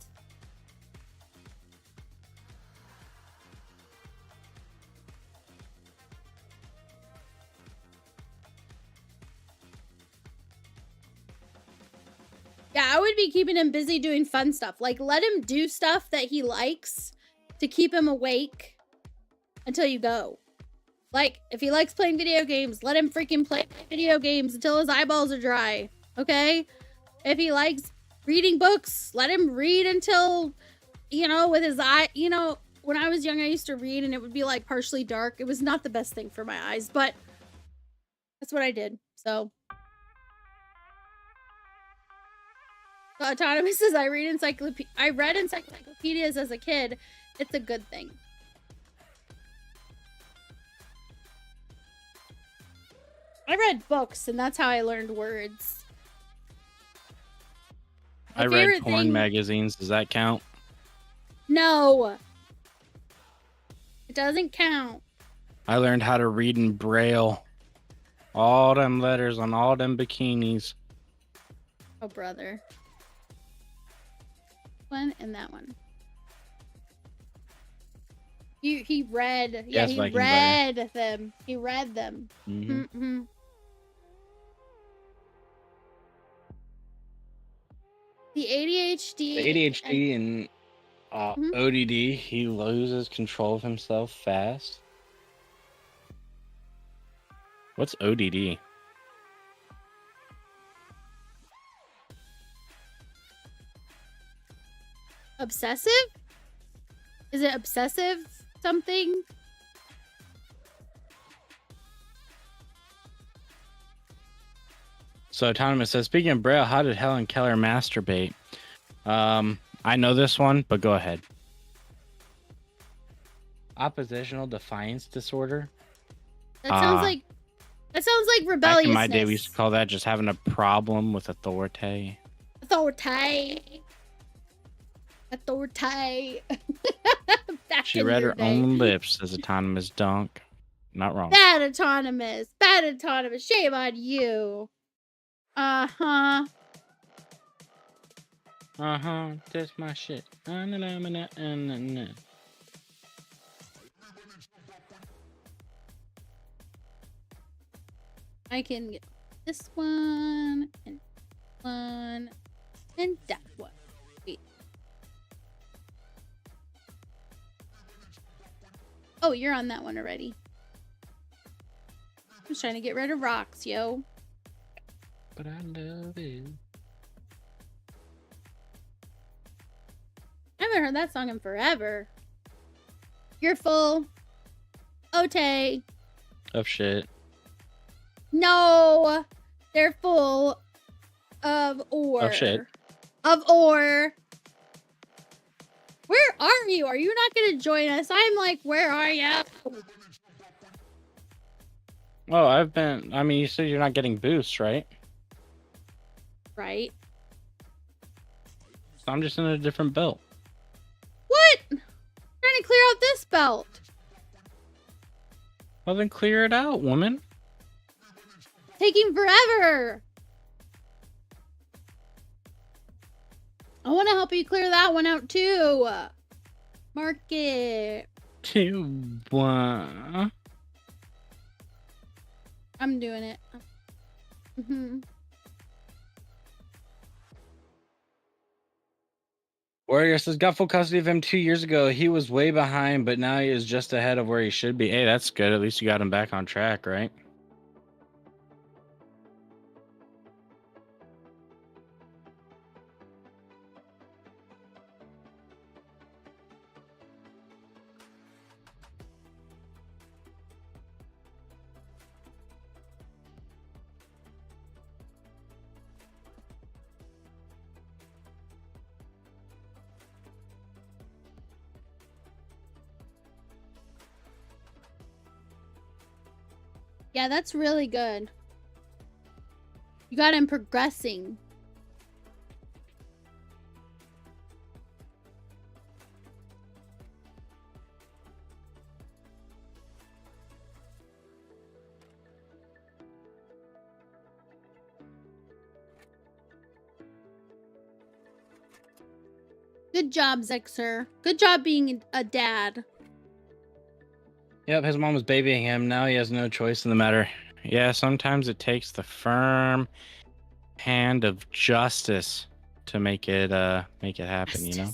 Yeah, I would be keeping him busy doing fun stuff. Like, let him do stuff that he likes to keep him awake until you go. Like, if he likes playing video games, let him freaking play video games until his eyeballs are dry. Okay? If he likes reading books, let him read until, you know, with his eye, you know, when I was young, I used to read and it would be like partially dark. It was not the best thing for my eyes, but that's what I did. So Autonomous says, I read encyclopedias as a kid. It's a good thing. I read books and that's how I learned words. I read porn magazines. Does that count? No. It doesn't count. I learned how to read in Braille. All them letters on all them bikinis. Oh, brother. One and that one. He read. Yeah, Yes, he Viking read them. He read them. Mm-hmm. Mm-hmm. The ADHD. And ODD, he loses control of himself fast. What's ODD? Obsessive? Is it obsessive something? So Autonomous says, speaking of Braille, how did Helen Keller masturbate? I know this one, but go ahead. Oppositional defiance disorder. That sounds like rebelliousness. Back in my day, we used to call that just having a problem with authority. Authority. She read her own lips, says Autonomous Dunk. Not wrong. Bad Autonomous. Bad Autonomous. Shame on you. Uh-huh. Uh-huh. That's my shit. I can get this one and that one. Wait. Oh, you're on that one already. I'm just trying to get rid of rocks, yo. But I love it. I haven't heard that song in forever. You're full. Ote. Of shit. No. They're full of ore. Of shit. Of ore. Where are you? Are you not going to join us? I'm like, where are you? Oh, I mean, you said you're not getting boosts, right? Right. So I'm just in a different belt. What? I'm trying to clear out this belt. Well, then clear it out, woman. Taking forever. I want to help you clear that one out too. Mark it. 2, 1. I'm doing it. Warrior says, got full custody of him 2 years ago. He was way behind, but now he is just ahead of where he should be. Hey, that's good. At least you got him back on track, right? Yeah, that's really good. You got him progressing. Good job, Zexer. Good job being a dad. Yep, his mom was babying him. Now he has no choice in the matter. Yeah, sometimes it takes the firm hand of justice to make it happen, you know?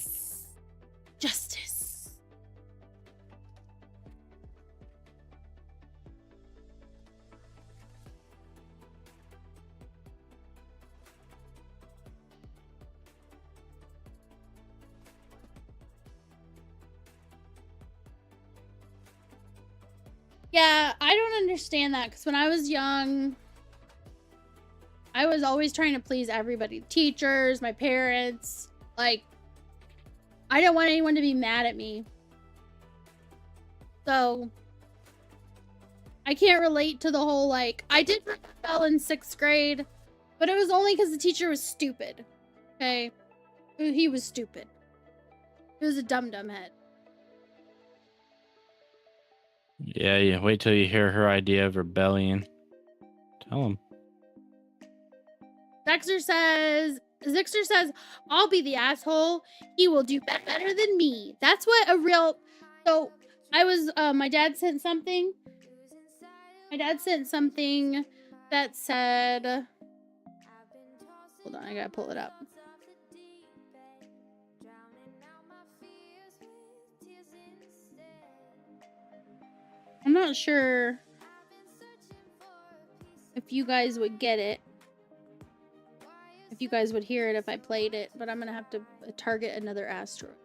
Justice. Yeah, I don't understand that because when I was young, I was always trying to please everybody. Teachers, my parents. Like, I didn't want anyone to be mad at me. So, I can't relate to the whole, like, I did well in 6th grade, but it was only because the teacher was stupid. Okay? He was stupid. He was a dum-dum head. Yeah, you wait till you hear her idea of rebellion. Tell him. Zixer says, I'll be the asshole. He will do better than me. That's what a real... So, I was, my dad sent something. My dad sent something that said... Hold on, I gotta pull it up. I'm not sure if you guys would get it. If you guys would hear it if I played it, but I'm gonna have to target another asteroid.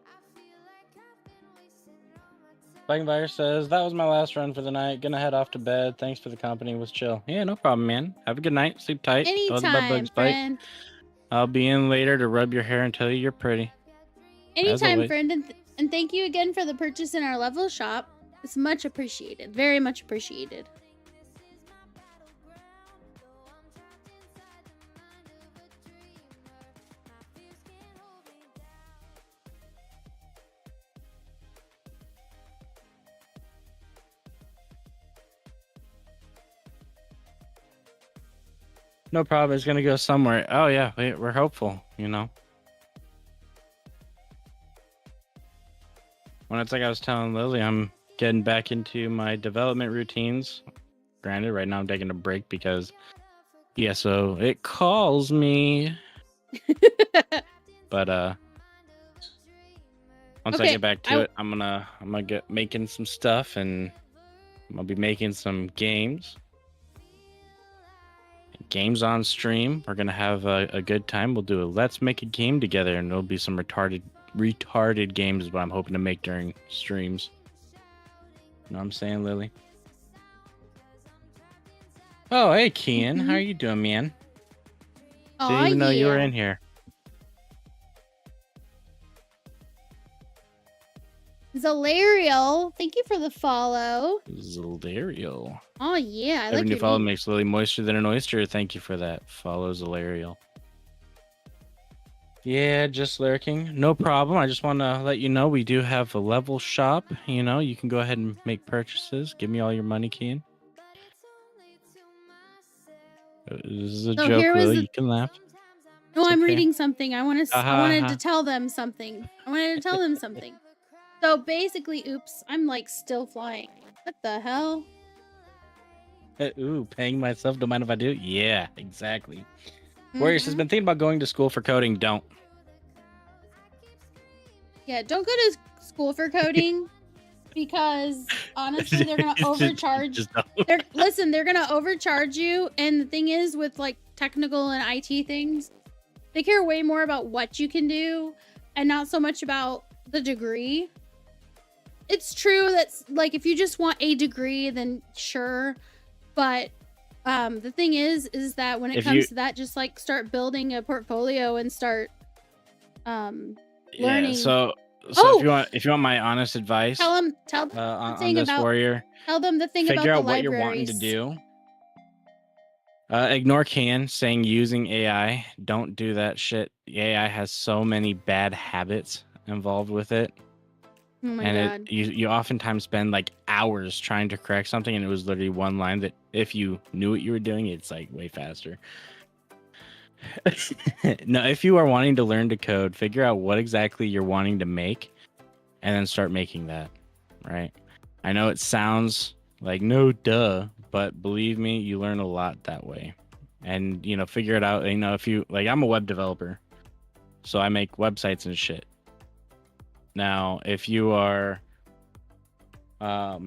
Fire says, that was my last run for the night. Gonna head off to bed. Thanks for the company. Was chill. Yeah, no problem, man. Have a good night. Sleep tight. Don't let the bed Anytime, bugs bite. friend. I'll be in later to rub your hair and tell you you're pretty. Anytime, always. friend. And thank you again for the purchase in our level shop. It's much appreciated. Very much appreciated. No problem. It's gonna go somewhere. Oh yeah, we're hopeful. You know. When it's like I was telling Lily, I'm getting back into my development routines. Granted, right now I'm taking a break because ESO it calls me. But once I Okay, get back to it, I'm gonna get making some stuff, and I'm gonna be making some games. Games on stream. We're gonna have a good time. We'll do a let's make a game together, and there'll be some retarded games is what I'm hoping to make during streams. You know what I'm saying, Lily? Oh, hey, Kian. How are you doing, man? Didn't even know you were in here. Zalariel, thank you for the follow. Zalariel. Oh yeah, I Every like new your follow name. makes Lily moister than an oyster. Thank you for that. Follow Zalariel. Yeah, just lurking. No problem. I just want to let you know we do have a level shop. You know, you can go ahead and make purchases. Give me all your money, Kian. This is a joke, Lily. You can laugh. No, I'm okay. reading something. I wanted to tell them something. So basically, oops, I'm like still flying. What the hell? Ooh, paying myself. Don't mind if I do. Yeah, exactly. Warriors has been thinking about going to school for coding. Don't. Yeah, don't go to school for coding because honestly, they're gonna overcharge. Just don't. They're gonna overcharge you. And the thing is, with like technical and IT things, they care way more about what you can do and not so much about the degree. It's true that's like if you just want a degree, then sure. But the thing is that when it comes to that, just like start building a portfolio and start learning. Yeah, so if you want my honest advice, tell them on this warrior, tell them the thing about figure out the what you're wanting to libraries. do. Ignore saying using AI. Don't do that shit. AI has so many bad habits involved with it. Oh my And god. you oftentimes spend like hours trying to correct something, and it was literally one line that if you knew what you were doing, it's like way faster. No, if you are wanting to learn to code, figure out what exactly you're wanting to make and then start making that, right? I know it sounds like no duh, but believe me, you learn a lot that way. And, figure it out. If you like, I'm a web developer, so I make websites and shit. Now, if you are, yeah,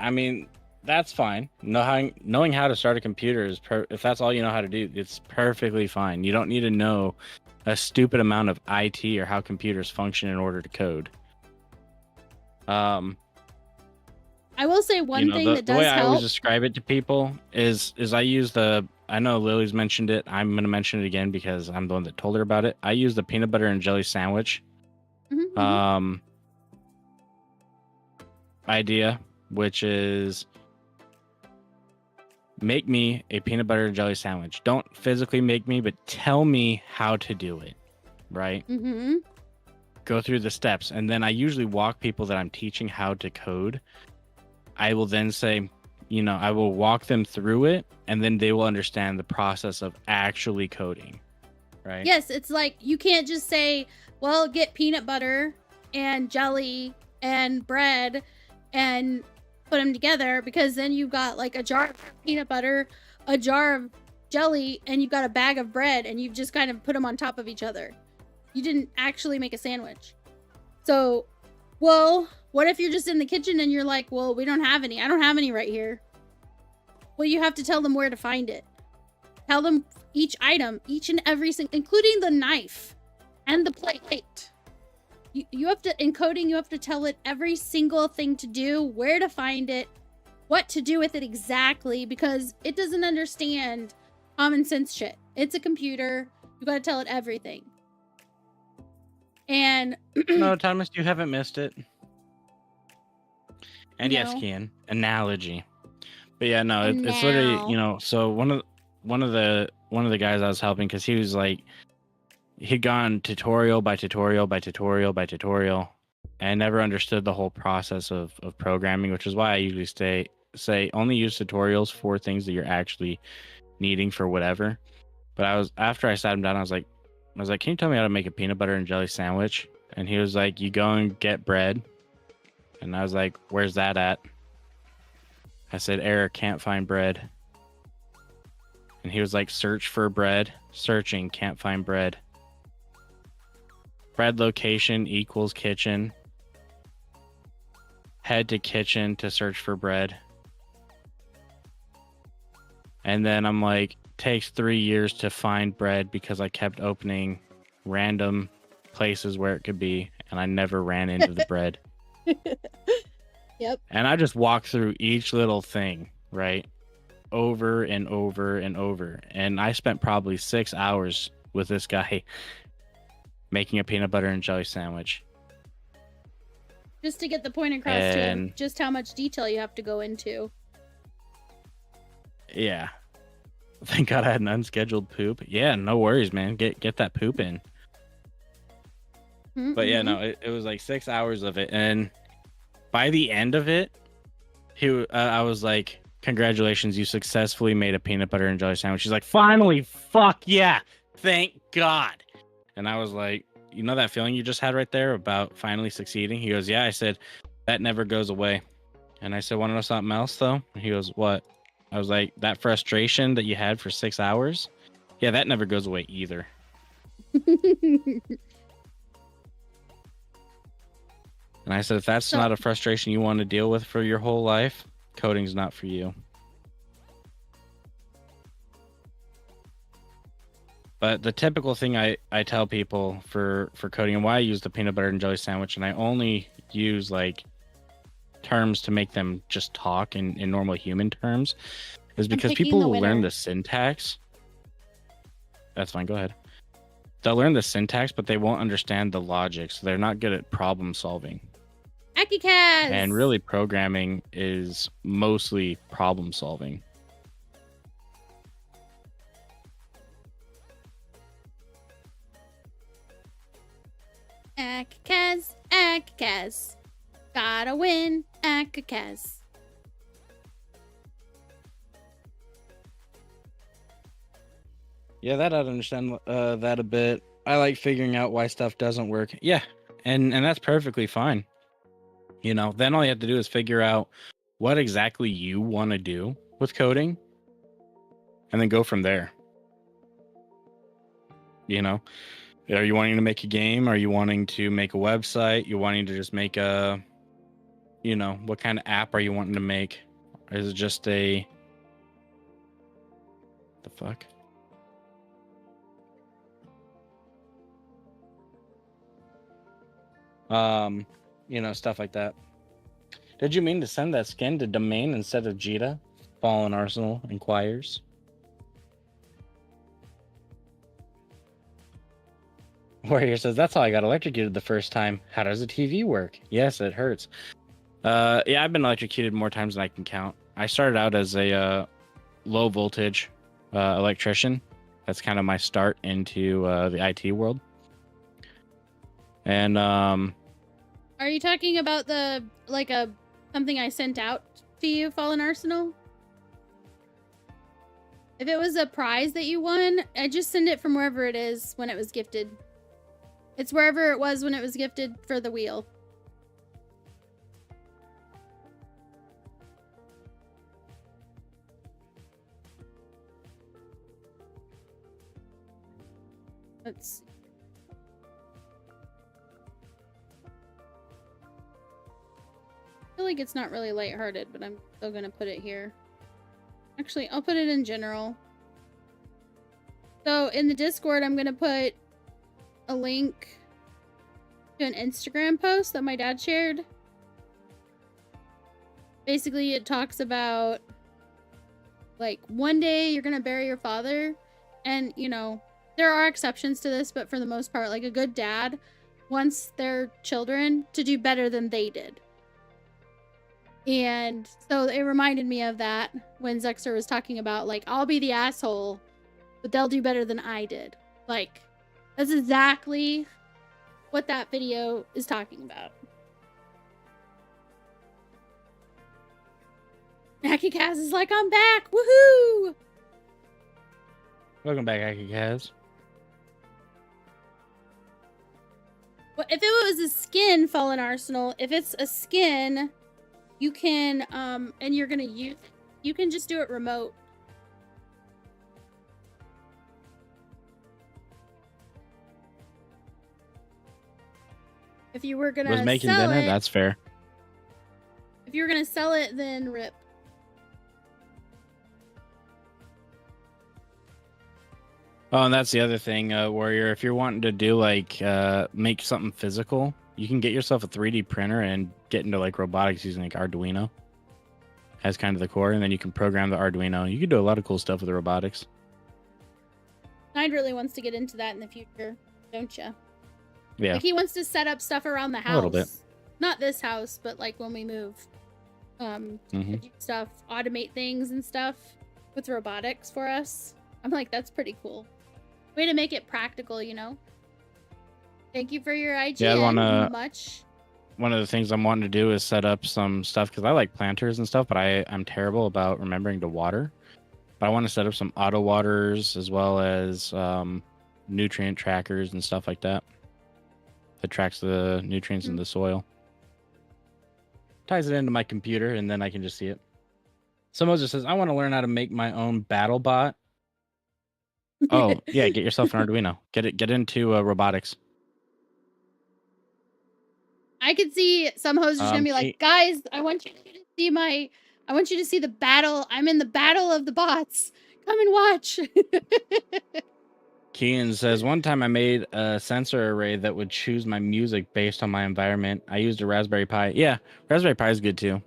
I mean, that's fine. Knowing how to start a computer is if that's all you know how to do, it's perfectly fine. You don't need to know a stupid amount of IT or how computers function in order to code. I will say one thing that does the way help. I always describe it to people is I use I know Lily's mentioned it. I'm going to mention it again because I'm the one that told her about it. I use the peanut butter and jelly sandwich idea, which is make me a peanut butter and jelly sandwich. Don't physically make me, but tell me how to do it, right? Mm-hmm. Go through the steps. And then I usually walk people that I'm teaching how to code. I will then say, I will walk them through it, and then they will understand the process of actually coding, right? Yes, it's like you can't just say, well, get peanut butter and jelly and bread and put them together, because then you've got like a jar of peanut butter, a jar of jelly, and you've got a bag of bread, and you've just kind of put them on top of each other. You didn't actually make a sandwich. So, well, what if you're just in the kitchen and you're like, well, we don't have any. I don't have any right here. Well, you have to tell them where to find it. Tell them each item, each and every single, including the knife and the plate. You have to, in coding, you have to tell it every single thing to do, where to find it, what to do with it exactly, because it doesn't understand common sense shit. It's a computer. You got to tell it everything. And no, Thomas, you haven't missed it. And No. yes, Kian, analogy. But yeah, no, it's literally, so one of the guys I was helping, because he was like, he'd gone tutorial by tutorial by tutorial by tutorial and never understood the whole process of programming, which is why I usually say only use tutorials for things that you're actually needing for whatever. But after I sat him down, I was like, can you tell me how to make a peanut butter and jelly sandwich? And he was like, you go and get bread. And I was like, where's that at? I said, error, can't find bread. And he was like, search for bread. Searching, can't find bread. Bread location equals kitchen. Head to kitchen to search for bread. And then I'm like, takes 3 years to find bread because I kept opening random places where it could be, and I never ran into the bread. Yep. And I just walked through each little thing, right? Over and over and over. And I spent probably 6 hours with this guy making a peanut butter and jelly sandwich. Just to get the point across to him, just how much detail you have to go into. Yeah. Thank God I had an unscheduled poop. Yeah, no worries, man. Get that poop in. Mm-hmm. But yeah, no, it was like 6 hours of it. And by the end of it, I was like, congratulations, you successfully made a peanut butter and jelly sandwich. She's like, finally, fuck yeah, thank God. And I was like, you know that feeling you just had right there about finally succeeding? He goes, yeah. I said, that never goes away. And I said, want to know something else, though? And he goes, what? I was like, that frustration that you had for 6 hours? Yeah, that never goes away either. And I said, if that's So- not a frustration you want to deal with for your whole life, coding's not for you. But the typical thing I tell people for coding, and why I use the peanut butter and jelly sandwich, and I only use like terms to make them just talk in normal human terms, is because picking people the will learn winner. the syntax. That's fine, go ahead. They'll learn the syntax, but they won't understand the logic, so they're not good at problem solving. Akikaz! And really, programming is mostly problem solving. Akikaz, Akikaz. Gotta win, Akikaz. Yeah, that I'd understand that a bit. I like figuring out why stuff doesn't work. Yeah, and that's perfectly fine. You know, then all you have to do is figure out what exactly you want to do with coding, and then go from there. You know, are you wanting to make a game? Are you wanting to make a website? You wanting to just make a, you know, what kind of app are you wanting to make? Is it just a, the fuck? You know, stuff like that. Did you mean to send that skin to Domain instead of Jita? Fallen Arsenal inquires. Warrior says, that's how I got electrocuted the first time. How does a TV work? Yes, it hurts. Yeah, I've been electrocuted more times than I can count. I started out as a low voltage electrician. That's kind of my start into the IT world. And Are you talking about the, like, something I sent out to you, Fallen Arsenal? If it was a prize that you won, I just send it from wherever it is when it was gifted. It's wherever it was when it was gifted for the wheel. Let's see. I feel like it's not really lighthearted, but I'm still gonna put it here. Actually, I'll put it in general. So in the Discord, I'm gonna put a link to an Instagram post that my dad shared. Basically, it talks about, like, one day you're gonna bury your father, and, you know, there are exceptions to this, but for the most part, like, a good dad wants their children to do better than they did. And so it reminded me of that when Zexer was talking about, like, I'll be the asshole, but they'll do better than I did. Like, that's exactly what that video is talking about. Akikaz is like, I'm back! Woohoo! welcome back, Akikaz. Well, if it was a skin, Fallen Arsenal, if it's a skin, you can, and you're gonna use, you can just do it remote. If you were gonna Was making sell dinner? it, That's fair. if you were gonna sell it, then rip. Oh, and that's the other thing, Warrior. If you're wanting to do like make something physical, you can get yourself a 3D printer and get into like robotics using like Arduino as kind of the core, and then you can program the Arduino. You can do a lot of cool stuff with the robotics. Nide really wants to get into that in the future, don't you? Yeah, Like, he wants to set up stuff around the house. A little bit. Not this house, but like when we move. Mhm. Do stuff, automate things and stuff with robotics for us. I'm like, that's pretty cool. Way to make it practical, you know? Thank you for your IGN. Yeah, I wanna- much. one of the things I'm wanting to do is set up some stuff because I like planters and stuff, but I'm terrible about remembering to water. But I want to set up some auto waters as well as nutrient trackers and stuff like that. That tracks the nutrients in the soil. Ties it into my computer, and then I can just see it. Someone just says, I want to learn how to make my own battle bot. Oh, yeah, get yourself an Arduino. Get into robotics. I could see some hosts just gonna be like, guys, I want you to see the battle. I'm in the battle of the bots. Come and watch. Kean says, one time I made a sensor array that would choose my music based on my environment. I used a Raspberry Pi. Yeah, Raspberry Pi is good too.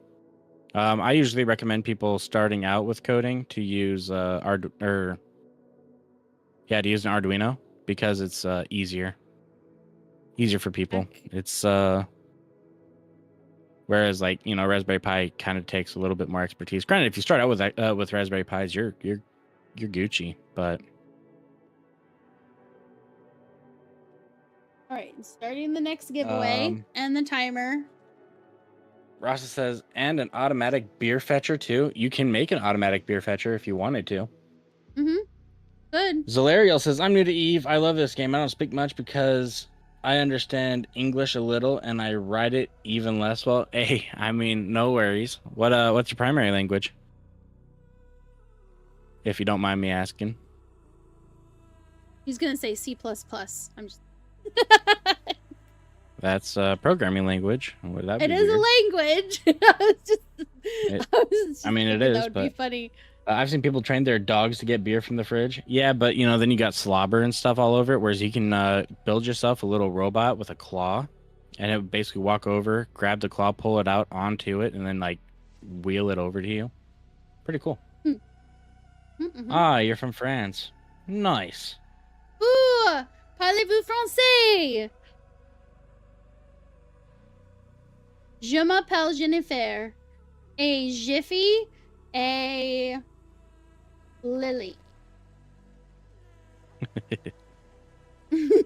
I usually recommend people starting out with coding to use to use an Arduino because it's easier for people. It's whereas like, you know, Raspberry Pi kind of takes a little bit more expertise. Granted, if you start out with Raspberry Pis, you're Gucci, but All right, starting the next giveaway and the timer. Rasa says, and an automatic beer fetcher too. You can make an automatic beer fetcher if you wanted to. Mm-hmm. Good. Zalariel says, I'm new to Eve. I love this game. I don't speak much because I understand English a little and I write it even less well. Hey, I mean, no worries. What's your primary language? If you don't mind me asking. He's gonna say C++. I'm just That's a programming language. Would that be It is weird? a language. I mean, it is, that would but be funny. I've seen people train their dogs to get beer from the fridge. Yeah, but you know, then you got slobber and stuff all over it. Whereas you can build yourself a little robot with a claw, and it would basically walk over, grab the claw, pull it out onto it, and then like wheel it over to you. Pretty cool. Mm-hmm. Ah, you're from France. Nice. Ooh, parlez-vous français? Je m'appelle Jennifer. A Jiffy, a Lily.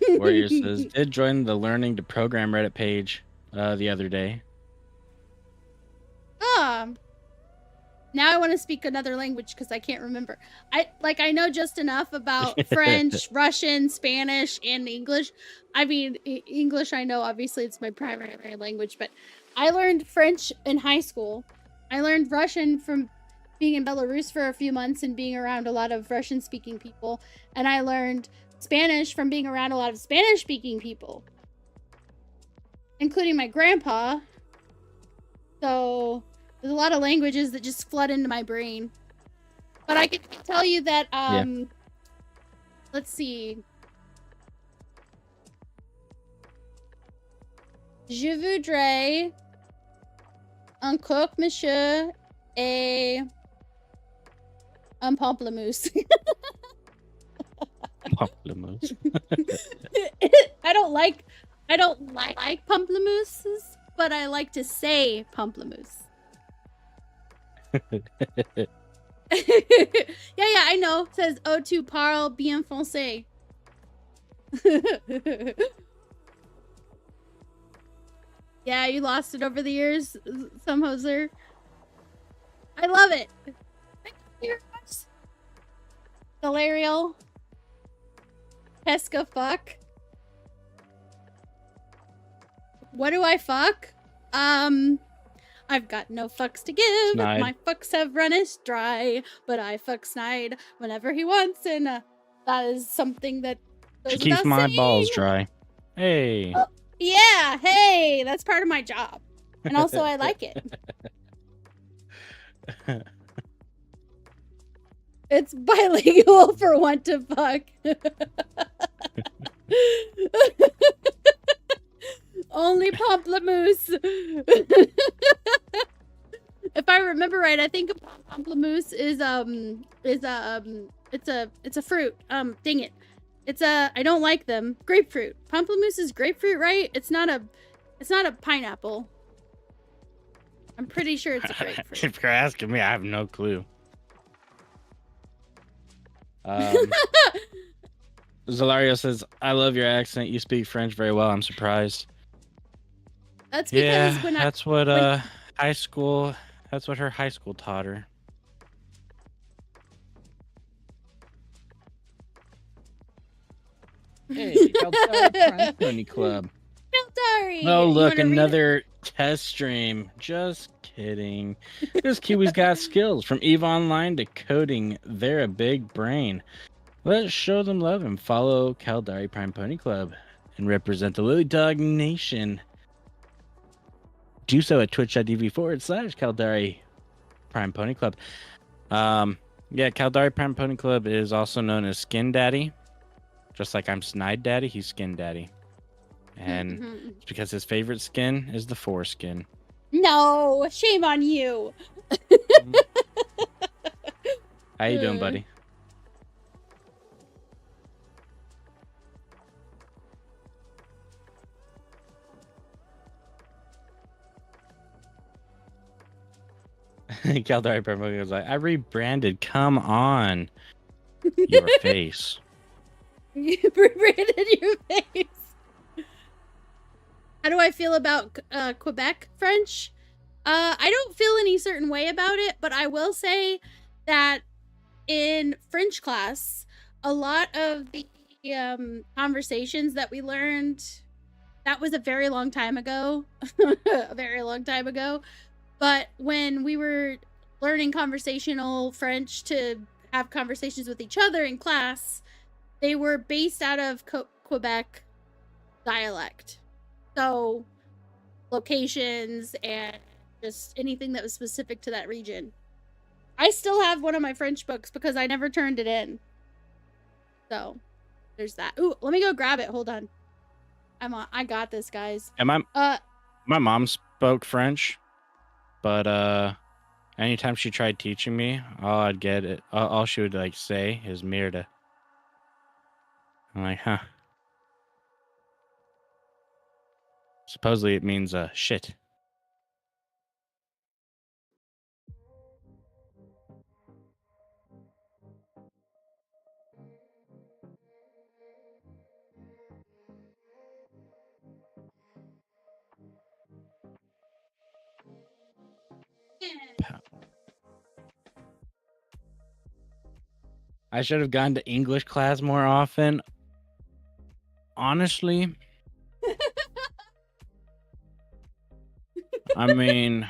Warrior says, did join the Learning to Program Reddit page the other day. Now I want to speak another language because I can't remember. I know just enough about French, Russian, Spanish, and English. I mean, English I know, obviously it's my primary language, but I learned French in high school. I learned Russian from being in Belarus for a few months and being around a lot of Russian-speaking people. And I learned Spanish from being around a lot of Spanish-speaking people, including my grandpa. So there's a lot of languages that just flood into my brain. But I can tell you that, let's see. Je voudrais un coq, monsieur, et un pamplemousse. Pamplemousse. I don't like pamplemousses, but I like to say pamplemousse. yeah, I know. It says tu parles bien français. Yeah, you lost it over the years, some hoser. I love it. Thank you very much. Galariel. Pesca fuck. What do I fuck? I've got no fucks to give. Snide. My fucks have run us dry, but I fuck Snide whenever he wants, and that is something that She keeps my saying. balls dry. Hey. Yeah, hey, that's part of my job. And also I like it. It's bilingual for want to fuck. Only pamplemousse. If I remember right, I think pamplemousse is it's a fruit. Dang it. I don't like them. Grapefruit. Pamplemousse is grapefruit, right? It's not a pineapple. I'm pretty sure it's a grapefruit. If you're asking me, I have no clue. Zalario says, I love your accent. You speak French very well. I'm surprised. That's because that's what her high school taught her. Hey, Caldari Pony Club. Caldari. Oh, look, another test stream. Just kidding. This Kiwi's got skills from EVE Online to coding. They're a big brain. Let's show them love and follow Caldari Prime Pony Club and represent the Lily Dog Nation. do so at twitch.tv/Caldari Prime Pony Club. Yeah, Caldari Prime Pony Club is also known as Skin Daddy. Just like I'm Snide Daddy, he's Skin Daddy. And it's because his favorite skin is the foreskin. No, shame on you. How you doing, buddy? Caldari Prime Pony was like, I rebranded. Come on. Your face. You rebranded your face. How do I feel about Quebec French? I don't feel any certain way about it, but I will say that in French class, a lot of the conversations that we learned, that was a very long time ago. A very long time ago. But when we were learning conversational French to have conversations with each other in class, they were based out of Quebec dialect. So locations and just anything that was specific to that region. I still have one of my French books because I never turned it in. So there's that. Ooh, let me go grab it. Hold on. I got this, guys. And my mom spoke French, but anytime she tried teaching me, all she would like say is merde. I'm like, huh. Supposedly it means shit. I should have gone to English class more often. Honestly. I mean,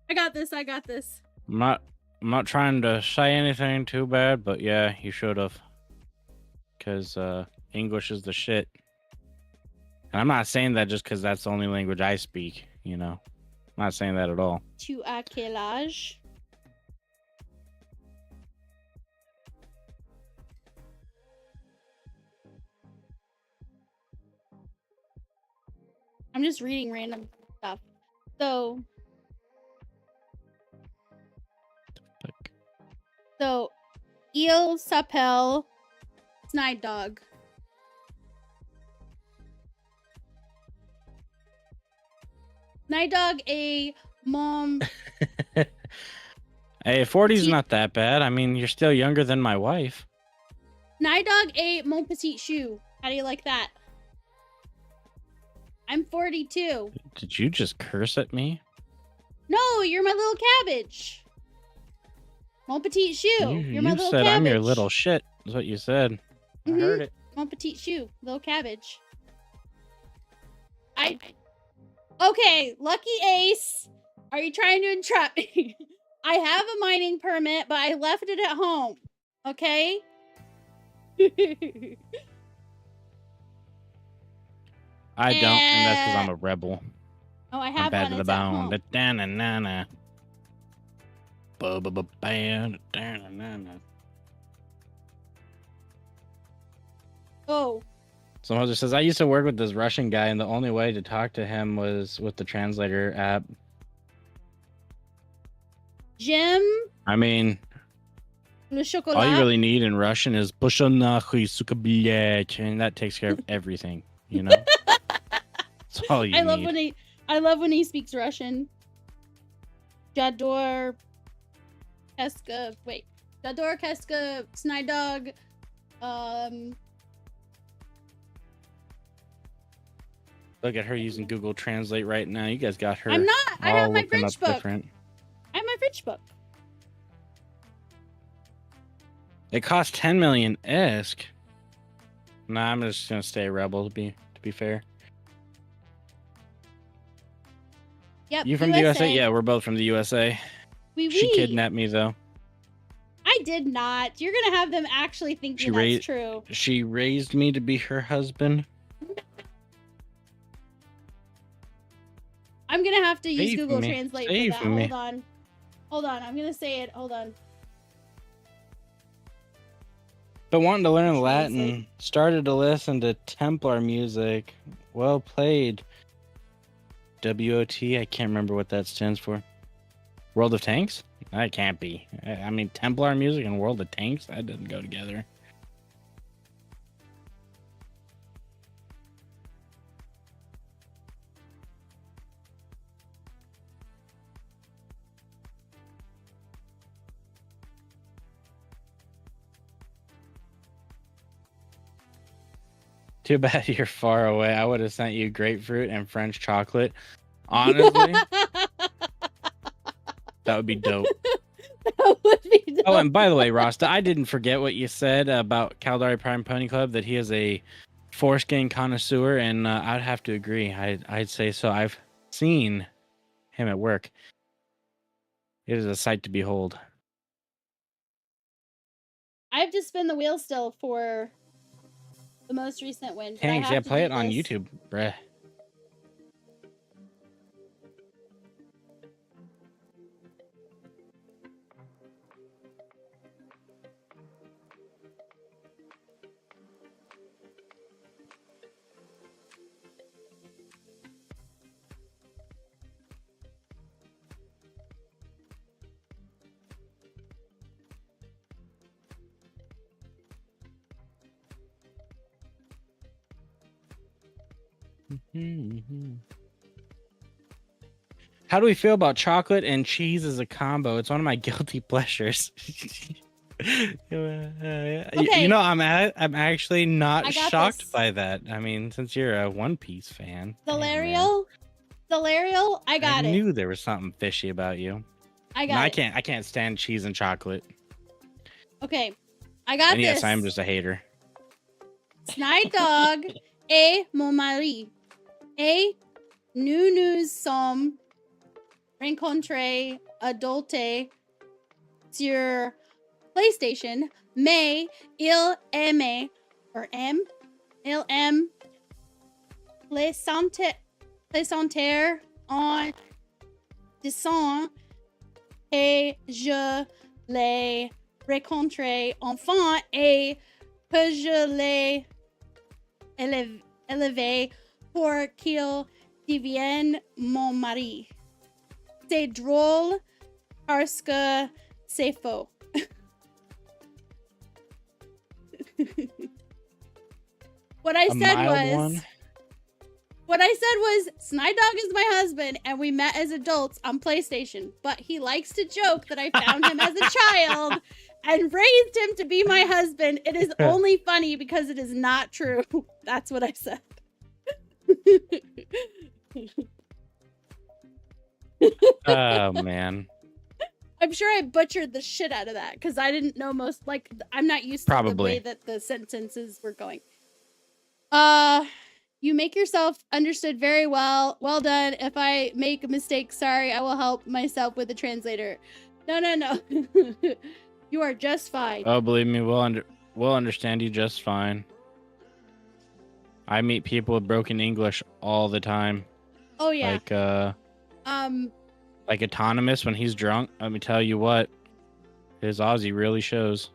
I got this. I'm not trying to say anything too bad, but yeah, you should have. Because English is the shit. And I'm not saying that just because that's the only language I speak, you know. I'm not saying that at all. Tu as quel âge? I'm just reading random stuff. So, Il s'appelle Snide Dog. Snide Dog a mom. Hey, 40's not that bad. I mean, you're still younger than my wife. Snide Dog a mon petit chou. How do you like that? I'm 42. Did you just curse at me? No, you're my little cabbage. Mon petit chou. You're my little said cabbage. I'm your little shit. Is what you said. I heard it. Mon petit chou. Little cabbage. Okay, Lucky Ace. Are you trying to entrap me? I have a mining permit, but I left it at home. Okay? I don't, and that's because I'm a rebel. Oh, I have I'm bad one. to the It's at bone. home. Da-na-na-na. Ba-ba-ba-bam. Da-na-na-na. Oh. So Moses says, I used to work with this Russian guy, and the only way to talk to him was with the translator app. Jim? I mean, Le chocolat? all you really need in Russian is "Pushanakhy suka blять," and that takes care of everything, you know? That's all you need. I love when he speaks Russian. Jador Keska. Wait. Jador Keska Snide Dog. Look at her using Google Translate right now. You guys got her. I'm not. I have my French book. Different. I have my French book. It cost 10 million ISK. Nah, I'm just gonna stay a rebel to be fair. Yep. You from the USA? Yeah, we're both from the USA. She kidnapped me though. I did not. You're gonna have them actually thinking that's true. She raised me to be her husband. I'm gonna have to use Save Google me. Translate for Save that. me. Hold on. Hold on. I'm gonna say it. Hold on. But wanting to learn Translate. Latin, started to listen to Templar music. Well played. WOT, I can't remember what that stands for. World of Tanks? That can't be. I mean, Templar music and World of Tanks? That doesn't go together. Too bad you're far away. I would have sent you grapefruit and French chocolate. Honestly, that would be dope. That would be dope. Oh, and by the way, Rasta, I didn't forget what you said about Caldari Prime Pony Club, that he is a foreskin connoisseur, and I'd have to agree. I'd say so. I've seen him at work. It is a sight to behold. I have to spin the wheel still for the most recent win. but I Tanks, have yeah, to play do it on this. YouTube, bruh. How do we feel about chocolate and cheese as a combo? It's one of my guilty pleasures. You know, I'm actually not I got shocked this. by that. I mean, since you're a One Piece fan, damn, man. Delarial, I got I it. knew there was something fishy about you. I No, got I it. can't stand cheese and chocolate. Okay, I got And this. yes, I am just a hater. Snide dog, mon mari, nous sommes rencontrés adulte sur PlayStation, mais il aime plaisanter en disant et je l'ai rencontré enfant et que je l'ai élevé pour qu'il devienne mon mari. C'est drôle parce que c'est faux. What I said was, Snide Dog is my husband, and we met as adults on PlayStation, but he likes to joke that I found him as a child and raised him to be my husband. It is only funny because it is not true. That's what I said. Oh, man. I'm sure I butchered the shit out of that because I didn't know I'm not used to the Probably. way that the sentences were going. You make yourself understood very well. Well done. If I make a mistake, sorry, I will help myself with the translator. No. You are just fine. Oh, believe me, we'll understand you just fine. I meet people with broken English all the time. Oh yeah. Like Autonomous when he's drunk. Let me tell you what, his Aussie really shows.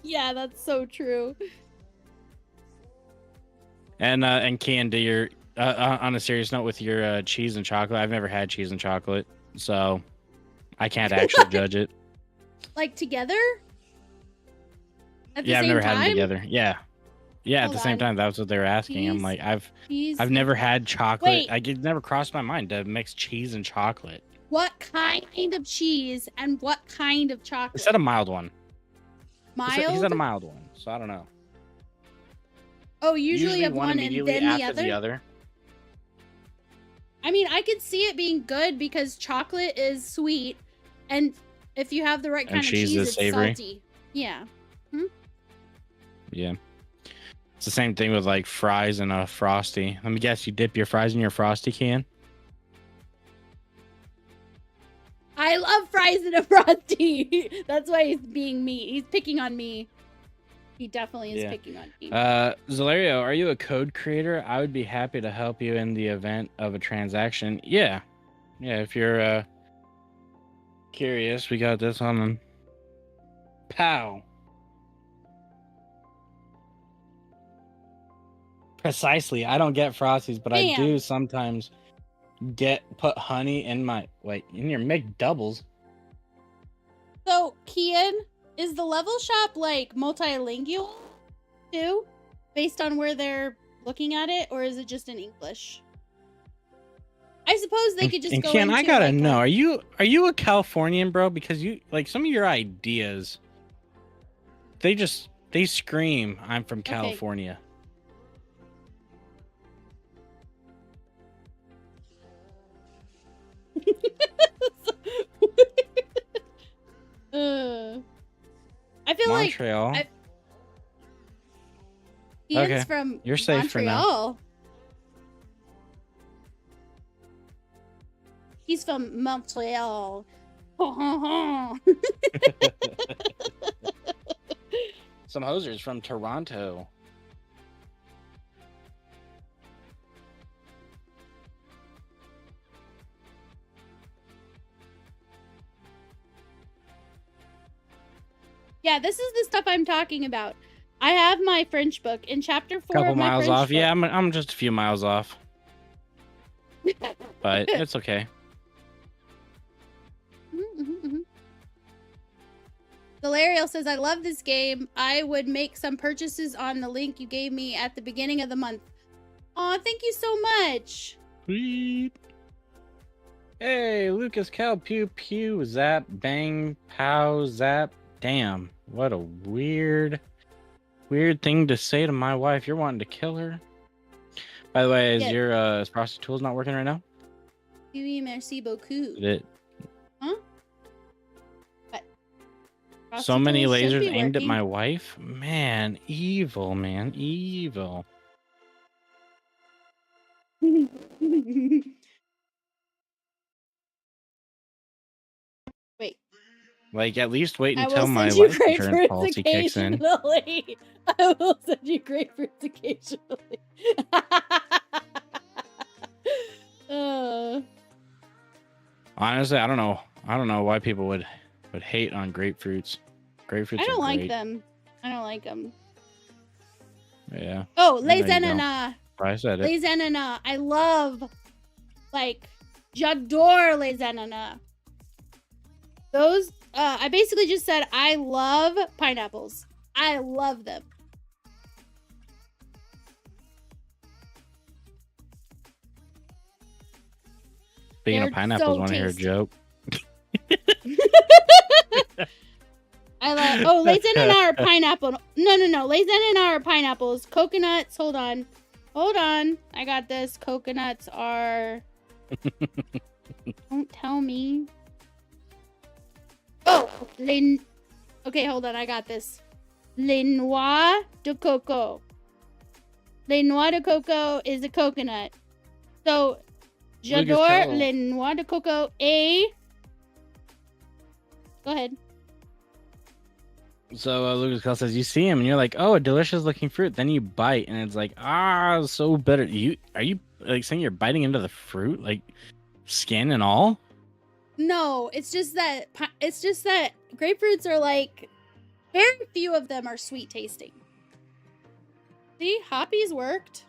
Yeah, that's so true. And Kian, do your on a serious note with your cheese and chocolate. I've never had cheese and chocolate, so I can't actually judge it. Like together? At the Yeah, I've same never time? had them together. Yeah, at Hold the same on. time. That's what they were asking. I'm Cheese, like, I've cheese. never had chocolate. Wait. It never crossed my mind to mix cheese and chocolate. What kind of cheese and what kind of He chocolate? said a mild one. Mild? He said a mild one, so I don't know. Oh, usually you have one one and immediately then after the other? I mean, I could see it being good because chocolate is sweet, and if you have the right kind of cheese, is it's savory. salty. Yeah. Yeah. It's the same thing with like fries and a Frosty. Let me guess, you dip your fries in your Frosty can? I love fries in a Frosty. That's why he's being me. He's picking on me. He definitely is Yeah. picking on me. Zalario, are you a code creator? I would be happy to help you in the event of a transaction. Yeah. Yeah, if you're curious, we got this on. Pow. Precisely. I don't get Frosties, but I Bam. do sometimes put honey in in your McDoubles. So, Kian, is the level shop like multilingual too, based on where they're looking at it, or is it just in English? I suppose they could just And go Ken, into, I gotta like, know, are you a Californian, bro? Because you some of your ideas, they scream I'm from California. I feel Montreal. like Ian's Okay, from you're safe Montreal. for now. He's from Montreal. Some hosers from Toronto. Yeah, this is the stuff I'm talking about. I have my French book in chapter 4. Couple of my miles French off. book. Yeah, I'm just a few miles off. But it's okay. Valerial says, I love this game. I would make some purchases on the link you gave me at the beginning of the month. Aw, thank you so much. Sweet. Hey, Lucas Cal, pew pew, zap, bang, pow, zap. Damn, what a weird thing to say to my wife. You're wanting to kill her. By the way, is your Frosty Tools not working right now? Oui, merci beaucoup. Did it? Huh? What? So Frosty many Tools should lasers be aimed at working. my wife? Man, evil, man, evil. Wait. Like, at least wait I until will my send you life insurance grapefruits policy kicks in. occasionally. I will send you grapefruits occasionally. Honestly, I don't know why people would hate on grapefruits. Grapefruits I don't are like great. them. I don't like them. Yeah. Oh, I know les you don't. ananas. I said it. Les ananas. I love, like, j'adore les ananas. Those, I basically just said I love pineapples. I love them. Speaking They're of pineapples, so want to hear a tasty. joke? I like. Oh, les ananas are pineapple. No. Les ananas are pineapples. Coconuts. Hold on. I got this. Coconuts are. Don't tell me. Oh, okay, hold on. I got this. Les noix de coco. Les noix de coco is a coconut. So, j'adore Lucas, les noix de coco et. Go ahead. So Lucas Cal says you see him and you're like, oh, a delicious looking fruit. Then you bite and it's like, so bitter. Are you like saying you're biting into the fruit, like skin and all? No, it's just that grapefruits are like very few of them are sweet tasting. See, Hoppy's worked.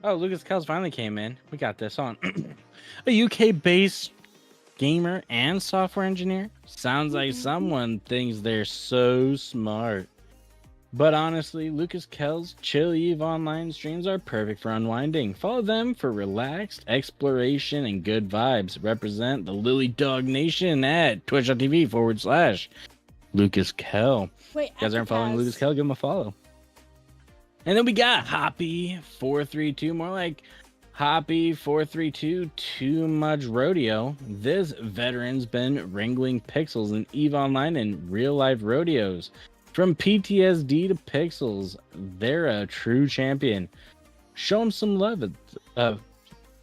Oh, Lucas Cal's finally came in. We got this on. A UK-based gamer and software engineer. Sounds like someone thinks they're so smart. But honestly, Lucas Kel's Chill Eve online streams are perfect for unwinding. Follow them for relaxed exploration and good vibes. Represent the Lily Dog Nation at twitch.tv/Lucas Kel. Wait, You guys aren't following Lucas Kel, give him a follow. And then we got Hoppy432, more like Hoppy432, Too Much Rodeo. This veteran's been wrangling pixels in EVE Online and real life rodeos. From PTSD to pixels, they're a true champion. Show them some love. Show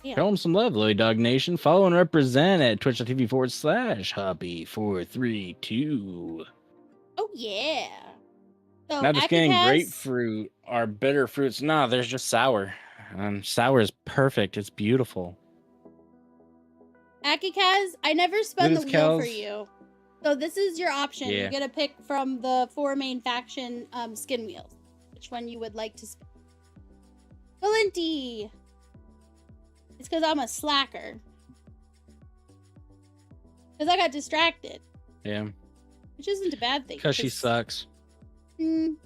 them some love, Lily Dog Nation. Follow and represent at twitch.tv/Hoppy432. Oh yeah. So Now the skin and Akikaz, grapefruit are bitter fruits. Nah, there's just sour. Sour is perfect. It's beautiful. Akikaz, I never spun the Lucas wheel for Kells. you. So this is your option. Yeah. You get to pick from the 4 main faction skin wheels. Which one you would like to spin? Valenti! It's because I'm a slacker. Because I got distracted. Yeah. Which isn't a bad thing. Because she sucks.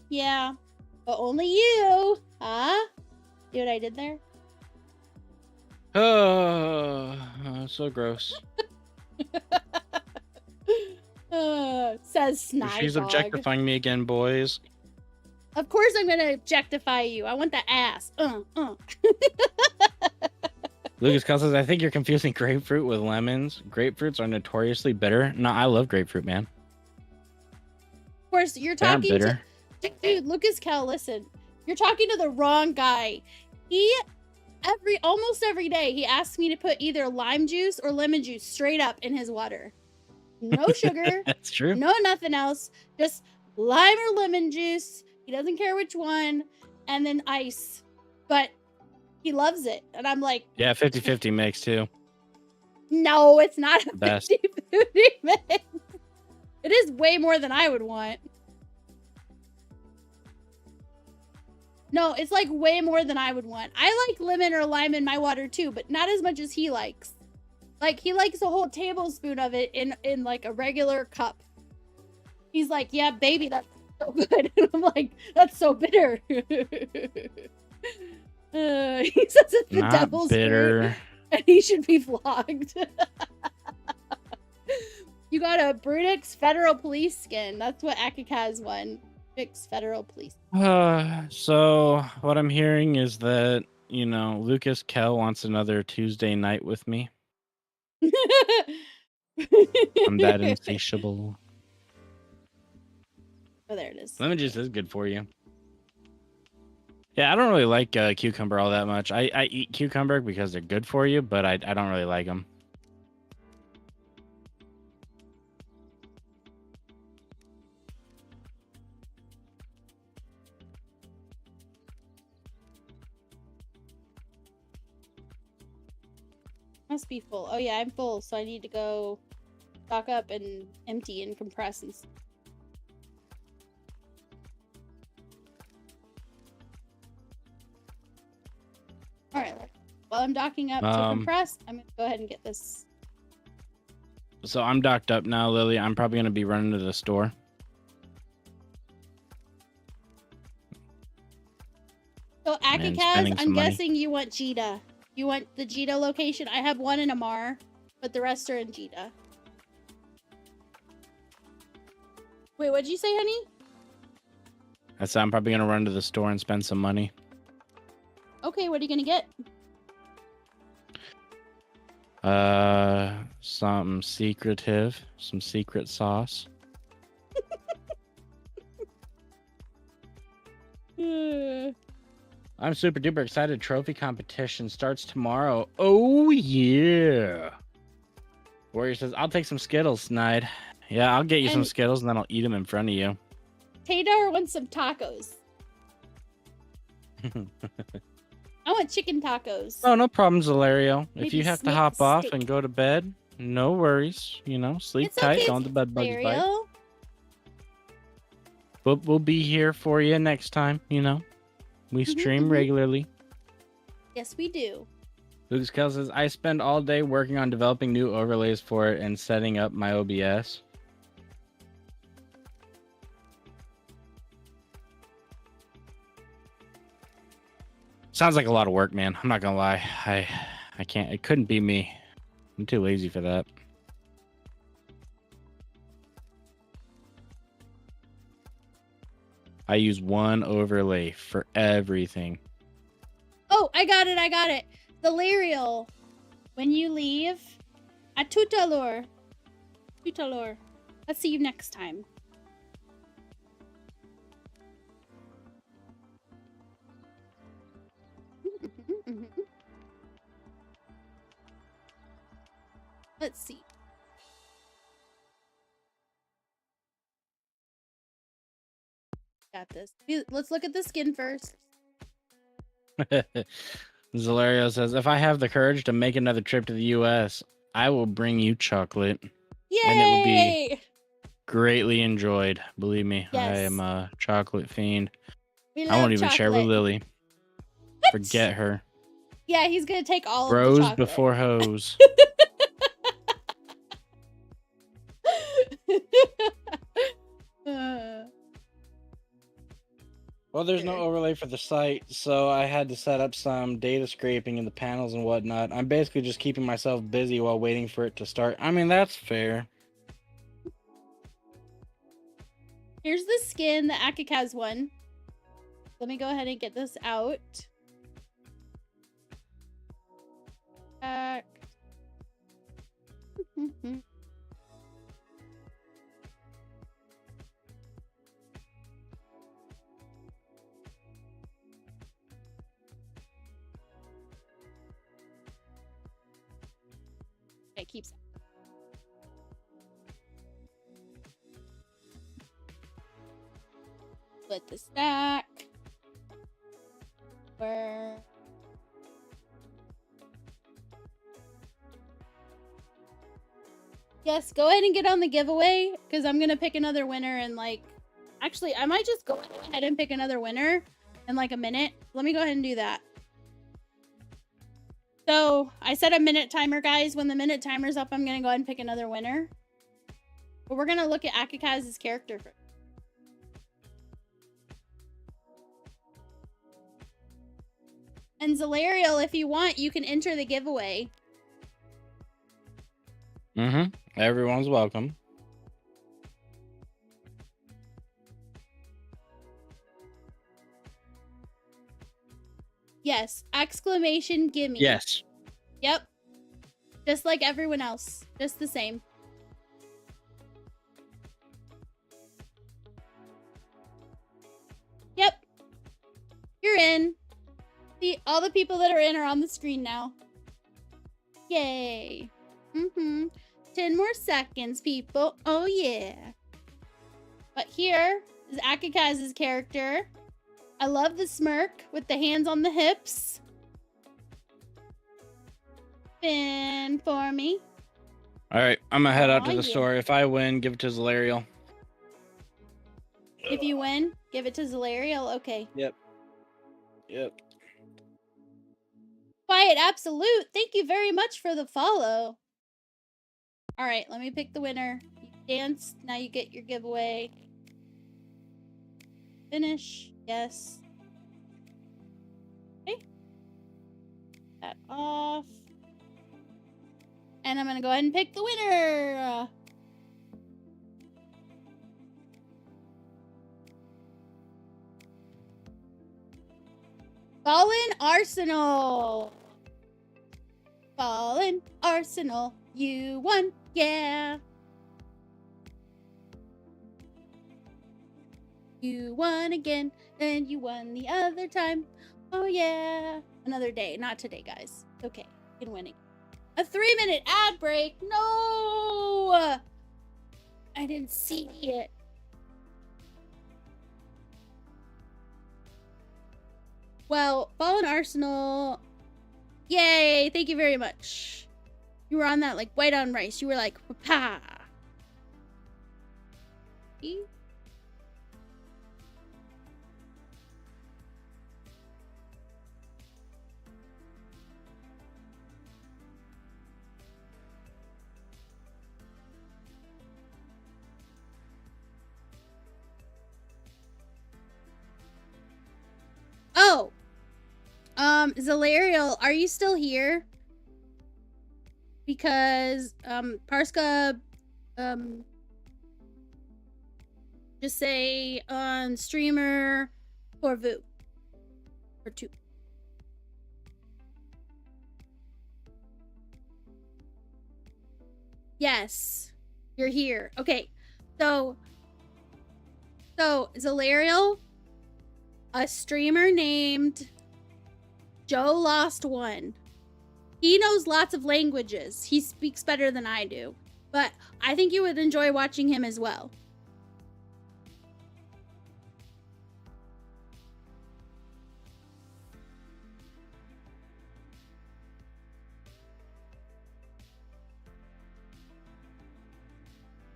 Yeah. But only you. Huh? See what I did there? Oh, so gross. Says Snide She's Dog. objectifying me again, boys. Of course I'm gonna objectify you. I want the ass. Lucas Kells says, I think you're confusing grapefruit with lemons. Grapefruits are notoriously bitter. No, I love grapefruit, man. Of course, you're They're not talking bitter. to dude, Lucas Cal, listen. You're talking to the wrong guy. He almost every day he asks me to put either lime juice or lemon juice straight up in his water. No sugar. That's true. No nothing else. Just lime or lemon juice. He doesn't care which one. And then ice. But he loves it. And I'm like, Yeah, 50-50 mix too. no, it's not a Best. 50-50 mix. It is way more than I would want. No, it's like way more than I would want. I like lemon or lime in my water too, but not as much as he likes. Like, he likes a whole tablespoon of it in like a regular cup. He's like, yeah, baby, that's so good. And I'm like, that's so bitter. He says it's the Not devil's bitter. fruit and he should be flogged. You got a Brunix Federal Police skin. That's what Akikaz won. Brunix Federal Police. So what I'm hearing is that, you know, Lucas Kell wants another Tuesday night with me. I'm that insatiable. Oh, there it is. Lemon juice is good for you. Yeah, I don't really like cucumber all that much. I eat cucumber because they're good for you, but I don't really like them. Must be full. Oh yeah, I'm full, so I need to go stock up and empty and compress and Alright, while I'm docking up to compress, I'm gonna go ahead and get this. So I'm docked up now, Lily. I'm probably gonna be running to the store. So spending Akikaz, some I'm money. guessing you want Jita. You want the Jita location? I have one in Amar, but the rest are in Jita. Wait, what'd you say, honey? I said I'm probably gonna run to the store and spend some money. Okay, what are you gonna get? Something secretive, some secret sauce. I'm super duper excited. Trophy competition starts tomorrow. Oh yeah. Warrior says, I'll take some Skittles, Snide. Yeah, I'll get you some And- Skittles and then I'll eat them in front of you. Tadar wants some tacos. I want chicken tacos. Oh, no problem, Zalario. If Maybe you have to snake hop off steak. and go to bed, no worries. You know, sleep It's tight, okay, go on to bed, buddy bite. Ariel. But we'll be here for you next time, you know. We stream mhm. regularly. Yes, we do. Lucas Kell says, I spend all day working on developing new overlays for it and setting up my OBS. Sounds like a lot of work, man. I'm not gonna lie. I can't. It couldn't be me. I'm too lazy for that. I use one overlay for everything. Oh, I got it. I got it. Delirial. When you leave, a tutalor. Tutalor. Let's see you next time. Let's see. Got this. Let's look at the skin first. Zalario says, if I have the courage to make another trip to the U.S., I will bring you chocolate. Yay! And it will be greatly enjoyed. Believe me, I Yes. am a chocolate fiend. We I won't love even share with chocolate. Lily. What? Forget her. Yeah, he's gonna take all of the Bros chocolate. before hoes. Well, there's no overlay for the site, so I had to set up some data scraping in the panels and whatnot. I'm basically just keeping myself busy while waiting for it to start. I mean, that's fair. Here's the skin, the Akakaz one. Let me go ahead and get this out. Okay, keeps. Split the stack. Where? Yes, go ahead and get on the giveaway because I'm gonna pick another winner and like. Actually, I might just go ahead and pick another winner in like a minute. Let me go ahead and do that. So I set a minute timer, guys. When the minute timer's up, I'm gonna go ahead and pick another winner. But we're gonna look at Akakaz's character first. And Zalariel, if you want, you can enter the giveaway. Mm-hmm. Everyone's welcome. Yes. Exclamation gimme. Yes. Yep. Just like everyone else. Just the same. Yep. You're in. See, all the people that are in are on the screen now. Yay. 10 more seconds, people. Oh, yeah. But here is Akakaz's character. I love the smirk with the hands on the hips. Spin for me. All right, I'm gonna head out to Aw, the yeah. store. If I win, give it to Zalariel. If you win, give it to Zalariel. Okay. Yep. Quiet Absolute, thank you very much for the follow. All right, let me pick the winner. You danced, now you get your giveaway. Finish, yes. Okay. That off. And I'm gonna go ahead and pick the winner. Fallen Arsenal. Fallen Arsenal. You won. Yeah. You won again. And you won the other time. Oh, yeah. Another day. Not today, guys. Okay. You can win again. A 3-minute ad break. No. I didn't see it. Well, Fallen Arsenal. Yay! Thank you very much. You were on that like white on rice. You were like, pa. See? Oh. Zalariel, are you still here? Because, Parska, just say on streamer for Vu. Or 2. Yes. You're here. Okay. So Zalariel, a streamer named Joe Lost One. He knows lots of languages. He speaks better than I do. But I think you would enjoy watching him as well.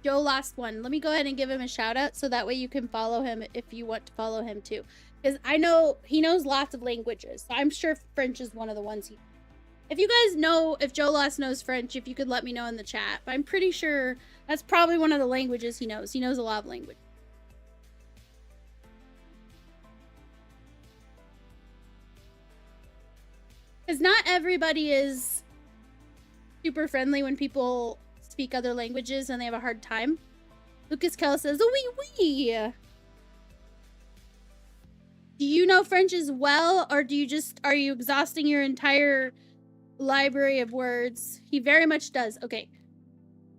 Joe Last One. Let me go ahead and give him a shout out so that way you can follow him if you want to follow him too. Because I know he knows lots of languages. So I'm sure French is one of the ones he... If you guys know if Joe Last knows French, if you could let me know in the chat. But I'm pretty sure that's probably one of the languages he knows. He knows a lot of language. Because not everybody is super friendly when people speak other languages and they have a hard time. Lucas Kell says, "Oui, oui." Do you know French as well, or do you just are you exhausting your entire library of words? He very much does. Okay,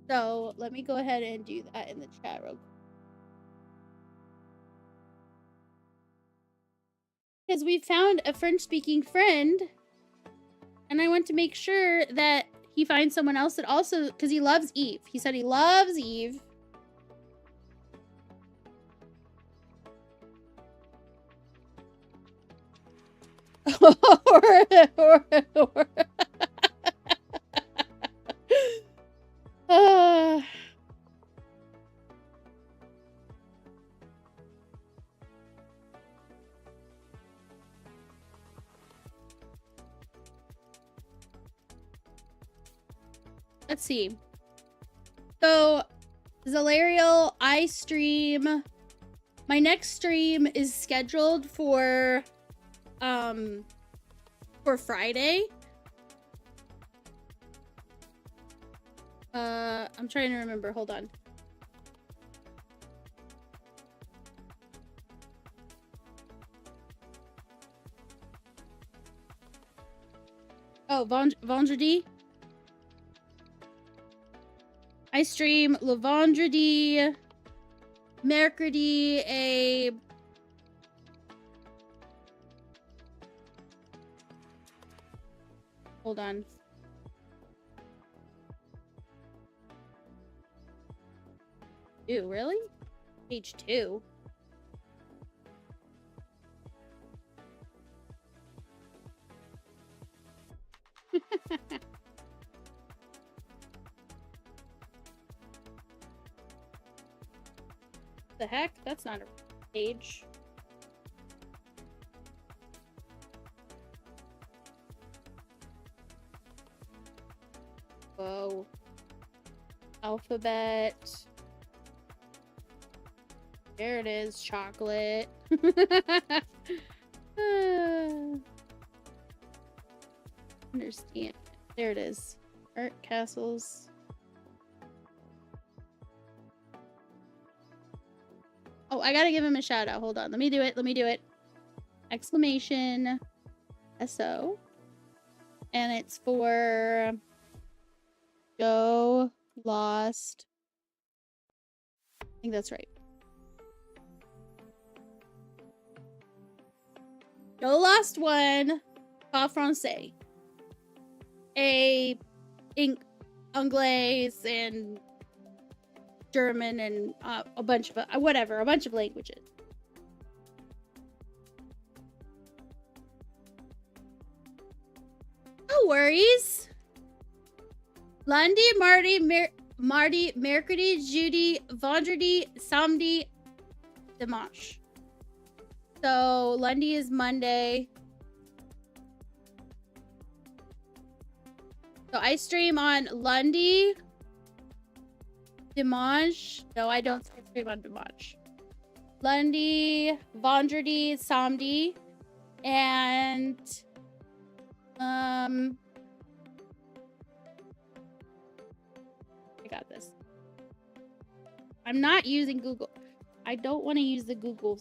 so let me go ahead and do that in the chat real quick. Because we found a French-speaking friend, and I want to make sure that he finds someone else that also, because he loves Eve. He said he loves Eve. Let's see. So, Zalariel, I stream. My next stream is scheduled for Friday. I'm trying to remember. Hold on. Oh, vendredi. I stream le vendredi, mercredi, a... Hold on. Ew, really? Page 2. The heck? That's not a page. Whoa. Alphabet. There it is. Chocolate. Understand. There it is. Art castles. Oh, I gotta give him a shout out. Hold on. Let me do it. Let me do it. Exclamation SO. And it's for Joe Lost. I think that's right. Joe Lost One. Pas français. Anglais and German and a bunch of whatever, a bunch of languages. No worries. Lundi, mardi, mercredi, jeudi, vendredi, samedi, dimanche. So Lundi is Monday. So I stream on Lundi, dimanche. No, I don't stream on dimanche. Lundi, vendredi, samedi, and I got this. I'm not using Google. I don't want to use the Google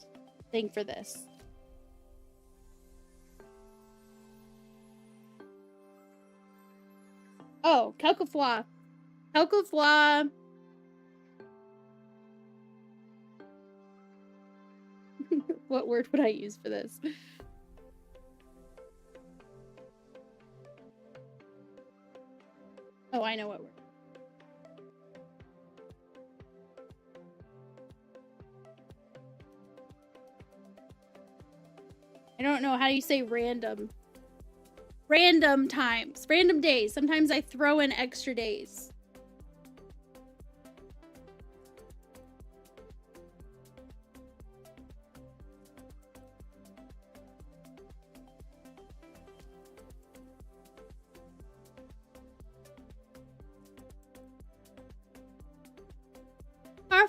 thing for this. Oh, quelquefois. Quelquefois. What word would I use for this? Oh, I know what word. I don't know how you say random. Random times. Random days. Sometimes I throw in extra days.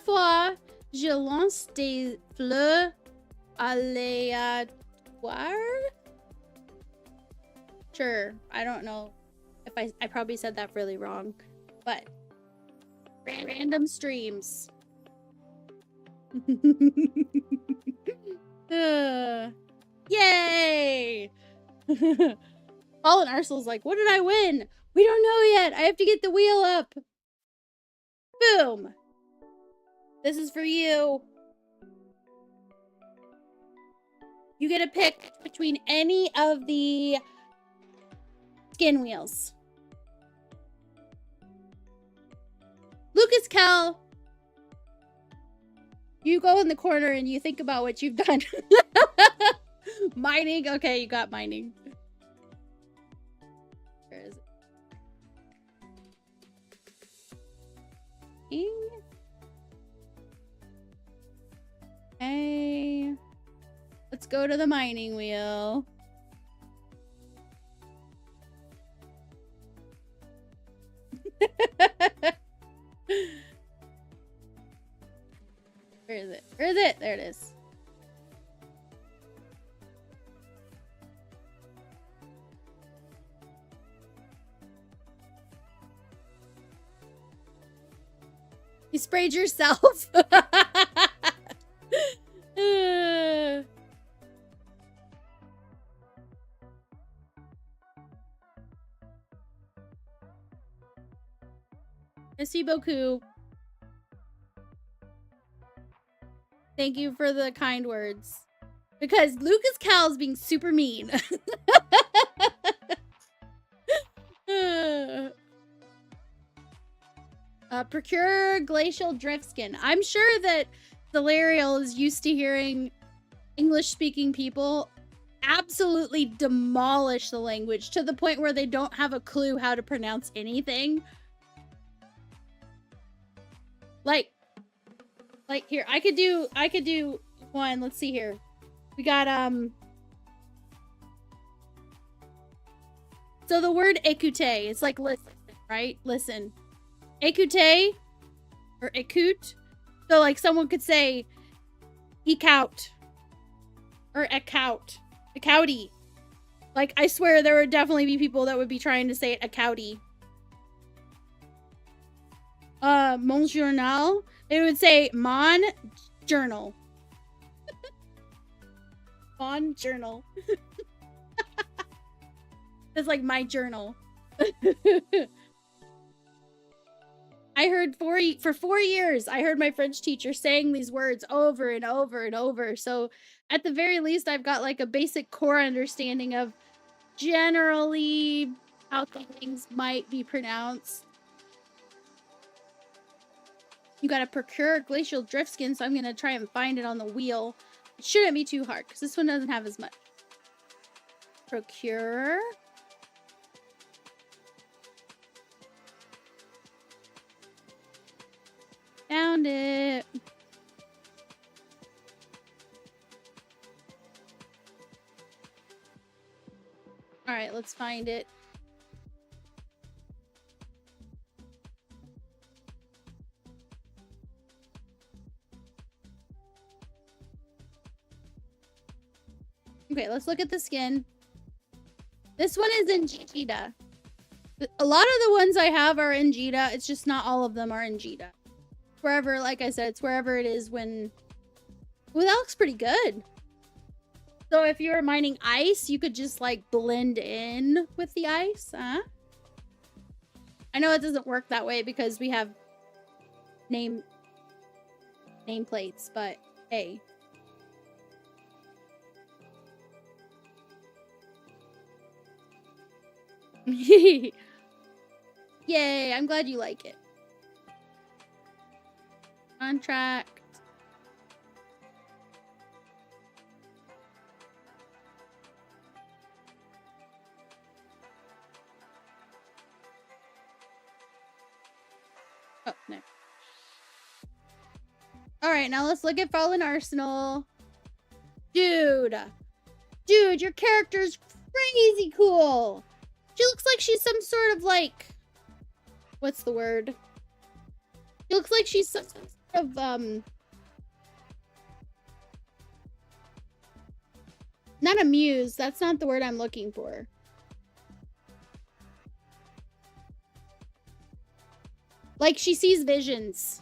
fois, je lance des fleurs aléatoires. Sure, I don't know if I probably said that really wrong, but random streams. Yay! Fallen Arsenal's like, what did I win? We don't know yet. I have to get the wheel up. Boom. This is for you. You get to pick between any of the skin wheels. Lucas Cal, you go in the corner and you think about what you've done. Mining. Okay, you got mining. Where is it? Hey. Let's go to the mining wheel. Where is it? Where is it? There it is. You sprayed yourself. Merci beaucoup. Thank you for the kind words. Because Lucas Cal's being super mean. Procure glacial drift skin. I'm sure that Delirial is used to hearing English-speaking people absolutely demolish the language to the point where they don't have a clue how to pronounce anything. Like here, I could do one. Let's see here. We got so the word écoute, it's like listen, right? Listen. Écoute or écoute. So like someone could say ecout or ecout. Ecouty. Like I swear there would definitely be people that would be trying to say it ecouty. Mon journal. It would say mon journal. Mon journal. It's like my journal. I heard for 4 years, I heard my French teacher saying these words over and over and over. So at the very least, I've got like a basic core understanding of generally how things might be pronounced. You gotta procure glacial drift skin, so I'm gonna try and find it on the wheel. It shouldn't be too hard, because this one doesn't have as much. Procure. Found it. Alright, let's find it. Okay, let's look at the skin. This one is in Jita. A lot of the ones I have are in Jita. It's just not all of them are in Jita. Wherever, like I said, it's wherever it is when... Ooh, that looks pretty good. So if you're mining ice, you could just like blend in with the ice, huh? I know it doesn't work that way because we have nameplates, but hey. Yay, I'm glad you like it. Contract. Oh, no. Alright, now let's look at Fallen Arsenal. Dude, your character's crazy cool. She looks like she's some sort of like... What's the word? She looks like she's of not amused. That's not the word I'm looking for. Like she sees visions.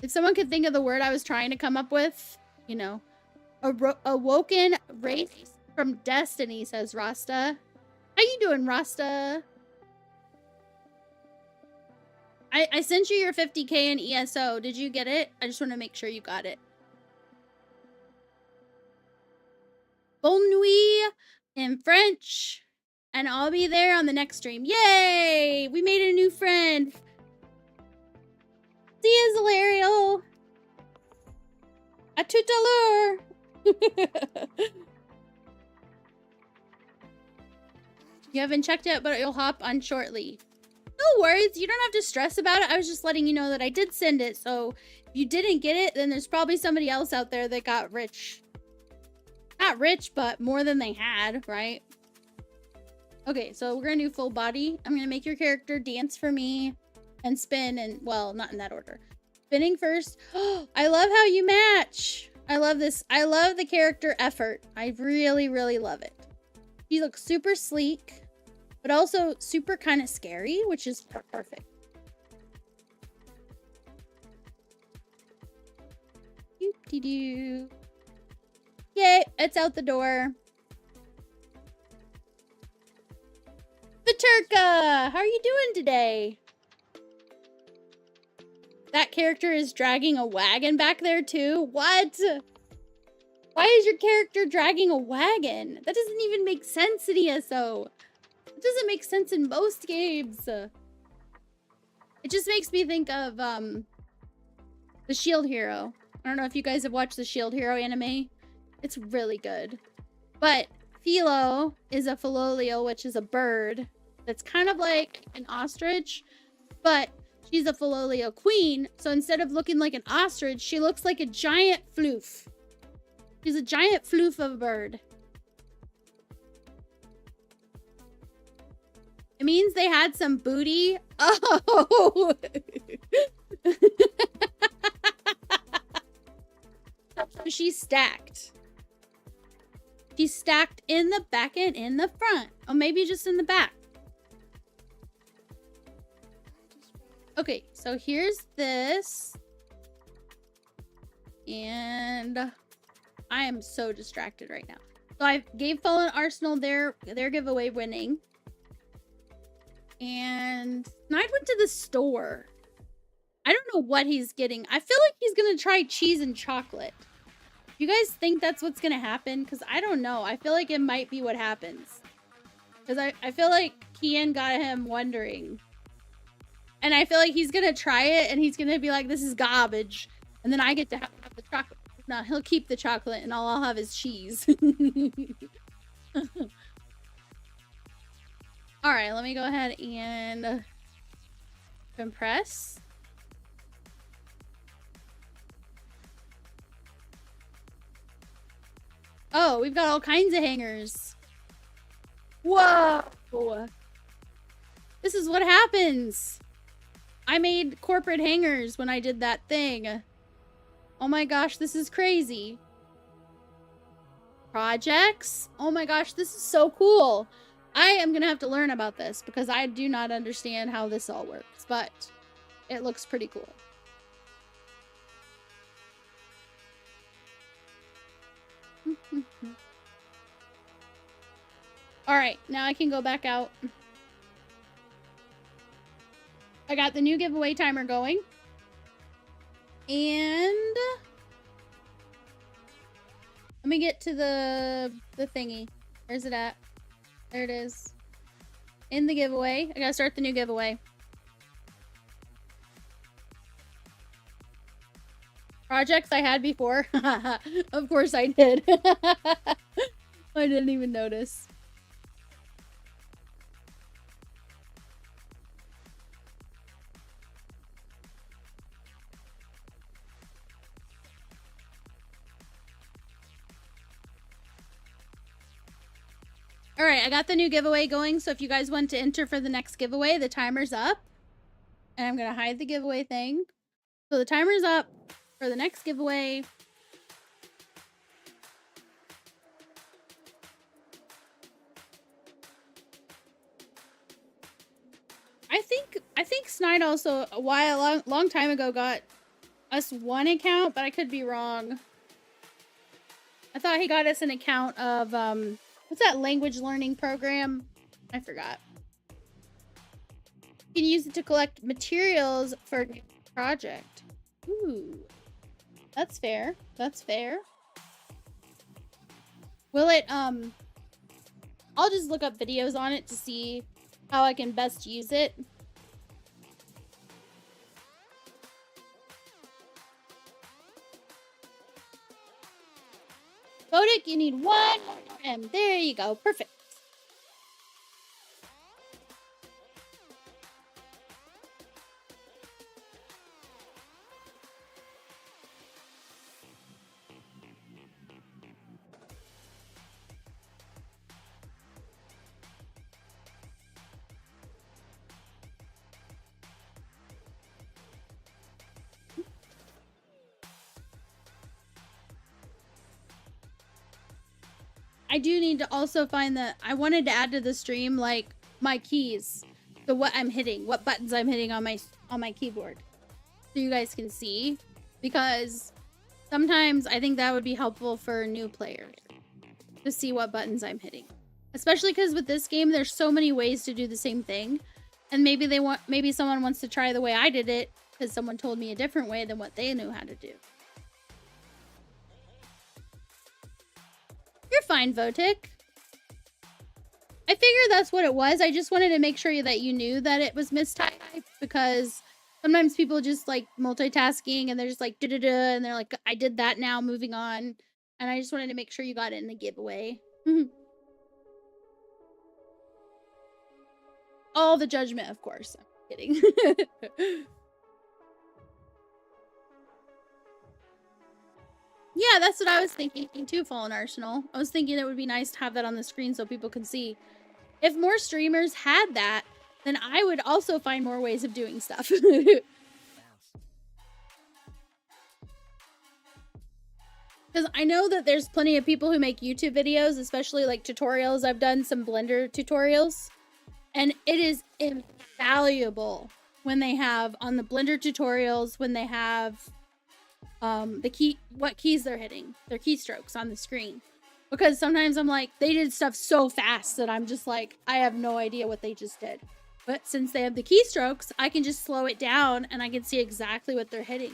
If someone could think of the word I was trying to come up with, you know. Awoken race from destiny, says Rasta. How you doing, Rasta? I sent you your 50K in ESO. Did you get it? I just want to make sure you got it. Bonne nuit in French. And I'll be there on the next stream. Yay! We made a new friend. See you, Zalario. A tout à l'heure. You haven't checked it, but you'll hop on shortly. No worries. You don't have to stress about it. I was just letting you know that I did send it. So if you didn't get it, then there's probably somebody else out there that got rich. Not rich, but more than they had, right? Okay, so we're gonna do full body. I'm gonna make your character dance for me and spin and, well, not in that order. Spinning first. Oh, I love how you match. I love this. I love the character effort. I really, really love it. She looks super sleek, but also super kind of scary, which is perfect. Doop-de-doo. Yay, it's out the door. Paterka, how are you doing today? That character is dragging a wagon back there too? What? Why is your character dragging a wagon? That doesn't even make sense in ESO. It doesn't make sense in most games. It just makes me think of the Shield Hero. I don't know if you guys have watched the Shield Hero anime. It's really good. But Philo is a philolio, which is a bird that's kind of like an ostrich, but she's a philolio queen. So instead of looking like an ostrich, she looks like a giant floof. She's a giant floof of a bird. It means they had some booty. Oh! So she's stacked. She's stacked in the back and in the front. Or maybe just in the back. Okay, so here's this. And I am so distracted right now. So I gave Fallen Arsenal their giveaway winning. And Nide went to the store. I don't know what he's getting. I feel like he's gonna try cheese and chocolate. You guys think that's what's gonna happen? Because I don't know. I feel like it might be what happens. Because I feel like Kian got him wondering. And I feel like he's gonna try it and he's gonna be like, this is garbage. And then I get to have the chocolate. No, he'll keep the chocolate and all I'll have is cheese. Alright, let me go ahead and compress. Oh, we've got all kinds of hangers. Whoa! This is what happens. I made corporate hangers when I did that thing. Oh my gosh, this is crazy. Projects? Oh my gosh, this is so cool. I am gonna have to learn about this because I do not understand how this all works, but it looks pretty cool. Alright, now I can go back out. I got the new giveaway timer going. And let me get to the thingy. Where's it at? There it is. In the giveaway. I gotta start the new giveaway. Projects I had before. Of course I did. I didn't even notice. Alright, I got the new giveaway going, so if you guys want to enter for the next giveaway, the timer's up. And I'm gonna hide the giveaway thing. So the timer's up for the next giveaway. I think Snide also a long time ago got us one account, but I could be wrong. I thought he got us an account of what's that language learning program? I forgot. You can use it to collect materials for a project. Ooh. That's fair. That's fair. Will it I'll just look up videos on it to see how I can best use it. Bodic, you need 1 M. There you go. Perfect. I do need to also find I wanted to add to the stream like my keys, so what I'm hitting, what buttons I'm hitting on my keyboard, so you guys can see, because sometimes I think that would be helpful for new players to see what buttons I'm hitting, especially because with this game there's so many ways to do the same thing, and maybe someone wants to try the way I did it because someone told me a different way than what they knew how to do. You're fine, Votic. I figured that's what it was. I just wanted to make sure that you knew that it was mistyped, because sometimes people just like multitasking and they're just like da-da-da, and they're like, I did that now, moving on. And I just wanted to make sure you got it in the giveaway. All the judgment, of course. I'm kidding. Yeah, that's what I was thinking too, Fallen Arsenal. I was thinking it would be nice to have that on the screen so people can see. If more streamers had that, then I would also find more ways of doing stuff. Because I know that there's plenty of people who make YouTube videos, especially like tutorials. I've done some Blender tutorials, and it is invaluable when they have on the Blender tutorials, when they have what keys they're hitting, their keystrokes on the screen, because sometimes I'm like, they did stuff so fast that I'm just like, I have no idea what they just did. But since they have the keystrokes, I can just slow it down and I can see exactly what they're hitting.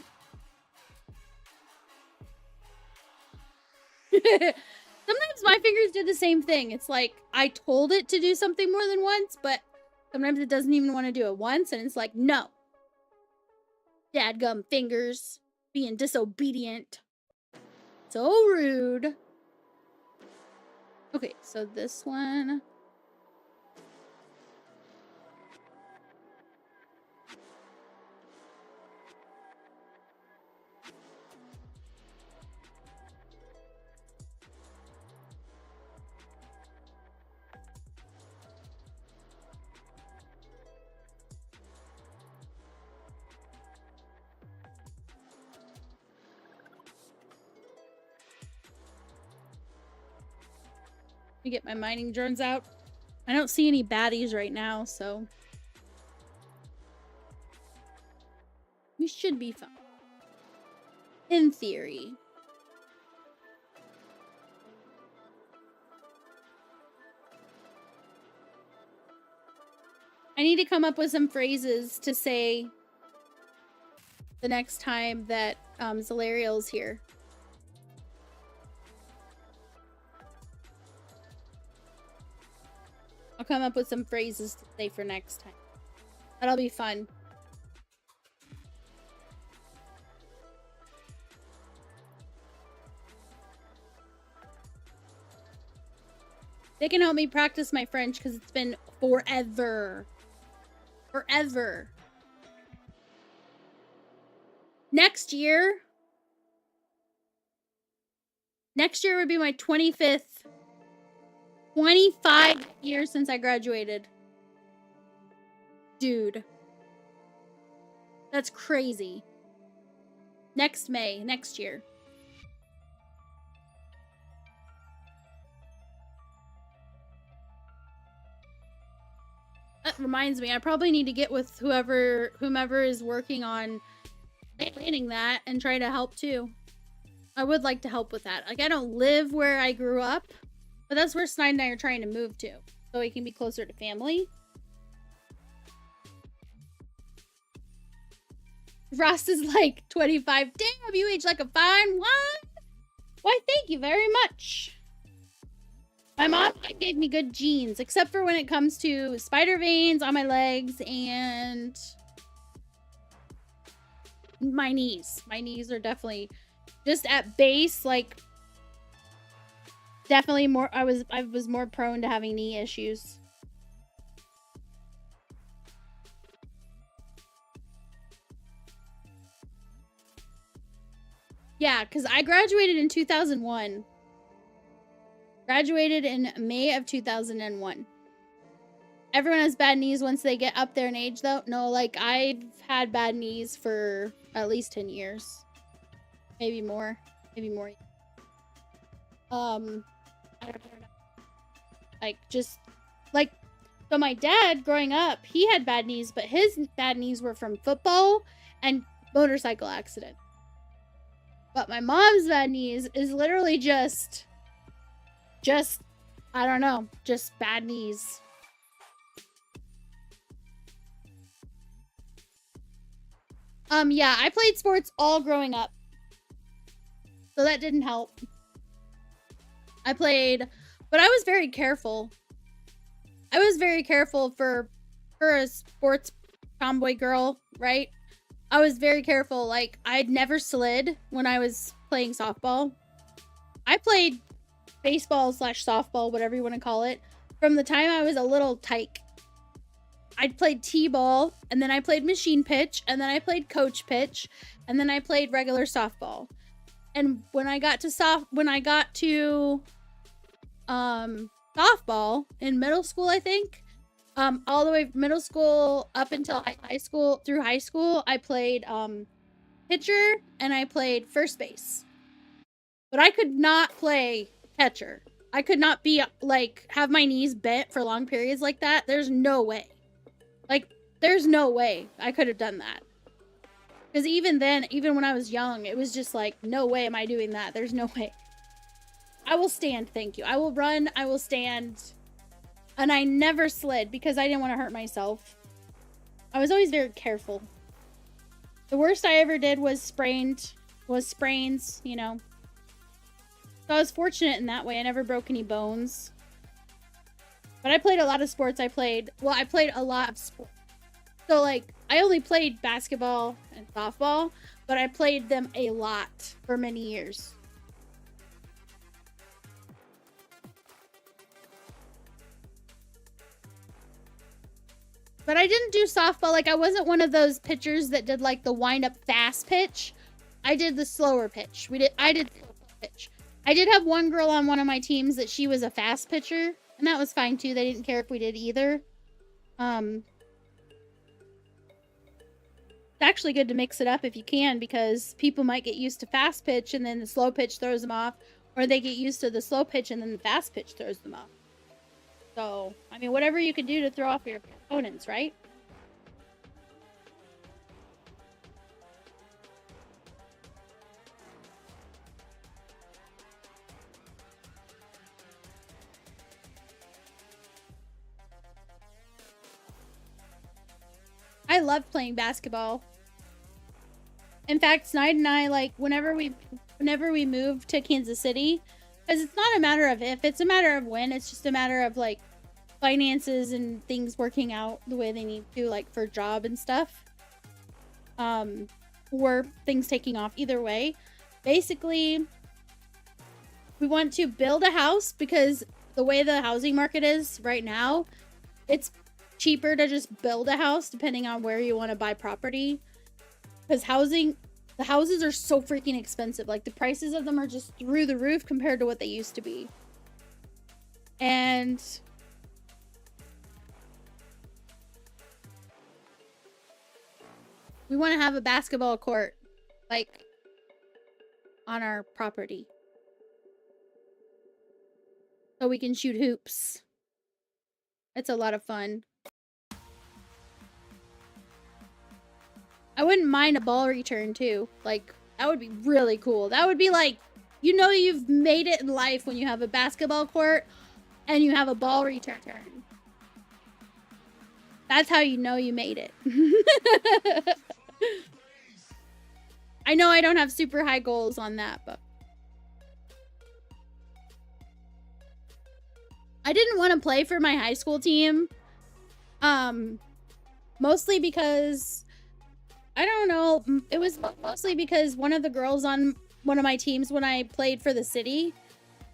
Sometimes my fingers did the same thing. It's like I told it to do something more than once, but sometimes it doesn't even want to do it once, and it's like, no, dadgum fingers being disobedient. So rude. Okay, so this one. Let me get my mining drones out. I don't see any baddies right now, so we should be fine. In theory. I need to come up with some phrases to say the next time that Zalariel's here. I'll come up with some phrases to say for next time. That'll be fun. They can help me practice my French because it's been forever. Forever. Next year would be my 25th. 25 years since I graduated. Dude. That's crazy. next May, next year. That reminds me, I probably need to get with whomever is working on planning that and try to help too. I would like to help with that. Like, I don't live where I grew up, but that's where Snide and I are trying to move to, so we can be closer to family. Ross is like 25. Damn, you age like a fine wine. Why, thank you very much. My mom gave me good genes, except for when it comes to spider veins on my legs and my knees. My knees are definitely just at base, like, definitely more. I was more prone to having knee issues. Yeah, because I graduated in 2001. Graduated in May of 2001. Everyone has bad knees once they get up there in age, though. No, like, I've had bad knees for at least 10 years. Maybe more. Maybe more. I don't know. Like, just, like, so my dad, growing up, he had bad knees, but his bad knees were from football and motorcycle accident. But my mom's bad knees is literally just, I don't know, just bad knees. Yeah, I played sports all growing up, so that didn't help. I played, but I was very careful. I was very careful for a sports tomboy girl, right? I was very careful. Like, I'd never slid when I was playing softball. I played baseball / softball, whatever you want to call it, from the time I was a little tyke. I'd played t-ball, and then I played machine pitch, and then I played coach pitch, and then I played regular softball. And when I got to softball in middle school, I think, all the way middle school up until high school, through high school, I played pitcher and I played first base. But I could not play catcher. I could not be, like, have my knees bent for long periods like that. There's no way. Like, there's no way I could have done that. Because even then, even when I was young, it was just like, no way am I doing that. There's no way. I will stand, thank you. I will run, I will stand. And I never slid because I didn't want to hurt myself. I was always very careful. The worst I ever did was sprains, you know. So I was fortunate in that way. I never broke any bones. But I played a lot of sports. I played a lot of sports. So, like, I only played basketball and softball, but I played them a lot for many years. But I didn't do softball. Like, I wasn't one of those pitchers that did, like, the wind-up fast pitch. I did the slower pitch. I did slow pitch. I did have one girl on one of my teams that she was a fast pitcher, and that was fine, too. They didn't care if we did either. It's actually good to mix it up if you can, because people might get used to fast pitch, and then the slow pitch throws them off, or they get used to the slow pitch, and then the fast pitch throws them off. So, I mean, whatever you can do to throw off your opponents, right? I love playing basketball. In fact, Snide and I, like, whenever we move to Kansas City, because it's not a matter of if, it's a matter of when. It's just a matter of, like, finances and things working out the way they need to, like, for job and stuff. Or things taking off. Either way. Basically, we want to build a house because the way the housing market is right now, it's cheaper to just build a house depending on where you want to buy property. Because the houses are so freaking expensive. Like, the prices of them are just through the roof compared to what they used to be. And we want to have a basketball court, like, on our property. So we can shoot hoops. It's a lot of fun. I wouldn't mind a ball return too. Like, that would be really cool. That would be like, you know, you've made it in life when you have a basketball court and you have a ball return. That's how you know you made it. I know I don't have super high goals on that, but I didn't want to play for my high school team. Mostly because, I don't know, it was mostly because one of the girls on one of my teams when I played for the city,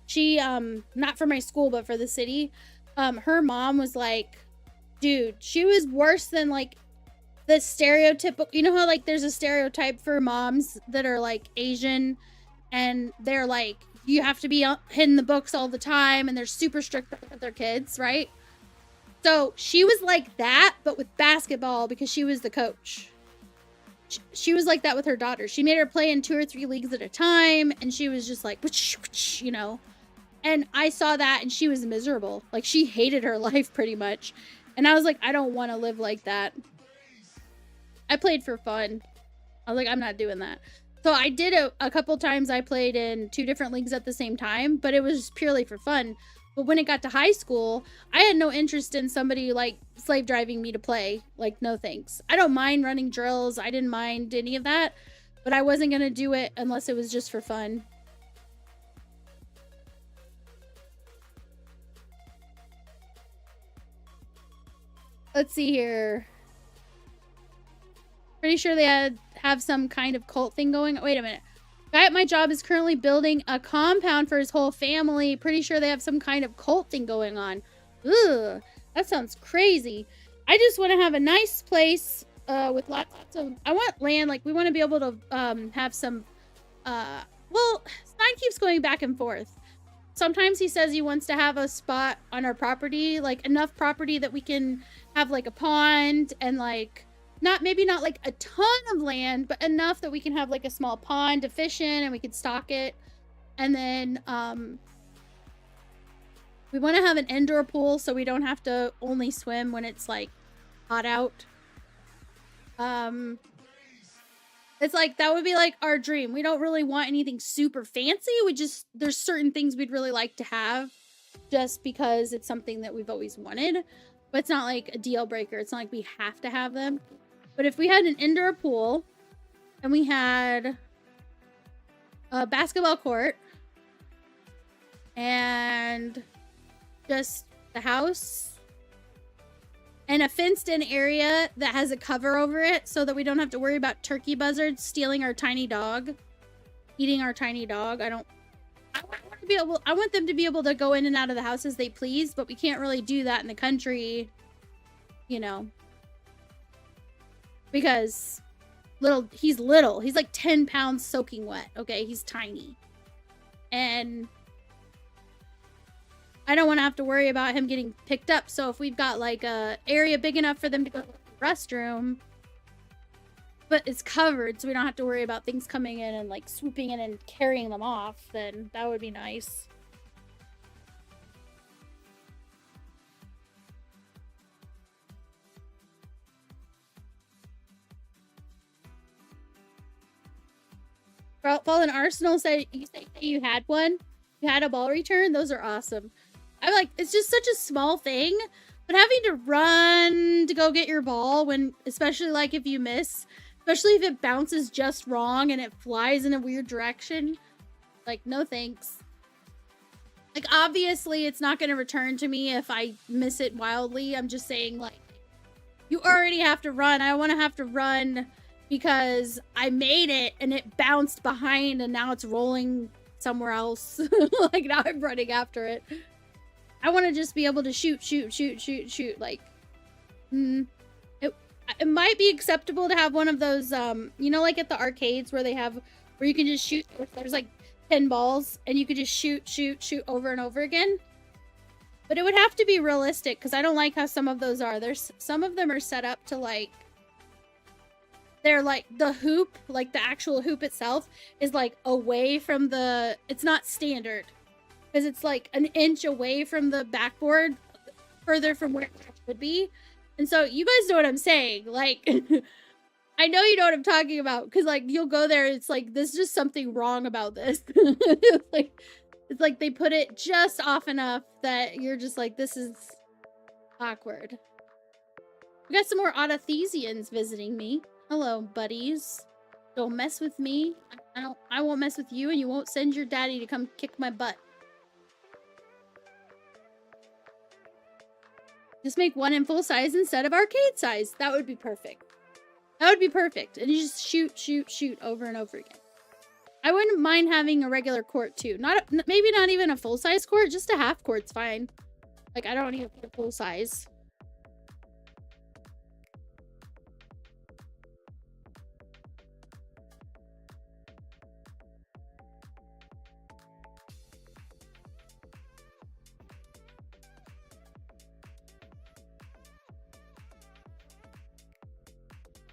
she, not for my school, but for the city, her mom was like, dude, she was worse than like the stereotypical, you know how like there's a stereotype for moms that are like Asian and they're like, you have to be in the books all the time and they're super strict with their kids, right? So she was like that, but with basketball because she was the coach. She was like that with her daughter. She made her play in 2 or 3 leagues at a time and she was just like, you know? And I saw that and she was miserable. Like she hated her life pretty much. And I was like, I don't want to live like that. I played for fun. I was like, I'm not doing that. So I did a couple times. I played in 2 different leagues at the same time, but it was purely for fun. But when it got to high school, I had no interest in somebody like slave driving me to play. Like, no thanks. I don't mind running drills. I didn't mind any of that, but I wasn't going to do it unless it was just for fun. Let's see here. Pretty sure they have some kind of cult thing going. Wait a minute. Guy at my job is currently building a compound for his whole family. Pretty sure they have some kind of cult thing going on. Ugh, that sounds crazy. I just want to have a nice place with lots of... I want land. Like, we want to be able to have some... well, Stein keeps going back and forth. Sometimes he says he wants to have a spot on our property. Like, enough property that we can have, like, a pond and, like... maybe not like a ton of land, but enough that we can have like a small pond to fish in and we can stock it. And then we want to have an indoor pool so we don't have to only swim when it's like hot out. It's like, that would be like our dream. We don't really want anything super fancy. There's certain things we'd really like to have just because it's something that we've always wanted, but it's not like a deal breaker. It's not like we have to have them. But if we had an indoor pool and we had a basketball court and just the house and a fenced in area that has a cover over it so that we don't have to worry about turkey buzzards stealing our tiny dog, eating our tiny dog. I want them to be able to go in and out of the house as they please, but we can't really do that in the country, you know. Because he's little. He's like 10 pounds soaking wet. Okay, he's tiny. And I don't want to have to worry about him getting picked up. So if we've got like a area big enough for them to go to the restroom, but it's covered so we don't have to worry about things coming in and like swooping in and carrying them off, then that would be nice. Fallen Arsenal said you had one. You had a ball return. Those are awesome. I'm like, it's just such a small thing, but having to run to go get your ball when, especially like if you miss, especially if it bounces just wrong and it flies in a weird direction, like, no thanks. Like, obviously it's not going to return to me if I miss it wildly. I'm just saying, like, you already have to run. I want to have to run because I made it and it bounced behind and now it's rolling somewhere else. Like, now I'm running after it. I want to just be able to shoot. Like, it might be acceptable to have one of those, you know, like at the arcades where you can just shoot. There's like 10 balls and you could just shoot over and over again. But it would have to be realistic because I don't like how some of those are. Some of them are set up to like, they're like the hoop, like the actual hoop itself is like away from the, it's not standard because it's like an inch away from the backboard, further from where it should be. And so you guys know what I'm saying. Like, I know you know what I'm talking about because like you'll go there. It's like, there's just something wrong about this. It's like they put it just off enough that you're just like, this is awkward. We got some more Autothesians visiting me. Hello, buddies. Don't mess with me. I won't mess with you, and you won't send your daddy to come kick my butt. Just make one in full size instead of arcade size. That would be perfect. That would be perfect. And you just shoot over and over again. I wouldn't mind having a regular court too. Maybe not even a full size court. Just a half court's fine. Like I don't need a full size.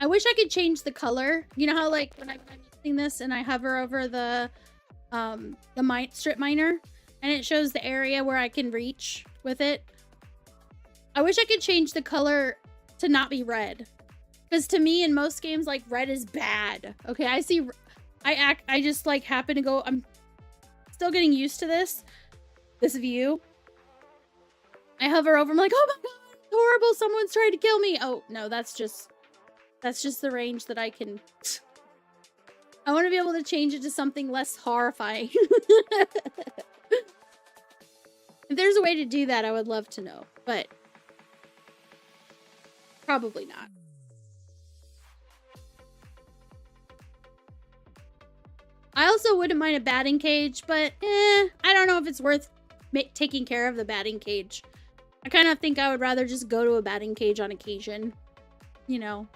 I wish I could change the color. You know how like when I'm using this and I hover over the strip miner and it shows the area where I can reach with it. I wish I could change the color to not be red. Because to me in most games like red is bad. Okay, I just like happen to go, I'm still getting used to this view. I hover over, I'm like, oh my god, it's horrible, someone's trying to kill me. Oh no, that's just the range that I can... I want to be able to change it to something less horrifying. If there's a way to do that, I would love to know. But... probably not. I also wouldn't mind a batting cage, but I don't know if it's worth taking care of the batting cage. I kind of think I would rather just go to a batting cage on occasion. You know...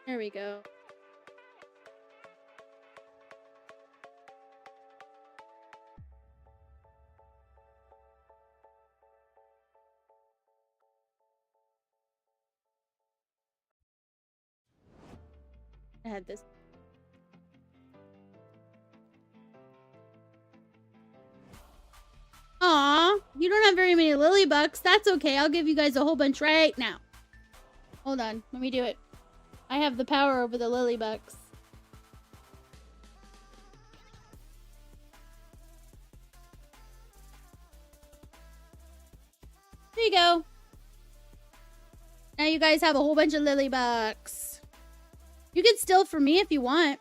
There we go. I had this. Aw, you don't have very many lily bucks. That's okay. I'll give you guys a whole bunch right now. Hold on. Let me do it. I have the power over the lily bucks. There you go. Now you guys have a whole bunch of lily bucks. You can steal from me if you want.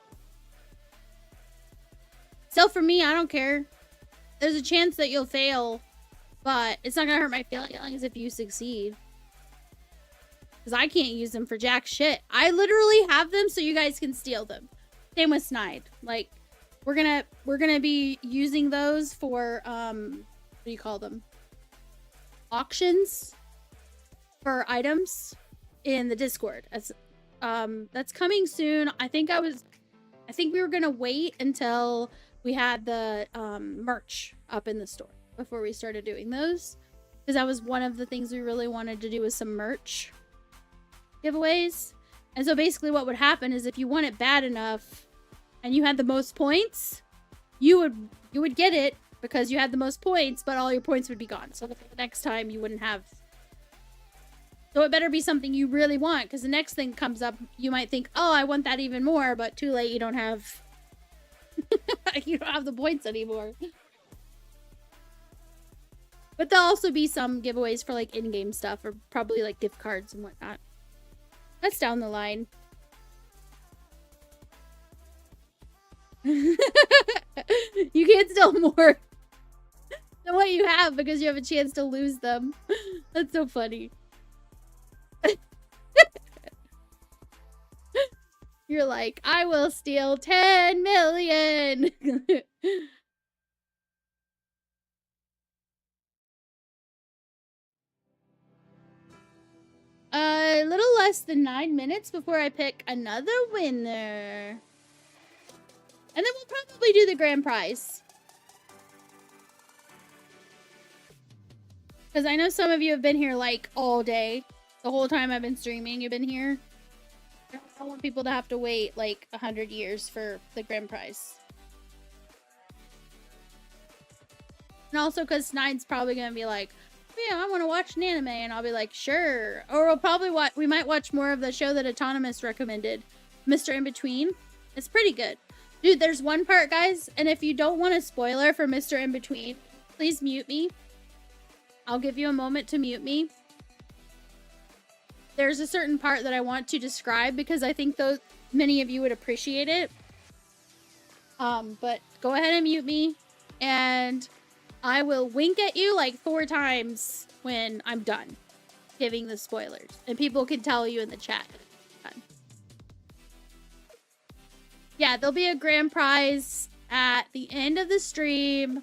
Steal from me, I don't care. There's a chance that you'll fail, but it's not gonna hurt my feelings if you succeed. Because I can't use them for jack shit. I literally have them so you guys can steal them. Same with Snide. Like, we're gonna be using those for what do you call them? Auctions for items in the Discord. That's coming soon. I think we were gonna wait until we had the merch up in the store before we started doing those. Because that was one of the things we really wanted to do, was some merch giveaways. And so basically what would happen is if you want it bad enough and you had the most points, you would get it because you had the most points, but all your points would be gone. So the next time you wouldn't have. So it better be something you really want, because the next thing comes up, you might think, oh, I want that even more, but too late, you don't have you don't have the points anymore. But there'll also be some giveaways for like in-game stuff, or probably like gift cards and whatnot. That's down the line. You can't steal more than what you have because you have a chance to lose them. That's so funny. You're like, I will steal 10 million. A little less than 9 minutes before I pick another winner. And then we'll probably do the grand prize. Because I know some of you have been here like all day. The whole time I've been streaming, you've been here. I don't want people to have to wait like 100 years for the grand prize. And also because Nine's probably going to be like, yeah, I want to watch an anime. And I'll be like, sure. Or we'll probably we might watch more of the show that Autonomous recommended. Mr. In Between. It's pretty good. Dude, there's one part, guys. And if you don't want a spoiler for Mr. In Between, please mute me. I'll give you a moment to mute me. There's a certain part that I want to describe because I think many of you would appreciate it. But go ahead and mute me. And I will wink at you like 4 times when I'm done giving the spoilers. And people can tell you in the chat. Yeah, there'll be a grand prize at the end of the stream.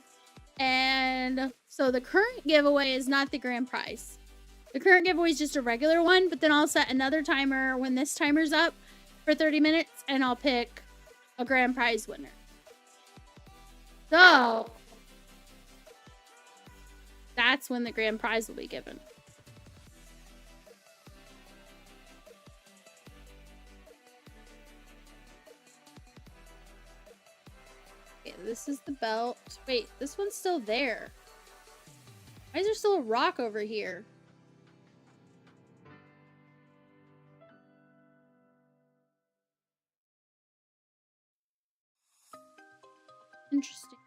And so the current giveaway is not the grand prize. The current giveaway is just a regular one, but then I'll set another timer when this timer's up for 30 minutes, and I'll pick a grand prize winner. So that's when the grand prize will be given. Okay, this is the belt. Wait, this one's still there. Why is there still a rock over here? Interesting.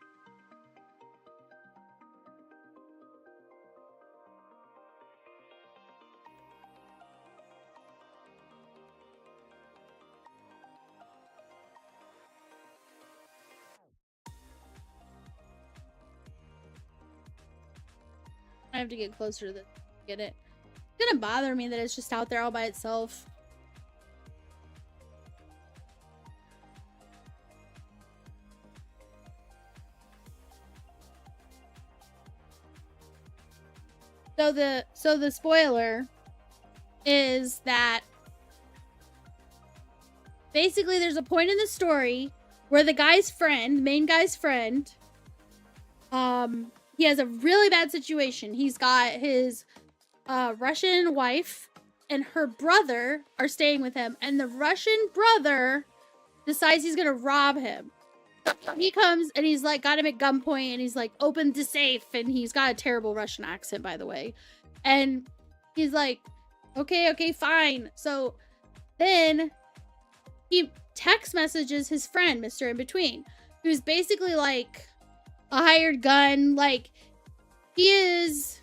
I have to get closer to this to get it. It's gonna bother me that it's just out there all by itself. So the spoiler is that basically there's a point in the story where the guy's friend, main guy's friend, he has a really bad situation. He's got his Russian wife and her brother are staying with him, and the Russian brother decides he's gonna rob him. He comes and he's like got him at gunpoint and he's like, open the safe, and he's got a terrible Russian accent, by the way. And he's like, okay, fine. So then he text messages his friend, Mr. In Between, who's basically like a hired gun. Like, he is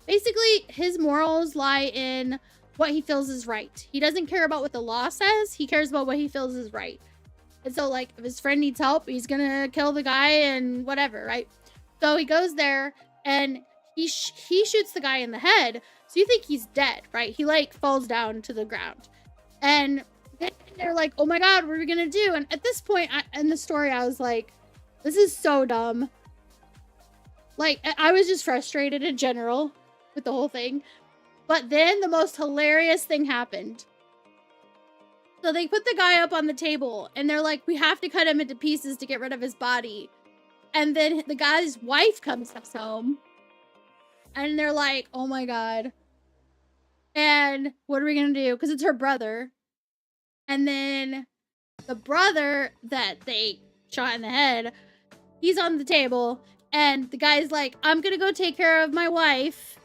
basically his morals lie in what he feels is right. He doesn't care about what the law says. He cares about what he feels is right. And so, like, if his friend needs help, he's gonna kill the guy and whatever, right? So he goes there and he shoots the guy in the head. So you think he's dead, right? He like falls down to the ground. And then they're like, oh my God, what are we gonna do? And at this point in the story, I was like, this is so dumb. Like, I was just frustrated in general with the whole thing. But then the most hilarious thing happened. So they put the guy up on the table and they're like, we have to cut him into pieces to get rid of his body. And then the guy's wife comes home and they're like, oh my God. And what are we going to do? Because it's her brother. And then the brother that they shot in the head, he's on the table and the guy's like, I'm going to go take care of my wife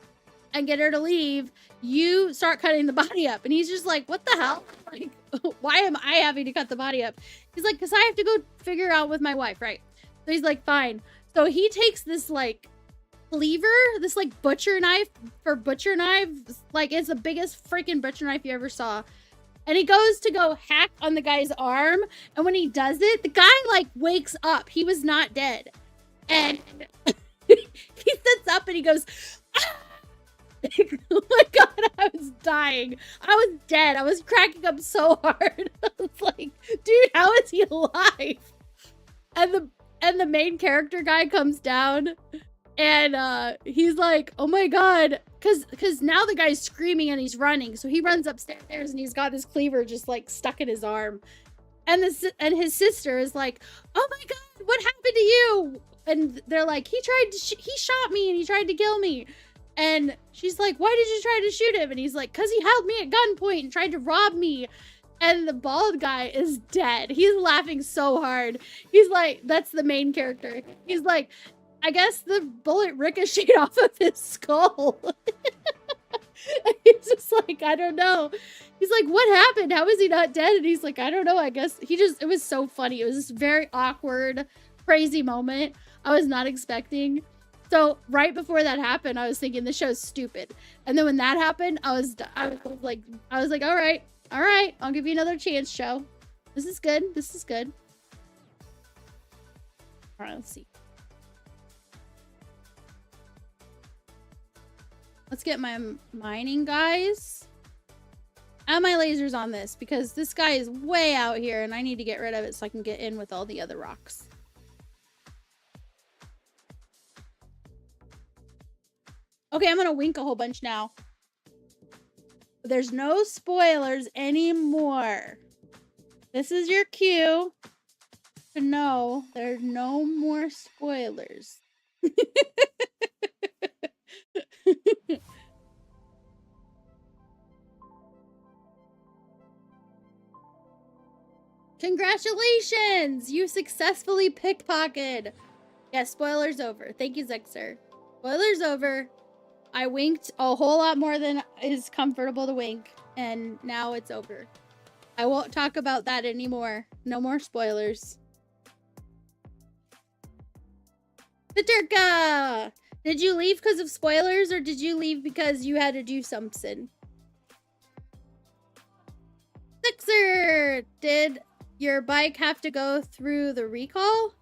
and get her to leave. You start cutting the body up. And he's just like, what the hell? Like, why am I having to cut the body up? He's like, because I have to go figure out with my wife, right? So he's like, fine. So he takes this like cleaver, this like butcher knife for butcher knives. Like, it's the biggest freaking butcher knife you ever saw. And he goes to go hack on the guy's arm. And when he does it, the guy like wakes up. He was not dead. And he sits up and he goes, ah! Oh my god, I was dying. I was dead. I was cracking up so hard. I was like, dude, how is he alive? And the main character guy comes down and he's like, oh my god, because now the guy's screaming and he's running. So he runs upstairs and he's got this cleaver just like stuck in his arm. And his sister is like, oh my god, what happened to you? And they're like, he shot me and he tried to kill me. And she's like, why did you try to shoot him? And he's like, because he held me at gunpoint and tried to rob me. And the bald guy is dead. He's laughing so hard. He's like, that's the main character. He's like, I guess the bullet ricocheted off of his skull. He's just like, I don't know. He's like, what happened? How is he not dead? And he's like, I don't know. I guess it was so funny. It was this very awkward, crazy moment I was not expecting. So right before that happened, I was thinking this show's stupid. And then when that happened, I was like, all right, I'll give you another chance, show. This is good. This is good. All right, let's see. Let's get my mining guys. And my lasers on this because this guy is way out here and I need to get rid of it so I can get in with all the other rocks. Okay, I'm gonna wink a whole bunch now. There's no spoilers anymore. This is your cue to know there's no more spoilers. Congratulations! You successfully pickpocketed. Yeah, spoilers over. Thank you, Zexer. Spoilers over. I winked a whole lot more than is comfortable to wink, and now it's over. I won't talk about that anymore. No more spoilers. Paterka! Did you leave because of spoilers, or did you leave because you had to do something? Sixer! Did your bike have to go through the recall?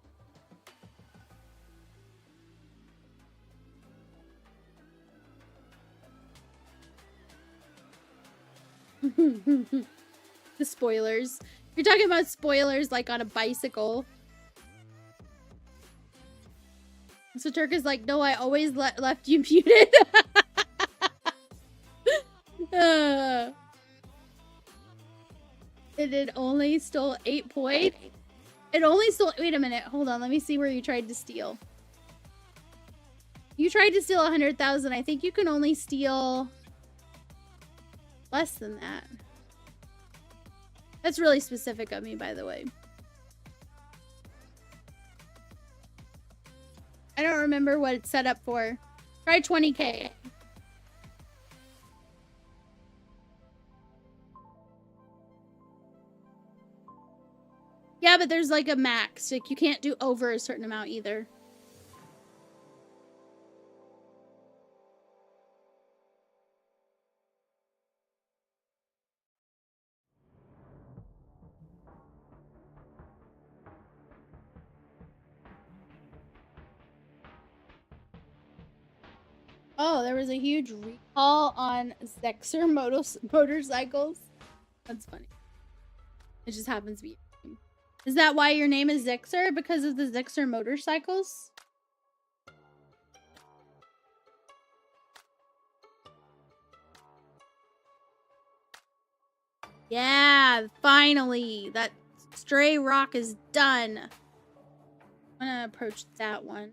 The spoilers. You're talking about spoilers like on a bicycle. So Turk is like, no, I always left you muted. It only stole 8 points. It only stole, wait a minute, hold on, let me see where you tried to steal. You tried to steal 100,000. I think you can only steal less than that. That's really specific of me, by the way. I don't remember what it's set up for. Try 20K. Yeah, but there's like a max. Like you can't do over a certain amount either. Oh, there was a huge recall on Zexer motorcycles. That's funny. It just happens to be. Is that why your name is Zexer? Because of the Zexer motorcycles? Yeah, finally. That stray rock is done. I'm gonna approach that one.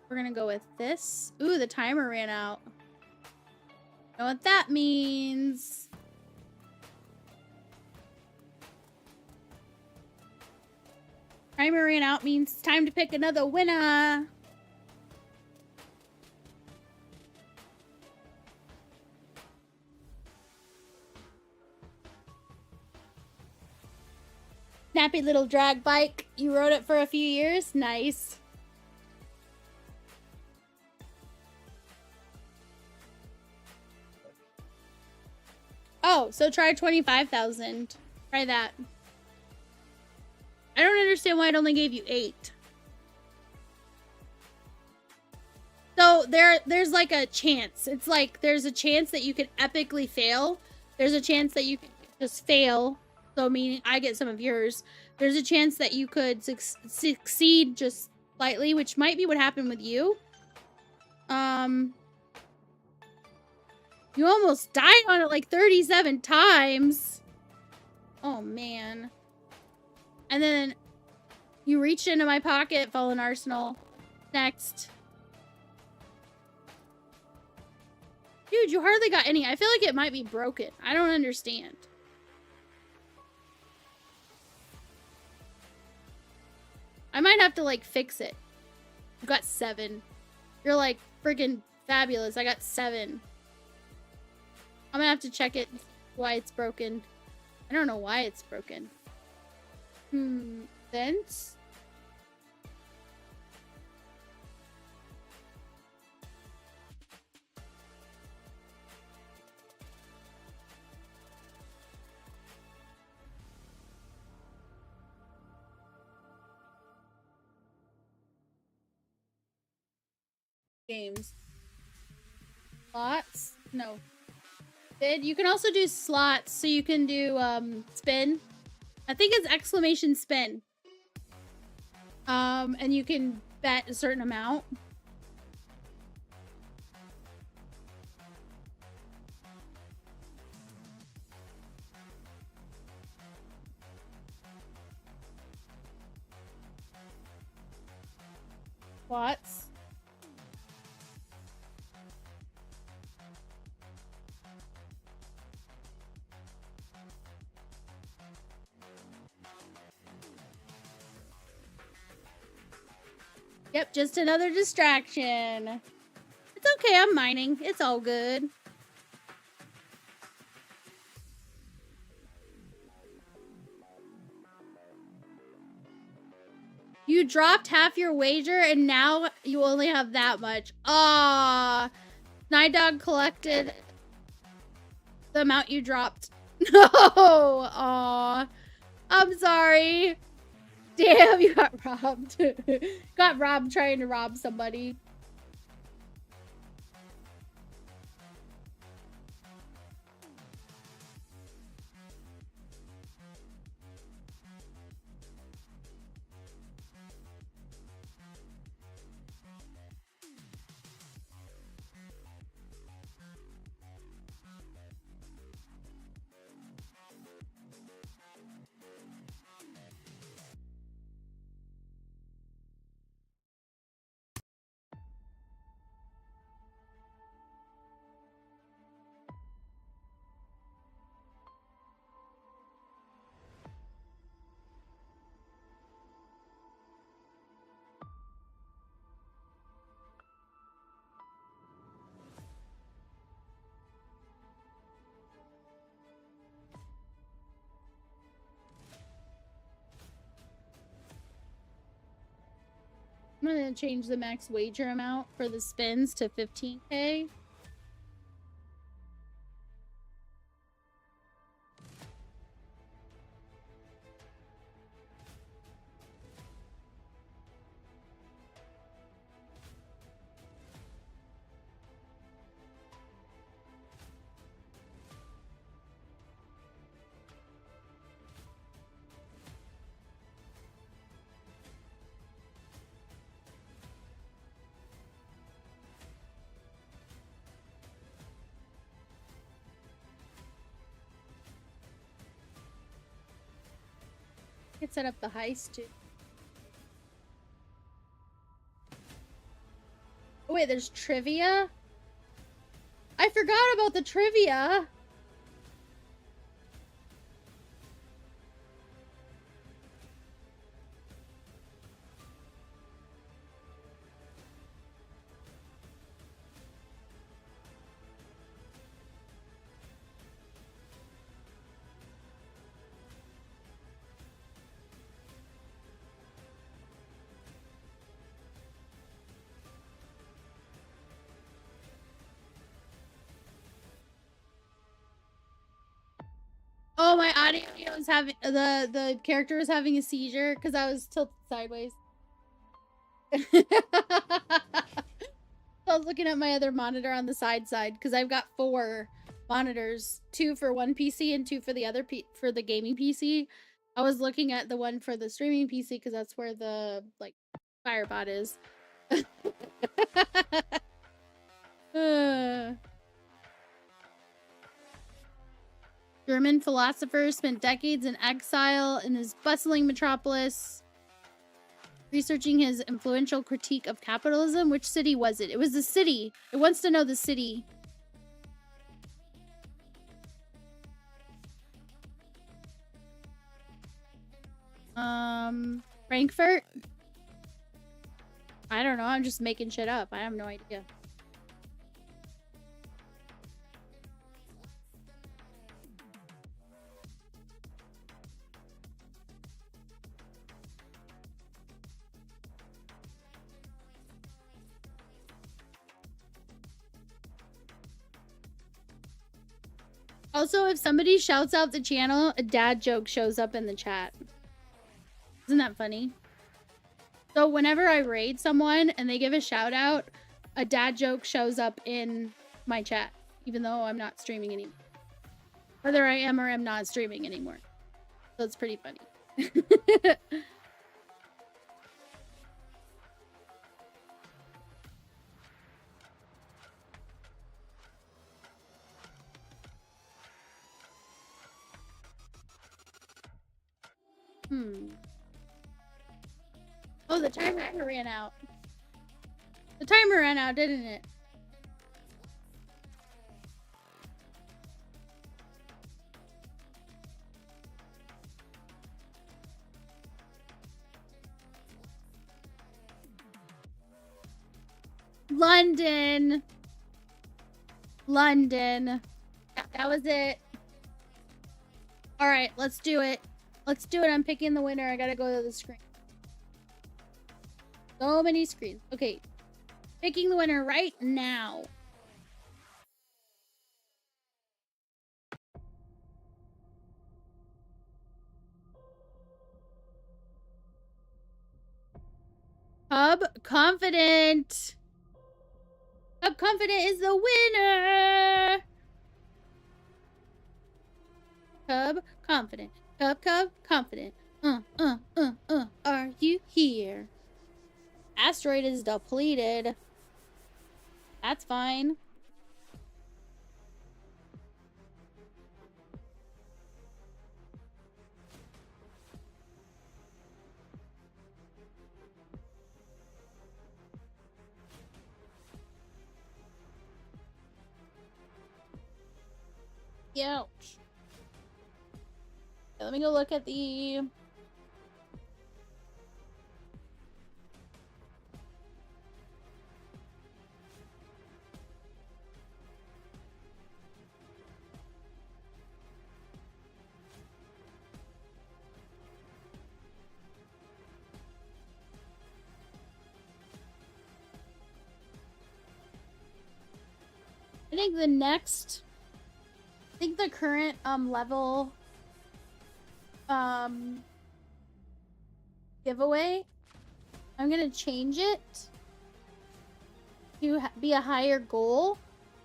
We're gonna go with this. Ooh, the timer ran out. Know what that means. Timer ran out means it's time to pick another winner. Snappy little drag bike. You rode it for a few years? Nice. Oh, so try 25,000. Try that. I don't understand why it only gave you 8. So there's like a chance. It's like there's a chance that you could epically fail. There's a chance that you could just fail. So meaning I get some of yours. There's a chance that you could succeed just slightly, which might be what happened with you. You almost died on it like 37 times. Oh man. And then you reached into my pocket, Fallen Arsenal. Next. Dude, you hardly got any. I feel like it might be broken. I don't understand. I might have to, like, fix it. You got 7. You're, like, freaking fabulous. I got 7. I'm gonna have to check it, why it's broken. I don't know why it's broken. Vents? Games. Slots? No. Bid. You can also do slots, so you can do spin. I think it's exclamation spin. And you can bet a certain amount. Slots. Yep, just another distraction. It's okay, I'm mining. It's all good. You dropped half your wager and now you only have that much. Ah, Night Dog collected the amount you dropped. No, aw, I'm sorry. Damn, you got robbed. Got robbed trying to rob somebody. I'm gonna change the max wager amount for the spins to 15K. I could set up the heist too. Oh wait, there's trivia? I forgot about the trivia! Daddy was having the character was having a seizure because I was tilted sideways. I was looking at my other monitor on the side because I've got 4 monitors, 2 for one PC and 2 for the other for the gaming PC. I was looking at the one for the streaming PC because that's where the like Firebot is. German philosopher spent decades in exile in his bustling metropolis, researching his influential critique of capitalism. Which city was it? It was the city. It wants to know the city. Frankfurt? I don't know. I'm just making shit up. I have no idea. Also, if somebody shouts out the channel, a dad joke shows up in the chat. Isn't that funny? So whenever I raid someone and they give a shout out, a dad joke shows up in my chat, even though I'm not streaming anymore. Whether I am or am not streaming anymore. So it's pretty funny. Oh, the timer ran out. The timer ran out, didn't it? London. London. That was it. All right, let's do it. Let's do it. I'm picking the winner. I gotta go to the screen. So many screens. Okay. Picking the winner right now. Hub Confident. Hub Confident is the winner. Hub Confident. Hub Confident. Are you here? Asteroid is depleted. That's fine. Ouch. Okay, let me go look at the... I think the next... I think the current level giveaway, I'm gonna change it to be a higher goal,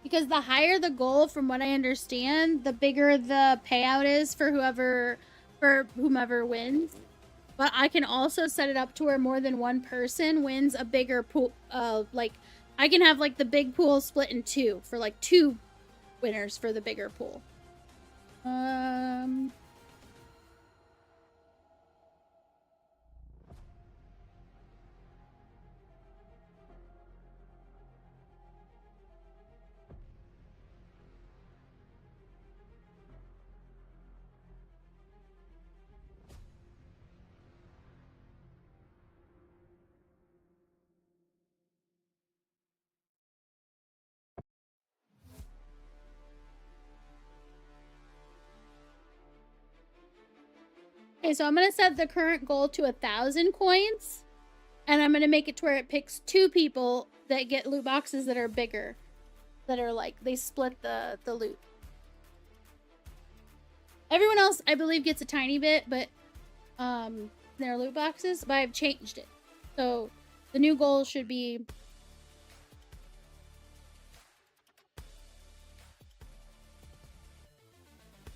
because the higher the goal, from what I understand, the bigger the payout is for whomever wins. But I can also set it up to where more than one person wins a bigger pool. Like I can have like the big pool split in 2 for like 2 winners for the bigger pool. Okay, so I'm gonna set the current goal to 1,000 coins, and I'm gonna make it to where it picks 2 people that get loot boxes that are bigger, that are like they split the loot. Everyone else, I believe, gets a tiny bit, but their loot boxes. But I've changed it, so the new goal should be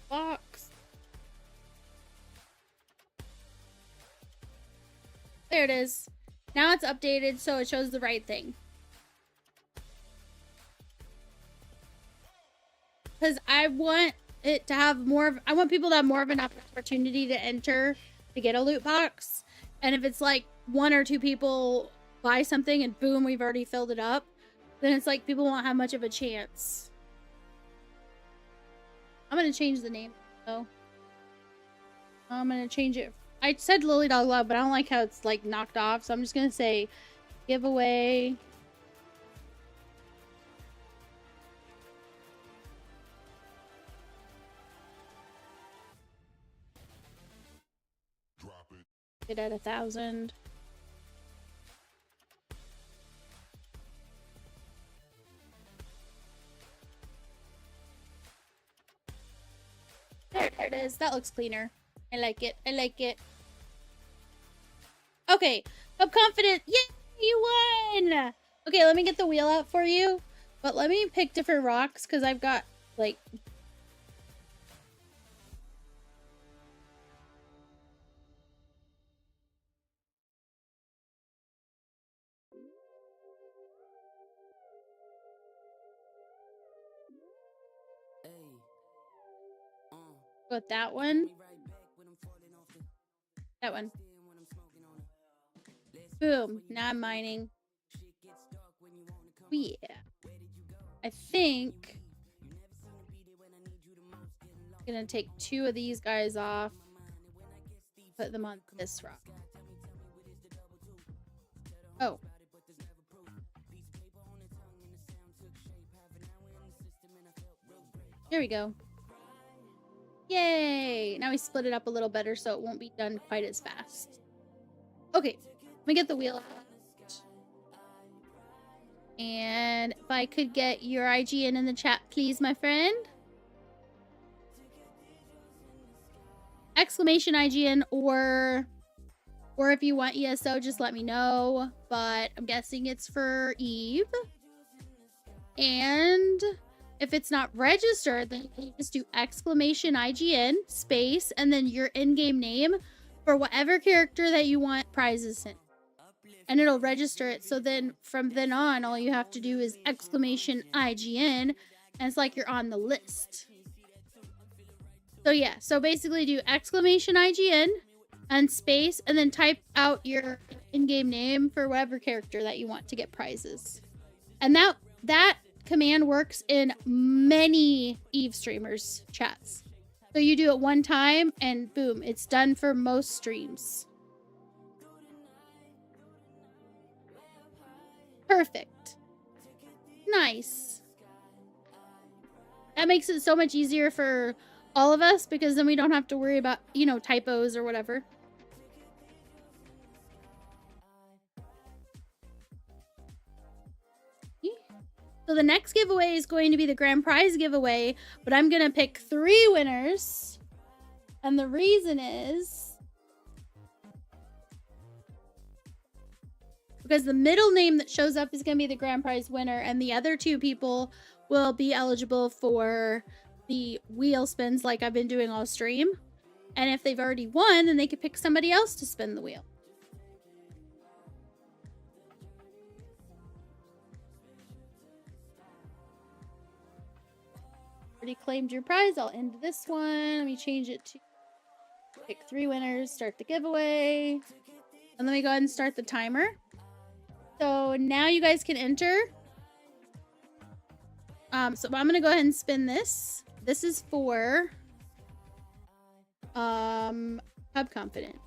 box. There it is. Now it's updated, so it shows the right thing. Because I want it to have more of, I want people to have more of an opportunity to enter to get a loot box. And if it's like 1 or 2 people buy something and boom, we've already filled it up, then it's like people won't have much of a chance. I'm gonna change the name though. I'm gonna change it. I said Lily Dog Love, but I don't like how it's like knocked off, so I'm just gonna say giveaway. It at 1,000. There it is. That looks cleaner. I like it. I like it. Okay. I'm confident. Yay! You won! Okay, let me get the wheel out for you. But let me pick different rocks because I've got, like... Got that one. That one. Boom. Now I'm mining. Oh, yeah. I think I'm gonna take 2 of these guys off. Put them on this rock. Oh. Here we go. Yay! Now we split it up a little better so it won't be done quite as fast. Okay, let me get the wheel out. And if I could get your IGN in the chat, please, my friend. Exclamation IGN or if you want ESO, just let me know. But I'm guessing it's for Eve. And... if it's not registered, then you just do exclamation IGN space and then your in-game name for whatever character that you want prizes in. And it'll register it. So then from then on, all you have to do is exclamation IGN and it's like you're on the list. So yeah, so basically do exclamation IGN and space and then type out your in-game name for whatever character that you want to get prizes. And that command works in many Eve streamers' chats. So you do it one time and boom, it's done for most streams. Perfect. Nice. That makes it so much easier for all of us because then we don't have to worry about, you know, typos or whatever. So the next giveaway is going to be the grand prize giveaway, but I'm going to pick 3 winners. And the reason is because the middle name that shows up is going to be the grand prize winner, and the other 2 people will be eligible for the wheel spins like I've been doing all stream. And if they've already won, then they could pick somebody else to spin the wheel. Already claimed your prize. I'll end this one. Let me change it to pick 3 winners, start the giveaway, and let me go ahead and start the timer. So now you guys can enter. So I'm gonna go ahead and spin this. This is for Hub Confident.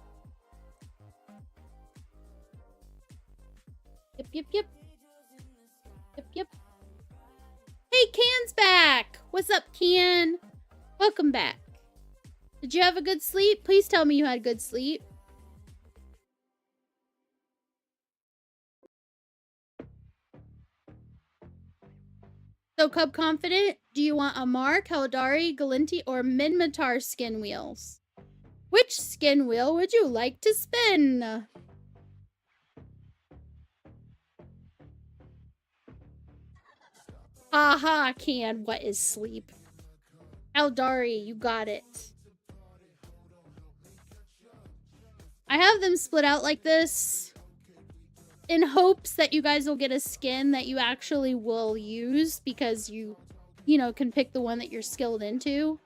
Yep, yep, yep. Yep, yep. Hey, Can's back! What's up, Can? Welcome back. Did you have a good sleep? Please tell me you had good sleep. So, Cub Confident, do you want Amar, Caldari, Galinti, or Minmatar skin wheels? Which skin wheel would you like to spin? Aha, Can. What is sleep? Caldari, you got it. I have them split out like this in hopes that you guys will get a skin that you actually will use because you know, can pick the one that you're skilled into.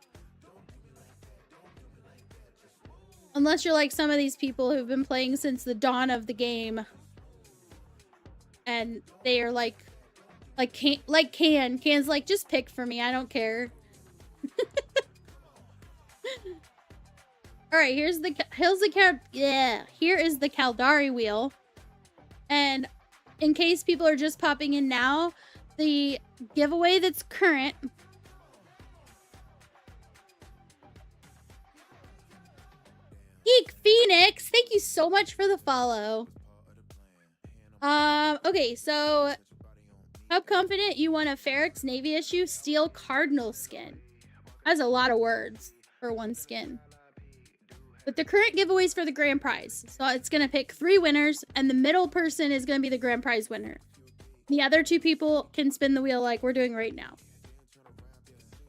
Unless you're like some of these people who've been playing since the dawn of the game. And they are like Can's like, just pick for me, I don't care. All right, here is the Caldari wheel. And in case people are just popping in now, the giveaway that's current Geek Phoenix, thank you so much for the follow. Okay, so Cub Confident, you want a Ferrex Navy issue Steel Cardinal skin. That's a lot of words for one skin. But the current giveaways for the grand prize. So it's going to pick 3 winners, and the middle person is going to be the grand prize winner. The other 2 people can spin the wheel like we're doing right now.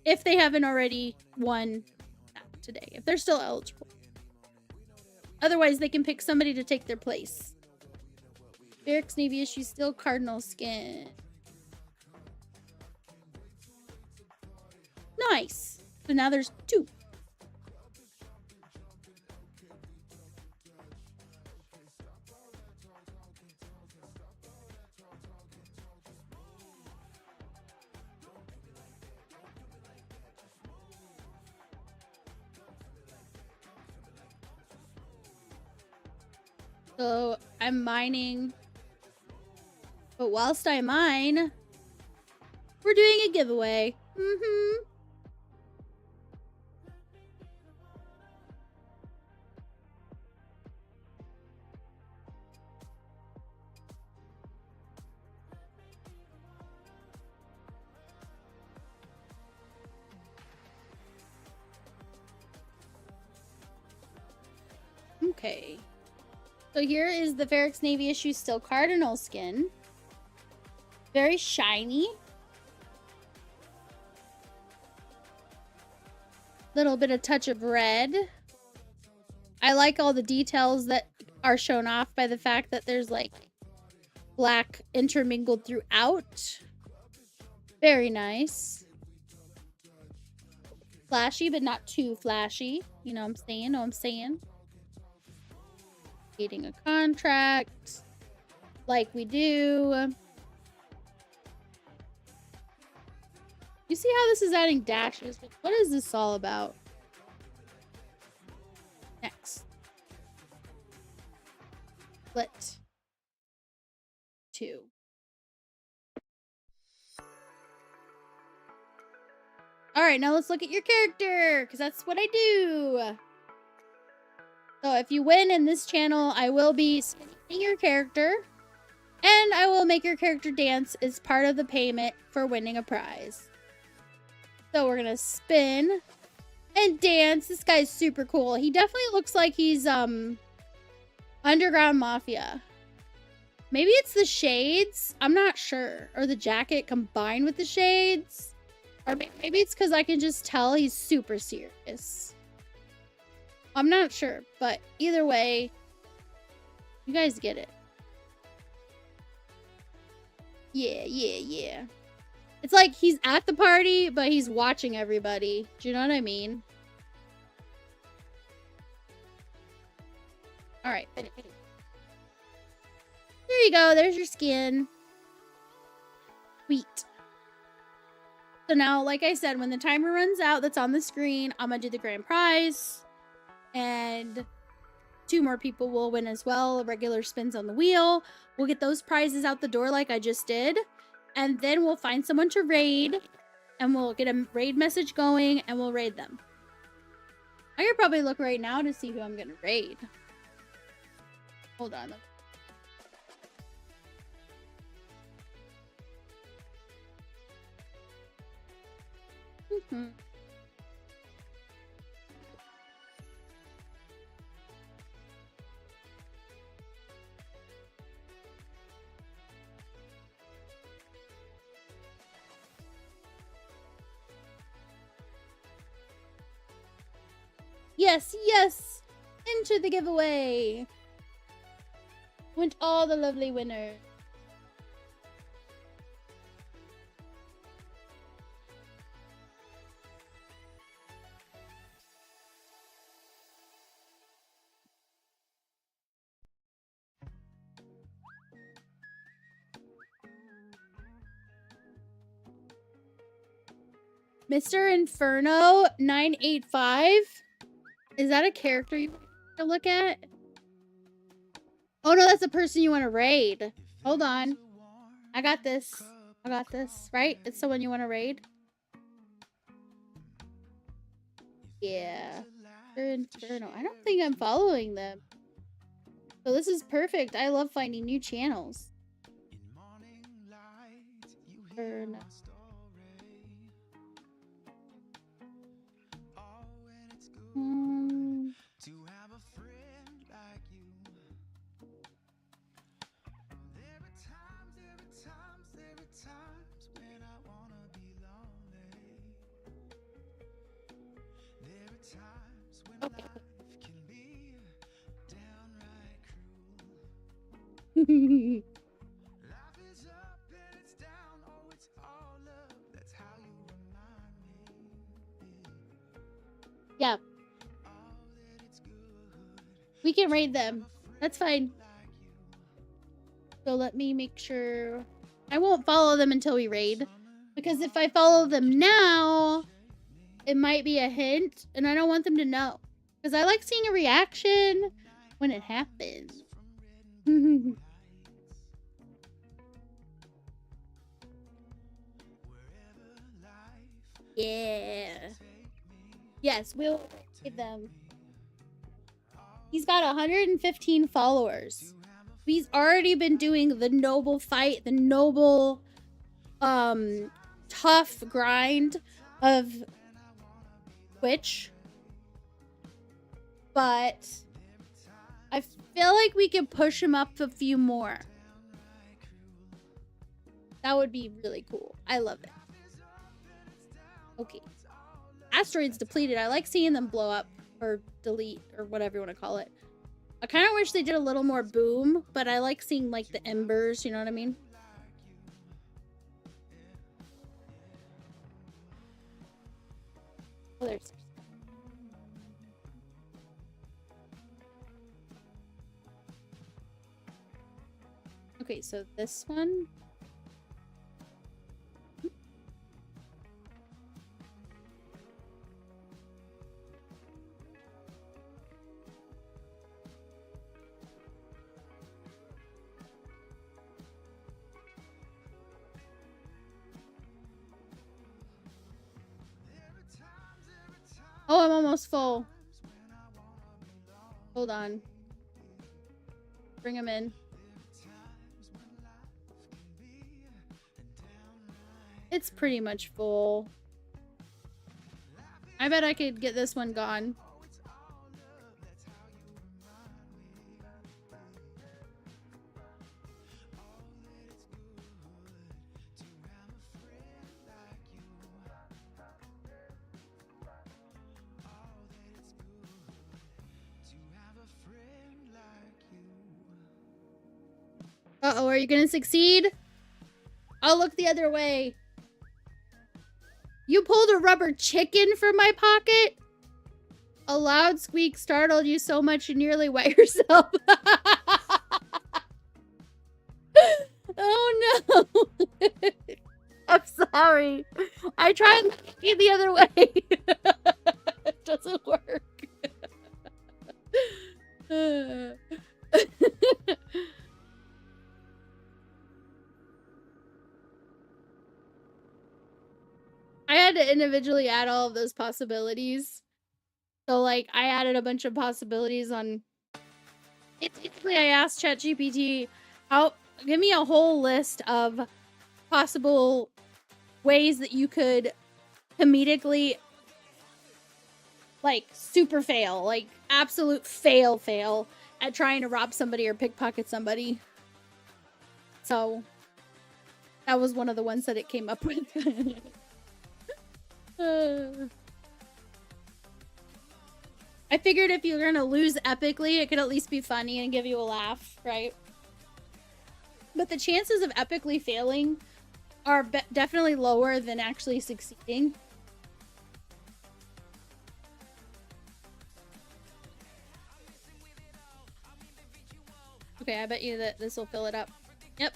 If they haven't already won that today. If they're still eligible. Otherwise, they can pick somebody to take their place. Ferrex Navy issue Steel Cardinal skin. Nice. So now there's 2. So I'm mining. But whilst I mine, we're doing a giveaway. Okay. So here is the Ferrex Navy issue Steel Cardinal skin. Very shiny. Little bit of touch of red. I like all the details that are shown off by the fact that there's like black intermingled throughout. Very nice. Flashy, but not too flashy. You know what I'm saying? Know what I'm saying? Getting a contract like we do. You see how this is adding dashes? What is this all about? Next. Split 2. All right, now let's look at your character because that's what I do. So if you win in this channel, I will be spinning your character and I will make your character dance as part of the payment for winning a prize. So we're gonna spin and dance. This guy's super cool. He definitely looks like he's Underground Mafia. Maybe it's the shades. I'm not sure. Or the jacket combined with the shades. Or maybe it's because I can just tell he's super serious. I'm not sure, but either way, you guys get it. Yeah. It's like he's at the party, but he's watching everybody. Do you know what I mean? All right. There you go. There's your skin. Sweet. So now, like I said, when the timer runs out that's on the screen, I'm going to do the grand prize. And 2 more people will win as well. Regular spins on the wheel. We'll get those prizes out the door like I just did. And then we'll find someone to raid. And we'll get a raid message going and we'll raid them. I could probably look right now to see who I'm going to raid. Hold on. Mhm. Yes, yes! Enter the giveaway! Went all the lovely winners. Mr. Inferno 985? Is that a character you want to look at? Oh no, that's a person you want to raid. Hold on. I got this. I got this, right? It's someone you want to raid? Yeah. Mr. Inferno. I don't think I'm following them. So this is perfect. I love finding new channels. Inferno. Okay. Yeah. We can raid them. That's fine. So let me make sure. I won't follow them until we raid. Because if I follow them now, it might be a hint. And I don't want them to know. Because I like seeing a reaction when it happens. Yeah. Yes, we'll raid them. He's got 115 followers. He's already been doing the noble fight, the noble, tough grind of Twitch. But I feel like we could push him up a few more. That would be really cool. I love it. Okay. Asteroids depleted. I like seeing them blow up. Or delete, or whatever you want to call it. I kind of wish they did a little more boom, but I like seeing, like, the embers, you know what I mean? Oh, there's... Okay, so this one... Oh, I'm almost full. Hold on. Bring him in. It's pretty much full. I bet I could get this one gone. Uh-oh, are you gonna succeed? I'll look the other way. You pulled a rubber chicken from my pocket? A loud squeak startled you so much you nearly wet yourself. Oh no. I'm sorry. I tried looking the other way. It doesn't work. I had to individually add all of those possibilities. So, like, I added a bunch of possibilities on... Basically, I asked ChatGPT, give me a whole list of possible ways that you could comedically, like, super fail. Like, absolute fail at trying to rob somebody or pickpocket somebody. So, that was one of the ones that it came up with. I figured if you're gonna lose epically, it could at least be funny and give you a laugh, right? But the chances of epically failing are definitely lower than actually succeeding. Okay, I bet you that this will fill it up. Yep.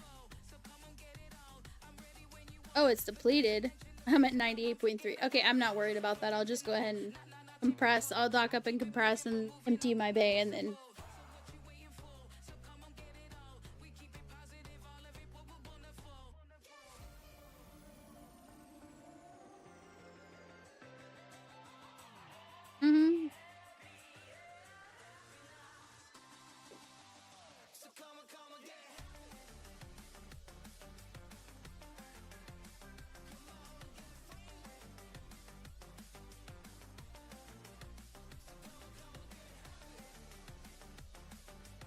Oh, it's depleted. I'm at 98.3. Okay, I'm not worried about that. I'll just go ahead and compress. I'll dock up and compress and empty my bay and then... Mm-hmm.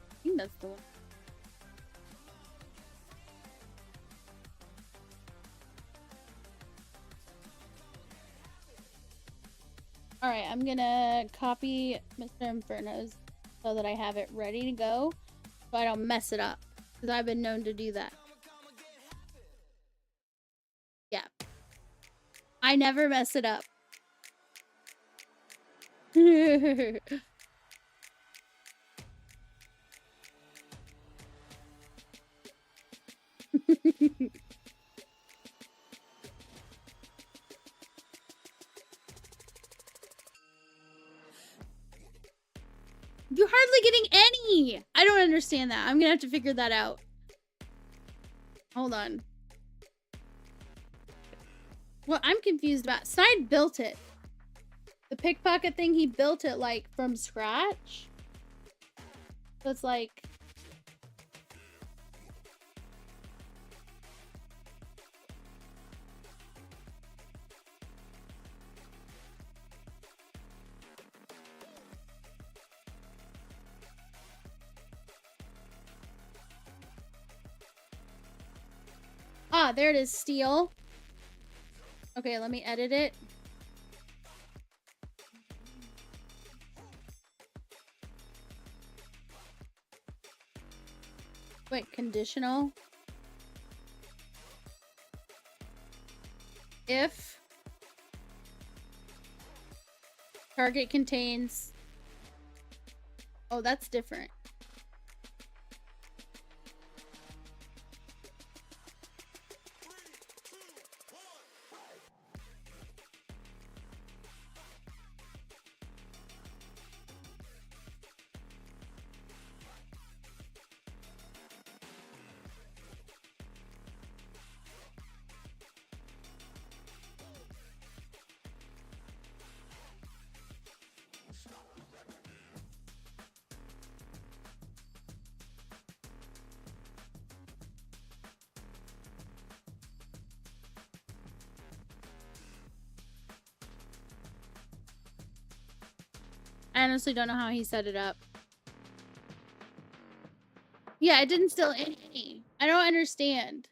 I think that's the one. Alright, I'm gonna copy Mr. Inferno's so that I have it ready to go so I don't mess it up. Because I've been known to do that. Yeah. I never mess it up. You're hardly getting any! I don't understand that. I'm gonna have to figure that out. Hold on. What I'm confused about, Side built it. The pickpocket thing, he built it, like, from scratch. So it's like... Ah, there it is, steel. Okay, let me edit it. Wait, conditional. If target contains... Oh, that's different. I honestly don't know how he set it up. Yeah, it didn't steal any. I don't understand.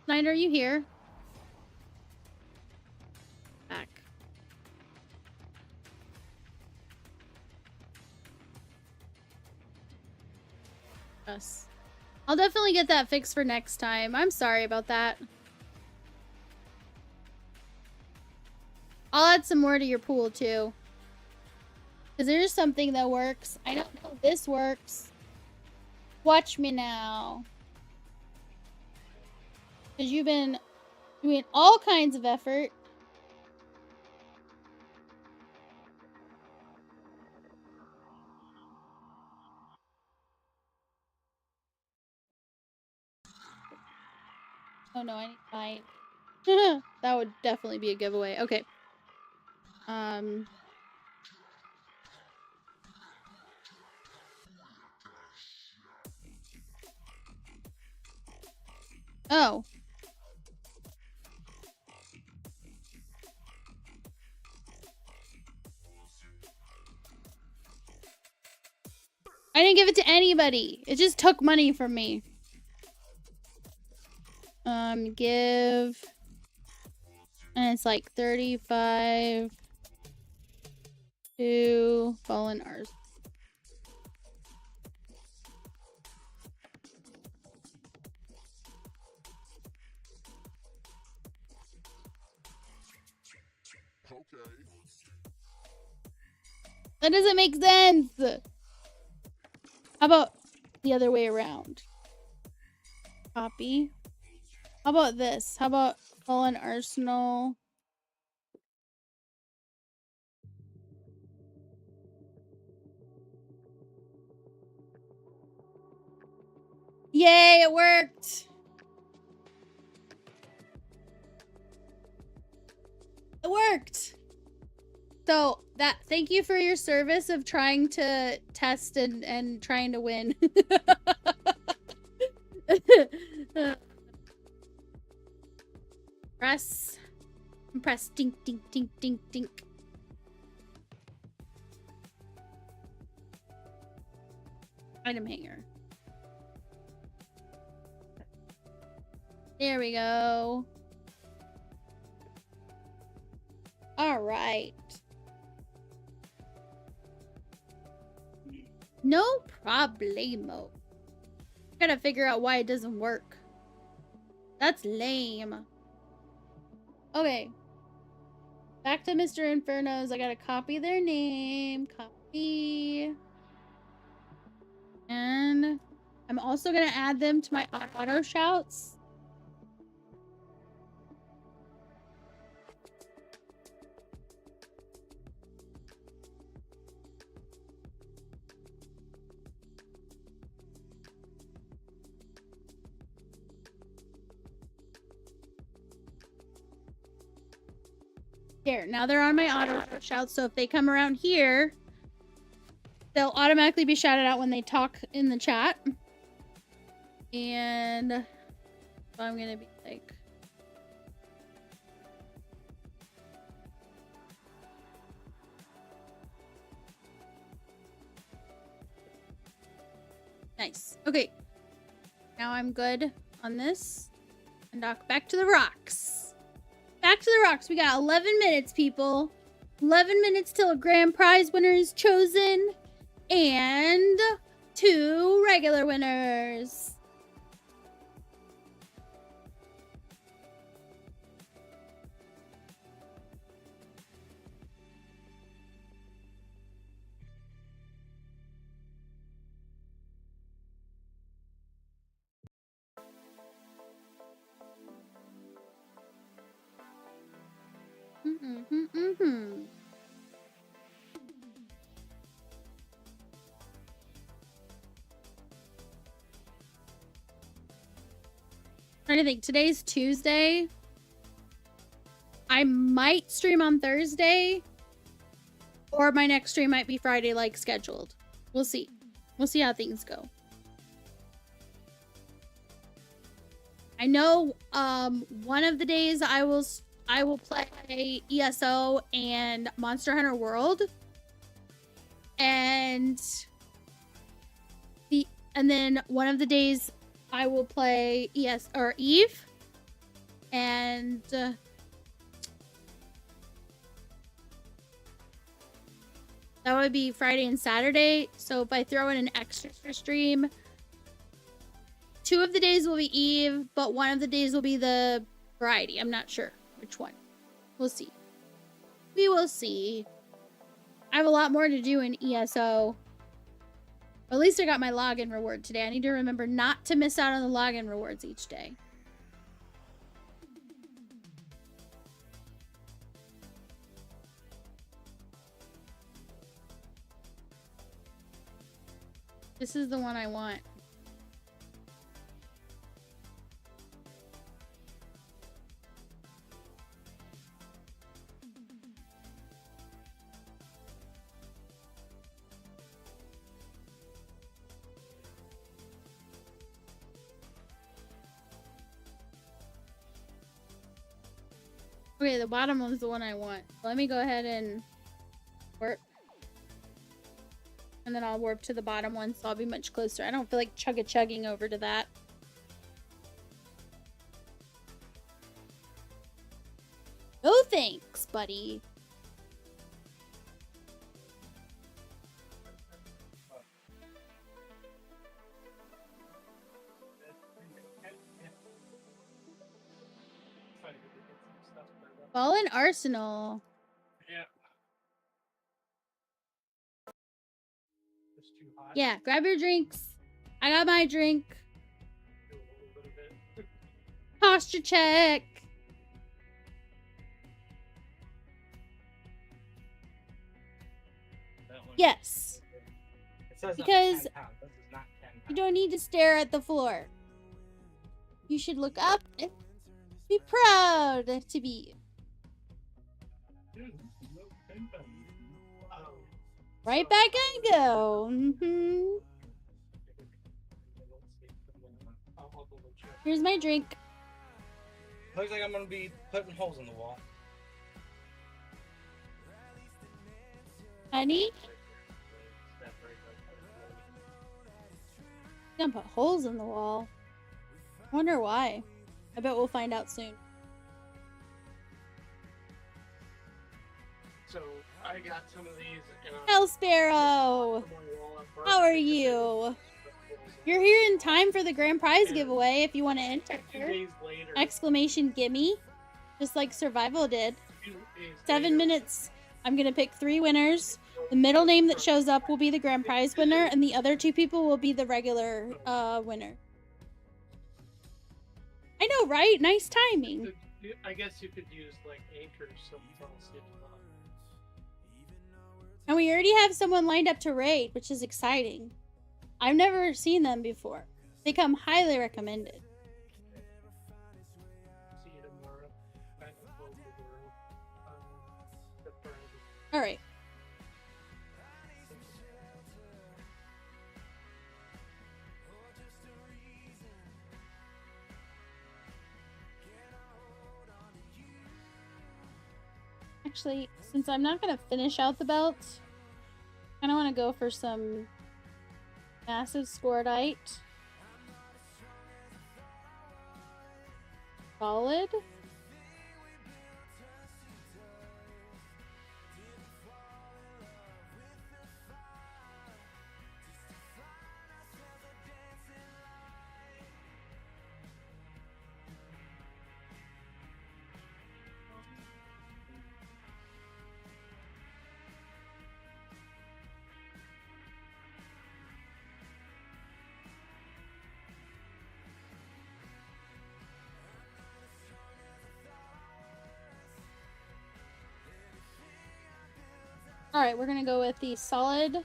Knight, are you here? Back. Yes. I'll definitely get that fixed for next time. I'm sorry about that. I'll add some more to your pool too. Because there's something that works. I don't know if this works. Watch me now. Because you've been doing all kinds of effort. Oh no, I need mine. That would definitely be a giveaway. Okay. Oh. I didn't give it to anybody. It just took money from me. Give. And it's like 35 to Fallen Ars. Okay. That doesn't make sense. How about the other way around? Copy. How about this? How about Fallen Arsenal? Yay, it worked! It worked! So, thank you for your service of trying to test and trying to win. Press. Press. Dink, dink, dink, dink, dink. Item hanger. There we go. All right. No problemo. Gotta figure out why it doesn't work. That's lame. Okay. Back to Mr. Inferno's. I gotta copy their name. Copy. And I'm also gonna add them to my auto shouts. Here, now they're on my auto shout, so if they come around here, they'll automatically be shouted out when they talk in the chat. And so I'm gonna be like, nice. Okay, now I'm good on this. And dock back to the rocks. Back to the rocks. We got 11 minutes, people. 11 minutes till a grand prize winner is chosen. And 2 regular winners. Trying to think. Today's Tuesday. I might stream on Thursday. Or my next stream might be Friday like scheduled. We'll see. We'll see how things go. I know one of the days I will play ESO and Monster Hunter World. And then one of the days I will play Eve. And that would be Friday and Saturday. So if I throw in an extra stream, 2 of the days will be Eve, but one of the days will be the variety. I'm not sure which one. We'll see. We will see. I have a lot more to do in ESO. At least I got my login reward today. I need to remember not to miss out on the login rewards each day. This is the one I want. Okay, the bottom one's the one I want. Let me go ahead and warp. And then I'll warp to the bottom one, so I'll be much closer. I don't feel like chugging over to that. No thanks, buddy. Fallen Arsenal. Yeah. Yeah, grab your drinks. I got my drink. Posture check. Yes. Because you don't need to stare at the floor. You should look up and be proud to be. Right back I go. Here's my drink. Looks like I'm gonna be putting holes in the wall. Honey? Gonna put holes in the wall. Wonder why. I bet we'll find out soon. So I got some of these. Hell Sparrow! How are you? You're here in time for the grand prize giveaway if you want to enter. 2 days later. Exclamation gimme. Just like Survival did. 7 minutes. I'm gonna pick 3 winners. The middle name that shows up will be the grand prize winner, and the other 2 people will be the regular winner. I know, right? Nice timing. I guess you could use like anchors sometimes. And we already have someone lined up to raid, which is exciting. I've never seen them before. They come highly recommended. Alright. Actually, since I'm not going to finish out the belt, I kind of want to go for some massive scoredite. Solid. Alright, we're gonna go with the solid.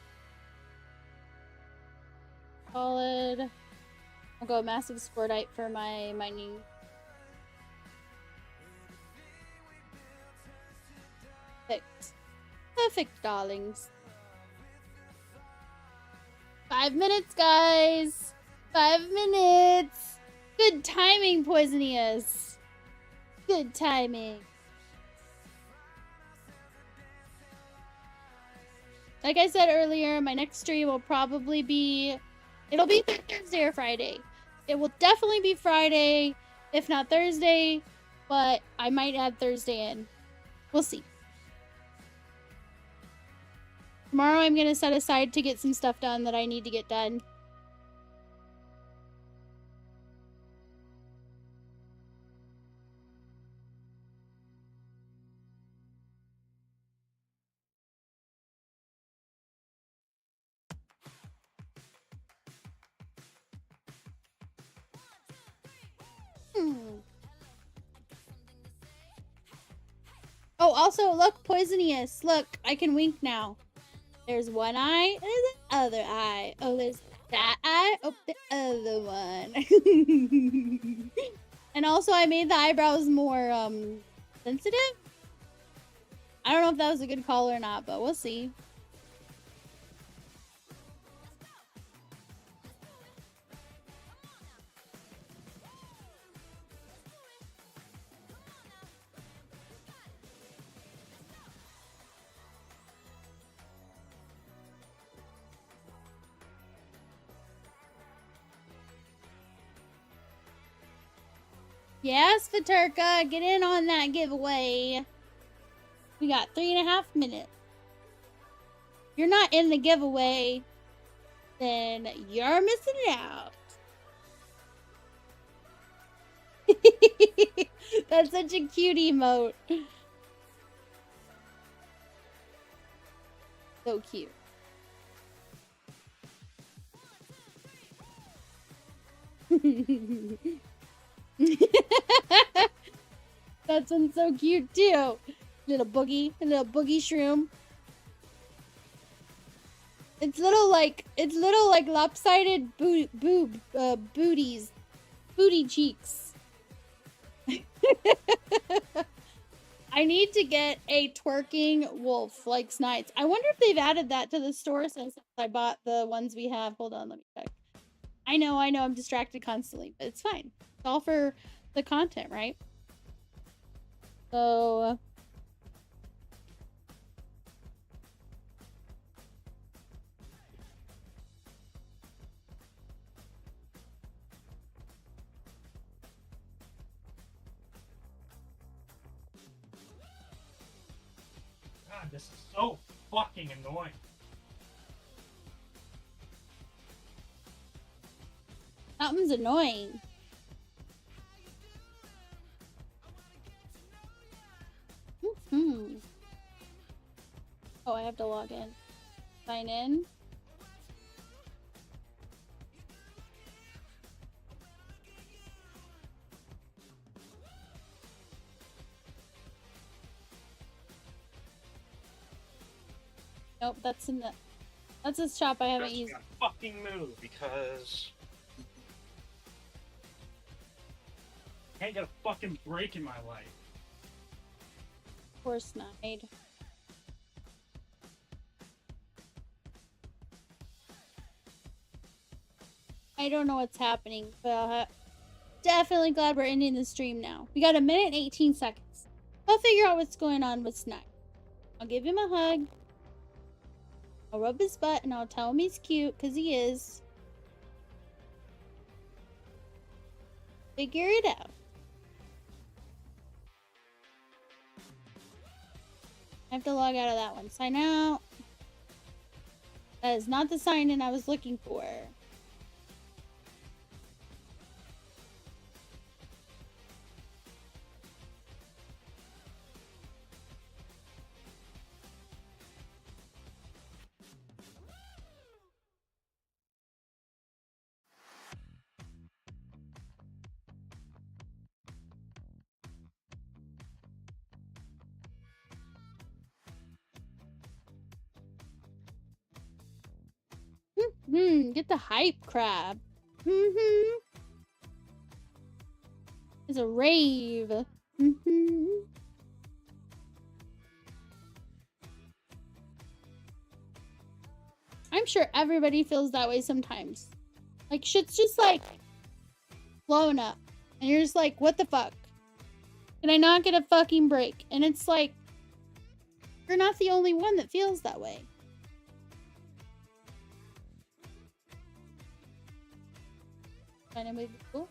Solid. I'll go massive scoredite for my mining. Perfect. Perfect, darlings. 5 minutes, guys! 5 minutes! Good timing, Poisonius! Good timing. Like I said earlier, my next stream will probably be... It'll be Thursday or Friday. It will definitely be Friday, if not Thursday, but I might add Thursday in. We'll see. Tomorrow I'm going to set aside to get some stuff done that I need to get done. Oh, also, look, Poisonous. Look, I can wink now. There's one eye, there's the other eye. Oh, there's that eye. Oh, the other one. And also, I made the eyebrows more, sensitive? I don't know if that was a good call or not, but we'll see. Yes, Faturka, get in on that giveaway. We got 3.5 minutes. If you're not in the giveaway, then you're missing out. That's such a cute emote. So cute. That one's so cute too. Little boogie shroom. It's little like lopsided booties, booty cheeks. I need to get a twerking wolf like Snides. I wonder if they've added that to the store since I bought the ones we have. Hold on, let me check. I know, I'm distracted constantly, but it's fine. It's all for the content, right? So... God, this is so fucking annoying. Something's annoying. Oh, I have to log in. Sign in. Nope, that's in the... That's a shop I haven't used. Fucking move because I can't get a fucking break in my life. Poor Snide. I don't know what's happening, but definitely glad we're ending the stream now. We got 1 minute and 18 seconds. I'll figure out what's going on with Snide. I'll give him a hug. I'll rub his butt and I'll tell him he's cute, because he is. Figure it out. I have to log out of that one. Sign out. That is not the sign in I was looking for. Get the hype crab. It's a rave. I'm sure everybody feels that way sometimes. Like, shit's just like blowing up. And you're just like, what the fuck? Can I not get a fucking break? And it's like, you're not the only one that feels that way. Trying to move the pool.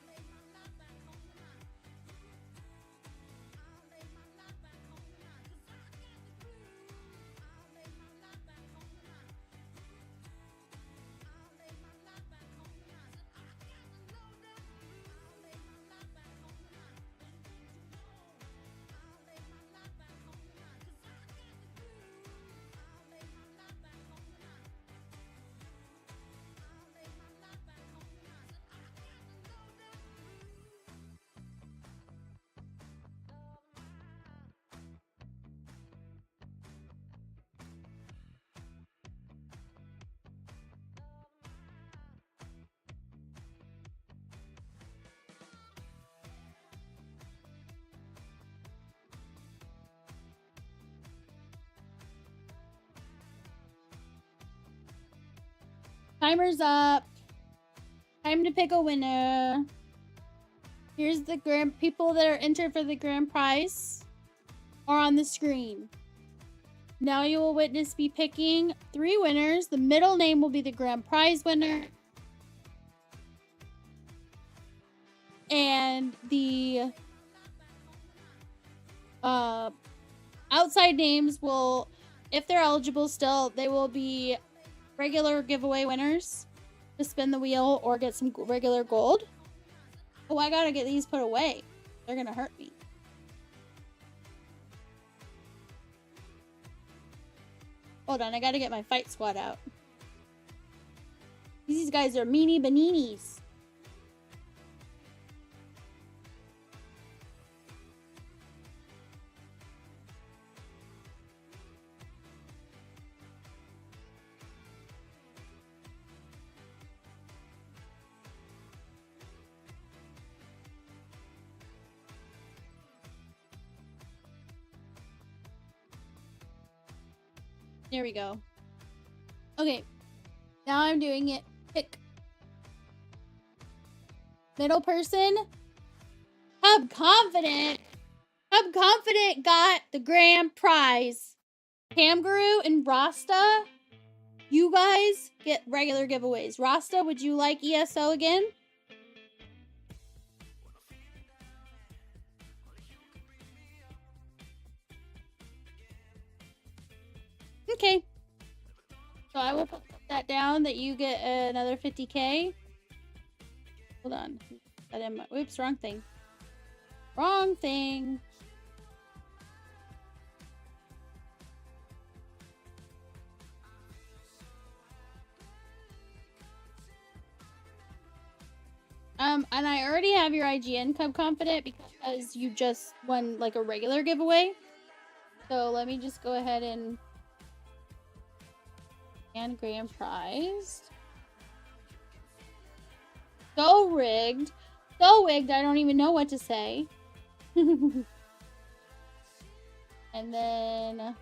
Timer's up. Time to pick a winner. Here's the grand people that are entered for the grand prize are on the screen. Now you will witness me picking 3 winners. The middle name will be the grand prize winner. And the outside names will, if they're eligible still, they will be regular giveaway winners to spin the wheel or get some regular gold. Oh, I gotta get these put away. They're gonna hurt me. Hold on, I gotta get my fight squad out. These guys are meanie baninis. There we go. Okay. Now I'm doing it. Pick. Middle person. Hub Confident. Hub Confident got the grand prize. Camguru and Rasta, you guys get regular giveaways. Rasta, would you like ESO again? Okay. So I will put that down that you get another 50k. Hold on. That in my, whoops, wrong thing. Wrong thing. And I already have your IGN Cub Confident because you just won like a regular giveaway. So let me just go ahead and grand prize. So rigged. So rigged, I don't even know what to say. And then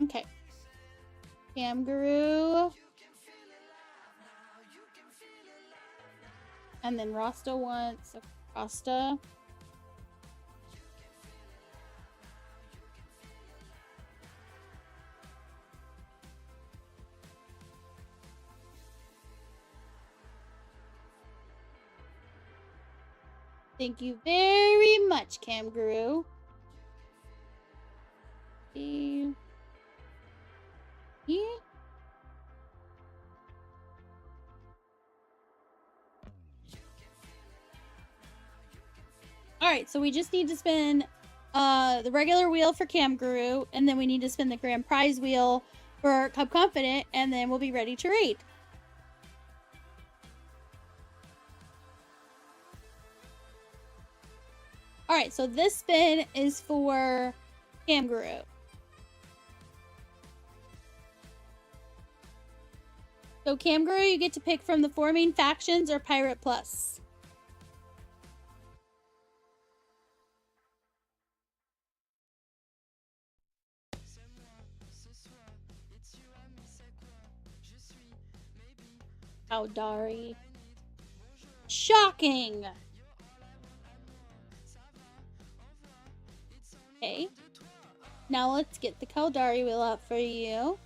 okay. Camguru. And then Rasta wants a Rasta. Thank you very much, Camguru. Yeah. Alright, so we just need to spin the regular wheel for Camguru, and then we need to spin the grand prize wheel for Cub Confident, and then we'll be ready to raid. Alright, so this spin is for Camguru. So Camguru, you get to pick from the 4 main factions or Pirate Plus. Caldari. Shocking! Okay. Now let's get the Caldari wheel up for you.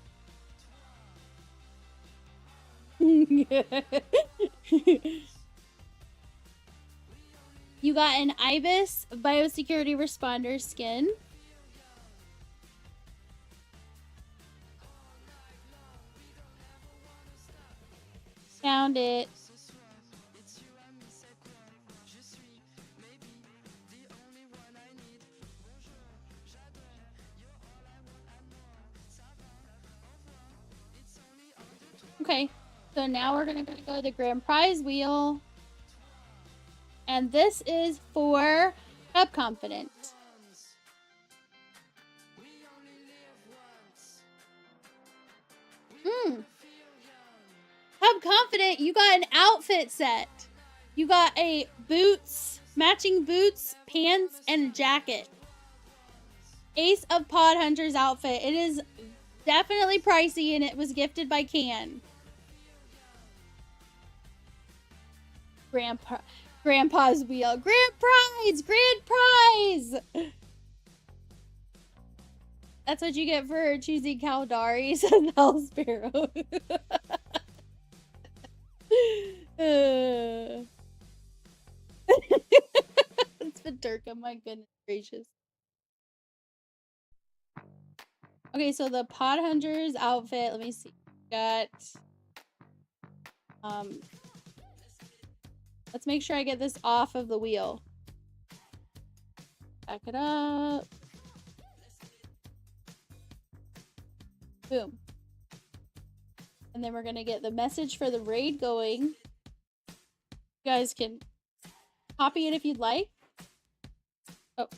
You got an Ibis Biosecurity Responder skin. Found it. Okay, so now we're gonna go to the grand prize wheel. And this is for Cub Confident. Cub Confident, you got an outfit set. You got a boots matching boots, pants, and a jacket. Ace of Pod Hunters outfit. It is definitely pricey, and it was gifted by Can. Grandpa's wheel. Grand prize! Grand prize! That's what you get for choosing Caldari, said Hell Sparrow. It's Vidurka, my goodness gracious. Okay, so the Pod Hunters outfit, let me see. Got let's make sure I get this off of the wheel. Back it up. Boom. And then we're gonna get the message for the raid going. You guys can copy it if you'd like. Oh.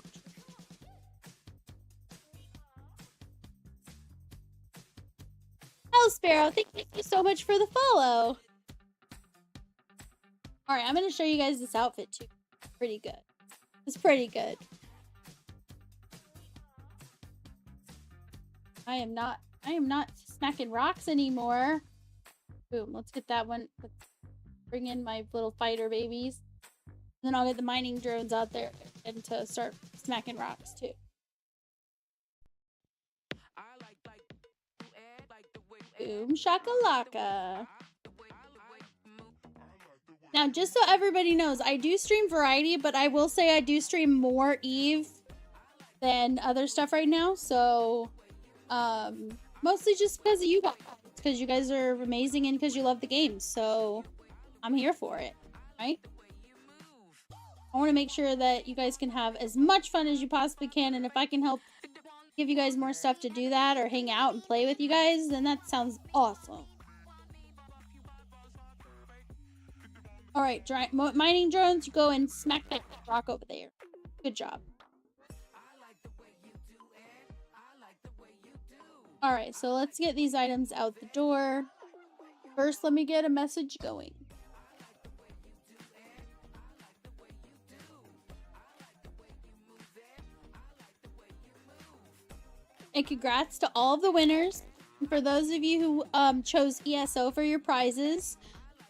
Hello, Sparrow. Thank you so much for the follow. Alright, I'm gonna show you guys this outfit too. Pretty good. It's pretty good. I am not smacking rocks anymore. Boom, let's get that one. Let's bring in my little fighter babies. Then I'll get the mining drones out there and to start smacking rocks too. Boom shakalaka. Now, just so everybody knows, I do stream variety, but I will say I do stream more Eve than other stuff right now. So, mostly just because of you guys. Because you guys are amazing and because you love the game. So, I'm here for it, right? I want to make sure that you guys can have as much fun as you possibly can. And if I can help give you guys more stuff to do that or hang out and play with you guys, then that sounds awesome. Alright, mining drones, go and smack that rock over there. Good job. Alright, so let's get these items out the door. First, let me get a message going. And congrats to all of the winners. And for those of you who chose ESO for your prizes,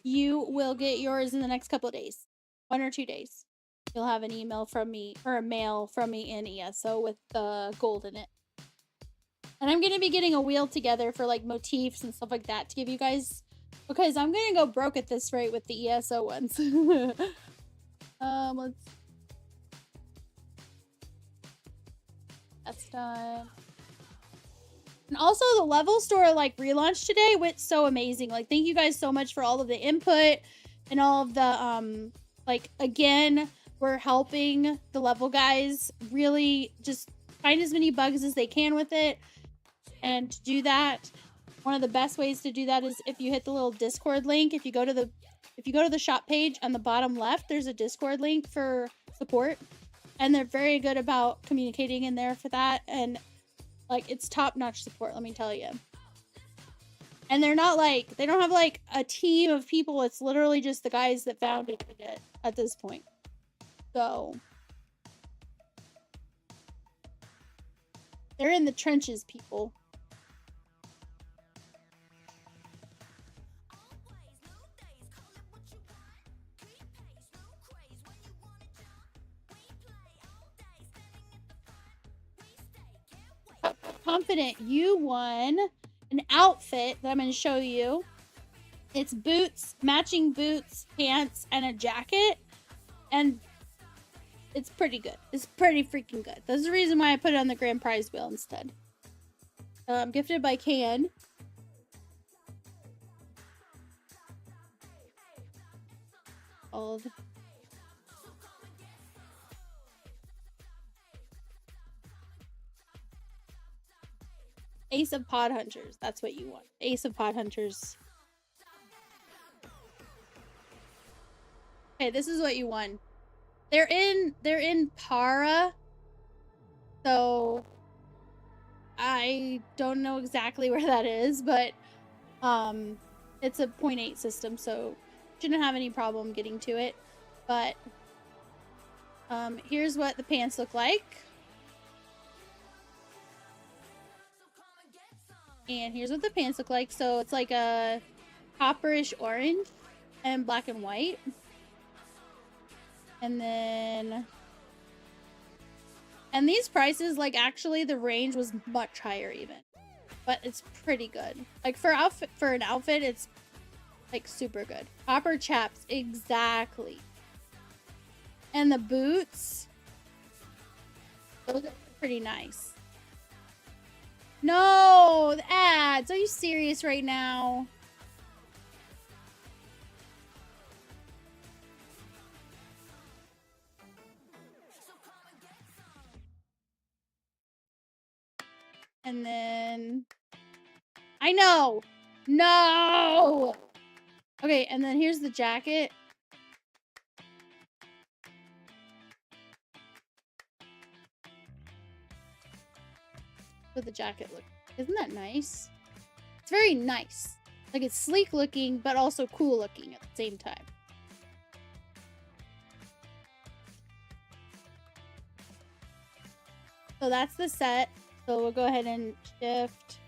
you will get yours in the next couple of days. 1 or 2 days. You'll have an email from me, or a mail from me in ESO with the gold in it. And I'm going to be getting a wheel together for like motifs and stuff like that to give you guys. Because I'm going to go broke at this rate with the ESO ones. That's done. And also the level store like relaunch today went so amazing. Like thank you guys so much for all of the input and all of the like again, we're helping the level guys really just find as many bugs as they can with it. And to do that, one of the best ways to do that is if you hit the little Discord link. If you go to the shop page on the bottom left, there's a Discord link for support. And they're very good about communicating in there for that. And like, it's top-notch support, let me tell you. And they're not like, they don't have like a team of people. It's literally just the guys that founded it at this point. So, they're in the trenches, people. Confident, you won an outfit that I'm going to show you. It's boots, matching boots, pants, and a jacket. And it's pretty good. It's pretty freaking good. That's the reason why I put it on the grand prize wheel instead. Gifted by Can. Old. Ace of Pod Hunters. That's what you want. Ace of Pod Hunters. Okay, this is what you won. They're in Para. So I don't know exactly where that is, but it's a 0.8 system, so shouldn't have any problem getting to it. But Here's what the pants look like. And here's what the pants look like. So it's like a copperish orange and black and white. And then... And these prices, like, actually the range was much higher even. But it's pretty good. Like, for an outfit, it's, like, super good. Copper chaps, exactly. And the boots, those are pretty nice. No, the ads. Are you serious right now? And then... I know! No! Okay, and then here's the jacket. What the jacket look. Isn't that nice? It's very nice. Like, it's sleek looking, but also cool looking at the same time. So that's the set. So we'll go ahead and shift.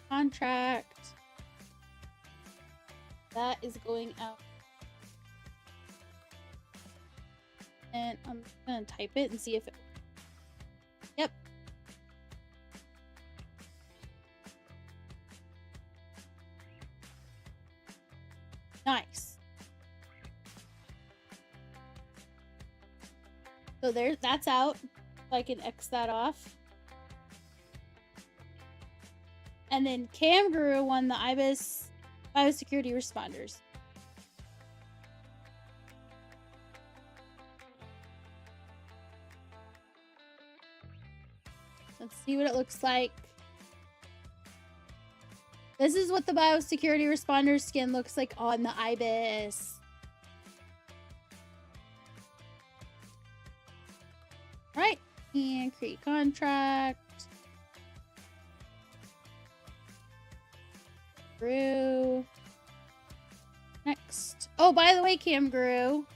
Contract. That is going out. And I'm gonna type it and see if it... Yep. Nice. So there, that's out. So I can X that off. And then Camguru won the IBIS biosecurity responders. Let's see what it looks like. This is what the biosecurity responder skin looks like on the IBIS. Right. And create contract. Guru. Next. Oh, by the way, Camguru.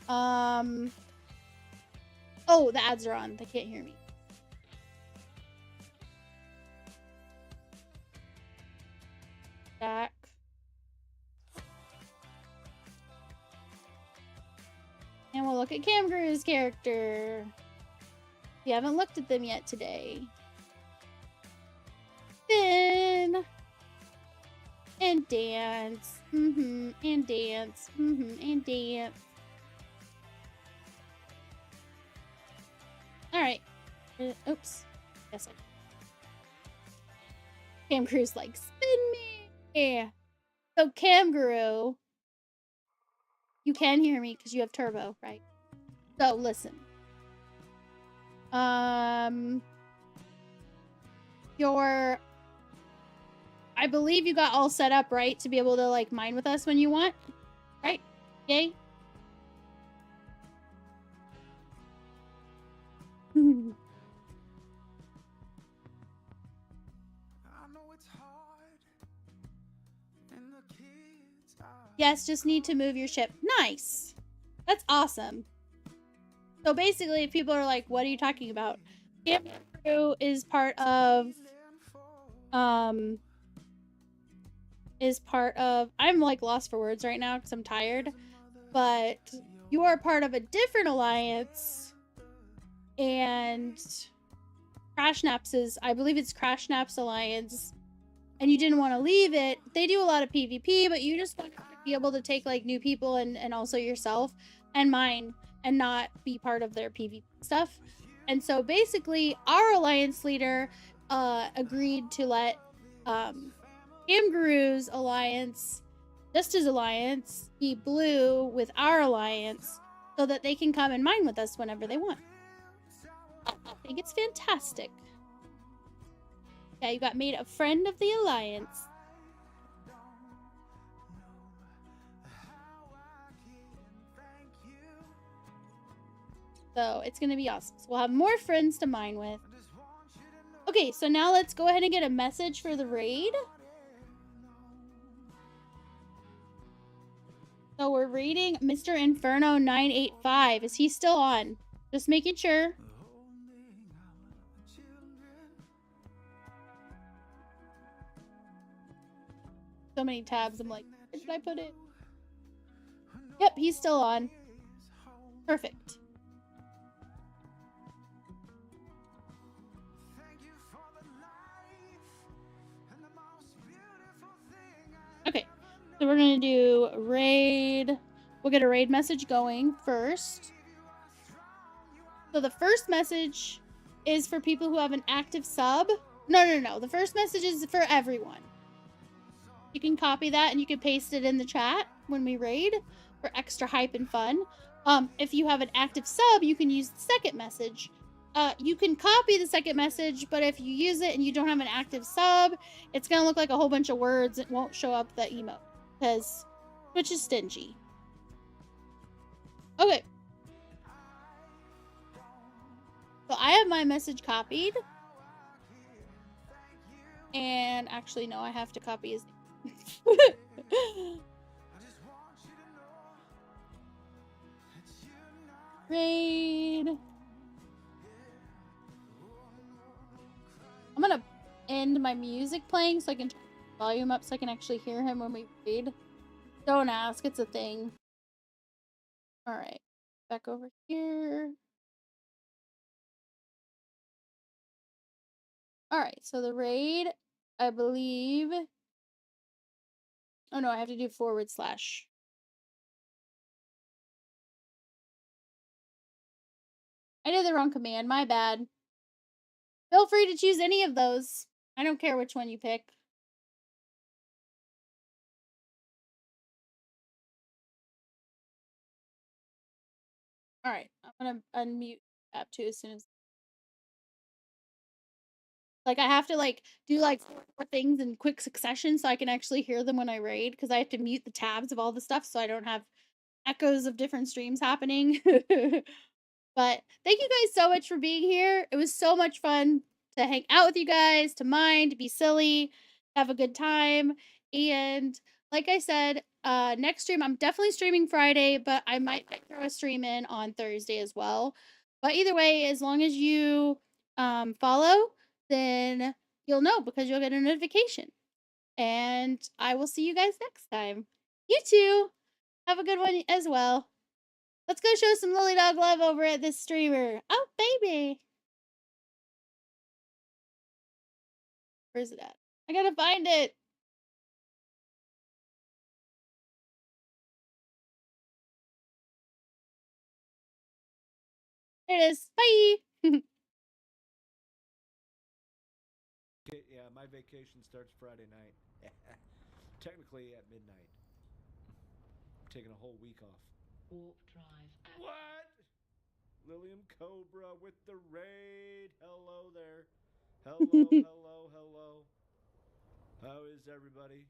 Oh, the ads are on. They can't hear me. Back. And we'll look at Camguru's character. We haven't looked at them yet today. Spin. And dance. And dance. And dance. Alright. Oops. Yes, Camguru's like, spin me. Yeah. So Camguru, you can hear me because you have turbo, right? So listen. I believe you got all set up, right? To be able to like mine with us when you want. Right? Yay? Yes, just need to move your ship. Nice. That's awesome. So basically, if people are like, what are you talking about? Camguru is part of... I'm like lost for words right now because I'm tired. But you are part of a different alliance. And I believe it's Crashnaps Alliance. And you didn't want to leave it. They do a lot of PvP, but you just want to be able to take like new people and also yourself and mine and not be part of their PvP stuff. And so basically our alliance leader agreed to let Camguru's alliance, just his alliance, be blue with our alliance so that they can come and mine with us whenever they want. I think it's fantastic. Yeah, you got made a friend of the alliance. So it's gonna be awesome. So we'll have more friends to mine with. Okay, so now let's go ahead and get a message for the raid. So So we're reading Mr. Inferno 985. Is he still on? Just making sure. So many tabs. I'm like, where did I put it? Yep, he's still on. Perfect. Okay, so we're gonna do raid. We'll get a raid message going first. So the first message is for people who have an active sub. No. The first message is for everyone. You can copy that and you can paste it in the chat when we raid for extra hype and fun. If you have an active sub, you can use the second message. You can copy the second message, but if you use it and you don't have an active sub, it's gonna look like a whole bunch of words. It won't show up the emote because Twitch is stingy. Okay. So I have my message copied. And actually, no, I have to copy his name. Raid. I'm gonna end my music playing so I can turn the volume up so I can actually hear him when we raid. Don't ask, it's a thing. Alright, back over here. Alright, so the raid, I believe... Oh no, I have to do /. I did the wrong command, my bad. Feel free to choose any of those. I don't care which one you pick. Alright, I'm gonna unmute app too as soon as... Like, I have to, like, do, like, 4 things in quick succession so I can actually hear them when I raid, because I have to mute the tabs of all the stuff so I don't have echoes of different streams happening. But thank you guys so much for being here. It was so much fun to hang out with you guys, to mine, to be silly, have a good time. And like I said, next stream, I'm definitely streaming Friday, but I might throw a stream in on Thursday as well. But either way, as long as you follow, then you'll know because you'll get a notification. And I will see you guys next time. You too. Have a good one as well. Let's go show some Lily Dog love over at this streamer. Oh, baby. Where's it at? I gotta find it. There it is. Bye. Yeah, my vacation starts Friday night. Technically at midnight. I'm taking a whole week off. Warp drive. What? LiliumCobra with the raid. Hello there. Hello, hello, hello. How is everybody?